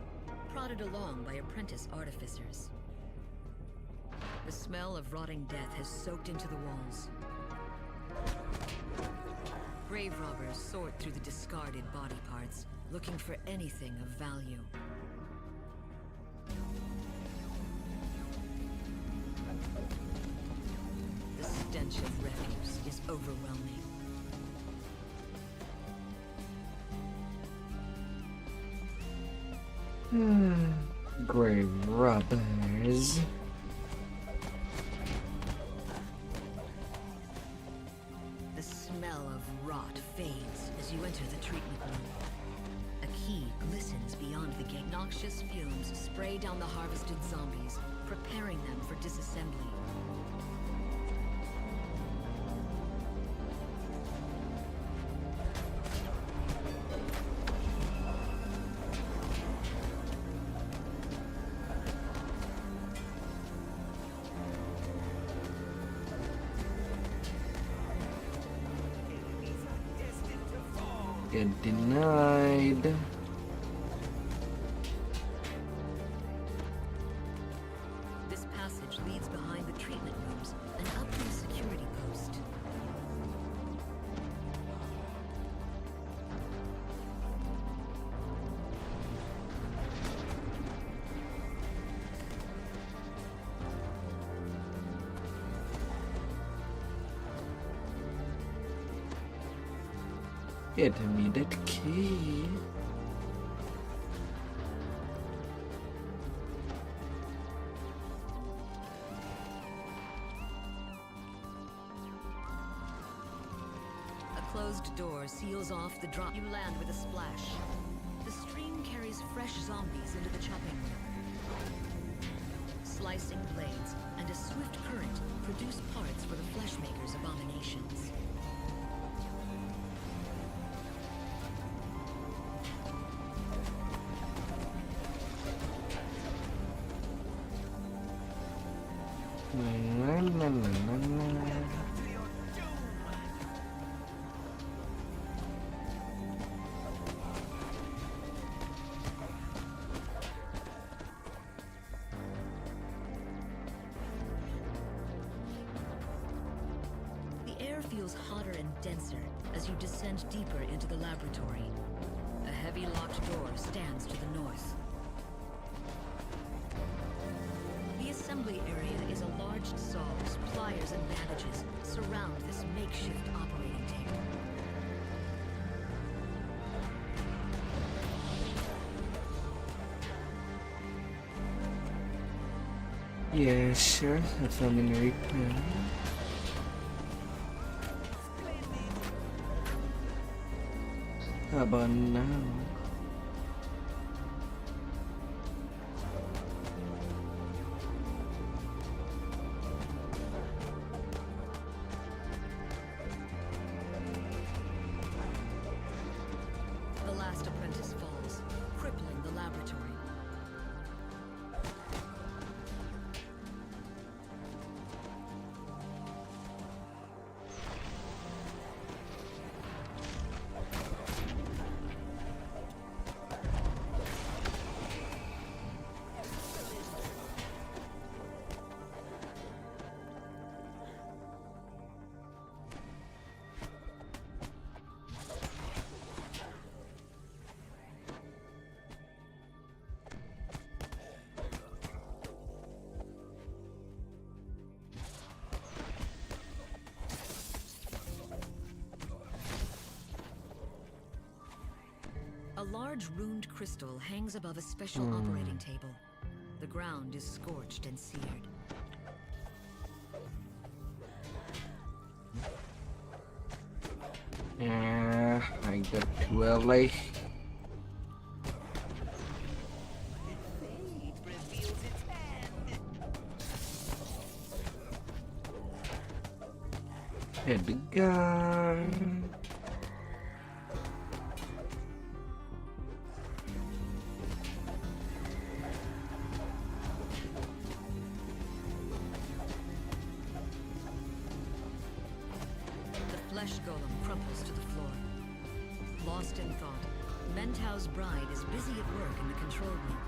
prodded along by apprentice artificers. The smell of rotting death has soaked into the walls. Grave robbers sort through the discarded body parts, looking for anything of value. The stench of refuse is overwhelming. Grave robbers. The smell of rot fades as you enter the treatment room. A key glistens beyond the gate. Noxious fumes spray down the harvested zombies, preparing them for disassembly. Get denied. This passage leads behind the treatment rooms and up to the security post. Get me that key. A closed door seals off the drop. You land with a splash. The stream carries fresh zombies into the chopping room. Slicing blades and a swift current produce parts for the Fleshmaker's abominations. The air feels hotter and denser as you descend deeper into the laboratory. A heavy locked door stands to the north. The assembly area is a large saws, pliers, and bandages surround this makeshift operating table. Yeah, sure. If I'm in repair. How about now? last apprentice falls, crippling the laboratory. A large runed crystal hangs above a special operating table. The ground is scorched and seared. Yeah, I got too early. Fate reveals its hand. Hit the gun. The flesh golem crumples to the floor. Lost in thought, Mentau's bride is busy at work in the control room.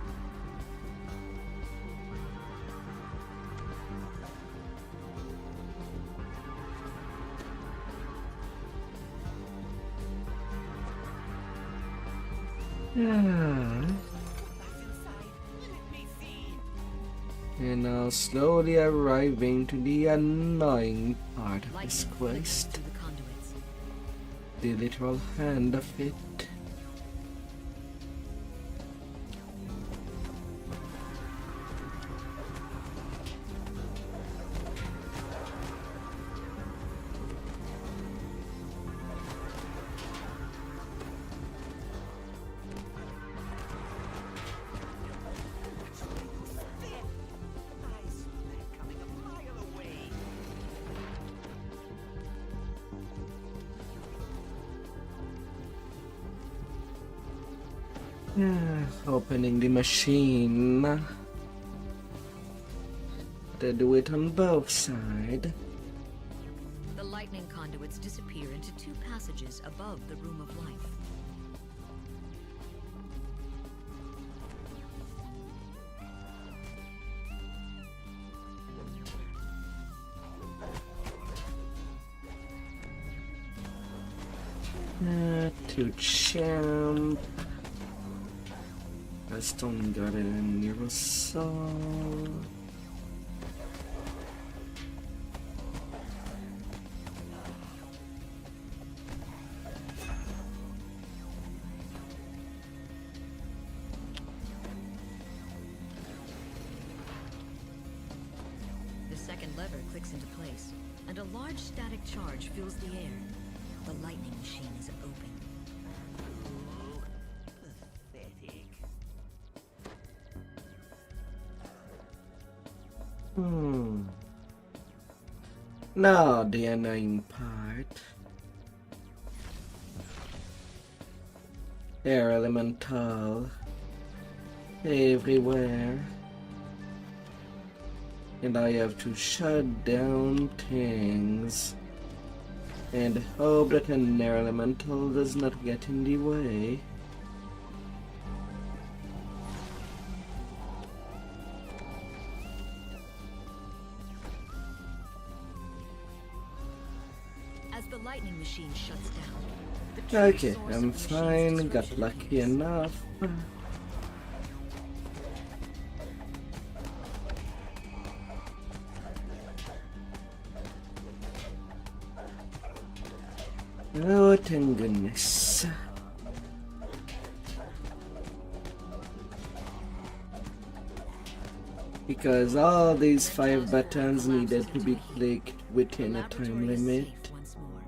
And now slowly arriving to the annoying part of this Lightning flickers quest. through the conduits. The literal hand of it. I saw that coming a mile away. Opening the machine. They do it on both sides. The lightning conduits disappear into two passages above the Room of Life. To champ. I still got it in your soul. The second lever clicks into place, and a large static charge fills the air. The lightning machine is open. Pathetic. Now the annoying part. Air elemental everywhere. And I have to shut down things and hope that an air elemental does not get in the way. As the lightning machine shuts down, the true Okay, source I'm of the machine's fine, got description lucky appears. enough. Oh, thank goodness. Because all these 5 buttons needed to be clicked within a time Laboratory is limit. safe once more.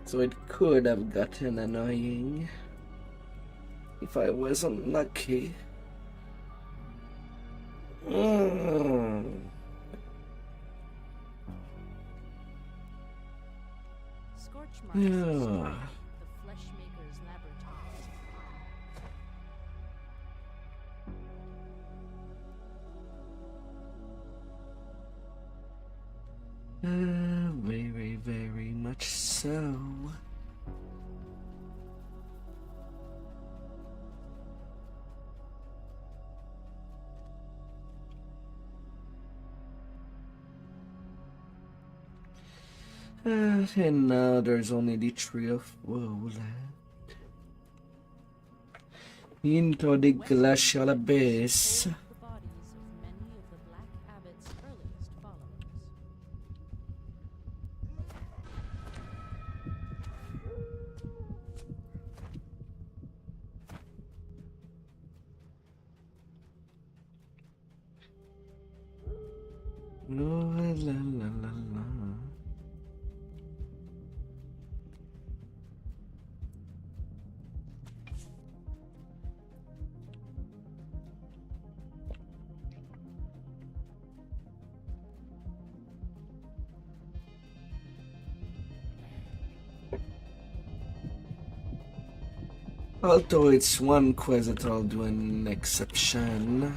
So it could have gotten annoying if I wasn't lucky. stretch marks Yeah. describe the Fleshmaker's laboratories. Very, very much so. And now there's only the Tree of Woe left. Into the glacial abyss. The bodies of many of the Black Abbot's earliest followers. Oh, la la la la. Although it's one quest that I'll do an exception.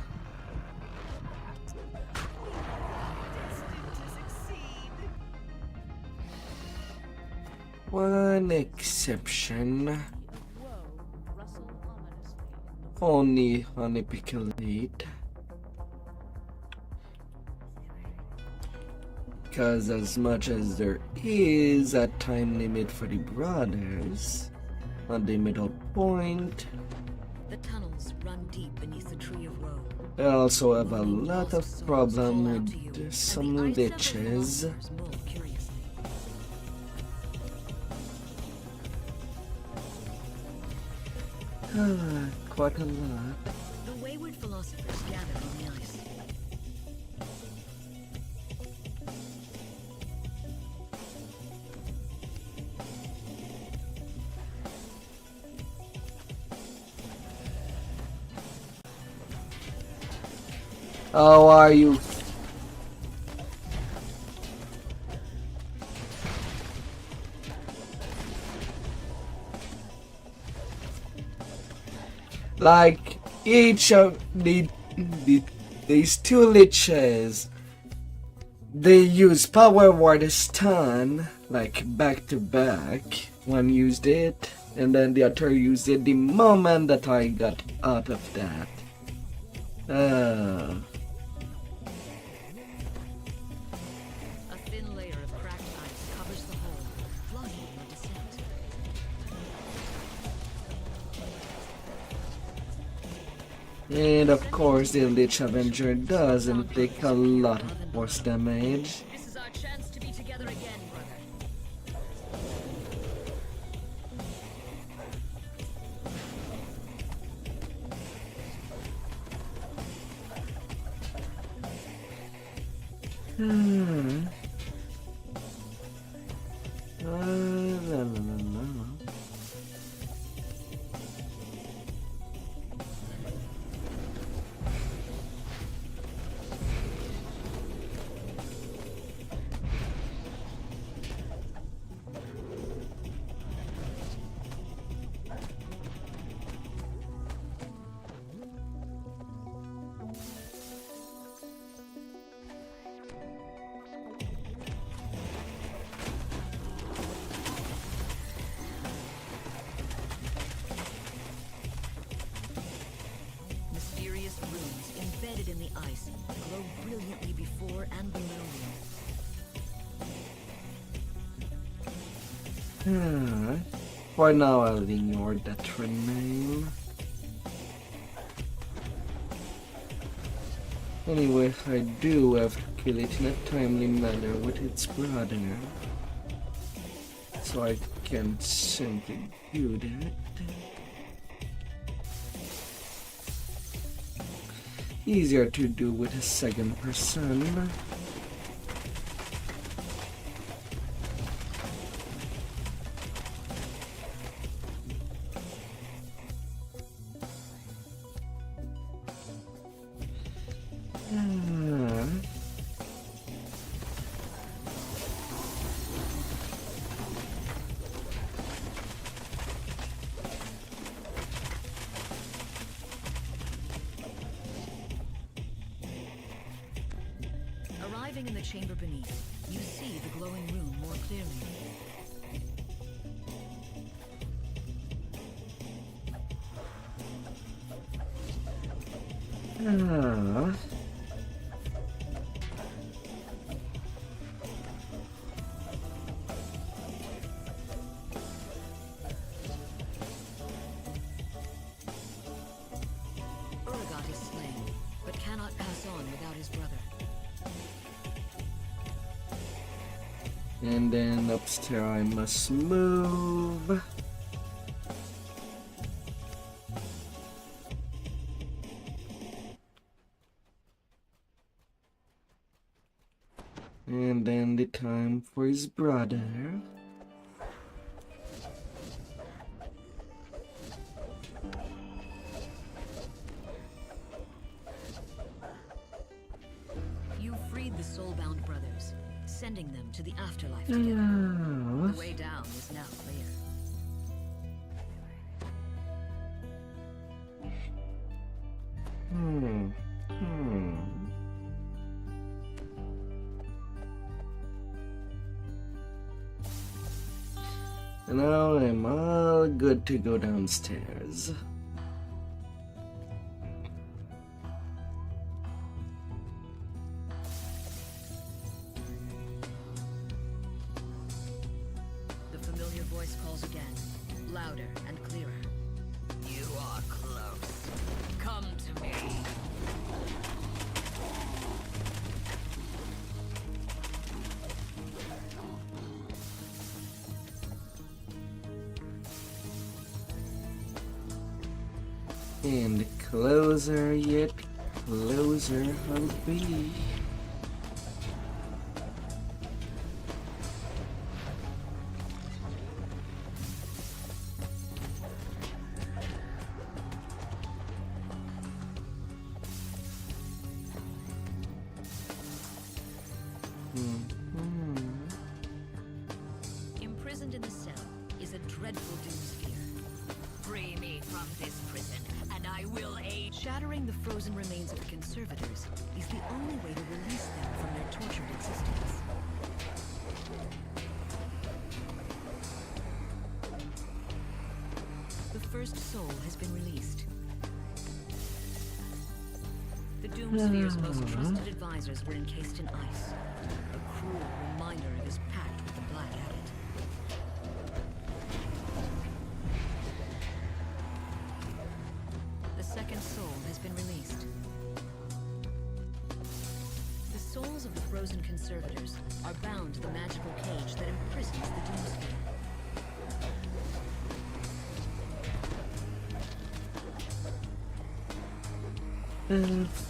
One exception. Of woe rustle ominously in the Only on Epical 8. Because as much as there is a time limit for the brothers, on the middle point, The tunnels run deep beneath the Tree of Woe. I also have a Lonely lot lost of souls problem call out to you, with and some the ice severed glitches. monsters mold curiously. Quite a lot. The wayward philosophers gather on the ice. How are you? Like each of these two liches, they use power word stun like back to back. One used it, and then the other used it the moment that I got out of that. A thin layer of cracked ice covers the hole, blocking your descent. And of course, the Lich Avenger doesn't take a lot of force damage. This is our chance to be together again, brother. La, la, la, la. Mysterious runes embedded in the ice glow brilliantly before and below you. For now, I'll ignore that name. Anyway, I do have to kill it in a timely manner with its brother, so I can simply do that. Easier to do with a second person. Arriving in the chamber beneath, you see the glowing room more clearly. Ah. Urgot is slain, but cannot pass on without his brother. And then upstairs I must move. And then the time for his brother. You freed the soulbound brothers, sending them to the afterlife together. Yeah. The way down is now clear. Now I'm all good to go downstairs. The familiar voice calls again, louder and clearer. You are close. Come to me. And closer yet closer I'll be. Imprisoned in the cell is a dreadful doomsphere. Free me from this prison, and I will aid. Shattering the frozen remains of the conservators is the only way to release them from their tortured existence. The first soul has been released. The Doomsphere's most trusted advisors were encased in ice, a cruel reminder of his pact with the Black Abbot. The second soul has been released. The souls of the frozen conservators are bound to the magical cage that imprisons the Doomsphere.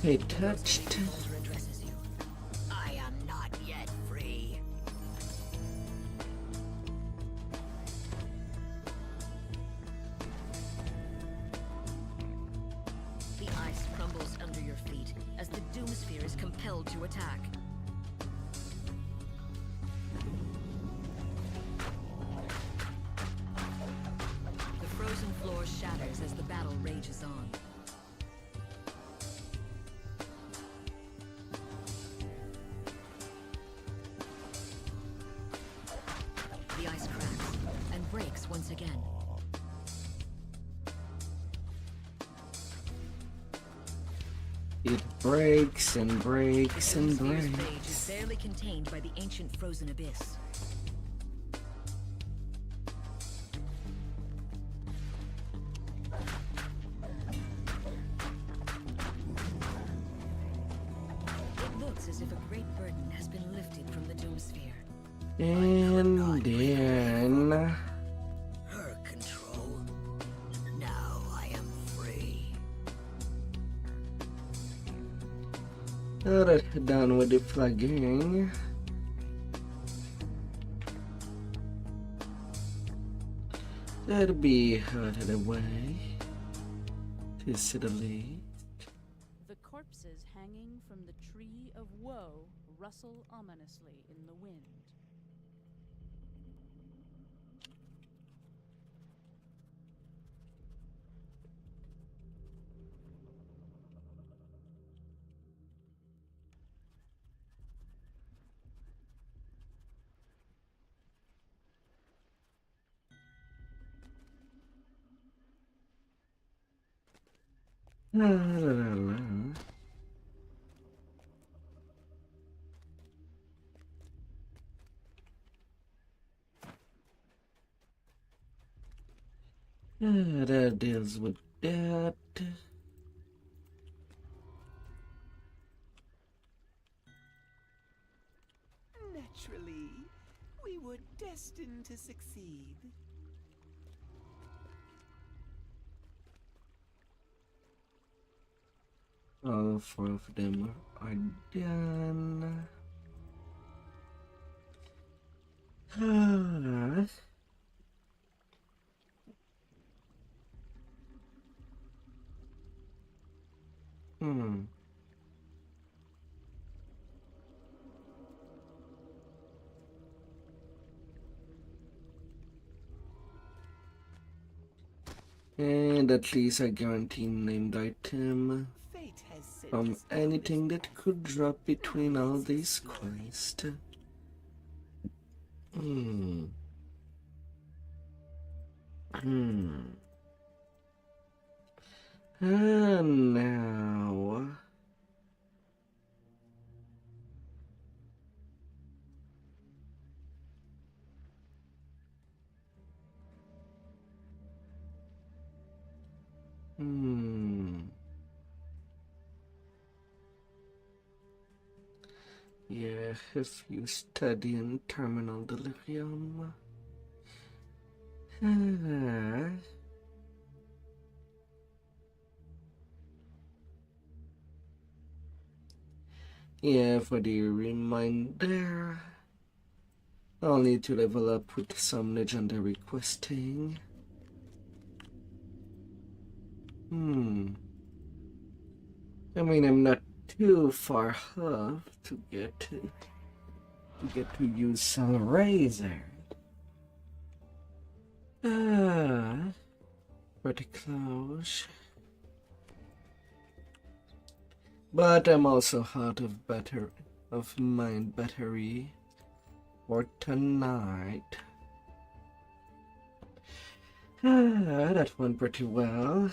They touched. Altar addresses you. I am not yet free. The ice crumbles under your feet as the Doomsphere is compelled to attack. The frozen floor shatters as the battle rages on. The ice cracks and breaks once again. It breaks and breaks The and Doomsphere's rage breaks. is barely contained by the ancient frozen abyss. It looks as if a great burden has been lifted from the Doomsphere. And then Her control. Now I am free. alright, done with the flagging. That'll be out of the way, to say the least. The corpses hanging from the tree of woe rustle ominously in the wind. La, la, la, la. That deals with that. Naturally, we were destined to succeed. All four of them are done. Hmm. And at least I guarantee named item Fate has sent from us down anything that could drop between all these quests. Hmm. And now. Yeah, if you study in terminal delirium. Yeah, for the reminder, I'll need to level up with some legendary questing. I mean, I'm not too far off to get to use some razor. Pretty close. But I'm also out of mind battery for tonight. That went pretty well.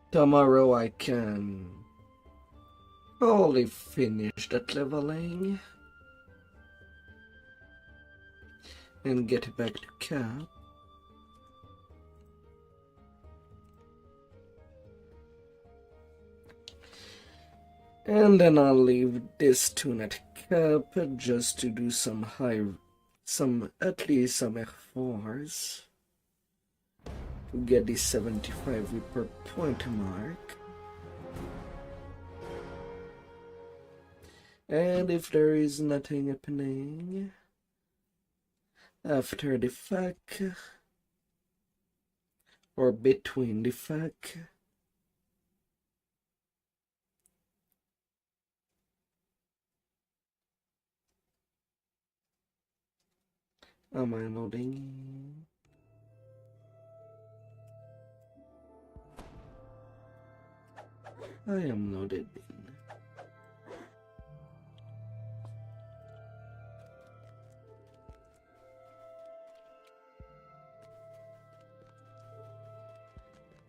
Tomorrow I can probably finish that leveling and get back to cap. And then I'll leave this tune at cap just to do at least some F4s to get the 75 per point mark. And if there is nothing happening after the fact or between the fact, am I loading? I am loaded in.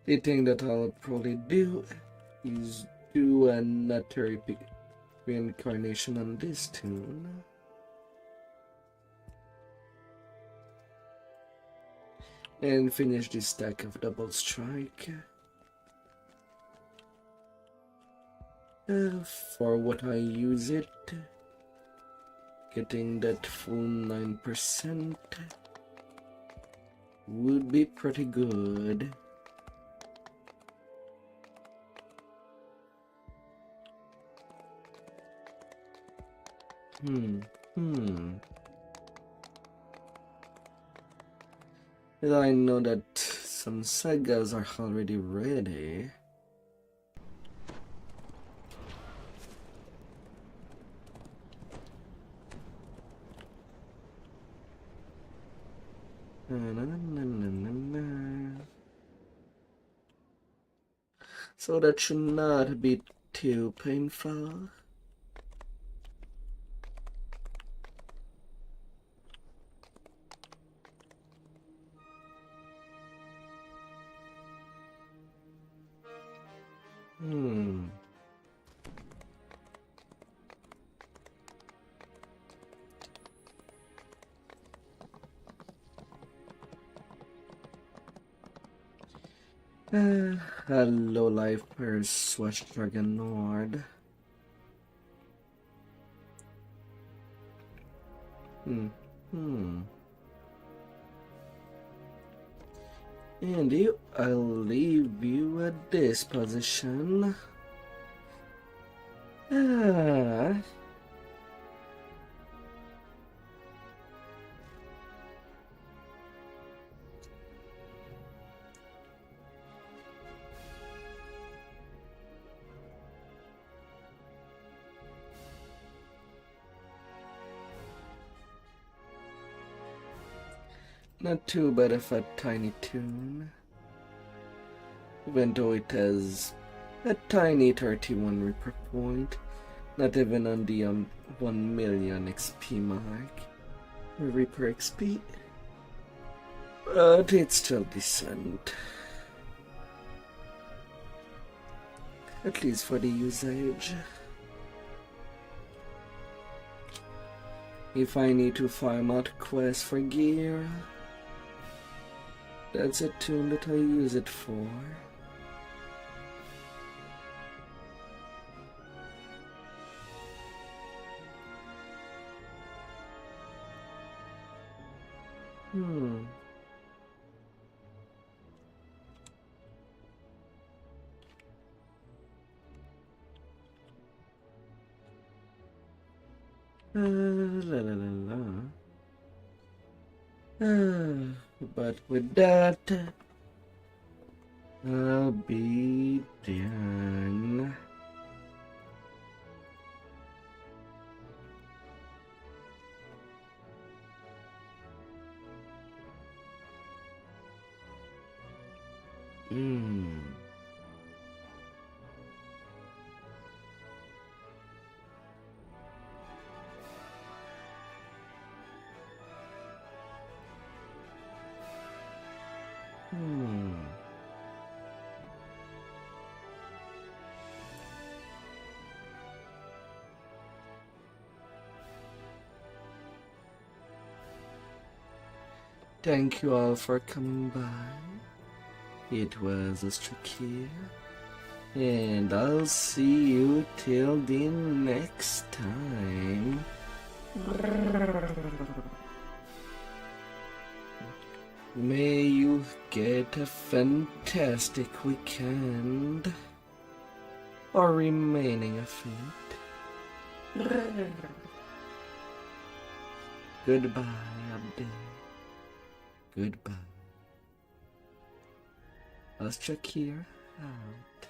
The thing that I'll probably do is do another reincarnation on this tune. And finish this stack of double strike. For what I use it, getting that full 9% would be pretty good. I know that some sagas are already ready. So that should not be too painful. Hello, life Swash Dragon Nord. And I'll leave you at this position. Not too bad of a tiny tune, even though it has a tiny 31 Reaper point, not even on the 1 million XP mark, Reaper XP, but it's still decent, at least for the usage. If I need to farm out quests for gear, that's a tune that I use it for. La la la la. But with that, I'll be done. Thank you all for coming by. It was a Strakir, and I'll see you till the next time. May you get a fantastic weekend, or remaining of it. Goodbye, Abdi. Goodbye. Strakir out.